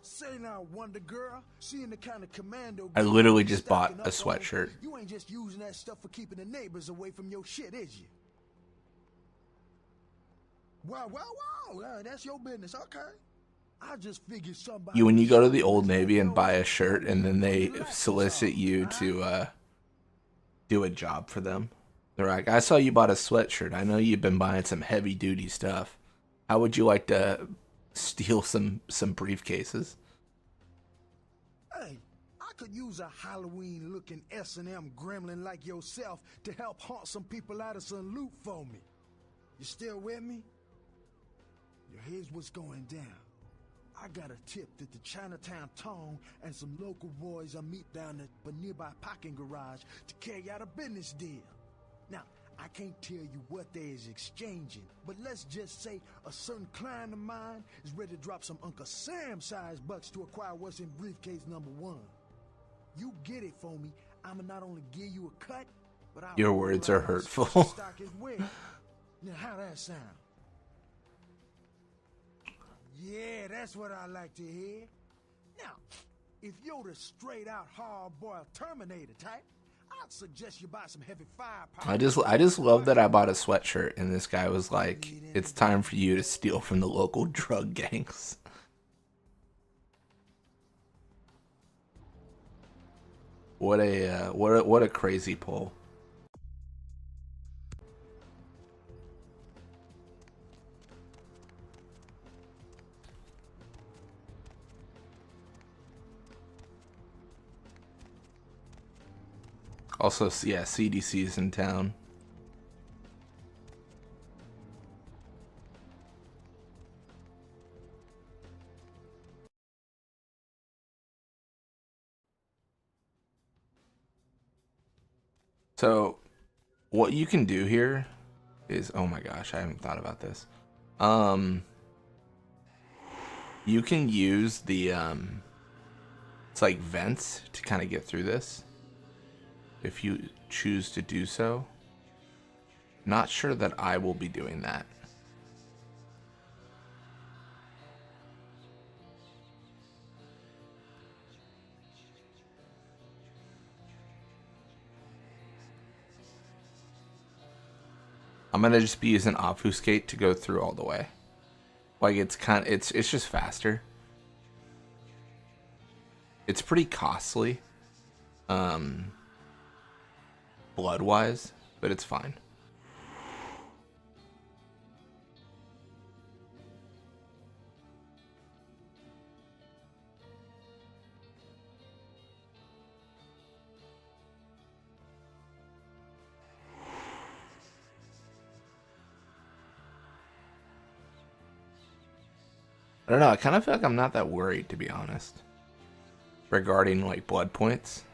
Say now, Wonder Girl, seeing the kind of commando. I literally just bought a sweatshirt. You ain't just using that stuff for keeping the neighbors away from your shit, is you? Wow, that's your business, okay? I just figured somebody. When you go to the Old Navy and buy a shirt, and then they solicit you to do a job for them. They're like, I saw you bought a sweatshirt. I know you've been buying some heavy duty stuff. How would you like to steal some briefcases? Hey, I could use a Halloween-looking S&M gremlin like yourself to help haunt some people out of some loot for me. You still with me? Here's what's going down. I got a tip that the Chinatown Tone and some local boys are meet down at the nearby parking garage to carry out a business deal. Now, I can't tell you what they is exchanging, but let's just say a certain client of mine is ready to drop some Uncle Sam-sized bucks to acquire what's in briefcase number 1. You get it for me, I'ma not only give you a cut, but I'll Your words are hurtful. stock as well. Now, how that sound? Yeah, that's what I like to hear. Now, if you're the straight-out hard-boiled Terminator type, I'd suggest you buy some heavy firepower. I just love that I bought a sweatshirt, and this guy was like, "It's time for you to steal from the local drug gangs." What a crazy pull. Also, yeah, CDC's in town. So, what you can do here is, oh my gosh, I haven't thought about this. You can use the it's like vents to kind of get through this if you choose to do so. Not sure that I will be doing that. I'm gonna just be using obfuscate to go through all the way. Like it's just faster. It's pretty costly, blood wise, but it's fine. I don't know, I kind of feel like I'm not that worried, to be honest, regarding like blood points.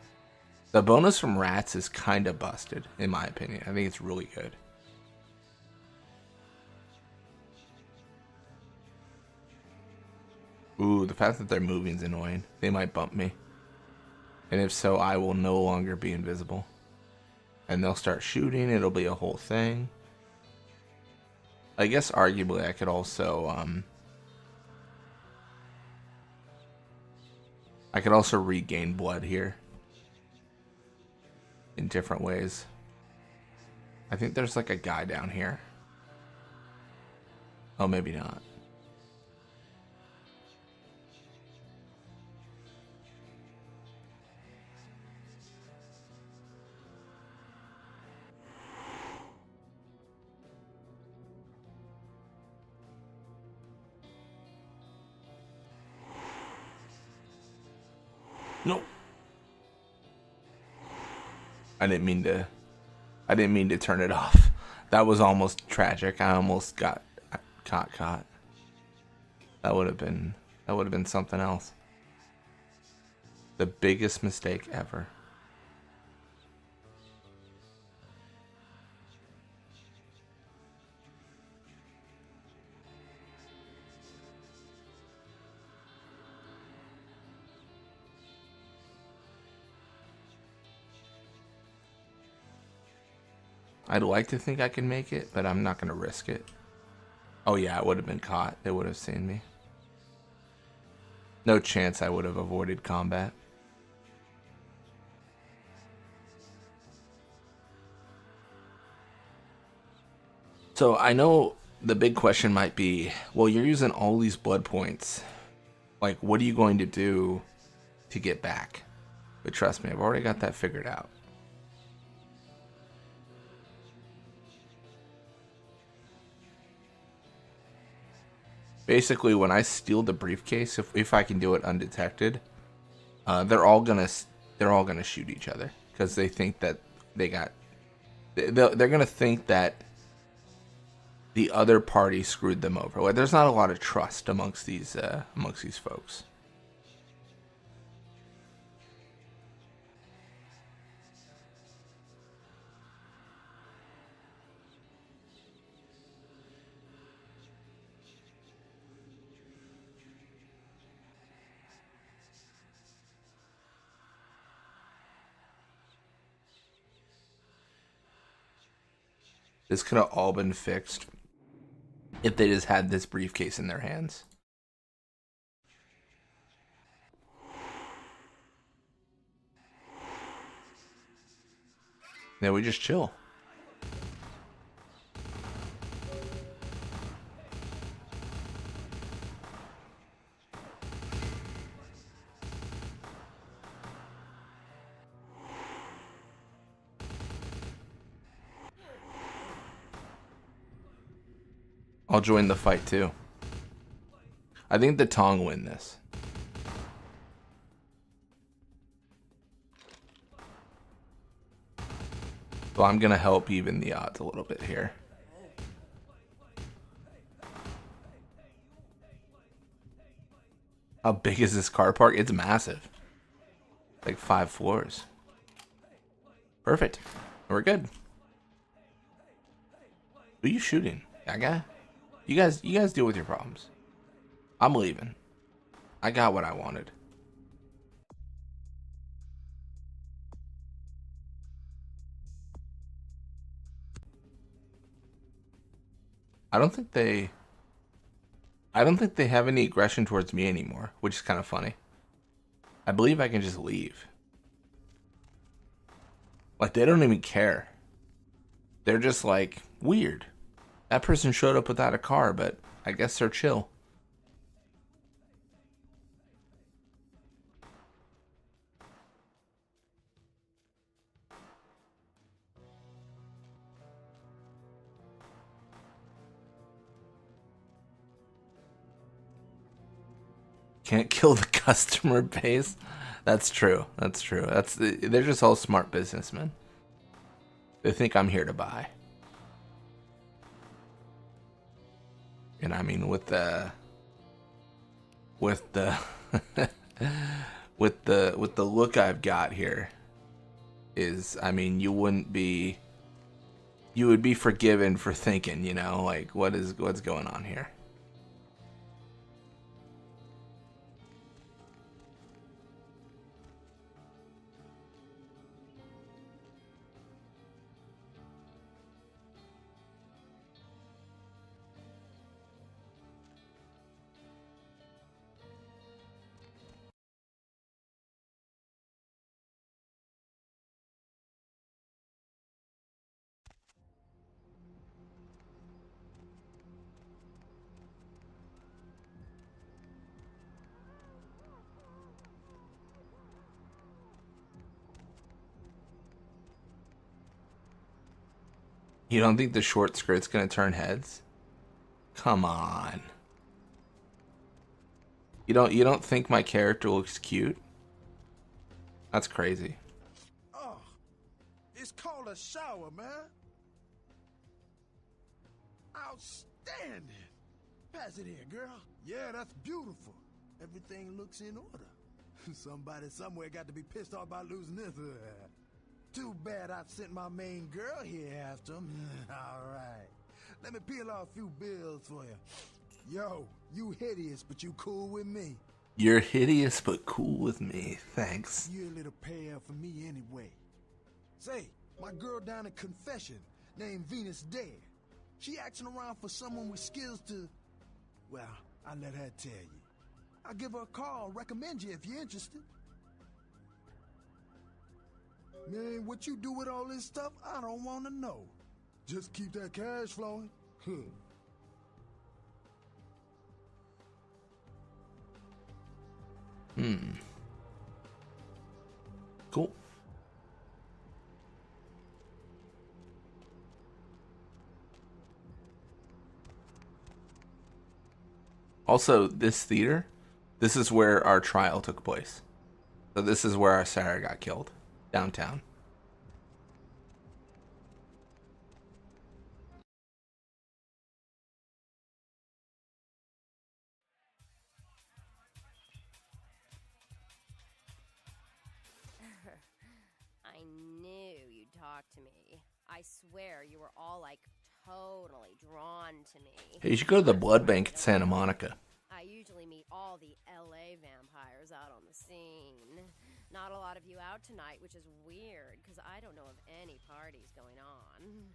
The bonus from rats is kind of busted, in my opinion. I think it's really good. Ooh, the fact that they're moving is annoying. They might bump me. And if so, I will no longer be invisible. And they'll start shooting, it'll be a whole thing. I guess arguably I could also regain blood here in different ways. I think there's like a guy down here. Oh, maybe not. No. I didn't mean to turn it off. That was almost tragic. I almost got caught. That would have been something else. The biggest mistake ever. I'd like to think I can make it, but I'm not going to risk it. Oh yeah, I would have been caught. They would have seen me. No chance I would have avoided combat. So I know the big question might be, well, you're using all these blood points. Like, what are you going to do to get back? But trust me, I've already got that figured out. Basically, when I steal the briefcase, if I can do it undetected, they're all gonna shoot each other because they think that they're gonna think that the other party screwed them over. Like, there's not a lot of trust amongst these folks. This could have all been fixed if they just had this briefcase in their hands. Now we just chill. I'll join the fight too. I think the Tong win this. So I'm gonna help even the odds a little bit here. How big is this car park? It's massive. Like 5 floors. Perfect. We're good. Who are you shooting? That guy? You guys deal with your problems. I'm leaving. I got what I wanted. I don't think they have any aggression towards me anymore, which is kind of funny. I believe I can just leave. Like, they don't even care. They're just like, weird. That person showed up without a car, but I guess they're chill. Can't kill the customer base. That's true. That's true. They're just all smart businessmen. They think I'm here to buy. And I mean, with the with the look I've got here, is, I mean, you would be forgiven for thinking, like, what's going on here. You don't think the short skirt's gonna turn heads? Come on. You don't think my character looks cute? That's crazy. Oh, it's called a shower, man. Outstanding. Pass it here, girl. Yeah, that's beautiful. Everything looks in order. Somebody somewhere got to be pissed off by losing this. Too bad I sent my main girl here after him. All right. Let me peel off a few bills for you. Yo, you hideous, but you cool with me. You're hideous, but cool with me. Thanks. You're a little pale for me anyway. Say, my girl down in Confession, named Venus Dare. She asking around for someone with skills to... Well, I'll let her tell you. I'll give her a call, recommend you if you're interested. Man, what you do with all this stuff, I don't want to know. Just keep that cash flowing. Cool. Also, this theater, this is where our trial took place. So this is where our Sarah got killed. Downtown. I knew you'd talk to me. I swear you were all like totally drawn to me. Hey, you should go to the blood bank at Santa Monica. I usually meet all the LA vampires out on the scene. Not a lot of you out tonight, which is weird, because I don't know of any parties going on.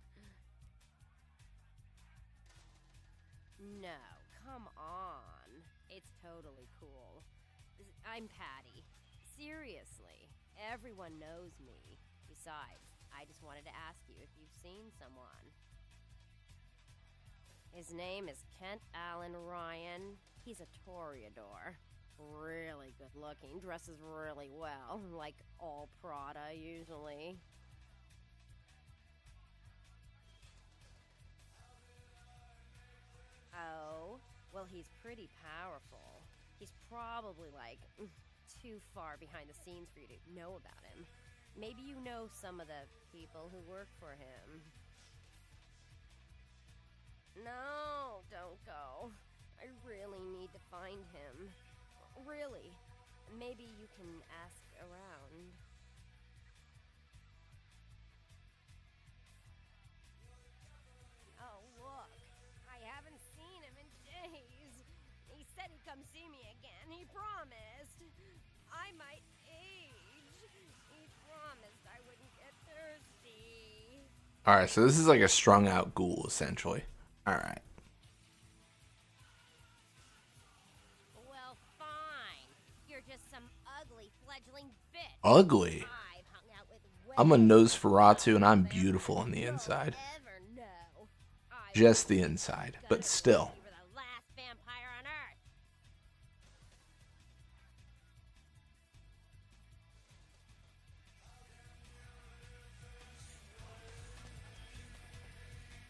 No, come on. It's totally cool. I'm Patty. Seriously, everyone knows me. Besides, I just wanted to ask you if you've seen someone. His name is Kent Allen Ryan. He's a Toreador. Really good looking, dresses really well, like all Prada usually. Oh, well, he's pretty powerful. He's probably like too far behind the scenes for you to know about him. Maybe you know some of the people who work for him. No, don't go. I really need to find him. Really. Maybe you can ask around. Oh, look. I haven't seen him in days. He said he'd come see me again. He promised. I might age. He promised I wouldn't get thirsty. Alright, so this is like a strung out ghoul, essentially. Alright. Well, fine. You're just some ugly fledgling bitch. Ugly? I'm a Nosferatu and I'm beautiful on the inside. Just the inside, but still.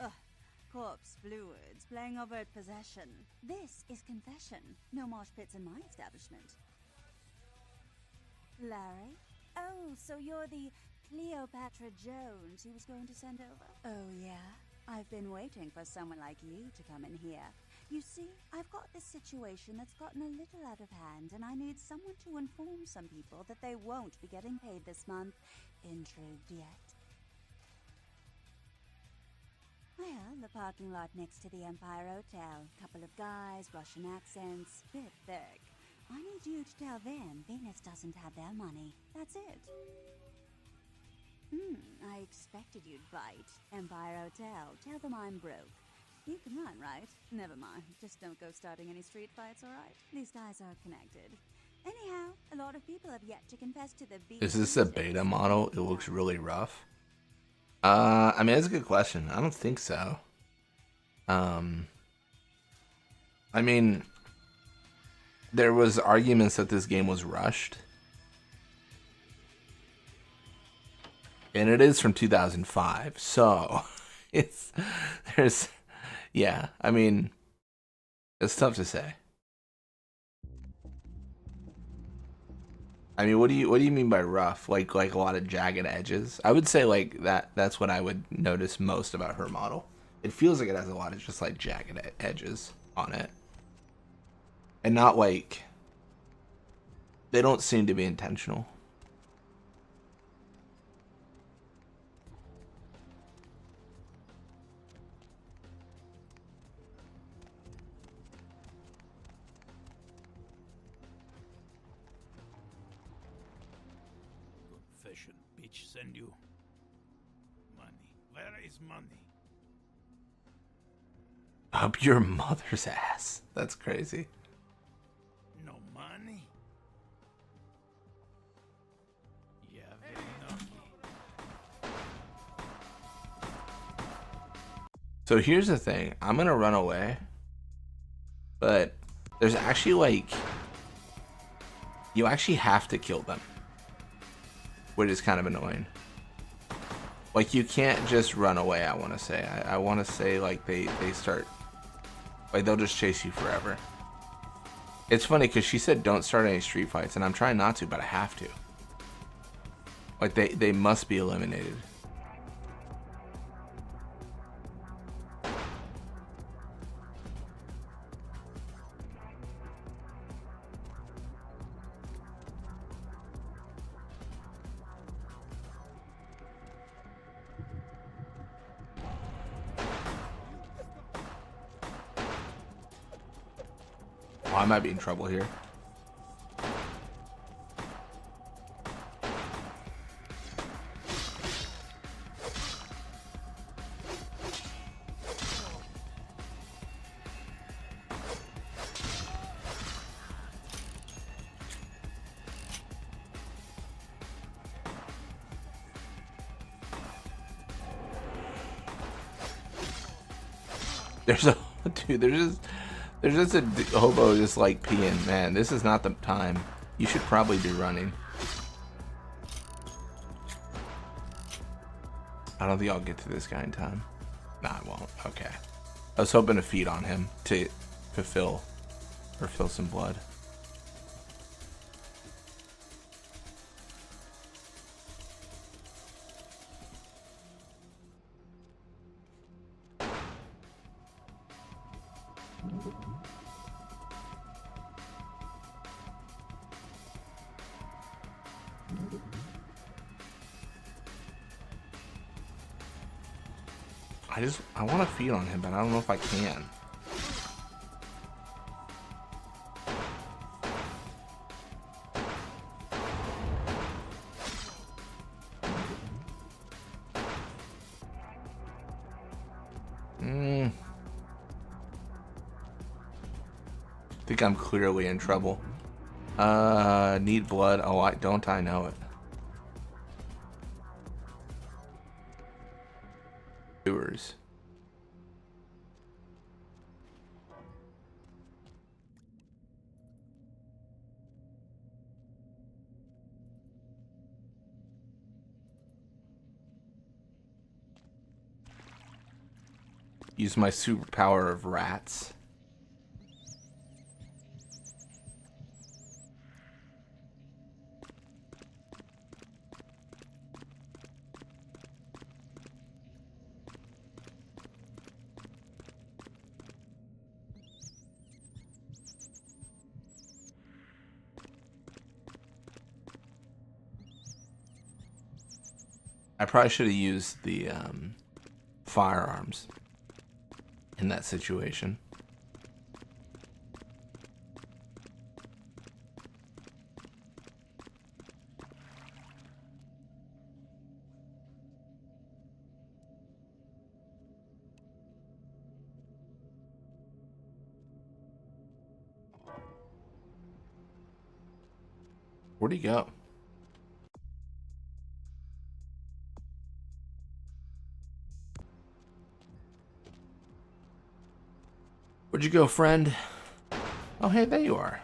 Ugh, corpse fluids, playing overt possession. This is confession. No mosh pits in my establishment. Larry? Oh, so you're the Cleopatra Jones he was going to send over? Oh, yeah? I've been waiting for someone like you to come in here. You see, I've got this situation that's gotten a little out of hand, and I need someone to inform some people that they won't be getting paid this month. Intrigued yet? Well, the parking lot next to the Empire Hotel. Couple of guys, Russian accents, bit thick. I need you to tell them Venus doesn't have their money. That's it. I expected you'd bite. Empire Hotel. Tell them I'm broke. You can run, right? Never mind. Just don't go starting any street fights, alright? These guys are connected. Anyhow, a lot of people have yet to confess to the beat. Is this a beta model? It looks really rough. I mean, that's a good question. I don't think so. I mean, there was arguments that this game was rushed. And it is from 2005, so yeah, I mean, it's tough to say. I mean, what do you mean by rough? Like a lot of jagged edges? I would say like that's what I would notice most about her model. It feels like it has a lot of just like jagged edges on it. And not like, they don't seem to be intentional. Confession, bitch, send you. Money. Where is money? Up your mother's ass. That's crazy. No money? Yeah, very lucky. So here's the thing. I'm gonna run away. But there's actually like, you actually have to kill them. Which is kind of annoying. Like, you can't just run away, I want to say. I want to say, like, they start... Like, they'll just chase you forever. It's funny, because she said don't start any street fights, and I'm trying not to, but I have to. Like, they must be eliminated. Oh, I might be in trouble here. There's a dude. There's just a hobo just like peeing. Man, this is not the time. You should probably be running. I don't think I'll get to this guy in time. Nah, I won't. Okay. I was hoping to feed on him to fill some blood. I want to feed on him, but I don't know if I can. I think I'm clearly in trouble. Need blood. Oh, I know it. Doers. Use my superpower of rats. I probably should have used the firearms in that situation. Where'd he go? Where'd you go, friend? Oh, hey, there you are.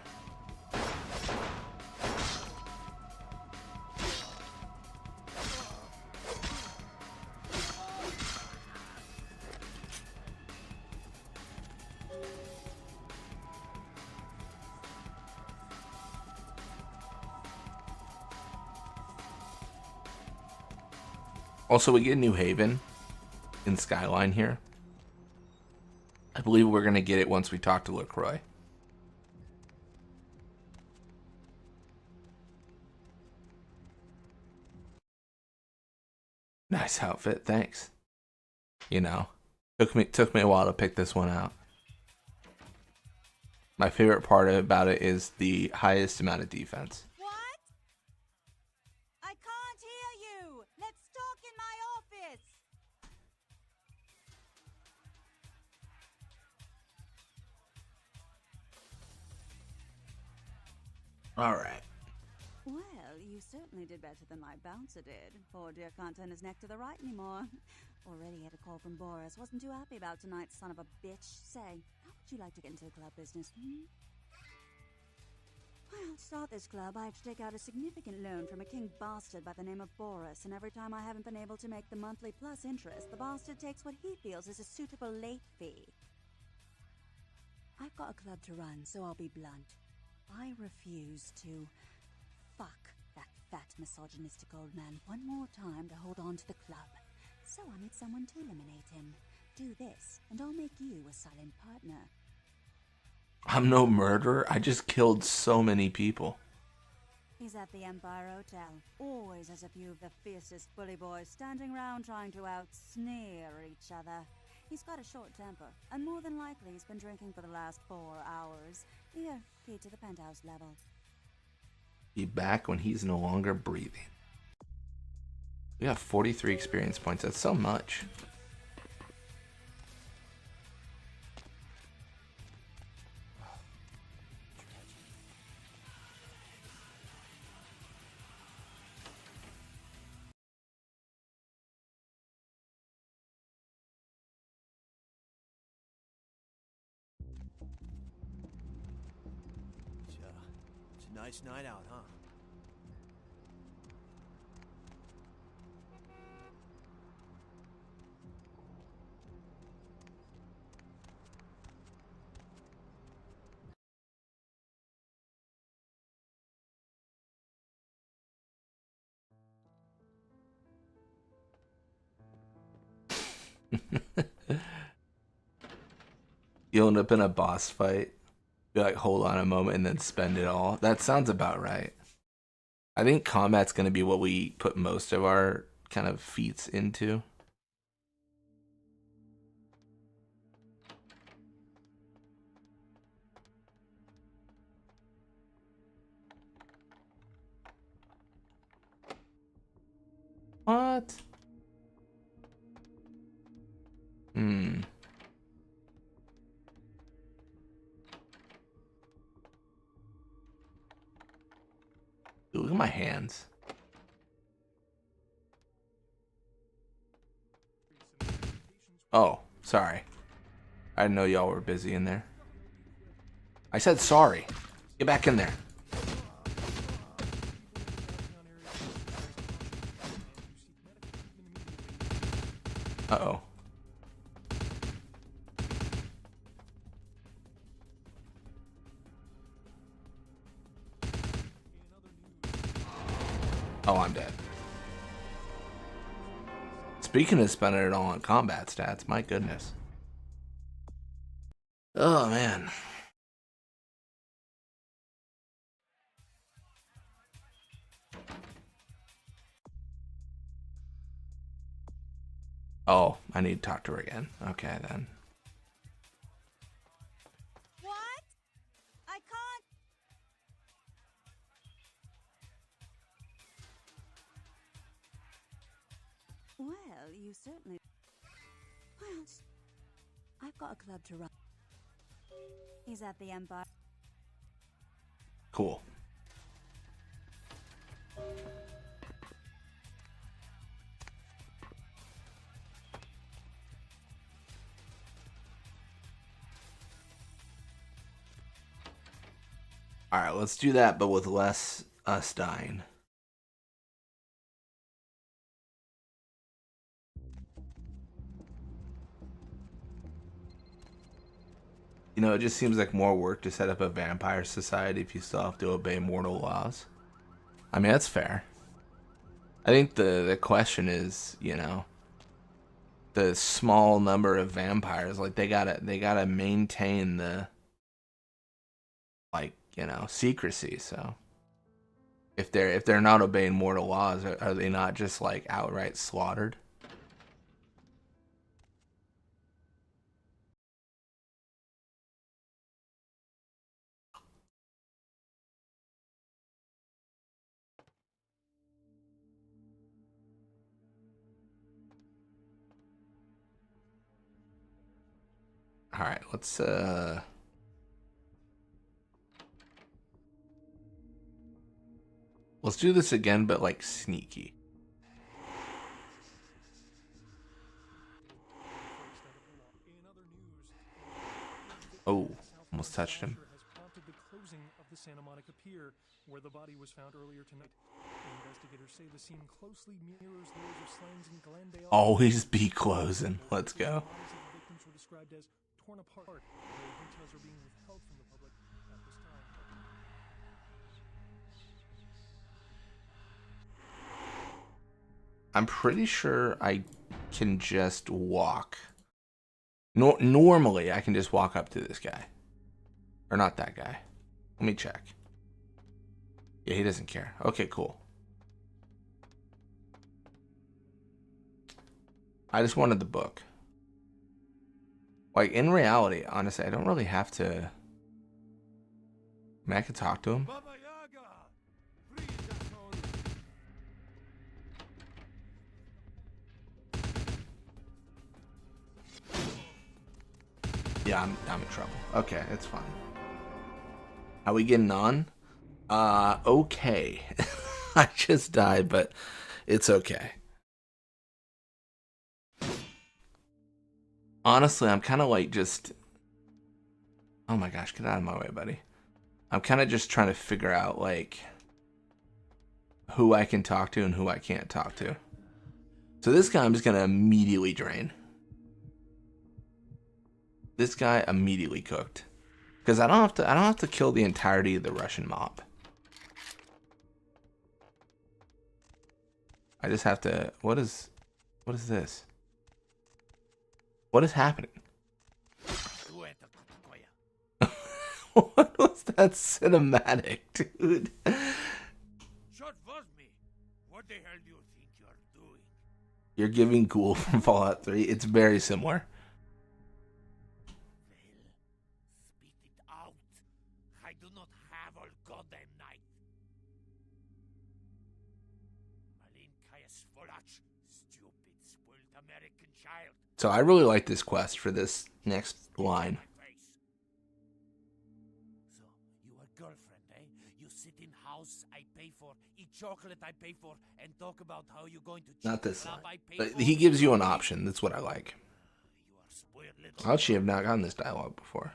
Also, we get New Haven in Skyline here. I believe we're going to get it once we talk to LaCroix. Nice outfit, thanks. You know, took me a while to pick this one out. My favorite part about it is the highest amount of defense. What? I can't hear you. Let's talk in my office. All right. Well, you certainly did better than my bouncer did. Poor dear can't turn his neck to the right anymore. Already had a call from Boris. Wasn't too happy about tonight, son of a bitch. Say, how would you like to get into the club business, Well, to start this club, I have to take out a significant loan from a king bastard by the name of Boris, and every time I haven't been able to make the monthly plus interest, the bastard takes what he feels is a suitable late fee. I've got a club to run, so I'll be blunt. I refuse to fuck that fat misogynistic old man one more time to hold on to the club. So I need someone to eliminate him. Do this, and I'll make you a silent partner. I'm no murderer. I just killed so many people. He's at the Empire Hotel. Always has a few of the fiercest bully boys standing around trying to out-sneer each other. He's got a short temper, and more than likely he's been drinking for the last 4 hours. Here, key to the penthouse level. Be back when he's no longer breathing. We have 43 experience points. That's so much. It's a nice night out, huh? You'll end up in a boss fight. Be like, hold on a moment, and then spend it all. That sounds about right. I think combat's going to be what we put most of our kind of feats into. What? Hmm. Dude, look at my hands. Oh, sorry. I didn't know y'all were busy in there. I said sorry. Get back in there. Uh-oh. Oh, I'm dead. Speaking of spending it all on combat stats, my goodness. Oh, man. Oh, I need to talk to her again. Okay, then. What? I can't. Well, you certainly. Well, I've got a club to run. He's at the Empire. Cool. Alright, let's do that, but with less us dying. You know, it just seems like more work to set up a vampire society if you still have to obey mortal laws. I mean, that's fair. I think the question is, you know, the small number of vampires, like they gotta maintain the, like, you know, secrecy. So if they're not obeying mortal laws, are they not just like outright slaughtered? All right, let's do this again, but like sneaky. Oh, almost touched him. The closing of the Santa Monica Pier, where the body was found earlier tonight. Investigators say the scene closely mirrors those of slayings in Glendale. Always be closing. Let's go. The bodies of the victims were described as torn apart. Though details are being withheld from the public at this time. I'm pretty sure I can just walk. Normally, I can just walk up to this guy. Or not that guy. Let me check. Yeah, he doesn't care. Okay, cool. I just wanted the book. Like, in reality, honestly, I don't really have to... I mean, I could talk to him. Yeah, I'm in trouble. Okay, it's fine. How we getting on? Okay. I just died, but it's okay. Honestly, I'm kind of like just... Oh my gosh, get out of my way, buddy. I'm kind of just trying to figure out, like, who I can talk to and who I can't talk to. So this guy I'm just going to immediately drain. This guy immediately cooked. Because I don't have to kill the entirety of the Russian mob. I just have to... What is this? What is happening? What was that cinematic, dude? Short was me. What the hell do you think you're doing? You're giving Ghoul from Fallout 3. It's very similar. Spit it out. I do not have all goddamn night. Malinka Stupid, spoiled American child. So I really like this quest for this next line. You a girlfriend, eh? You sit in house I pay for, eat chocolate I pay for, and talk about how you're going to Not cheat this club line. I pay But for. he gives you an option. That's what I like. Spoiled little I actually have not gotten this dialogue before.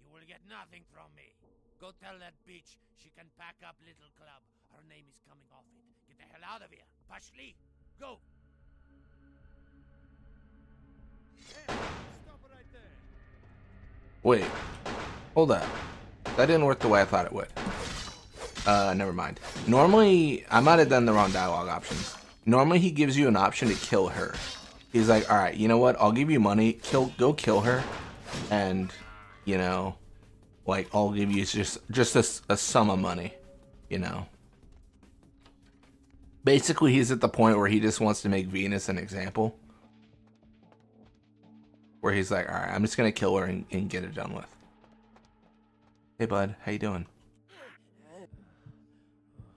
You will get nothing from me. Go tell that bitch she can pack up little club. Her name is coming off it. Get the hell out of here. Pashli, go. Stop it right there. Wait. Hold up. That didn't work the way I thought it would. Never mind. Normally, I might have done the wrong dialogue options. Normally, he gives you an option to kill her. He's like, all right, you know what? I'll give you money. Go kill her. And, you know, like, I'll give you just a sum of money, you know. Basically, he's at the point where he just wants to make Venus an example. Where he's like, all right, I'm just going to kill her and get it done with. Hey, bud, how you doing?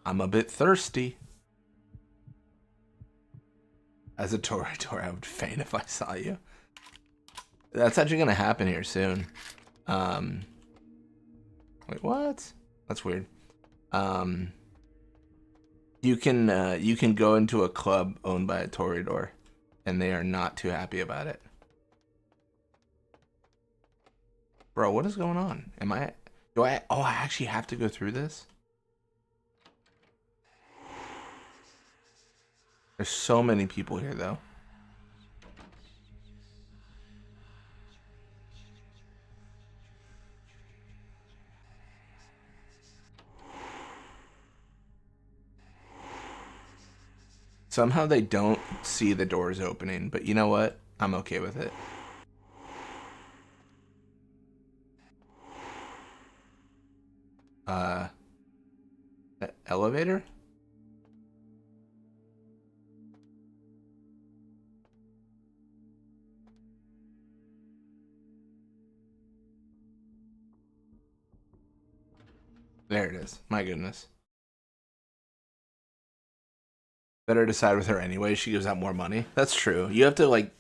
I'm a bit thirsty. As a Torador, I would faint if I saw you. That's actually going to happen here soon. Wait, what? That's weird. You can go into a club owned by a Torador, and they are not too happy about it. Bro, what is going on? Oh, I actually have to go through this? There's so many people here, though. Somehow they don't see the doors opening, but you know what? I'm okay with it. Elevator? There it is. My goodness. Better decide with her anyway. She gives out more money. That's true. You have to, like,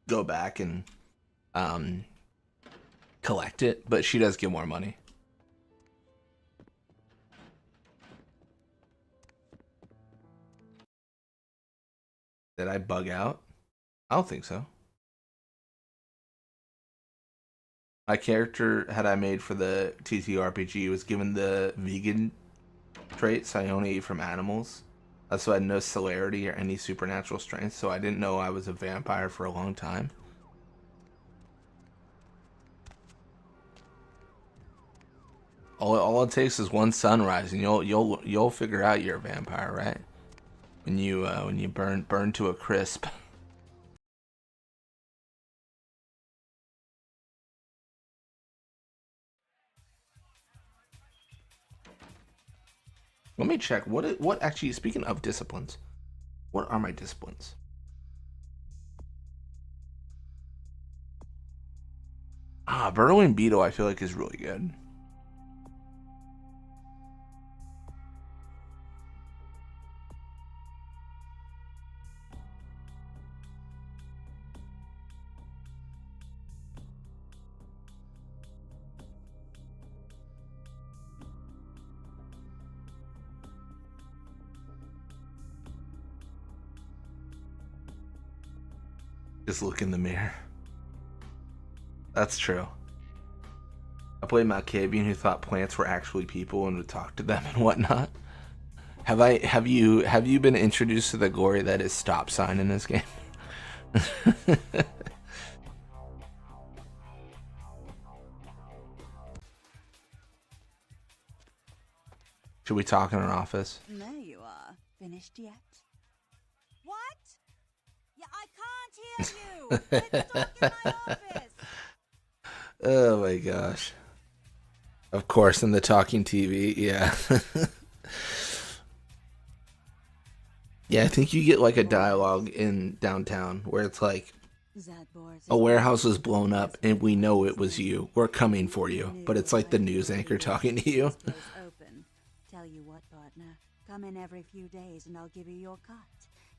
go back and collect it, but she does give more money. Did I bug out? I don't think so. My character, had I made for the TTRPG, was given the vegan trait, so I only eat from animals. So I had no celerity or any supernatural strength, so I didn't know I was a vampire for a long time. All it takes is one sunrise, and you'll figure out you're a vampire, right? When you burn to a crisp. Let me check. What actually, speaking of disciplines, what are my disciplines? Burrowing Beetle I feel like is really good. Just look in the mirror. That's true. I played Malkavian who thought plants were actually people and would talk to them and whatnot. Have you been introduced to the glory that is stop sign in this game? Should we talk in our office? There you are. Finished yet? What? Yeah, I can't hear you. Let's talk in my office. Oh my gosh. Of course, in the talking TV, yeah. Yeah, I think you get like a dialogue in downtown where it's like, a warehouse is blown up and we know it was you. We're coming for you. But it's like the news anchor talking to you. Tell you what, partner, Come in every few days and I'll give you your cut.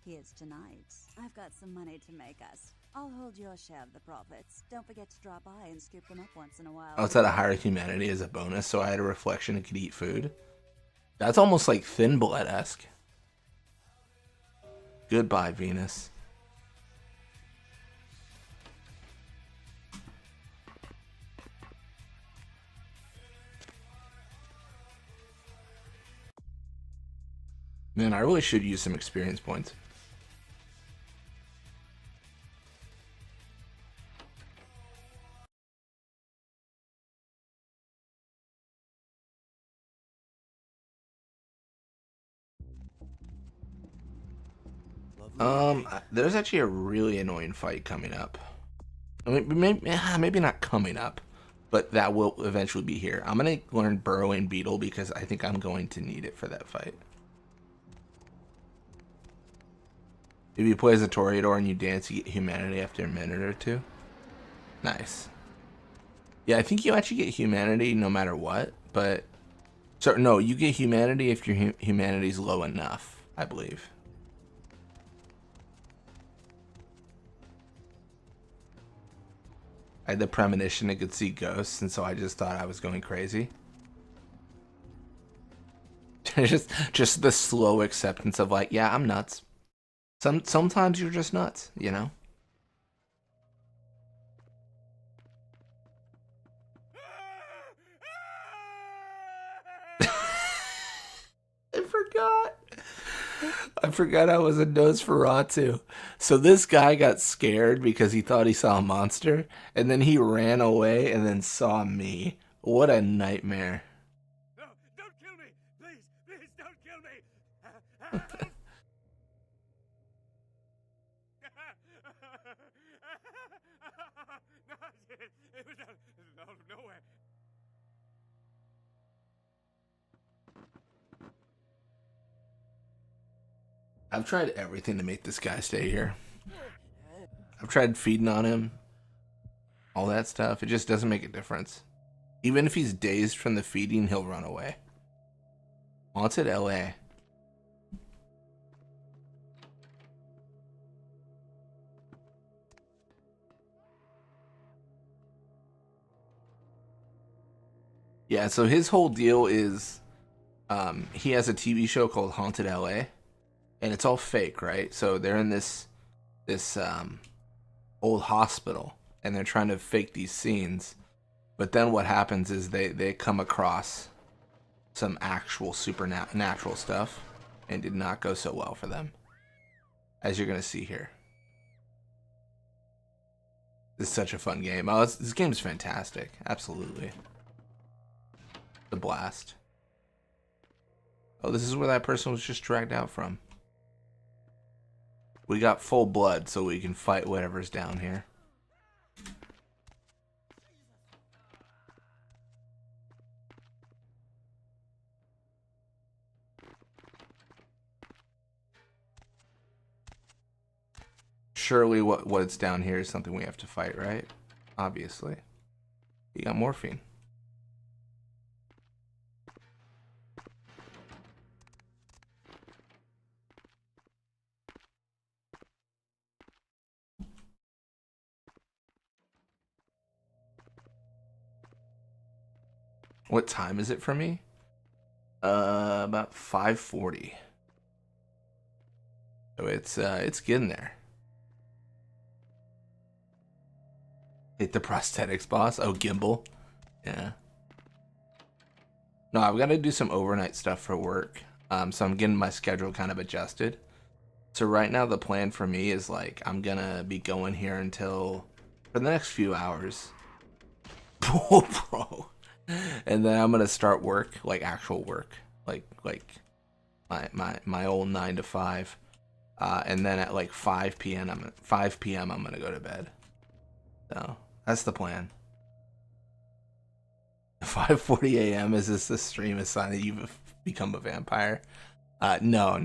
Here's tonight's. I've got some money to make us. I'll hold your share of the profits. Don't forget to drop by and scoop them up once in a while. I was at a higher humanity as a bonus, so I had a reflection and could eat food. That's almost like Thin Blood-esque. Goodbye, Venus. Man, I really should use some experience points. There's actually a really annoying fight coming up. I mean, maybe not coming up, but that will eventually be here. I'm gonna learn Burrowing Beetle because I think I'm going to need it for that fight. If you play as a Toreador and you dance, you get humanity after a minute or two. Nice. Yeah, I think you actually get humanity no matter what, but... So, no, you get humanity if your humanity's low enough, I believe. I had the premonition I could see ghosts, and so I just thought I was going crazy. just the slow acceptance of like, yeah, I'm nuts. Sometimes you're just nuts, you know? I forgot I was a Nosferatu. So this guy got scared because he thought he saw a monster, and then he ran away and then saw me. What a nightmare. No, don't kill me! Please, please don't kill me! No, it was out of nowhere. I've tried everything to make this guy stay here. I've tried feeding on him, all that stuff. It just doesn't make a difference. Even if he's dazed from the feeding, he'll run away. Haunted LA. Yeah, so his whole deal is he has a TV show called Haunted LA, and it's all fake, right? So they're in this old hospital, and they're trying to fake these scenes. But then what happens is they come across some actual supernatural stuff, and did not go so well for them, as you're gonna see here. This is such a fun game. Oh, this game is fantastic. Absolutely. The blast. Oh, this is where that person was just dragged out from. We got full blood, so we can fight whatever's down here. Surely what's down here is something we have to fight, right? Obviously. You got morphine. What time is it for me? About 5:40. So it's getting there. Hit the prosthetics boss. Oh, gimbal. Yeah. No, I've got to do some overnight stuff for work. So I'm getting my schedule kind of adjusted. So right now the plan for me is like I'm gonna be going here until for the next few hours. Oh, bro. And then I'm gonna start work, like actual work, like my old 9 to 5, and then at like 5 p.m. I'm gonna go to bed. So that's the plan. 5:40 a.m. Is this the stream a sign that you've become a vampire? No.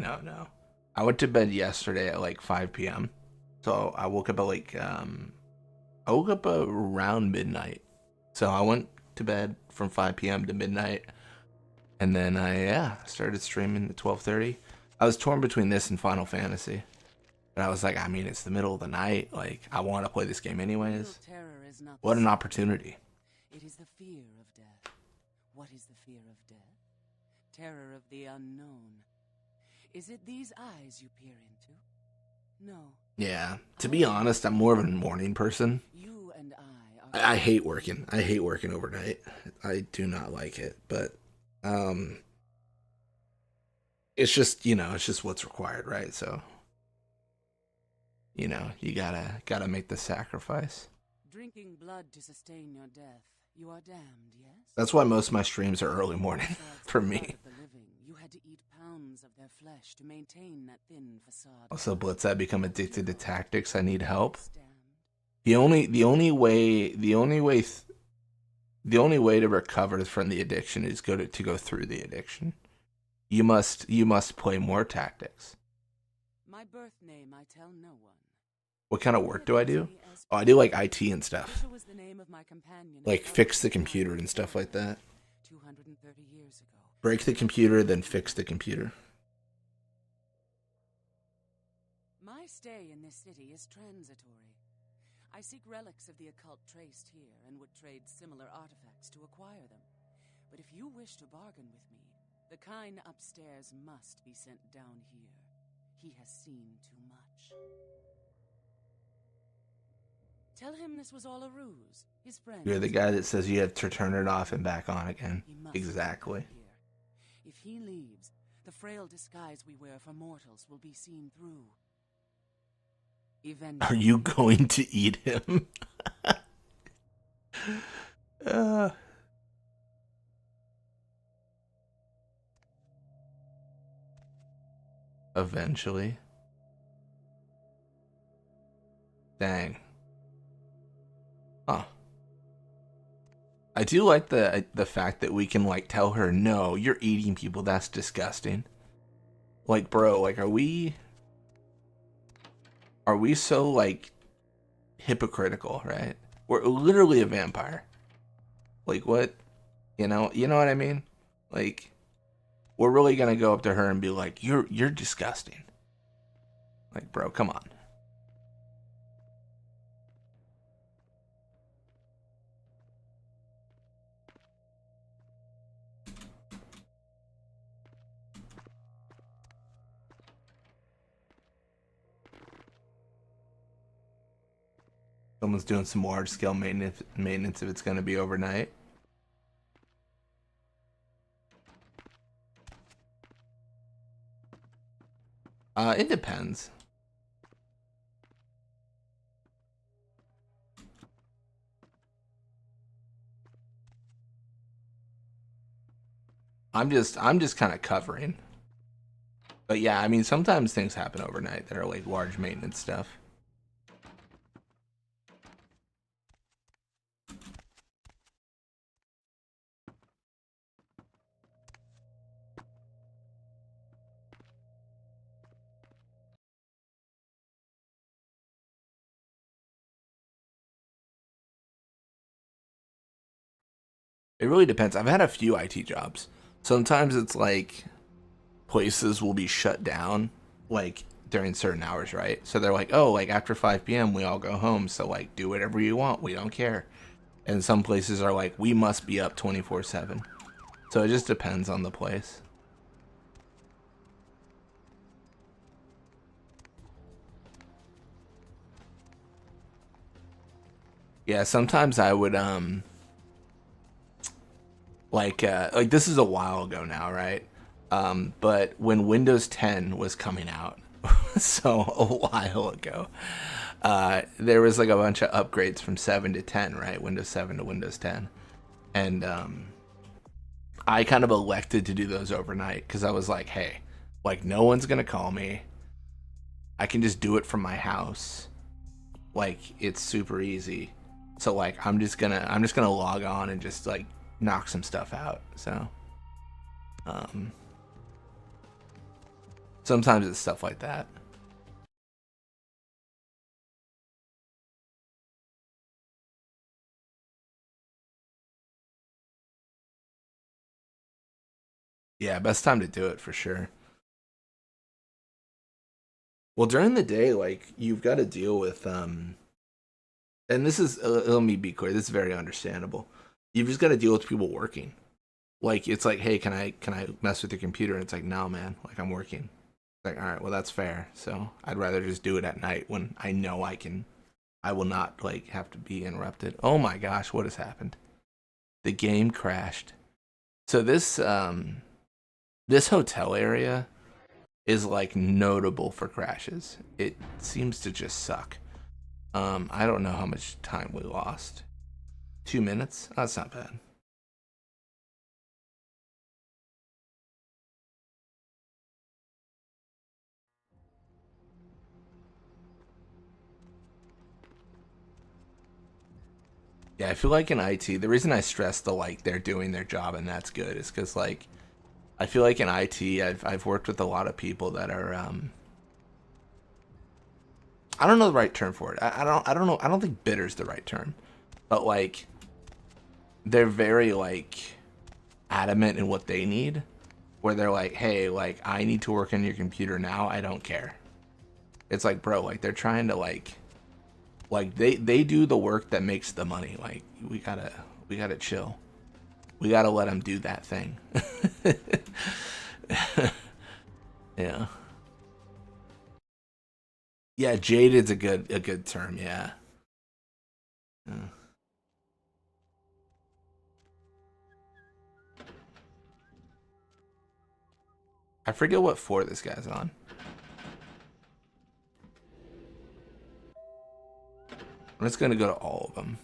I went to bed yesterday at like 5 p.m. So I woke up at like I woke up around midnight. So I went to bed from 5 p.m. to midnight, And then I started streaming at 12:30. I was torn between this and Final Fantasy. But I was like, I mean, it's the middle of the night. Like, I want to play this game anyways. What an opportunity. It is the fear of death. What is the fear of death? Terror of the unknown. Is it these eyes you peer into? No. Yeah. To be honest, I'm more of a morning person. You and I hate working. I hate working overnight. I do not like it. But it's just, it's just what's required, right? So, you gotta make the sacrifice. Drinking blood to sustain your death. You are damned, yes? That's why most of my streams are early morning for me. You had to eat pounds of their flesh to maintain that thin facade. Also, Blitz, I become addicted to tactics. I need help. The only way to recover from the addiction is to go through the addiction. You must play more tactics. My birth name I tell no one. What kind of work do I do? Oh, I do like IT and stuff. Like fix the computer and stuff like that. 230 years ago. Break the computer, then fix the computer. My stay in this city is transitory. I seek relics of the occult traced here and would trade similar artifacts to acquire them. But if you wish to bargain with me, the kind upstairs must be sent down here. He has seen too much. Tell him this was all a ruse. His friend. You're the guy that says you have to turn it off and back on again. Exactly. If he leaves, the frail disguise we wear for mortals will be seen through. Eventually. Are you going to eat him? Eventually. Dang. Huh. I do like the fact that we can tell her, no, you're eating people. That's disgusting. Like, bro, are we so hypocritical, right? We're literally a vampire. Like, what? You know what I mean? Like, we're really gonna go up to her and be like, you're disgusting. Like, bro, come on. Someone's doing some large scale maintenance if it's going to be overnight. It depends. I'm just kind of covering. But yeah, I mean, sometimes things happen overnight that are large maintenance stuff. It really depends. I've had a few IT jobs. Sometimes it's places will be shut down during certain hours, right? So they're like, oh, after 5 p.m. we all go home. So do whatever you want. We don't care. And some places are like, we must be up 24/7. So it just depends on the place. Yeah, sometimes I would this is a while ago now, right? But when Windows 10 was coming out, so a while ago, there was a bunch of upgrades from 7 to 10, right? Windows 7 to Windows 10. And I kind of elected to do those overnight because I was like, hey, no one's going to call me. I can just do it from my house. It's super easy. So I'm just gonna log on and just knock some stuff out. So sometimes it's stuff like that. Yeah, best time to do it for sure. Well, during the day, like you've got to deal with and this is let me be clear, this is very understandable. You've just got to deal with people working. Like it's like, hey, can I mess with your computer? And it's like, no, man, like I'm working. Like, all right, well that's fair. So I'd rather just do it at night when I know I will not like have to be interrupted. Oh my gosh, what has happened? The game crashed. So this hotel area is like notable for crashes. It seems to just suck. I don't know how much time we lost. 2 minutes? That's not bad. Yeah, I feel like in IT, the reason I stress the like they're doing their job and that's good is because like I feel like in IT, I've worked with a lot of people that are I don't know the right term for it. I don't know. I don't think bitter is the right term, but like they're very like adamant in what they need, where they're like, hey, like I need to work on your computer now. I don't care. It's like, bro, like they're trying to like they do the work that makes the money. Like we gotta chill. We gotta let them do that thing. Yeah. Yeah, jaded's a good term. Yeah. Yeah. I forget what floor this guy's on. I'm just gonna go to all of them.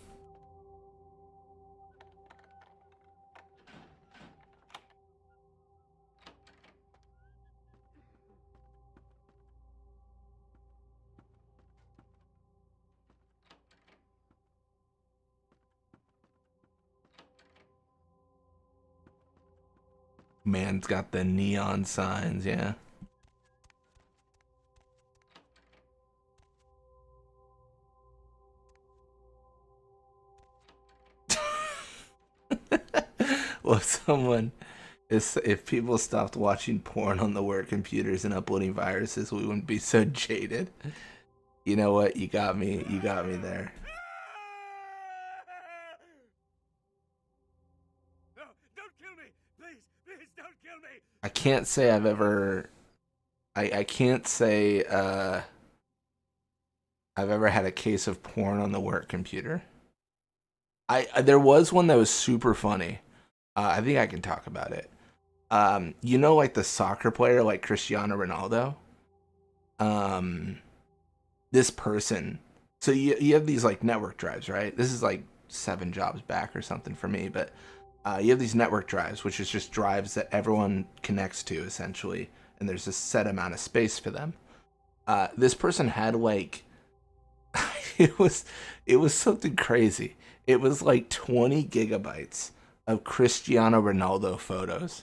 Man's got the neon signs, yeah. Well, if people stopped watching porn on the work computers and uploading viruses, we wouldn't be so jaded. You know what? You got me there. No, don't kill me! Please, don't kill me! I can't say I've ever I can't say I've ever had a case of porn on the work computer. There was one that was super funny. I think I can talk about it. You know, like the soccer player, like Cristiano Ronaldo. This person. So you have these like network drives, right? This is like 7 jobs back or something for me, but you have these network drives, which is just drives that everyone connects to essentially, and there's a set amount of space for them. This person had like it was something crazy. It was like 20 gigabytes of Cristiano Ronaldo photos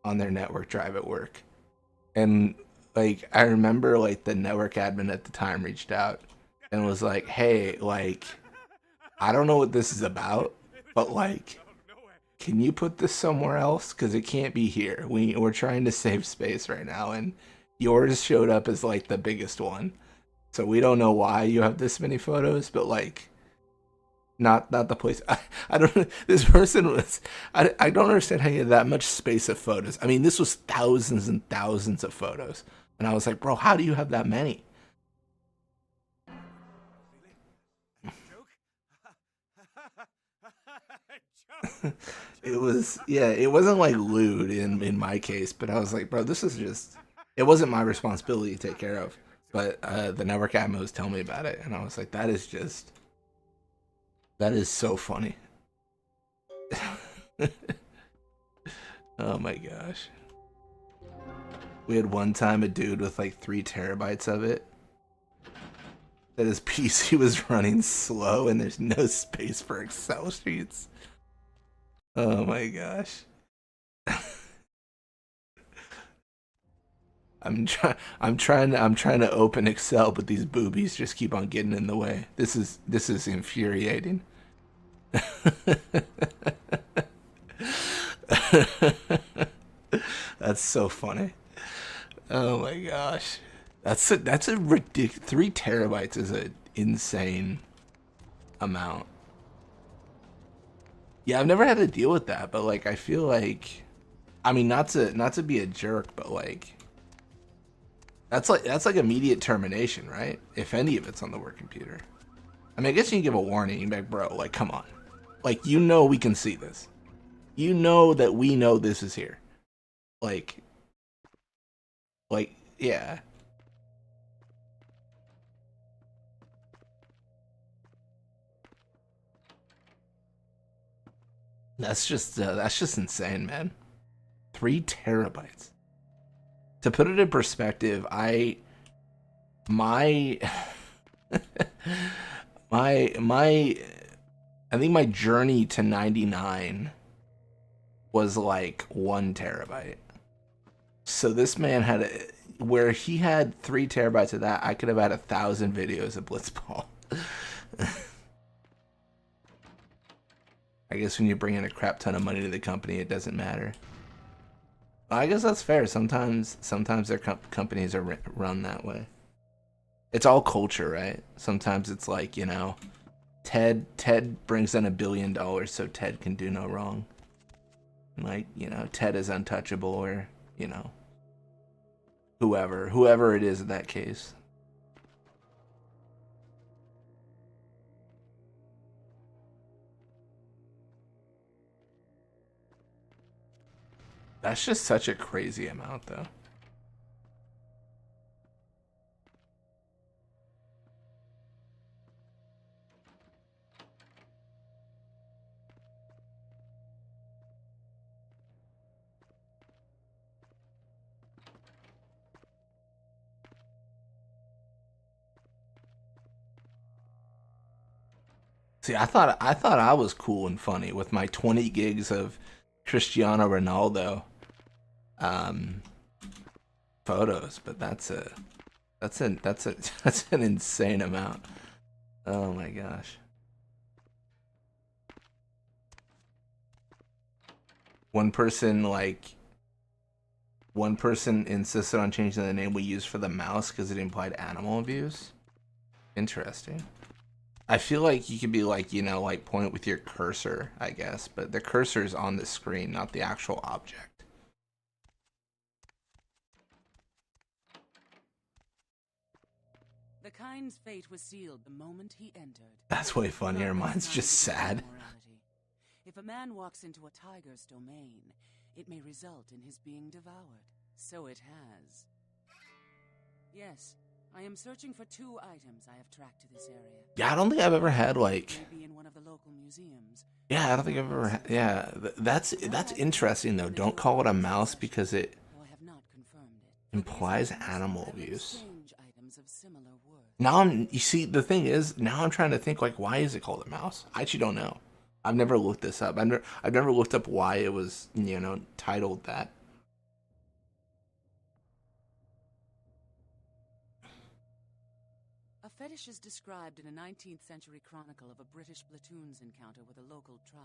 on their network drive at work. And like I remember like the network admin at the time reached out and was like, "Hey, like I don't know what this is about, but like can you put this somewhere else cuz it can't be here. We're trying to save space right now and yours showed up as like the biggest one. So we don't know why you have this many photos, but like not the place. I don't. This person was. I don't understand how you had that much space of photos. I mean, this was thousands and thousands of photos, and I was like, bro, how do you have that many? It was It wasn't like lewd in my case, but I was like, bro, this is just. It wasn't my responsibility to take care of, but the network admin was telling me about it, and I was like, that is just. That is so funny. Oh my gosh. We had one time a dude with like 3 terabytes of it. That his PC was running slow and there's no space for Excel sheets. Oh my gosh. I'm trying to open Excel, but these boobies just keep on getting in the way. This is infuriating. That's so funny. Oh my gosh. That's a ridiculous. 3 terabytes is an insane amount. Yeah, I've never had to deal with that, but like I feel like, I mean, not to be a jerk, but like that's like immediate termination, right? If any of it's on the work computer. I mean, I guess you can give a warning. You're like, bro, like, come on. Like, you know we can see this. You know that we know this is here. Like, yeah. That's just insane, man. 3 terabytes. To put it in perspective, my I think my journey to 99 was like 1 terabyte. So this man had where he had 3 terabytes of that, I could have had 1,000 videos of Blitzball. I guess when you bring in a crap ton of money to the company, it doesn't matter. I guess that's fair. Sometimes their companies are run that way. It's all culture, right? Sometimes it's like, you know, Ted brings in $1 billion so Ted can do no wrong. Like, you know, Ted is untouchable, or, you know, whoever it is in that case. That's just such a crazy amount, though. See, I thought I was cool and funny with my 20 gigs of Cristiano Ronaldo photos, but that's an insane amount. Oh my gosh. One person insisted on changing the name we use for the mouse because it implied animal abuse. Interesting. I feel like you could be like, you know, like point with your cursor, I guess, but the cursor is on the screen, not the actual object. The kind's fate was sealed the moment he entered. That's way funnier. Mine's just sad. If a man walks into a tiger's domain, it may result in his being devoured. So it has. Yes, I am searching for 2 items I have tracked to this area. Yeah, I don't think I've ever had like. Maybe in one of the local museums. Yeah, I don't think I've ever had. Yeah, that's interesting though. Don't call it a mouse because it implies animal abuse. Now you see, the thing is, now I'm trying to think like, why is it called a mouse? I actually don't know. I've never looked this up. I've never looked up why it was, you know, titled that. A fetish is described in a 19th century chronicle of a British platoon's encounter with a local tribe.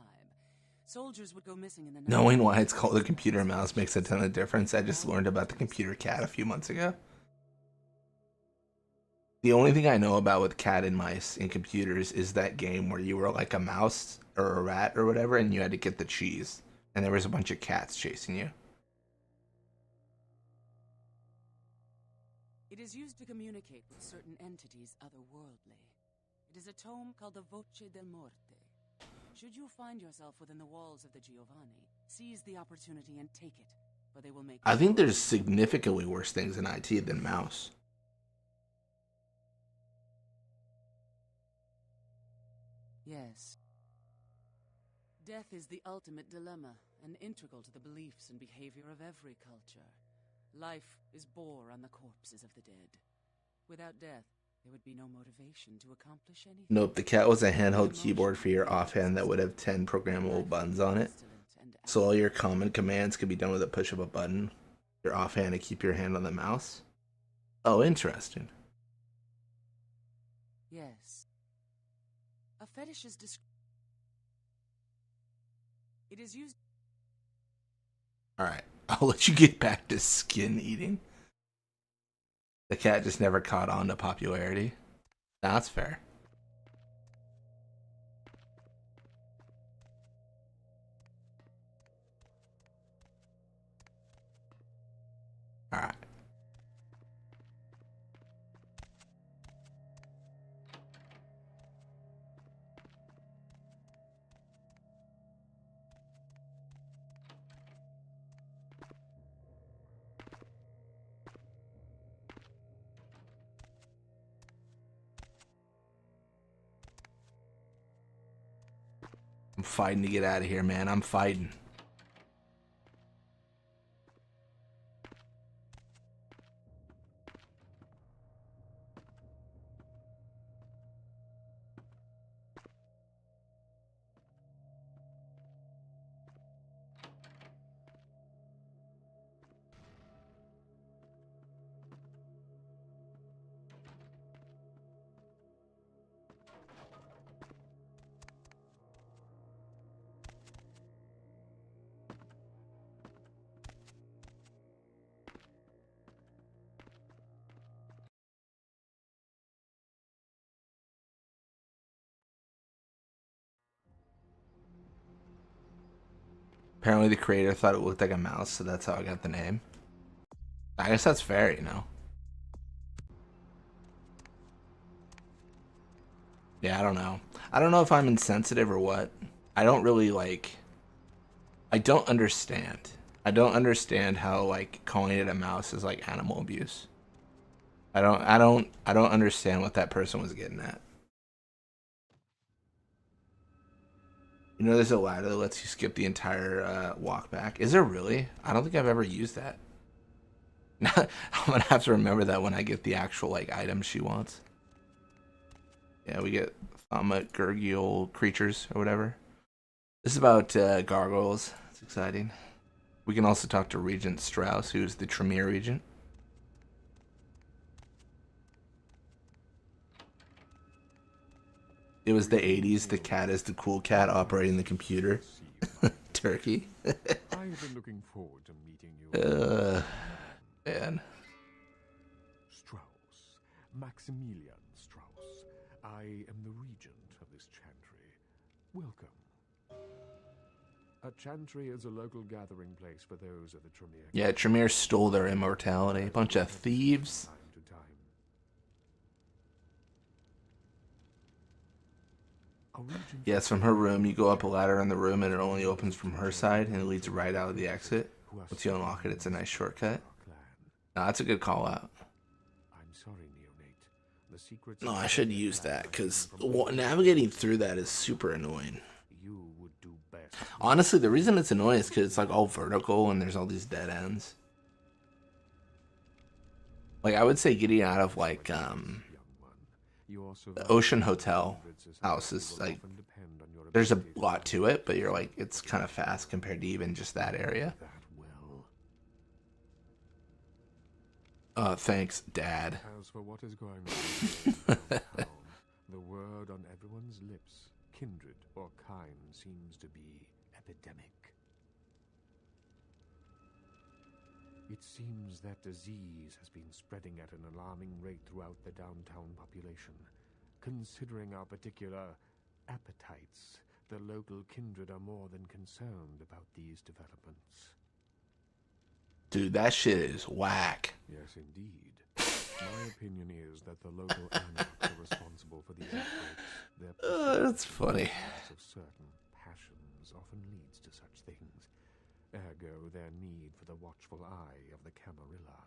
Soldiers would go missing in the night. Knowing why it's called a computer mouse makes a ton of difference. I just learned about the computer cat a few months ago. The only thing I know about with cat and mice in computers is that game where you were like a mouse or a rat or whatever, and you had to get the cheese, and there was a bunch of cats chasing you. It is used to communicate with certain entities otherworldly. It is a tome called the Voce del Morte. Should you find yourself within the walls of the Giovanni, seize the opportunity and take it, for they will make... I think there's significantly worse things in IT than mouse. Yes. Death is the ultimate dilemma, and integral to the beliefs and behavior of every culture. Life is bore on the corpses of the dead. Without death, there would be no motivation to accomplish anything. Nope, the cat was a handheld keyboard for your offhand that would have 10 programmable buttons on it. So all your common commands could be done with a push of a button. Your offhand to keep your hand on the mouse. Oh, interesting. Yes. A fetish is it is used... Alright, I'll let you get back to skin eating. The cat just never caught on to popularity. That's fair. Alright. I'm fighting to get out of here, man. I'm fighting. Apparently the creator thought it looked like a mouse, so that's how I got the name. I guess that's fair, you know. Yeah, I don't know. I don't know if I'm insensitive or what. I don't really I don't understand. I don't understand how calling it a mouse is like animal abuse. I don't understand what that person was getting at. You know, there's a ladder that lets you skip the entire walk back. Is there really? I don't think I've ever used that. I'm gonna have to remember that when I get the actual item she wants. Yeah, we get Thaumaturgical creatures or whatever. This is about gargoyles. It's exciting. We can also talk to Regent Strauss, who's the Tremere Regent. It was the 80s. The cat is the cool cat operating the computer. Turkey. I've been looking forward to meeting you. Man. Strauss. Maximilian Strauss. I am the regent of this chantry. Welcome. A chantry is a local gathering place for those of the Tremere. Yeah, Tremere stole their immortality. Bunch of thieves. Yes, from her room, you go up a ladder in the room and it only opens from her side and it leads right out of the exit. Once you unlock it, it's a nice shortcut. No, that's a good call out. No, I should use that because navigating through that is super annoying. Honestly, the reason it's annoying is because it's all vertical and there's all these dead ends. I would say getting out of the Ocean Hotel house is there's a lot to it, but you're it's kind of fast compared to even just that area. Thanks, Dad. As for what is going on in town, the word on everyone's lips, kindred or kind, seems to be epidemic. It seems that disease has been spreading at an alarming rate throughout the downtown population. Considering our particular appetites, the local kindred are more than concerned about these developments. Dude, that shit is whack. Yes, indeed. My opinion is that the local anarchs are responsible for these outbreaks. That's funny. Of certain passions often leads to such things. Ergo, their need for the watchful eye of the Camarilla.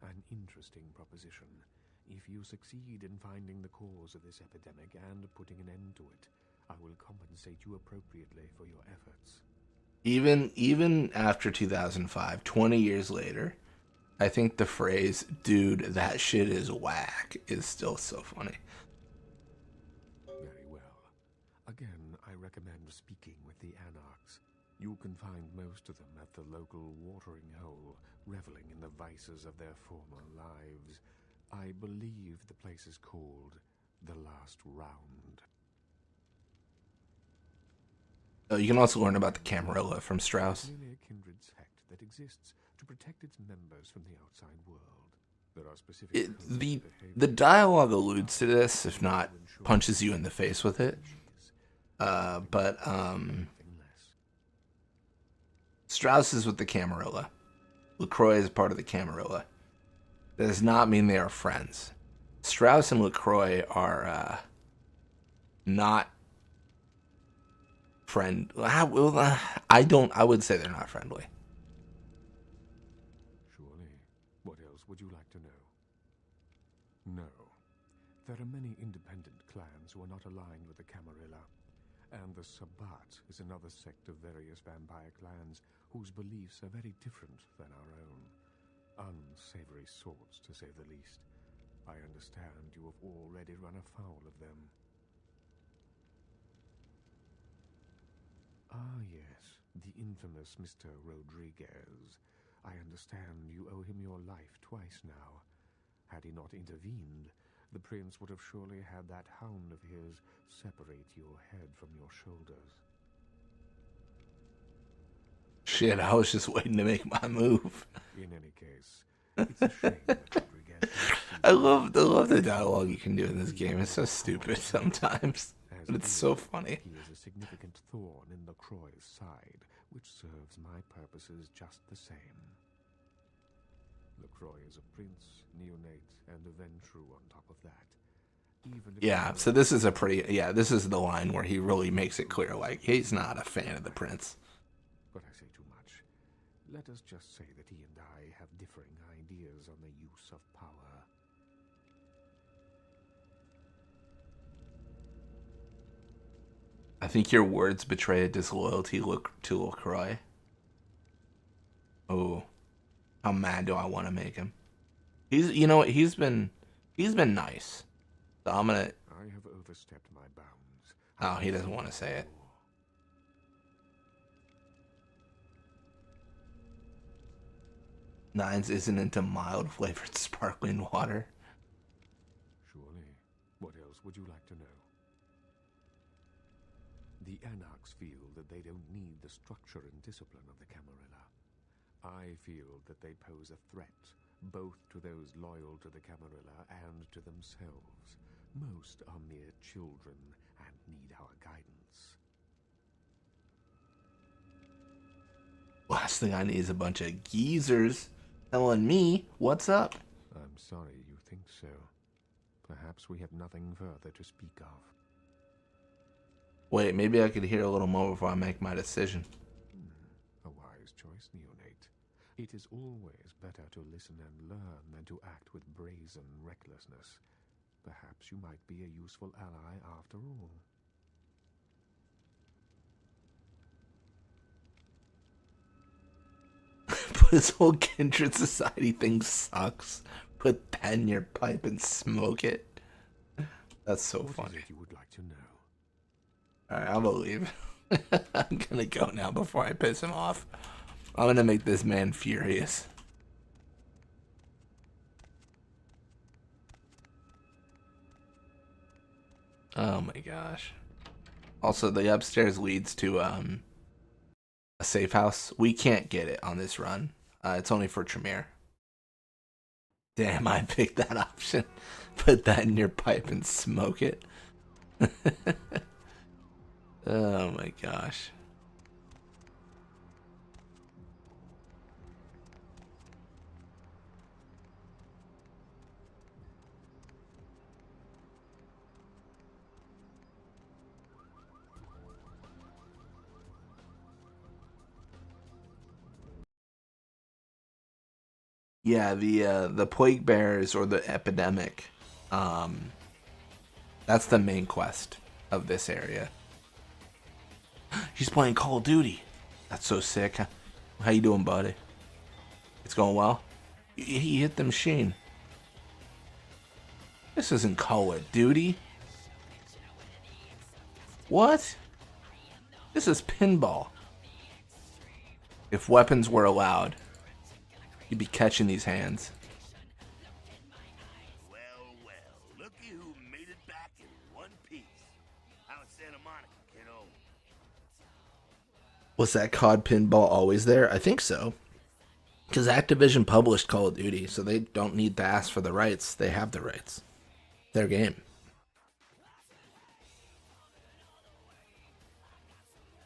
An interesting proposition. If you succeed in finding the cause of this epidemic and putting an end to it, I will compensate you appropriately for your efforts. Even after 2005, 20 years later, I think the phrase, dude, that shit is whack, is still so funny. Very well. Again, I recommend speaking with the anarchs. You can find most of them at the local watering hole, reveling in the vices of their former lives. I believe the place is called the last round. Oh, you can also learn about the Camarilla from Strauss. Clearly a kindred sect that exists to protect its members from the outside world. There are specific The dialogue alludes to this, if not punches you in the face with it. But Strauss is with the Camarilla. LaCroix is part of the Camarilla. That does not mean they are friends. Strauss and LaCroix are not friend. I would say they're not friendly. Surely. What else would you like to know? No. There are many independent clans who are not aligned with the Camarilla. And the Sabbat is another sect of various vampire clans whose beliefs are very different than our own. Unsavory sorts, to say the least. I understand you have already run afoul of them. Ah, yes, the infamous Mr. Rodriguez. I understand you owe him your life twice now. Had he not intervened, the prince would have surely had that hound of his separate your head from your shoulders. Shit, I was just waiting to make my move. In any case, it's a shame that Rodriguez... I love the dialogue you can do in this game. It's so stupid sometimes, but it's so funny. He is a significant thorn in LaCroix's side, which serves my purposes just the same. LaCroix is a prince, neonate, and a Ventrue on top of that. Yeah, so this is this is the line where he really makes it clear, like, he's not a fan of the prince. But I say too much. Let us just say that he and I have differing ideas on the use of power. I think your words betray a disloyalty to LaCroix. Oh, how mad do I want to make him? You know what? He's been nice. So I'm gonna. I have overstepped my bounds. Oh, he doesn't want to say it. Nines isn't into mild flavored sparkling water. Surely. What else would you like to know? The Anarchs feel that they don't need the structure and discipline of the Camarilla. I feel that they pose a threat, both to those loyal to the Camarilla and to themselves. Most are mere children and need our guidance. Last thing I need is a bunch of geezers telling me what's up. I'm sorry you think so. Perhaps we have nothing further to speak of. Wait, maybe I could hear a little more before I make my decision. A wise choice, neonate. It is always better to listen and learn than to act with brazen recklessness. Perhaps you might be a useful ally after all. But this whole kindred society thing sucks. Put that in your pipe and smoke it. That's so funny. What is it you would like to know? Alright, I'm gonna leave. I'm gonna go now before I piss him off. I'm gonna make this man furious. Oh my gosh. Also, the upstairs leads to a safe house. We can't get it on this run. It's only for Tremere. Damn, I picked that option. Put that in your pipe and smoke it. Oh my gosh. Yeah, the plague bears or the epidemic. That's the main quest of this area. He's playing Call of Duty. That's so sick. How you doing, buddy? It's going well? He hit the machine. This isn't Call of Duty. What? This is pinball. If weapons were allowed, you'd be catching these hands. Well, looky who made it back Was that COD pinball always there? I think so. Because Activision published Call of Duty, so they don't need to ask for the rights. They have the rights. Their game.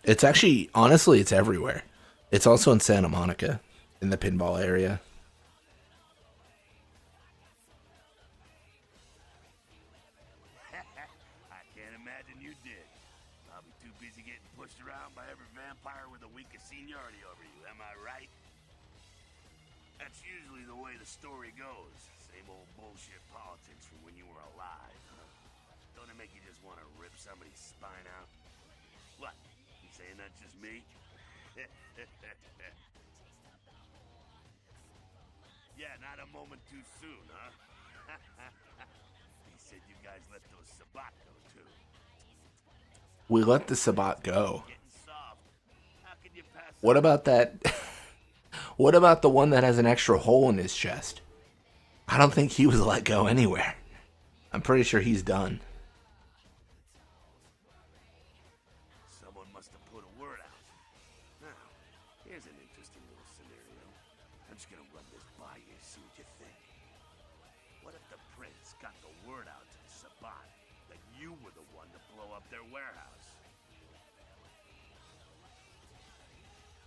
It's actually, honestly, it's everywhere. It's also in Santa Monica, in the pinball area. I can't imagine you did. I'll be too busy getting pushed around by every vampire with the weakest seniority over you, am I right? That's usually the way the story goes. Same old bullshit politics from when you were alive, huh? Don't it make you just want to rip somebody's spine out? What? You saying that's just me? Yeah, not a moment too soon, huh? He said you guys let those Sabat go, too. We let the Sabat go. What about that? What about the one that has an extra hole in his chest? I don't think he was let go anywhere. I'm pretty sure he's done. Someone must have put a word out. Now, here's an interesting little scenario. I'm just gonna run this by you, see what you think. What if the prince got the word out to the Sabat that you were the one to blow up their warehouse?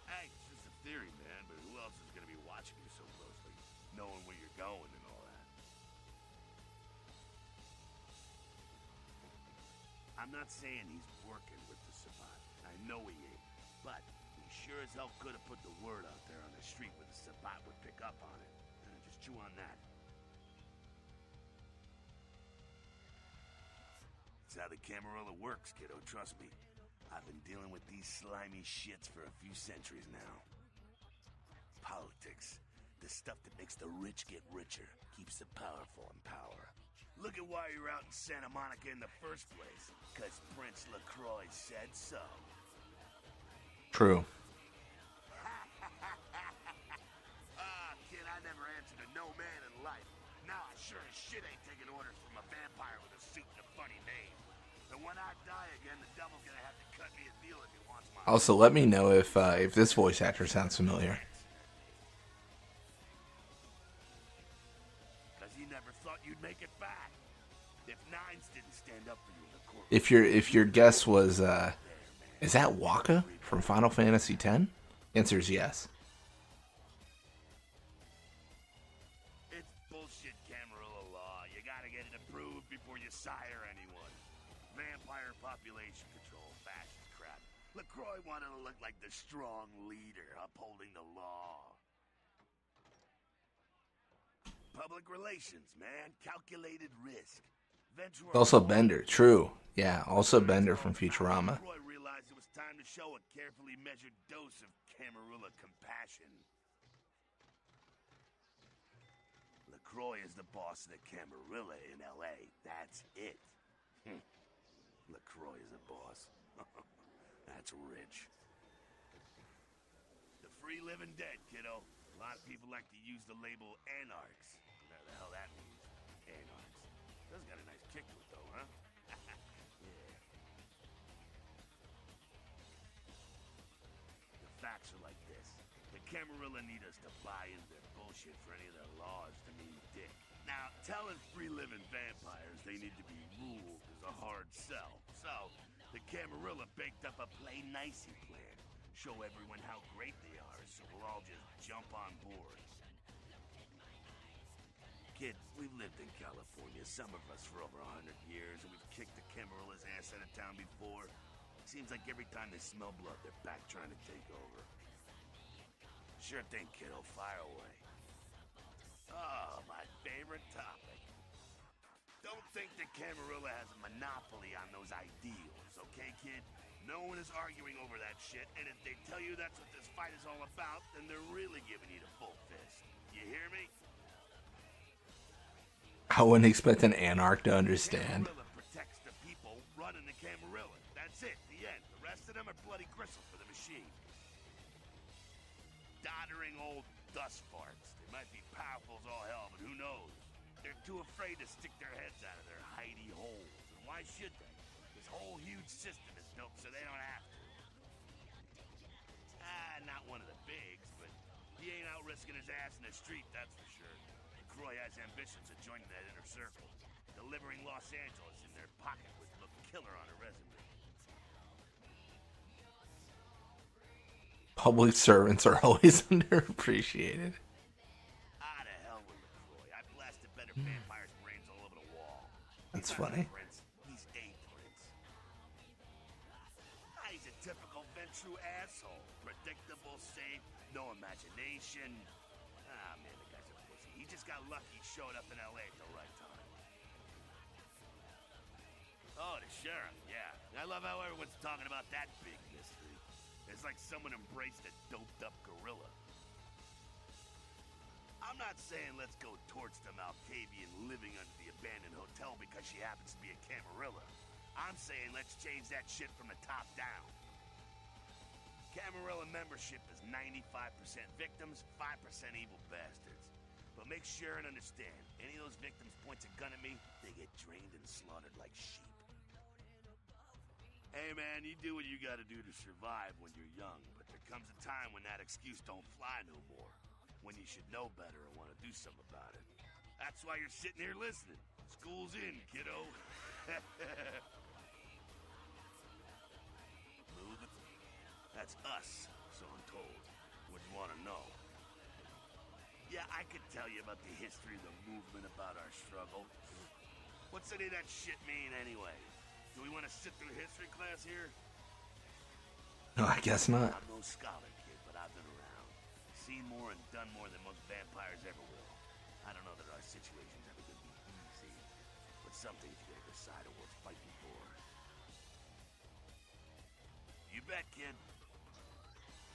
Hey, it's just a theory, man, but who else is gonna be watching you so closely, knowing where you're going and all that? I'm not saying he's working with the Sabat. I know he ain't. But he sure as hell could have put the word out there on the street where the Sabat would pick up on it. Just chew on that. That's how the Camarilla works, kiddo, trust me. I've been dealing with these slimy shits for a few centuries now. Politics. The stuff that makes the rich get richer, keeps the powerful in power. Look at why you're out in Santa Monica in the first place. Because Prince LaCroix said so. True. Kid, I never answered to no man in life. Now I sure as shit ain't taking orders from a vampire with a suit and a funny name. And when I die again, the devil's gonna have to cut me a deal if he wants my... Also, let me know if this voice actor sounds familiar. Because he never thought you'd make it back. If Nines didn't stand up for you in the court... If your guess was, is that Waka from Final Fantasy X? Answer is yes. It's bullshit Camarilla law. You gotta get it approved before you sire anyone. Vampire population control, fascist crap. LaCroix wanted to look like the strong leader upholding the law. Public relations, man. Calculated risk. It's also Bender. True. Yeah, also Bender from Futurama. LaCroix realized it was time to show a carefully measured dose of Camarilla compassion. LaCroix is the boss of the Camarilla in L.A. That's it. LaCroix is a boss. That's rich. The free living dead, kiddo. A lot of people like to use the label anarchs. Whatever the hell that means. Anarchs. Does got a nice kick to it, though, huh? Yeah. The facts are like this. The Camarilla need us to buy into their bullshit for any of their laws to mean dick. Now, telling free-living vampires they need to be ruled is a hard sell. So, the Camarilla baked up a play-nicey plan. Show everyone how great they are, so we'll all just jump on board. Kid, we've lived in California, some of us for over 100 years, and we've kicked the Camarilla's ass out of town before. Seems like every time they smell blood, they're back trying to take over. Sure thing, kiddo, fire away. Oh, my favorite topic. Don't think the Camarilla has a monopoly on those ideals, okay, kid? No one is arguing over that shit, and if they tell you that's what this fight is all about, then they're really giving you the full fist. You hear me? I wouldn't expect an anarch to understand. Camarilla protects the people running the Camarilla. That's it, the end. The rest of them are bloody gristle for the machine. Doddering old dust farts. They might be powerful as all hell, but who knows? They're too afraid to stick their heads out of their hidey holes. And why should they? This whole huge system is built so they don't have to. risking his ass in the street, that's for sure. Croy has ambitions of joining that inner circle. Delivering Los Angeles in their pocket would look killer on a resume. Public servants are always underappreciated. Ah, to hell with LaCroix. I blasted better vampires' brains all over the wall. That's He's not funny. a prince. He's a prince. Ah, he's a typical Ventru asshole. Predictable, safe, no imagination. Ah, man, the guy's a pussy. He just got lucky he showed up in L.A. at the right time. Oh, the sheriff, yeah. I love how everyone's talking about that big mystery. It's like someone embraced a doped-up gorilla. I'm not saying let's go torch the Malkavian living under the abandoned hotel because she happens to be a Camarilla. I'm saying let's change that shit from the top down. Camarilla membership is 95% victims, 5% evil bastards. But make sure and understand, any of those victims points a gun at me, they get drained and slaughtered like sheep. Hey man, you do what you gotta do to survive when you're young, but there comes a time when that excuse don't fly no more. When you should know better and want to do something about it. That's why you're sitting here listening. School's in, kiddo. Move it. That's us, so I'm told. What you want to know? Yeah, I could tell you about the history of the movement, about our struggle. What's any of that shit mean anyway? Do we want to sit through history class here? No, I guess not. I'm no scholar, kid, but I've been around. Seen more and done more than most vampires ever will. I don't know that our situation's ever gonna be easy, but some things you gotta decide are worth fighting for. You bet, kid.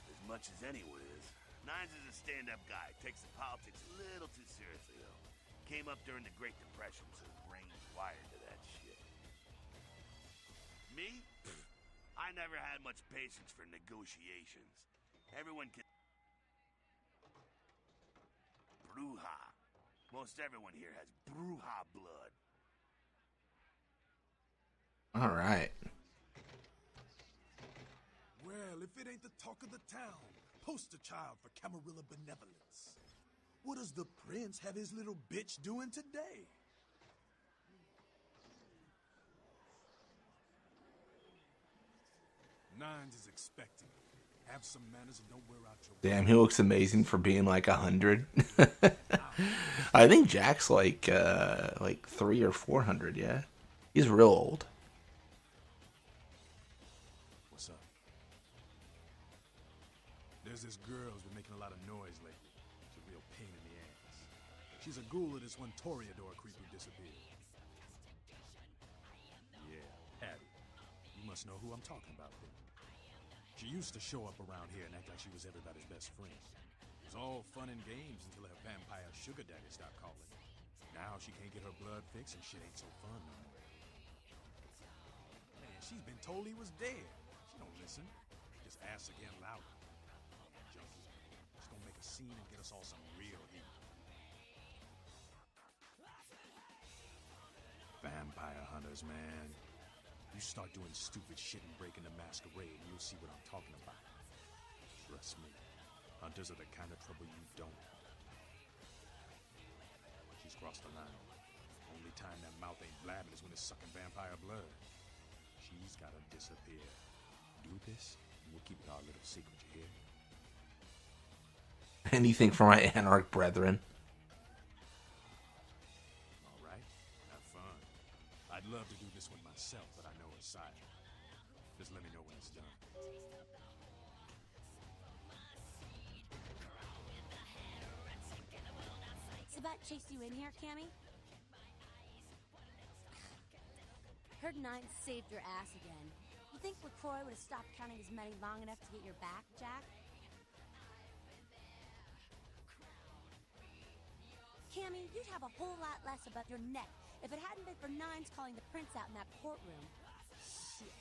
As much as anyone is. Nines is a stand-up guy. Takes the politics a little too seriously, though. Came up during the Great Depression, so his brain's wired to that shit. Me? I never had much patience for negotiations. Everyone can... Bruja. Most everyone here has Bruja blood. All right. Well, if it ain't the talk of the town, poster child for Camarilla benevolence. What does the prince have his little bitch doing today? Nines is expecting. Have some manners and don't wear out your... Damn, he looks amazing for being like 100. I think Jack's like 300 or 400. Yeah, he's real old. What's up? There's this girl who's been making a lot of noise lately. She's a real pain in the ass. She's a ghoul of this one Toreador creep who disappeared. Yeah, Patty. You must know who I'm talking about then. She used to show up around here and act like she was everybody's best friend. It was all fun and games until her vampire sugar daddy stopped calling. Now she can't get her blood fixed and shit ain't so fun no more. Man, she's been told he was dead. She don't listen. Just asks again louder. Junkie, she's gonna make a scene and get us all some real heat. Vampire hunters, man. You start doing stupid shit and breaking the Masquerade, and you'll see what I'm talking about. Trust me, hunters are the kind of trouble you don't want. She's crossed the line. Only time that mouth ain't blabbing is when it's sucking vampire blood. She's gotta disappear. Do this, and we'll keep it our little secret, you hear? Anything for my anarch brethren. All right, have fun. I'd love to do this one myself, but I know her side. Just let me know when it's done. Sabat chased you in here, Cammy? Heard Nine saved your ass again. You think LaCroix would have stopped counting his money long enough to get your back, Jack? Cammy, you'd have a whole lot less above your neck if it hadn't been for Nines calling the prince out in that courtroom. Shit.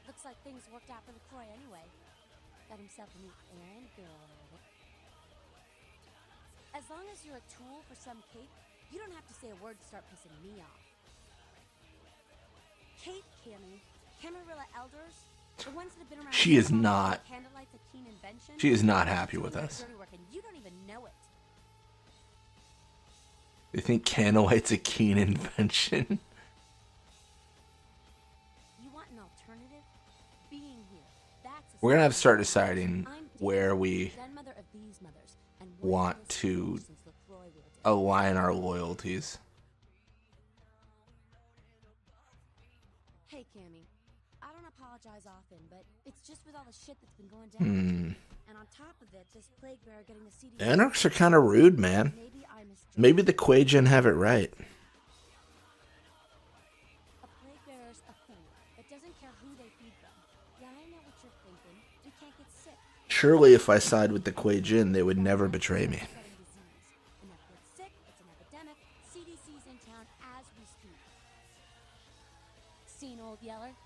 Looks like things worked out for LaCroix anyway. Got himself a new errand girl out of it. As long as you're a tool for some Kate, you don't have to say a word to start pissing me off. Kate, Cammy, Camarilla elders, the ones that have been around... She is not. Candlelight's a keen invention. She is not happy with us. Dirty work, and you don't even know it. You think Canoite's a keen invention? You want an alternative? Being here. That's We're gonna have to start deciding where we grandmother of these mothers and want to align our loyalties. Hey, Cammy. I don't apologize often, but it's just with all the shit that's been going down. And on top of it, this plague bearer getting the CD. Anarchs are kind of rude, man. Maybe the Quajan have it right. A plague bearer's a thing. It doesn't care who they feed them. Yeah, I know what you're thinking. We can't get sick. Surely if I side with the Quajan, they would never betray me. Enough get sick, it's an epidemic. CDC's in town as we speak. Seen Old Yeller?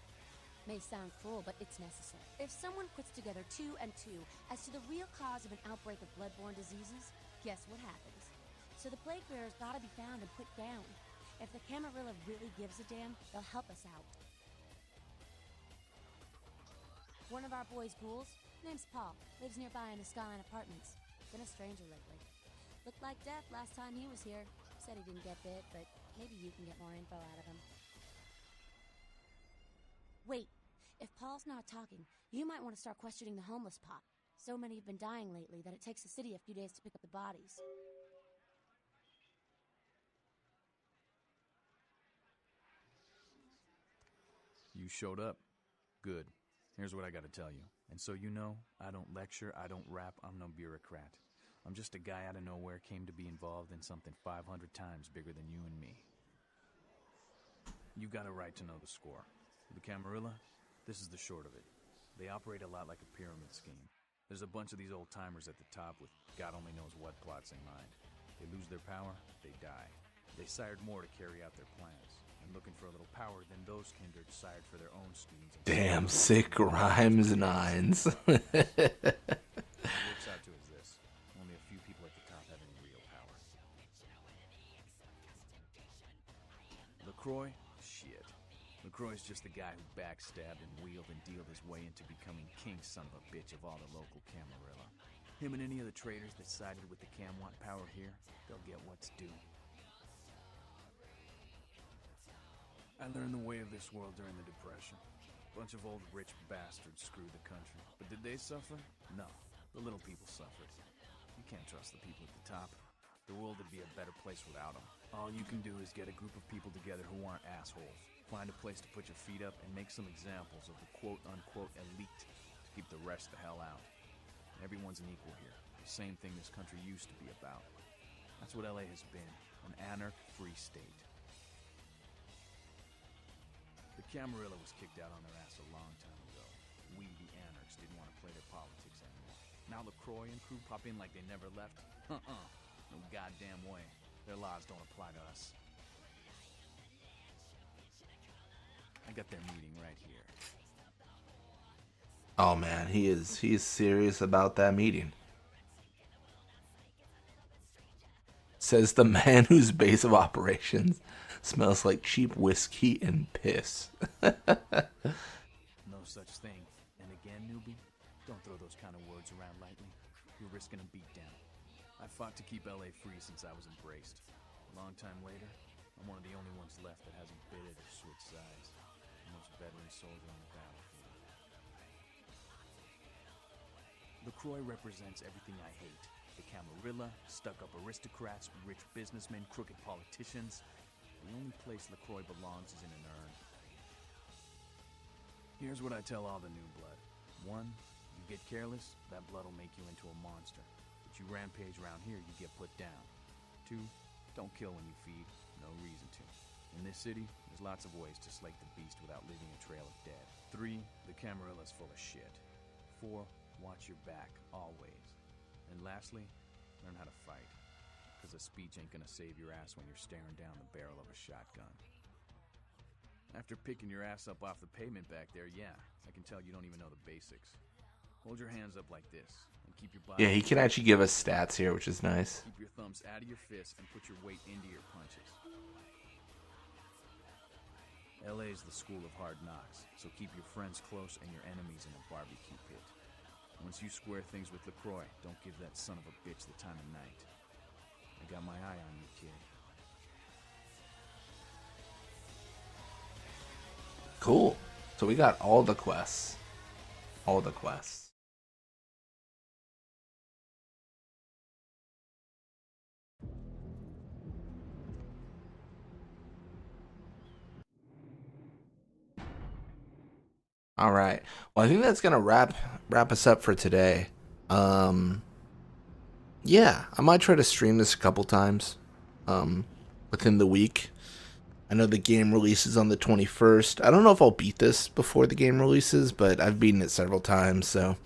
May sound cruel, but it's necessary. If someone puts together 2 and 2 as to the real cause of an outbreak of bloodborne diseases, guess what happens? So the plague bearer's gotta be found and put down. If the Camarilla really gives a damn, they'll help us out. One of our boys' ghouls, name's Paul, lives nearby in the Skyline Apartments. Been a stranger lately. Looked like death last time he was here. Said he didn't get bit, but maybe you can get more info out of him. Wait, if Paul's not talking, you might want to start questioning the homeless pot. So many have been dying lately that it takes the city a few days to pick up the bodies. You showed up. Good. Here's what I gotta tell you. And so you know, I don't lecture, I don't rap, I'm no bureaucrat. I'm just a guy out of nowhere came to be involved in something 500 times bigger than you and me. You got a right to know the score. The Camarilla, this is the short of it. They operate a lot like a pyramid scheme. There's a bunch of these old-timers at the top with God only knows what plots in mind. They lose their power, they die. They sired more to carry out their plans. And looking for a little power, then those kindred sired for their own schemes. Damn, sick rhymes, nines. What it works out to is this. Only a few people at the top have any real power. LaCroix? Shit. LaCroix's just the guy who backstabbed and wheeled and dealed his way into becoming king son of a bitch of all the local Camarilla. Him and any of the traitors that sided with the Cam want power here, they'll get what's due. I learned the way of this world during the Depression. Bunch of old rich bastards screwed the country. But did they suffer? No. The little people suffered. You can't trust the people at the top. The world would be a better place without them. All you can do is get a group of people together who aren't assholes. Find a place to put your feet up and make some examples of the quote-unquote elite to keep the rest the hell out. Everyone's an equal here. The same thing this country used to be about. That's what LA has been. An anarch-free state. The Camarilla was kicked out on their ass a long time ago. We, the anarchs, didn't want to play their politics anymore. Now LaCroix and crew pop in like they never left? No goddamn way. Their laws don't apply to us. I got their meeting right here. Oh man, he's serious about that meeting. Says the man whose base of operations smells like cheap whiskey and piss. No such thing. And again, newbie, don't throw those kind of words around lightly. You're risking a beatdown. I fought to keep LA free since I was embraced. A long time later, I'm one of the only ones left that hasn't bidded or switched sides. The most veteran soldier on the battlefield. LaCroix represents everything I hate. The Camarilla, stuck-up aristocrats, rich businessmen, crooked politicians. The only place LaCroix belongs is in an urn. Here's what I tell all the new blood. 1, you get careless, that blood will make you into a monster. But you rampage around here, you get put down. 2, don't kill when you feed. No reason to. In this city, there's lots of ways to slake the beast without leaving a trail of dead. 3, the Camarilla's full of shit. 4, watch your back, always. And lastly, learn how to fight. Because a speech ain't gonna save your ass when you're staring down the barrel of a shotgun. After picking your ass up off the pavement back there, yeah, I can tell you don't even know the basics. Hold your hands up like this, and keep your body... Yeah, he can actually give us stats here, which is nice. Keep your thumbs out of your fists and put your weight into your punches. LA's the school of hard knocks, so keep your friends close and your enemies in a barbecue pit. Once you square things with LaCroix, don't give that son of a bitch the time of night. I got my eye on you, kid. Cool. So we got all the quests. All the quests. All right. Well, I think that's gonna wrap us up for today. Yeah, I might try to stream this a couple times, within the week. I know the game releases on the 21st. I don't know if I'll beat this before the game releases, but I've beaten it several times, so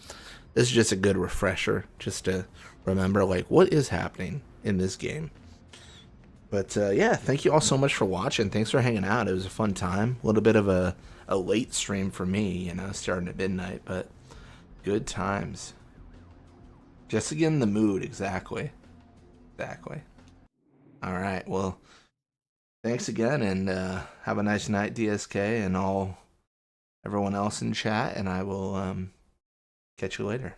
this is just a good refresher, just to remember like what is happening in this game. But yeah, thank you all so much for watching. Thanks for hanging out. It was a fun time. A little bit of a late stream for me, you know, starting at midnight, but good times. Just to get in the mood, exactly. Exactly. All right, well, thanks again, and have a nice night, DSK, and everyone else in chat, and I will catch you later.